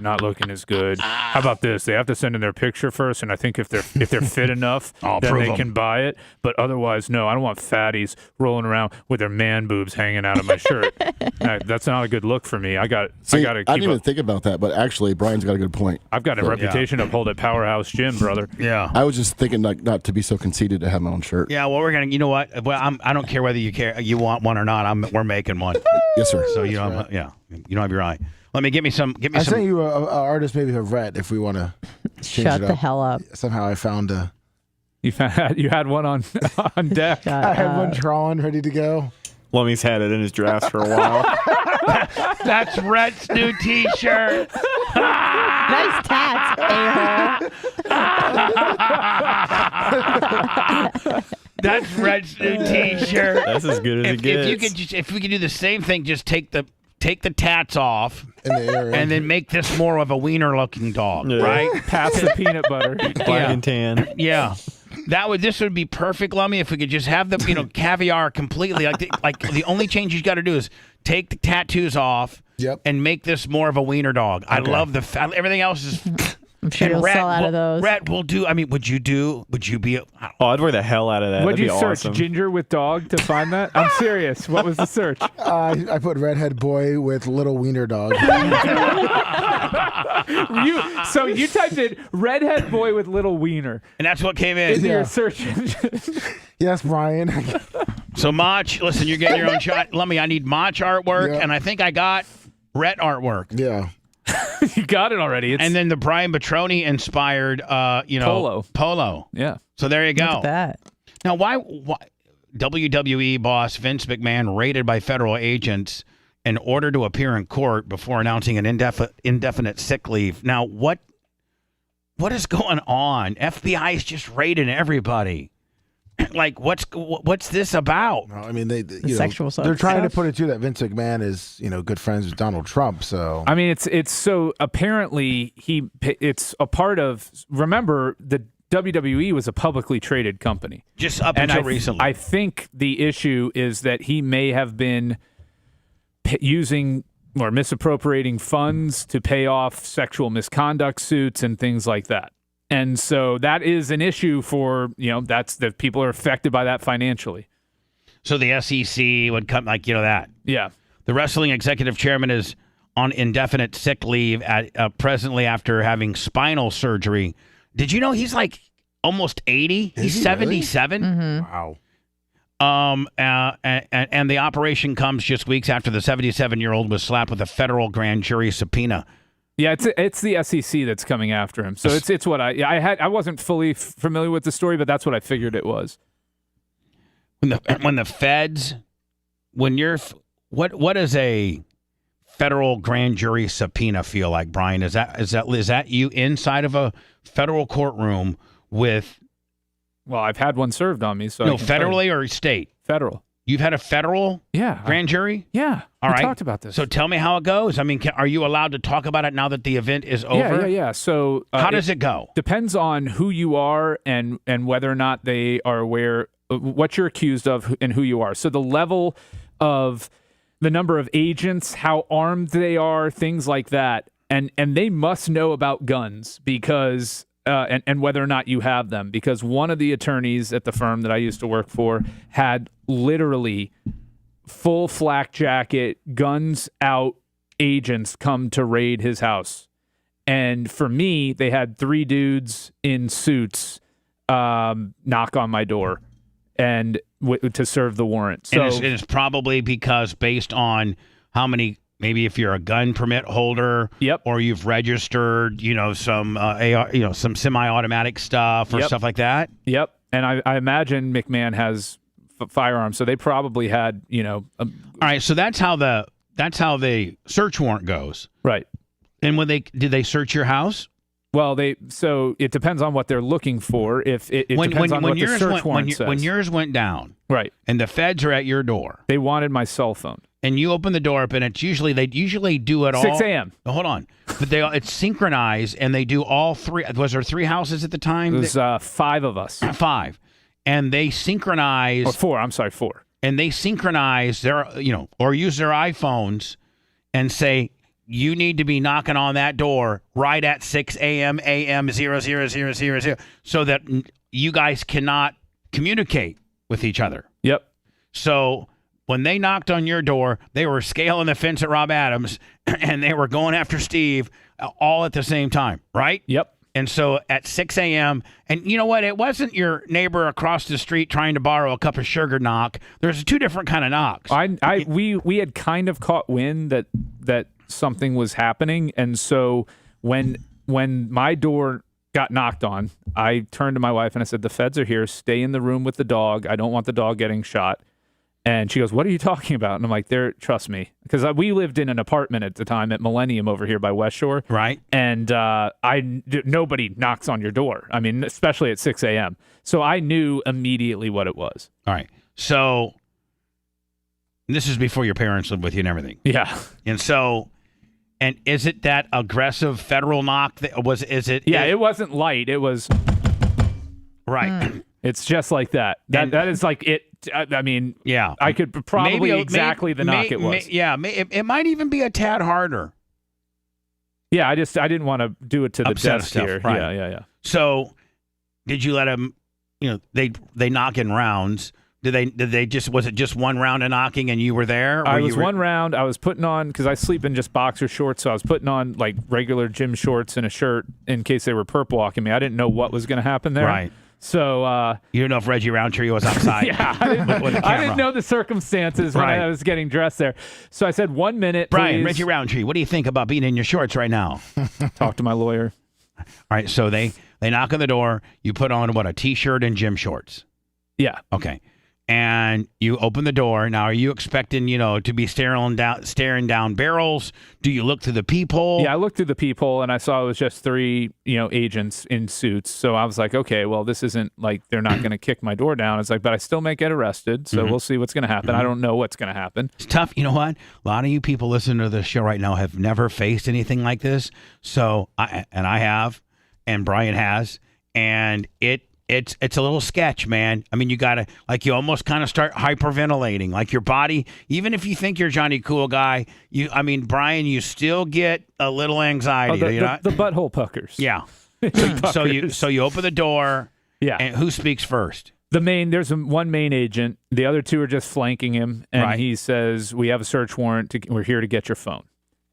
not looking as good. How about this? They have to send in their picture first, and I think if they're fit enough, then they can buy it. But otherwise, no, I don't want fatties rolling around with their man boobs hanging out of my shirt. That's not a good look for me. I got to keep I didn't even think about that, but actually, Brian's got a good point. I've got a reputation to hold at Powerhouse Gym, brother. Yeah. I was just thinking not to be so conceited to have my own shirt. Yeah, well, we're gonna. You know what? Well, I don't care whether you want one or not. We're making one. Yes, sir. So you don't have your eye. Let me give me some. I sent you an artist, maybe a Red, if we want to. Shut the hell up. Somehow I found a. You had one on deck. I had one drawn, ready to go. Lummy's had it in his drafts for a while. That's Rhett's new T-shirt. Nice tats, a-hole. That's Rhett's new T-shirt. That's as good as it gets. If we could do the same thing, just take the tats off and then make this more of a wiener-looking dog, right? Pass the peanut butter. Black and tan. Yeah. This would be perfect, Lummy, if we could just have the caviar completely. Like the only change you got to do is take the tattoos off and make this more of a wiener dog. I love everything else is. I'm sure you'll sell out of those. Rat will do. I mean, would you be? I'd wear the hell out of that. Would That'd you be search awesome. ginger with dog to find that? I'm serious. What was the search? I put redhead boy with little wiener dog. So you typed in redhead boy with little wiener, and that's what came in. Into your search engine. Yes, Brian. So Mach, listen, you're getting your own shot. Lummy, I need Mach artwork, and I think I got Rhett artwork. Yeah. You got it already. And then the Brian Petroni inspired, polo. Yeah. So there you go. Look at that. Now, why WWE boss Vince McMahon raided by federal agents in order to appear in court before announcing an indefinite sick leave? Now, what is going on? FBI is just raiding everybody. Like, what's this about? Well, I mean, sexual they're trying to put it too that Vince McMahon is good friends with Donald Trump. So I mean, it's so apparently it's a part of. Remember, the WWE was a publicly traded company just up until recently. I think the issue is that he may have been using or misappropriating funds to pay off sexual misconduct suits and things like that. And so that is an issue for, that's the people are affected by that financially. So the SEC would come that. Yeah. The wrestling executive chairman is on indefinite sick leave presently after having spinal surgery. Did you know he's like almost 80? He's 77. Mm-hmm. Wow. And the operation comes just weeks after the 77-year-old was slapped with a federal grand jury subpoena. Yeah, it's the SEC that's coming after him. So it's what I wasn't fully familiar with the story, but that's what I figured it was. When the feds, what does a federal grand jury subpoena feel like, Brian? Is that you inside of a federal courtroom with? Well, I've had one served on me. So no, federally or state? Federal. You've had a federal grand jury? Yeah. All right. We talked about this. So tell me how it goes. I mean, are you allowed to talk about it now that the event is over? Yeah. So how does it go? Depends on who you are and whether or not they are aware of what you're accused of and who you are. So the level of the number of agents, how armed they are, things like that. And they must know about guns because and whether or not you have them, because one of the attorneys at the firm that I used to work for had literally full flak jacket, guns out agents come to raid his house. And for me, they had 3 dudes in suits knock on my door and to serve the warrant. So and it's probably because based on how many. Maybe if you're a gun permit holder, or you've registered, some AR, some semi-automatic stuff or stuff like that. Yep. And I imagine McMahon has firearms, so they probably had, All right, so that's how the search warrant goes, right? And did they search your house? Well, so it depends on what they're looking for. If it depends on what the search warrant says. When yours went down, right, and the feds are at your door, they wanted my cell phone. And you open the door up, and it's usually they do it all 6 a.m. Hold on, but it's synchronized, and they do all 3. Was there 3 houses at the time? It was 5 of us. 5, and they synchronize. Or 4. I'm sorry, 4. And they synchronize their or use their iPhones, and say you need to be knocking on that door right at 6 a.m. a.m. 000000, so that you guys cannot communicate with each other. Yep. So. When they knocked on your door, they were scaling the fence at Rob Adams, and they were going after Steve all at the same time, right? Yep. And so at 6 a.m., and you know what? It wasn't your neighbor across the street trying to borrow a cup of sugar knock. There's 2 different kind of knocks. We had kind of caught wind that something was happening, and so when my door got knocked on, I turned to my wife and I said, "The feds are here. Stay in the room with the dog. I don't want the dog getting shot." And she goes, "What are you talking about?" And I'm like, trust me. Because we lived in an apartment at the time at Millennium over here by West Shore. Right. And nobody knocks on your door. I mean, especially at 6 a.m. So I knew immediately what it was. All right. So this is before your parents lived with you and everything. Yeah. And so, and is it that aggressive federal knock? It wasn't light. It was. Right. It's just like that. That is like it. I mean, yeah, I could probably exactly the knock it was. It might even be a tad harder. Yeah, I didn't want to do it to the Upset desk stuff, here. right. Yeah. So, did you let them? They knock in rounds. Was it just one round of knocking and you were there? I was one round. I was putting on, because I sleep in just boxer shorts, so I was putting on like regular gym shorts and a shirt in case they were perp walking me. I didn't know what was going to happen there. Right. So you didn't know if Reggie Roundtree was outside. Yeah, I didn't know the circumstances when I was getting dressed there. So I said, 1 minute, Brian, please. Reggie Roundtree, what do you think about being in your shorts right now? Talk to my lawyer. All right, so they knock on the door. You put on, a T-shirt and gym shorts? Yeah. Okay. And you open the door. Now, are you expecting, to be staring down barrels? Do you look through the peephole? Yeah, I looked through the peephole, and I saw it was just 3, agents in suits. So I was like, okay, well, this isn't like they're not going to kick my door down. It's like, but I still may get arrested, so we'll see what's going to happen. I don't know what's going to happen. It's tough. You know what? A lot of you people listening to this show right now have never faced anything like this. So, I have, and Brian has, and It's a little sketch, man. I mean, you almost kind of start hyperventilating. Like your body, even if you think you're Johnny Cool Guy, Brian, you still get a little anxiety. The butthole puckers. Yeah. So you open the door. Yeah. And who speaks first? There's one main agent. The other two are just flanking him, and he says, "We have a search warrant. We're here to get your phone."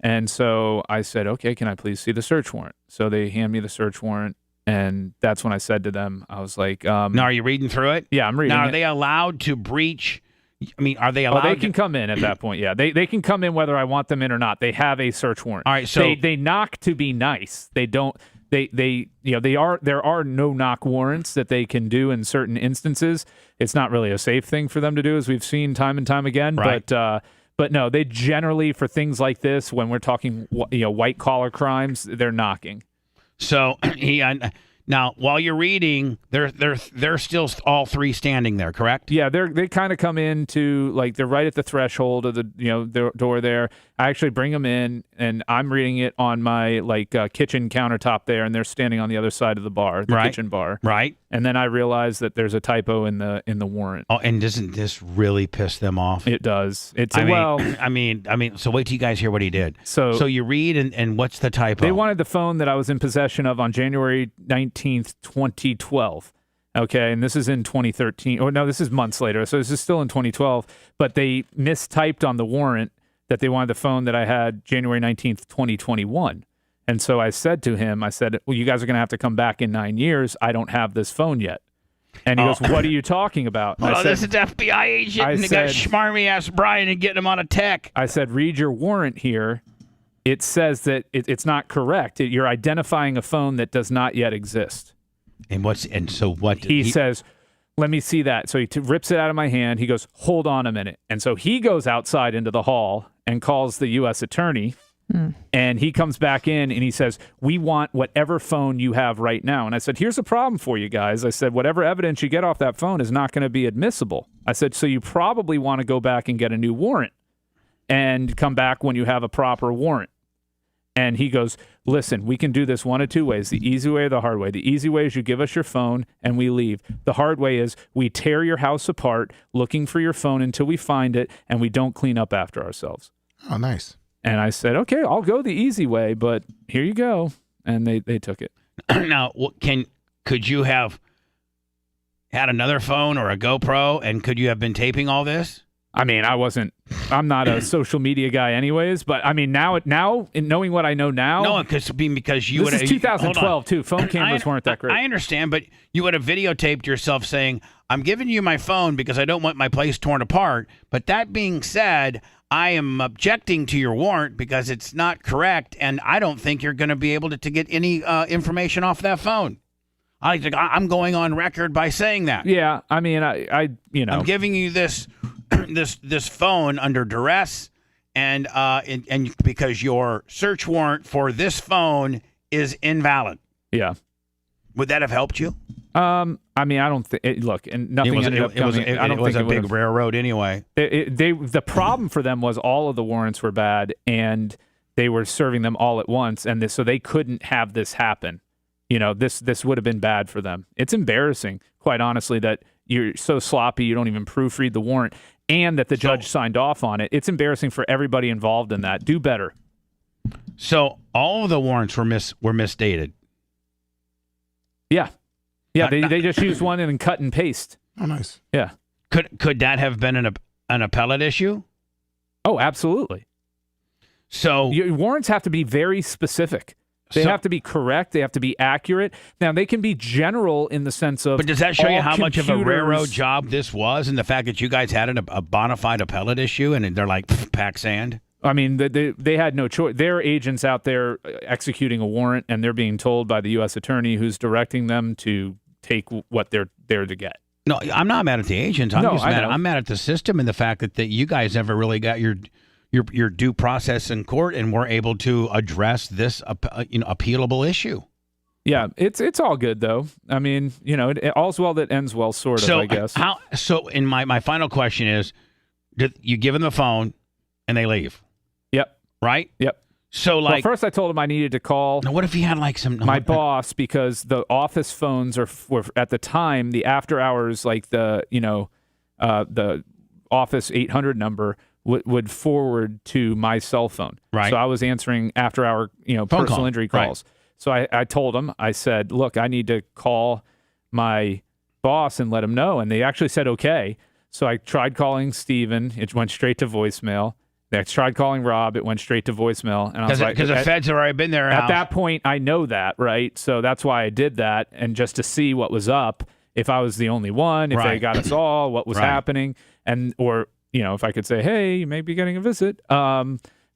And so I said, "Okay, can I please see the search warrant?" So they hand me the search warrant, and that's when I said to them, I was like, "Now, are you reading through it?" Yeah, I'm reading. Now, it. are they allowed to breach? I mean, are they allowed? They can come in at that point. Yeah, they can come in whether I want them in or not. They have a search warrant. All right, so they knock to be nice. They don't. There are no knock warrants that they can do in certain instances. It's not really a safe thing for them to do, as we've seen time and time again. Right. But no, they generally, for things like this, when we're talking white collar crimes, they're knocking. So now while you're reading, they're still all three standing there, correct? Yeah, they kind of come into they're right at the threshold of the door there. I actually bring them in, and I'm reading it on my kitchen countertop there, and they're standing on the other side of the bar, the kitchen bar. Right. And then I realize that there's a typo in the warrant. Oh, and doesn't this really piss them off? It does. I mean, so wait till you guys hear what he did. So you read, and what's the typo? They wanted the phone that I was in possession of on January 19th, 2012. Okay, and this is in 2013. Oh, no, this is months later, so this is still in 2012. But they mistyped on the warrant that they wanted the phone that I had January 19th, 2021. And so I said to him, well, you guys are going to have to come back in 9 years. I don't have this phone yet. And he goes, what are you talking about? Oh, this is FBI agent, and they got schmarmy-ass Brian and getting him on a tech. I said, read your warrant here. It says that it's not correct. You're identifying a phone that does not yet exist. And so what? He says, let me see that. So he rips it out of my hand. He goes, hold on a minute. And so he goes outside into the hall and calls the U.S. attorney. And he comes back in and he says, we want whatever phone you have right now. And I said, here's a problem for you guys. I said, whatever evidence you get off that phone is not going to be admissible. I said, so you probably want to go back and get a new warrant and come back when you have a proper warrant. And he goes, listen, we can do this one of two ways, the easy way or the hard way. The easy way is you give us your phone and we leave. The hard way is we tear your house apart looking for your phone until we find it, and we don't clean up after ourselves. Oh, nice. And I said, okay, I'll go the easy way, but here you go. And they took it. Now, could you have had another phone or a GoPro, and could you have been taping all this? I mean, I'm not a social media guy anyways, but I mean, now in knowing what I know now. No, because you would have. This is 2012 too. Phone cameras weren't that great. I understand, but you would have videotaped yourself saying, I'm giving you my phone because I don't want my place torn apart. But that being said, I am objecting to your warrant because it's not correct, and I don't think you're going to be able to get any information off that phone. I'm going on record by saying that. Yeah, I mean, I'm giving you this phone under duress, and because your search warrant for this phone is invalid. Yeah. Would that have helped you? I mean, I don't think. Look, and nothing ended up coming. It was a big railroad anyway. The problem for them was all of the warrants were bad, and they were serving them all at once, and so they couldn't have this happen. You know, this would have been bad for them. It's embarrassing, quite honestly, that you're so sloppy you don't even proofread the warrant, and that the judge signed off on it. It's embarrassing for everybody involved in that. Do better. So all of the warrants were misdated. Yeah. Yeah, they just used one and then cut and paste. Oh, nice. Yeah. Could that have been an appellate issue? Oh, absolutely. So your warrants have to be very specific. They have to be correct. They have to be accurate. Now, they can be general in the sense of. But does that show you how much of a railroad job this was, and the fact that you guys had a bona fide appellate issue, and they're like, pack sand? I mean, they had no choice. There are agents out there executing a warrant, and they're being told by the U.S. attorney who's directing them to take what they're there to get. No, I'm not mad at the agents. I'm mad at the system and the fact that you guys never really got your due process in court and were able to address this appealable issue. Yeah, it's all good though. I mean, all's well that ends well, sort of. I guess. So, in my final question is, you give them the phone and they leave? Yep. Right. Yep. So, well, first I told him I needed to call. Now, what if he had my boss, because the office phones were at the time the after hours, like the office 800 number would forward to my cell phone. Right. So I was answering after hour personal injury calls. Right. So I told them, I said, look, I need to call my boss and let him know. And they actually said, okay. So I tried calling Steven. It went straight to voicemail. I tried calling Rob. It went straight to voicemail. And I was like, because the feds have already been there. At that point, I know that, right? So that's why I did that. And just to see what was up, if I was the only one, if they got us all, what was happening. Or, if I could say, hey, you may be getting a visit.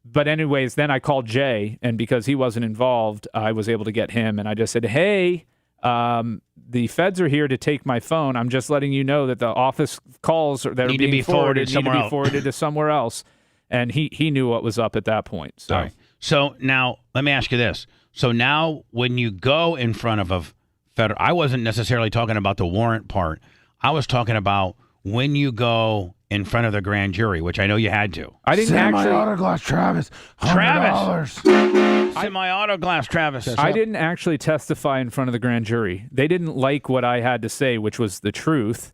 But anyways, then I called Jay, and because he wasn't involved, I was able to get him. And I just said, hey, the feds are here to take my phone. I'm just letting you know that the office calls that Need are to be being forwarded need to somewhere be forwarded to somewhere else. And he knew what was up at that point. So, All right. So now let me ask you this. So now when you go in front of a federal, I wasn't necessarily talking about the warrant part. I was talking about when you go in front of the grand jury, which I know you had to. I didn't actually. Semi-autoglass Travis. Travis. Semi-autoglass Travis. I didn't actually testify in front of the grand jury. They didn't like what I had to say, which was the truth.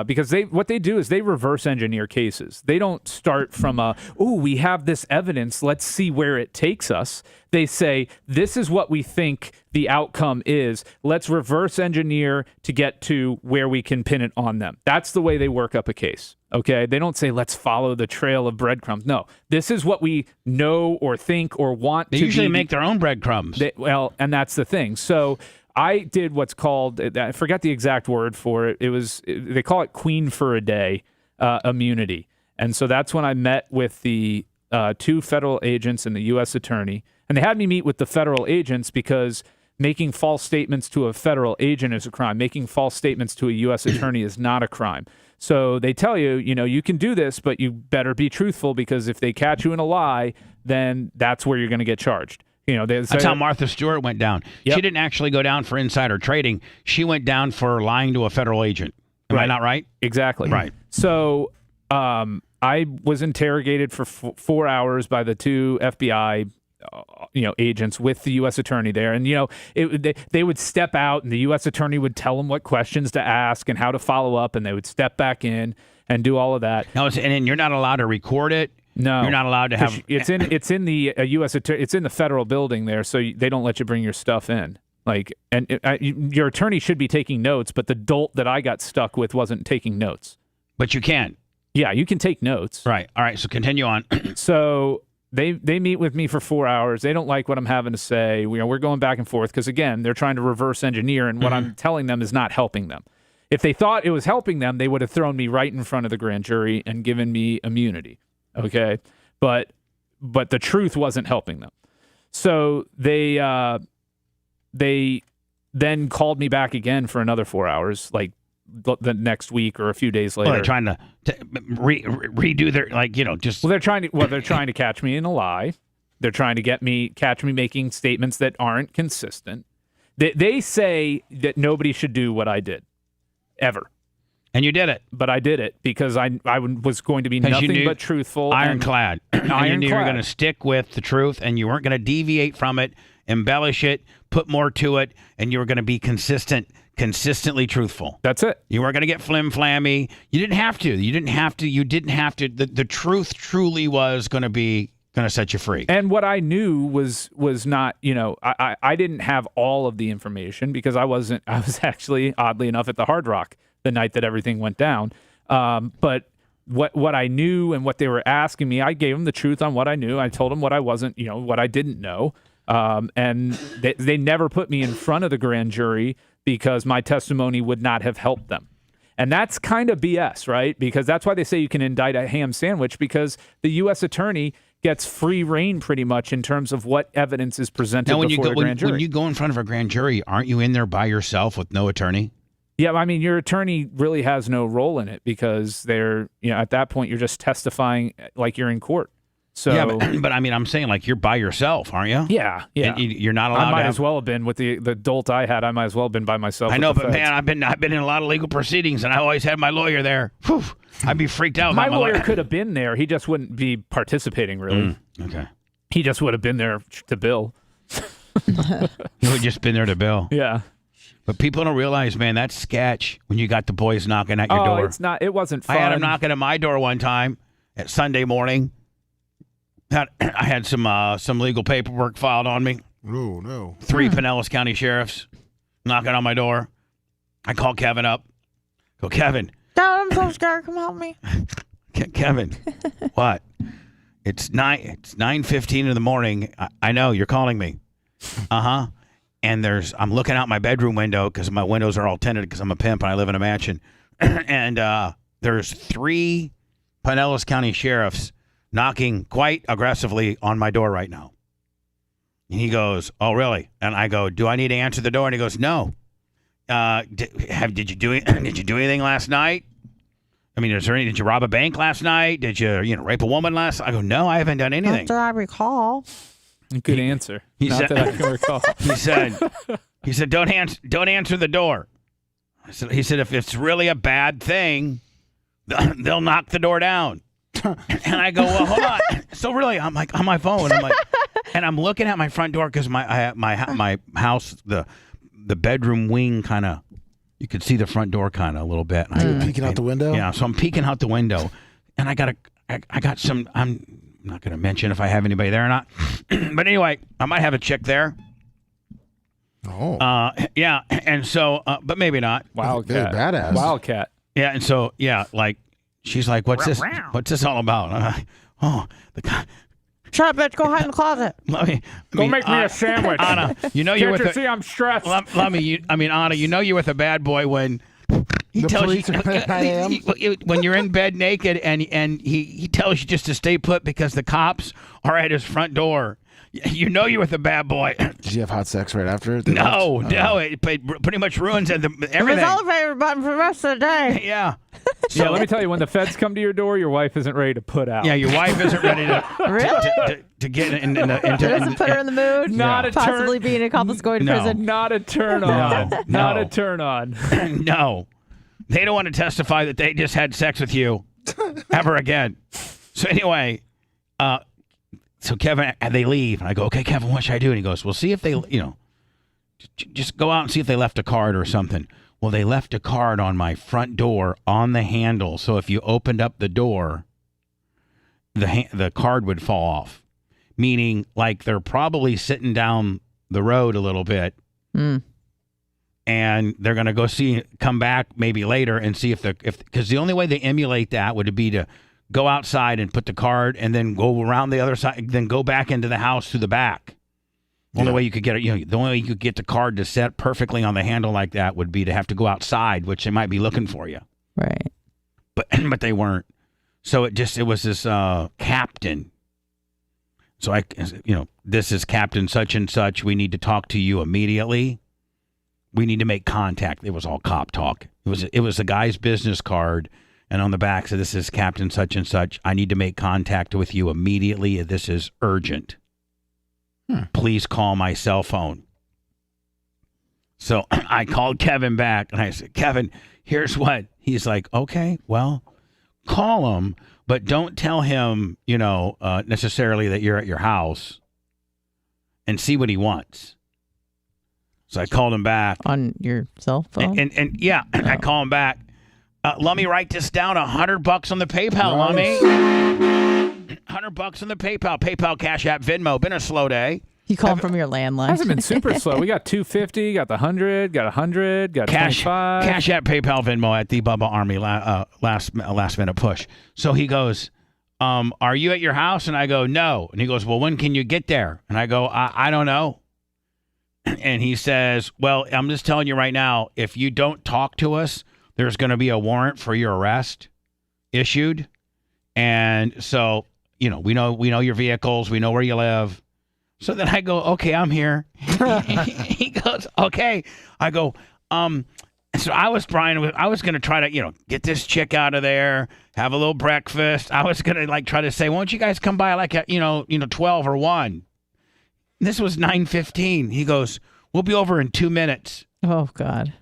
Because what they do is they reverse engineer cases. They don't start from we have this evidence, let's see where it takes us. They say, this is what we think the outcome is. Let's reverse engineer to get to where we can pin it on them. That's the way they work up a case. Okay? They don't say, let's follow the trail of breadcrumbs. No, this is what we know or think or want They to usually be. make their own breadcrumbs. And that's the thing. So I did what's called, I forgot the exact word for it. They call it Queen for a Day immunity. And so that's when I met with the 2 federal agents and the U.S. attorney. And they had me meet with the federal agents because making false statements to a federal agent is a crime. Making false statements to a U.S. attorney is not a crime. So they tell you, you can do this, but you better be truthful because if they catch you in a lie, then that's where you're going to get charged. That's how Martha Stewart went down. Yep. She didn't actually go down for insider trading. She went down for lying to a federal agent. Am I not right? Exactly. Right. So I was interrogated for 4 hours by the 2 FBI agents with the U.S. attorney there. And, they would step out and the U.S. attorney would tell them what questions to ask and how to follow up. And they would step back in and do all of that. No, and you're not allowed to record it. No, you're not allowed to have. It's in the U.S. It's in the federal building there, so they don't let you bring your stuff in. Your attorney should be taking notes, but the dolt that I got stuck with wasn't taking notes. But you can. Yeah, you can take notes. Right. All right. So continue on. So they meet with me for 4 hours. They don't like what I'm having to say. We're going back and forth because again, they're trying to reverse engineer, and what I'm telling them is not helping them. If they thought it was helping them, they would have thrown me right in front of the grand jury and given me immunity. Okay, but the truth wasn't helping them. So they then called me back again for another 4 hours, like the next week or a few days later. Well, they're trying to redo their just. Well, they're trying to catch me in a lie. They're trying to catch me making statements that aren't consistent. They say that nobody should do what I did, ever. And you did it. But I did it because I was going to be nothing but truthful. Ironclad. And you knew you were going to stick with the truth, and you weren't going to deviate from it, embellish it, put more to it, and you were going to be consistently truthful. That's it. You weren't going to get flim-flammy. You didn't have to. The truth truly was going to set you free. And what I knew was not, I didn't have all of the information because I was actually, oddly enough, at the Hard Rock the night that everything went down. But what I knew and what they were asking me, I gave them the truth on what I knew. I told them what I wasn't, what I didn't know. And they never put me in front of the grand jury because my testimony would not have helped them. And that's kind of BS, right? Because that's why they say you can indict a ham sandwich, because the U.S. attorney gets free reign pretty much in terms of what evidence is presented before a grand jury. When you go in front of a grand jury, aren't you in there by yourself with no attorney? Yeah, I mean, your attorney really has no role in it because at that point, you're just testifying like you're in court. So, yeah, but I mean, I'm saying like you're by yourself, aren't you? Yeah. And you're not allowed. I might as well have been with the dolt I had. I might as well have been by myself. I know, but man, I've been in a lot of legal proceedings, and I always had my lawyer there. Whew, I'd be freaked out. My lawyer could have been there. He just wouldn't be participating, really. Okay. He just would have been there to bill. He would have just been there to bill. Yeah. But people don't realize, man, that's sketch when you got the boys knocking at your door. Oh, it's not. It wasn't fun. I had them knocking at my door one time at Sunday morning. I had some legal paperwork filed on me. Oh, no. 3 Pinellas County sheriffs knocking on my door. I call Kevin up. Go, Kevin. Dad, I'm so scared. Come help me. Kevin, what? It's 9:15 in the morning. I know you're calling me. Uh-huh. And I'm looking out my bedroom window because my windows are all tinted because I'm a pimp and I live in a mansion. And there's 3 Pinellas County sheriffs knocking quite aggressively on my door right now. And he goes, "Oh, really?" And I go, "Do I need to answer the door?" And he goes, "No." Did you do anything last night? I mean, did you rob a bank last night? Did you rape a woman last night? I go, "No, I haven't done anything." Not that I recall. Good answer. Not said, that I can recall. He said, don't answer the door. He said, if it's really a bad thing, they'll knock the door down. And I go, well, hold on. So really, I'm like on my phone. I'm like, and I'm looking at my front door because my house, the bedroom wing kind of, you could see the front door kind of a little bit. And peeking out the window? Yeah, so I'm peeking out the window. And I got some, I'm not going to mention if I have anybody there or not. But anyway, I might have a chick there. Oh. Yeah, and so, but maybe not. Wildcat. Badass. Wildcat. Yeah, and so, yeah, like, she's like, what's this? What's this all about? I'm like, oh, Shut up, bitch. Go hide in the closet. Go make me a sandwich. Anna, you know you're Can't with you see I'm stressed? Anna, you know you're with a bad boy when he tells you when you're in bed naked and he tells you just to stay put because the cops are at his front door. You know you're with a bad boy. Did you have hot sex right after? No. It pretty much ruins everything. It was elevator button for the rest of the day. Yeah. So let me tell you, when the feds come to your door, your wife isn't ready to put out. Yeah, your wife isn't ready to get into. It doesn't put her in the mood. Not a turn. Possibly being an accomplice going to prison. Not a turn on. Not a turn on. No. They don't want to testify that they just had sex with you ever again. So anyway, so Kevin, they leave. And I go, okay, Kevin, what should I do? And he goes, well, see if they, just go out and see if they left a card or something. Well, they left a card on my front door on the handle. So if you opened up the door, the card would fall off. Meaning, like, they're probably sitting down the road a little bit. And they're going to come back maybe later and see because the only way they emulate that would be to go outside and put the card and then go around the other side, then go back into the house through the back. The only way you could get it, the only way you could get the card to set perfectly on the handle like that would be to have to go outside, which they might be looking for you. Right. But they weren't. So it was this captain. So this is Captain such and such. We need to talk to you immediately. We need to make contact. It was all cop talk. It was the guy's business card, and on the back said, "This is Captain such and such. I need to make contact with you immediately. This is urgent. Please call my cell phone." So I called Kevin back, and I said, "Kevin, here's what." He's like, "Okay, well, call him, but don't tell him, necessarily that you're at your house, and see what he wants." So I called him back. On your cell phone? And yeah, I call him back. Let me write this down. $100 on the PayPal, Lummy. $100 on the PayPal. PayPal, Cash App, Venmo. Been a slow day. You call from your landline. Hasn't been super slow. We got 250, got the 100, got 100, got 25. Cash App, PayPal, Venmo at the Bubba Army. Last minute push. So he goes, "Are you at your house?" And I go, "No." And he goes, "Well, when can you get there?" And I go, I don't know. And he says, "Well, I'm just telling you right now, if you don't talk to us, there's going to be a warrant for your arrest issued. And so, we know your vehicles, we know where you live." So then I go, "Okay, I'm here." He goes, "Okay." I go, so I was going to try to, get this chick out of there, have a little breakfast. I was going to try to say, "Why don't you guys come by at 12 or 1? This was 9:15. He goes, "We'll be over in 2 minutes." Oh, God.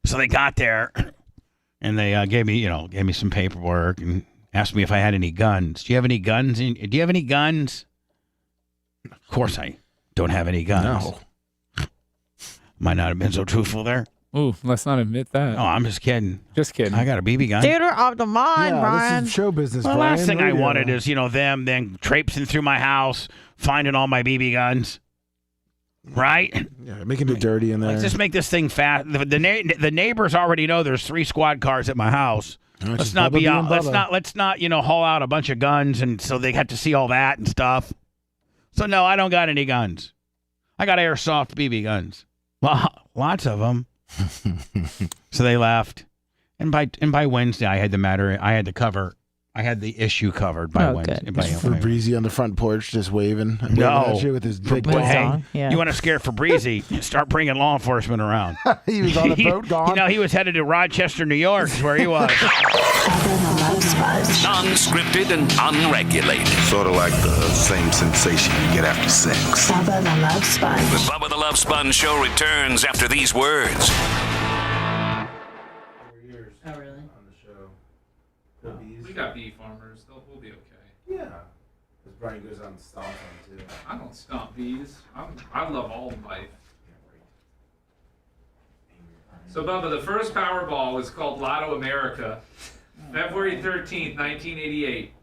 So they got there, and they gave me some paperwork and asked me if I had any guns. Do you have any guns? Do you have any guns? Of course I don't have any guns. No. Might not have been so truthful there. Ooh, let's not admit that. Oh, I'm just kidding. Just kidding. I got a BB gun. Theater of the mind, Brian. This is show business, Well, Brian. last thing I wanted is, them then traipsing through my house, finding all my BB guns. right? Yeah, making it dirty in there. Let's just make this thing fast. The neighbors already know there's 3 squad cars at my house. Let's not be out. Let's not haul out a bunch of guns, and so they have to see all that and stuff. So no, I don't got any guns. I got airsoft BB guns. Lots of them. So they left, and by Wednesday I had the issue covered by Wednesday. Fabrizi on the front porch just waving at you with his big dog. You want to scare Fabrizi? Start bringing law enforcement around. He was on a boat gone. He was headed to Rochester, New York, is where he was. Non-scripted and unregulated. Sort of like the same sensation you get after sex. Bubba the Love Sponge. The Bubba the Love Sponge show returns after these words. We got bee farmers. We'll be okay. Yeah. Because Brian goes out and stomps them too. I don't stomp bees. I love all life. So, Bubba, the first Powerball was called Lotto America, February 13th, 1988.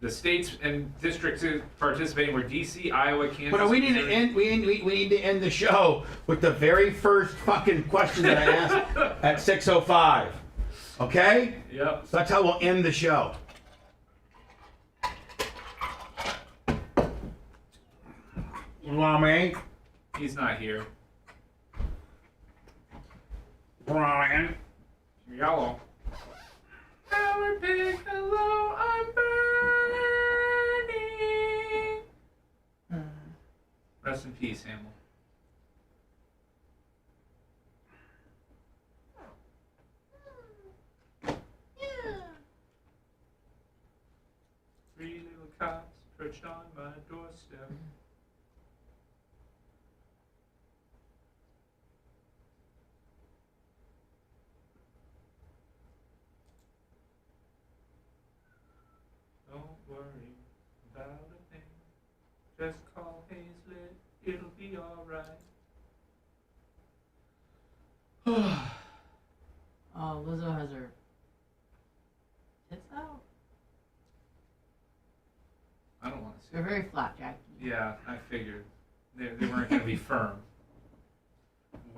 The states and districts participating were D.C., Iowa, Kansas. But we need to end. We need to end the show with the very first fucking question that I asked at 6:05. Okay? Yep. So that's how we'll end the show. You want me? He's not here. Brian. Yellow. Howard Bigelow, I'm burning. Rest in peace, Hamill. Three little cops perched on my doorstep. Don't worry about a thing. Just call Hazlet. It'll be alright. Oh, Lizzo has her tits out. I don't want to see. They're very flapjacky. Yeah, I figured. They weren't going to be firm.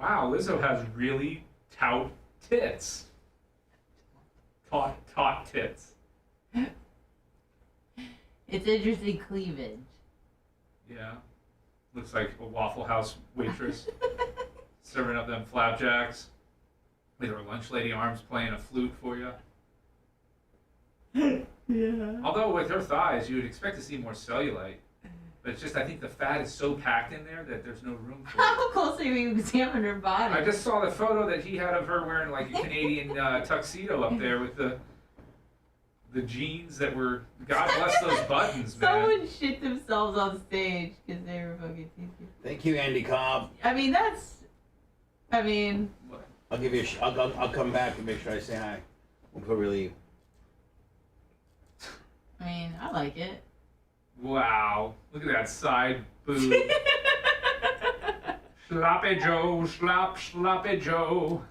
Wow, Lizzo has really taut tits. Taut tits. It's interesting cleavage. Yeah. Looks like a Waffle House waitress serving up them flapjacks. With her lunch lady arms playing a flute for you. Yeah. Although with her thighs, you would expect to see more cellulite. But it's just, I think the fat is so packed in there that there's no room for it. How closely have you examined her body? I just saw the photo that he had of her wearing like a Canadian tuxedo up there with the jeans that were, God bless those buttons, man. Someone shit themselves on stage because they were fucking teasing. Thank you, Andy Cobb. I mean, I'll give you. I'll come back and make sure I say hi before we leave. I like it. Wow. Look at that side boob. Sloppy Joe, sloppy Joe.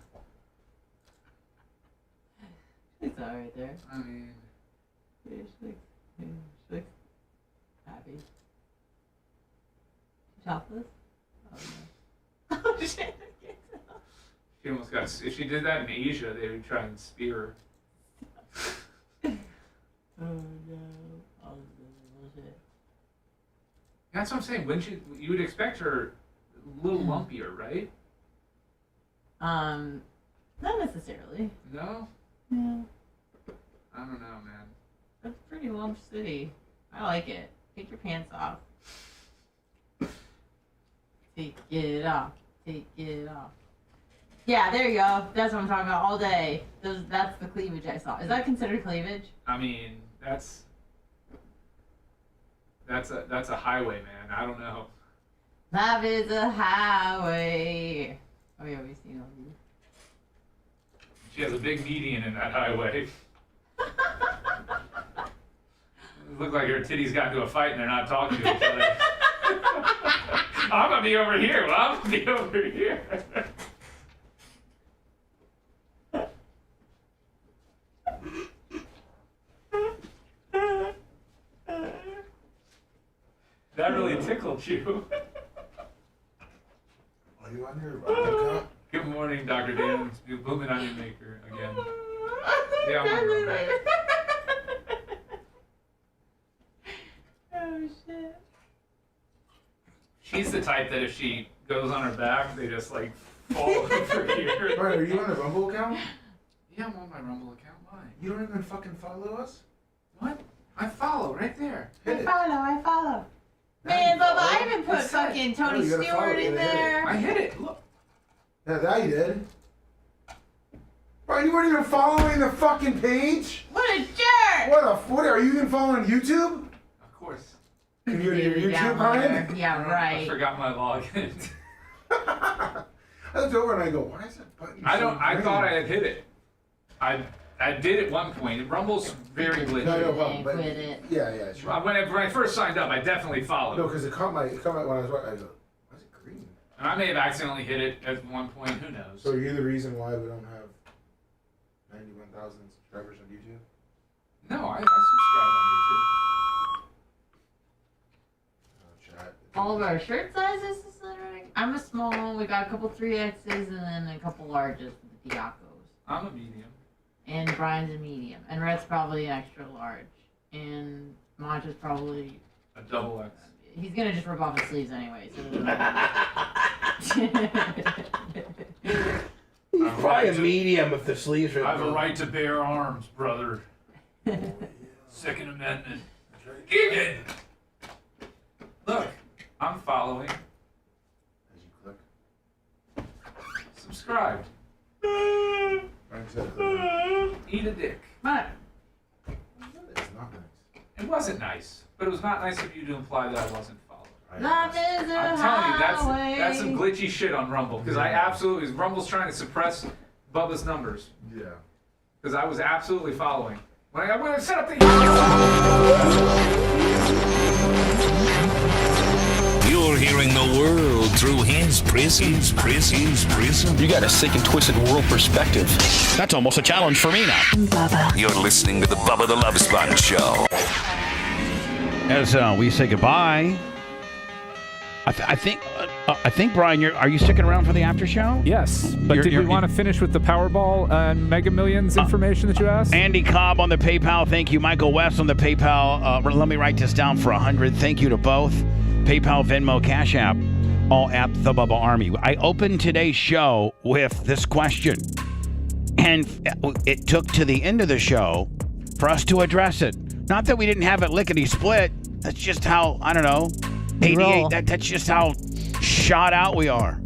It's alright there. I mean, she looks happy. Topless? Oh no. Oh shit. she almost got. If she did that in Asia, they would try and spear her. Oh no. Oh, bullshit. That's what I'm saying. Wouldn't you would expect her a little lumpier, right? Not necessarily. No? No. I don't know, man. That's pretty lump city. I like it. Take your pants off. Take it off. Take it off. Yeah, there you go. That's what I'm talking about all day. That's the cleavage I saw. Is that considered cleavage? I mean, that's a highway, man. I don't know. Love is a highway. Oh yeah, we've seen all these. She has a big median in that highway. Look like her titties got into a fight and they're not talking to each other. I'm gonna be over here. Well, I'm gonna be over here. That really tickled you. on your account? Good morning, Dr. Dan. Booming Onion Maker again. Yeah, I'm on Rumble. Oh shit. She's the type that if she goes on her back, they just like fall over here. Brian, are you on a Rumble account? Yeah, I'm on my Rumble account. Why? You don't even fucking follow us? What? I follow right there. I follow. Man, Bubba, I even put fucking Tony you gotta follow Stewart it, in you gotta hit there. I hit it. Look. Yeah, that you did. Brian, you weren't even following the fucking page? What a jerk! What are you even following YouTube? Of course. Can you do your YouTube, Brian? Yeah, right. I forgot my login. I looked over and I go, why is that button I green? thought I had hit it. I did at one point. Rumble's very glitchy. No problem. But, quit it. Yeah, sure. When I first signed up, I definitely followed. No, because it caught my when I was watching. I go, why is it green? And I may have accidentally hit it at one point. Who knows? So are you the reason why we don't have 91,000 subscribers on YouTube? No, I subscribe on Chat. All of our shirt sizes is right. I'm a small. We got a couple 3Xs and then a couple larges with the Diacos. YouTube. I'm a medium. And Brian's a medium. And Rhett's probably an extra large. And Monta's probably A double X. He's gonna just rip off his sleeves anyway. So Probably a medium if the sleeves are. I have a right to bear arms, brother. Second Amendment. Give it. Look, I'm following. As you click. Subscribed. Brian said click. Eat a dick. What? It's not nice. It wasn't nice, but it was not nice of you to imply that I wasn't following. Love is a I'm telling you, highway. that's some glitchy shit on Rumble because I absolutely Rumble's trying to suppress Bubba's numbers Yeah. because I was absolutely following. When I set up the. You're hearing the world through his prism. You got a sick and twisted world perspective. That's almost a challenge for me now. You're listening to the Bubba the Love Sponge Show. As we say goodbye, I think Brian, are you sticking around for the after show? Yes, but did we want to finish with the Powerball and Mega Millions information that you asked? Andy Cobb on the PayPal, thank you. Michael West on the PayPal. Let me write this down for 100. Thank you to both. PayPal, Venmo, Cash App, all at the Bubba Army. I opened today's show with this question, and it took to the end of the show for us to address it. Not that we didn't have it lickety-split. That's just how, I don't know, 88, that's just how shot out we are.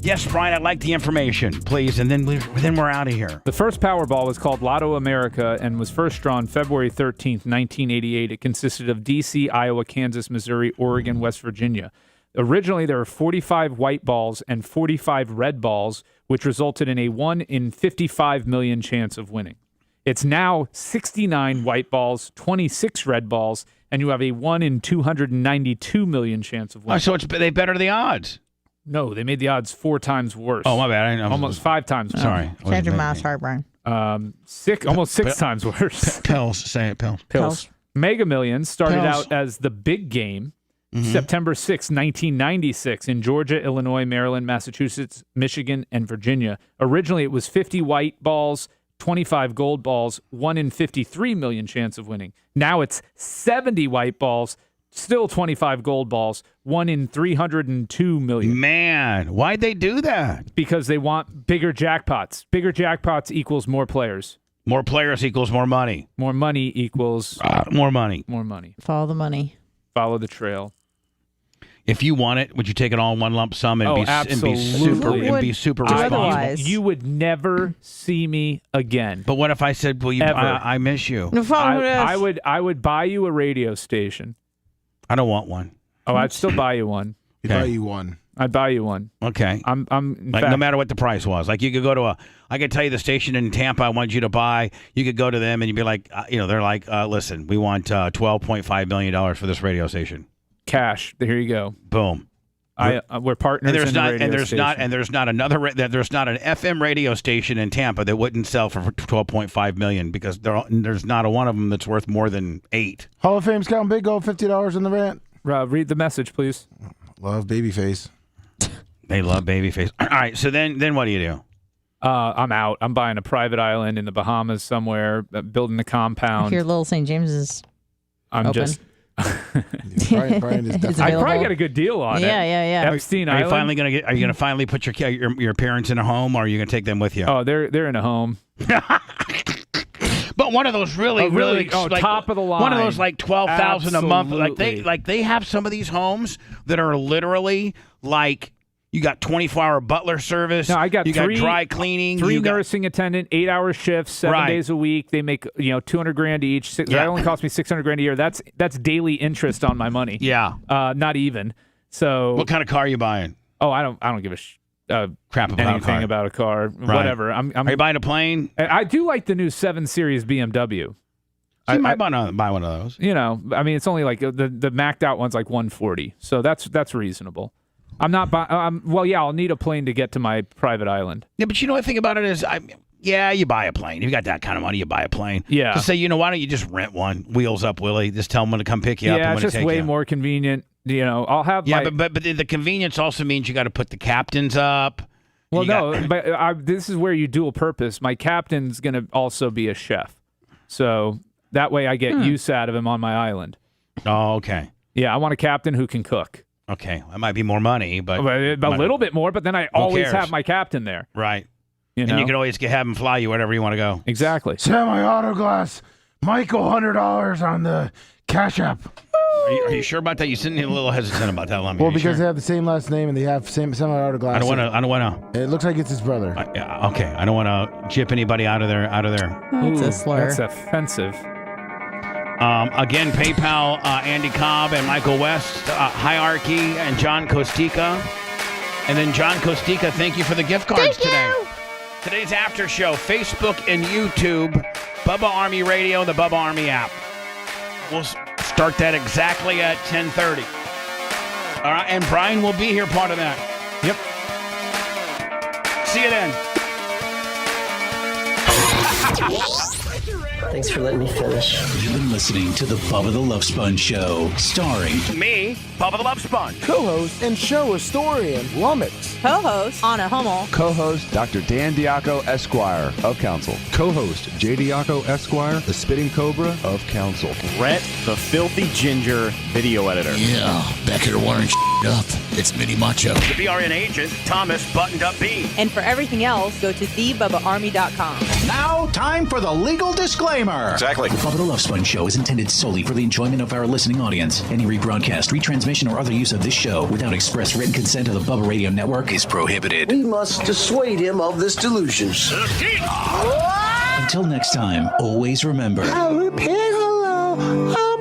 Yes, Brian, I'd like the information, please, and then we're out of here. The first Powerball was called Lotto America and was first drawn February 13th, 1988. It consisted of D.C., Iowa, Kansas, Missouri, Oregon, West Virginia. Originally, there were 45 white balls and 45 red balls, which resulted in a 1 in 55 million chance of winning. It's now 69 white balls, 26 red balls, and you have a 1 in 292 million chance of winning. Oh, so they better the odds. No, they made the odds 4 times worse. Oh, my bad. Almost 5 times worse. Sorry. Change your mouse heart, Brian. Almost 6 times worse. Pills. Say it, pills. Pills. Mega Millions started out as the big game September 6, 1996 in Georgia, Illinois, Maryland, Massachusetts, Michigan, and Virginia. Originally, it was 50 white balls, 25 gold balls, 1 in 53 million chance of winning. Now it's 70 white balls, still 25 gold balls, 1 in 302 million. Man, why'd they do that? Because they want bigger jackpots. Bigger jackpots equals more players. More players equals more money. More money equals more money. More money. Follow the money. Follow the trail. If you won it, would you take it all in one lump sum and be super responsible? You would never see me again. But what if I said, "Well, I miss you"? I would buy you a radio station. I don't want one. Oh, I'd still buy you one. Buy you one. I'd buy you one. Okay. I'm no matter what the price was. Like you could go to I could tell you the station in Tampa I want you to buy. You could go to them and you'd be like, they're like, listen, we want $12.5 million for this radio station. Cash. Here you go. Boom. We're partners. There's not an FM radio station in Tampa that wouldn't sell for $12.5 million because there's not a one of them that's worth more than 8. Hall of Fame's counting big gold, $50 in the rant. Read the message, please. Love Babyface. They love Babyface. All right, so then what do you do? I'm out. I'm buying a private island in the Bahamas somewhere, building a compound. Here, Little St. James's. I'm open. just. Brian is I probably got a good deal on it. Yeah. Epstein Are you Island. finally gonna get? Are you gonna finally put your parents in a home, or are you gonna take them with you? Oh, they're in a home. But one of those really like, top of the line. One of those like 12,000 a month. Absolutely. Like they have some of these homes that are literally like you got 24-hour butler service. No, I got you three, got dry cleaning. Three you got, nursing attendant, 8-hour shifts, 7 days a week. They make $200,000 each. That only cost me $600,000 a year. That's daily interest on my money. Yeah, not even. So what kind of car are you buying? Oh, I don't give a crap about anything about a car. Right. Whatever. Are you buying a plane? I do like the new 7 Series BMW. So you might buy one of those. I mean, it's only like the maxed out one's like $140, so that's reasonable. I'm not buying. Well, yeah, I'll need a plane to get to my private island. Yeah, but what I think about it is, you buy a plane. If you got that kind of money, you buy a plane. Yeah. Just say, why don't you just rent one? Wheels up, Willie. Just tell them to come pick you up. Yeah, and it's just way more convenient. I'll have. Yeah, but the convenience also means you got to put the captains up. Well, but this is where you dual purpose. My captain's going to also be a chef, so that way I get use out of him on my island. Oh, okay. Yeah, I want a captain who can cook. Okay, that might be more money, but a little bit more. But then I always have my captain there. Right. You can always have him fly you wherever you want to go. Exactly. Semi-auto glass. Michael, $100 on the Cash App. Are you sure about that? You seem a little hesitant about that. Let me. Well, because they have the same last name and they have semi-auto glass. I don't want to. It looks like it's his brother. Okay, I don't want to jip anybody out of there. That's a slur. That's offensive. Again, PayPal, Andy Cobb and Michael West, Hierarchy and John Costica. And then John Costica, thank you for the gift cards today. Today's after show, Facebook and YouTube, Bubba Army Radio, the Bubba Army app. We'll start that exactly at 10:30. All right, and Brian will be here part of that. Yep. See you then. Thanks for letting me finish. You've been listening to the Bubba the Love Sponge Show, starring me, Bubba the Love Sponge, co-host and show historian Lummox, co-host Anna Hummel, co-host Dr. Dan Diaco Esquire of Council, co-host J. Diaco Esquire, the Spitting Cobra of Council, Rhett, the Filthy Ginger video editor. Yeah, back here wiring up. It's Mini Macho. The BRN agent, Thomas Buttoned Up B. And for everything else, go to thebubbaarmy.com. Now, time for the legal disclaimer. Exactly. The Bubba the Love Sponge Show is intended solely for the enjoyment of our listening audience. Any rebroadcast, retransmission, or other use of this show without express written consent of the Bubba Radio Network is prohibited. We must dissuade him of this delusion. Until next time, always remember. I'll repay hello.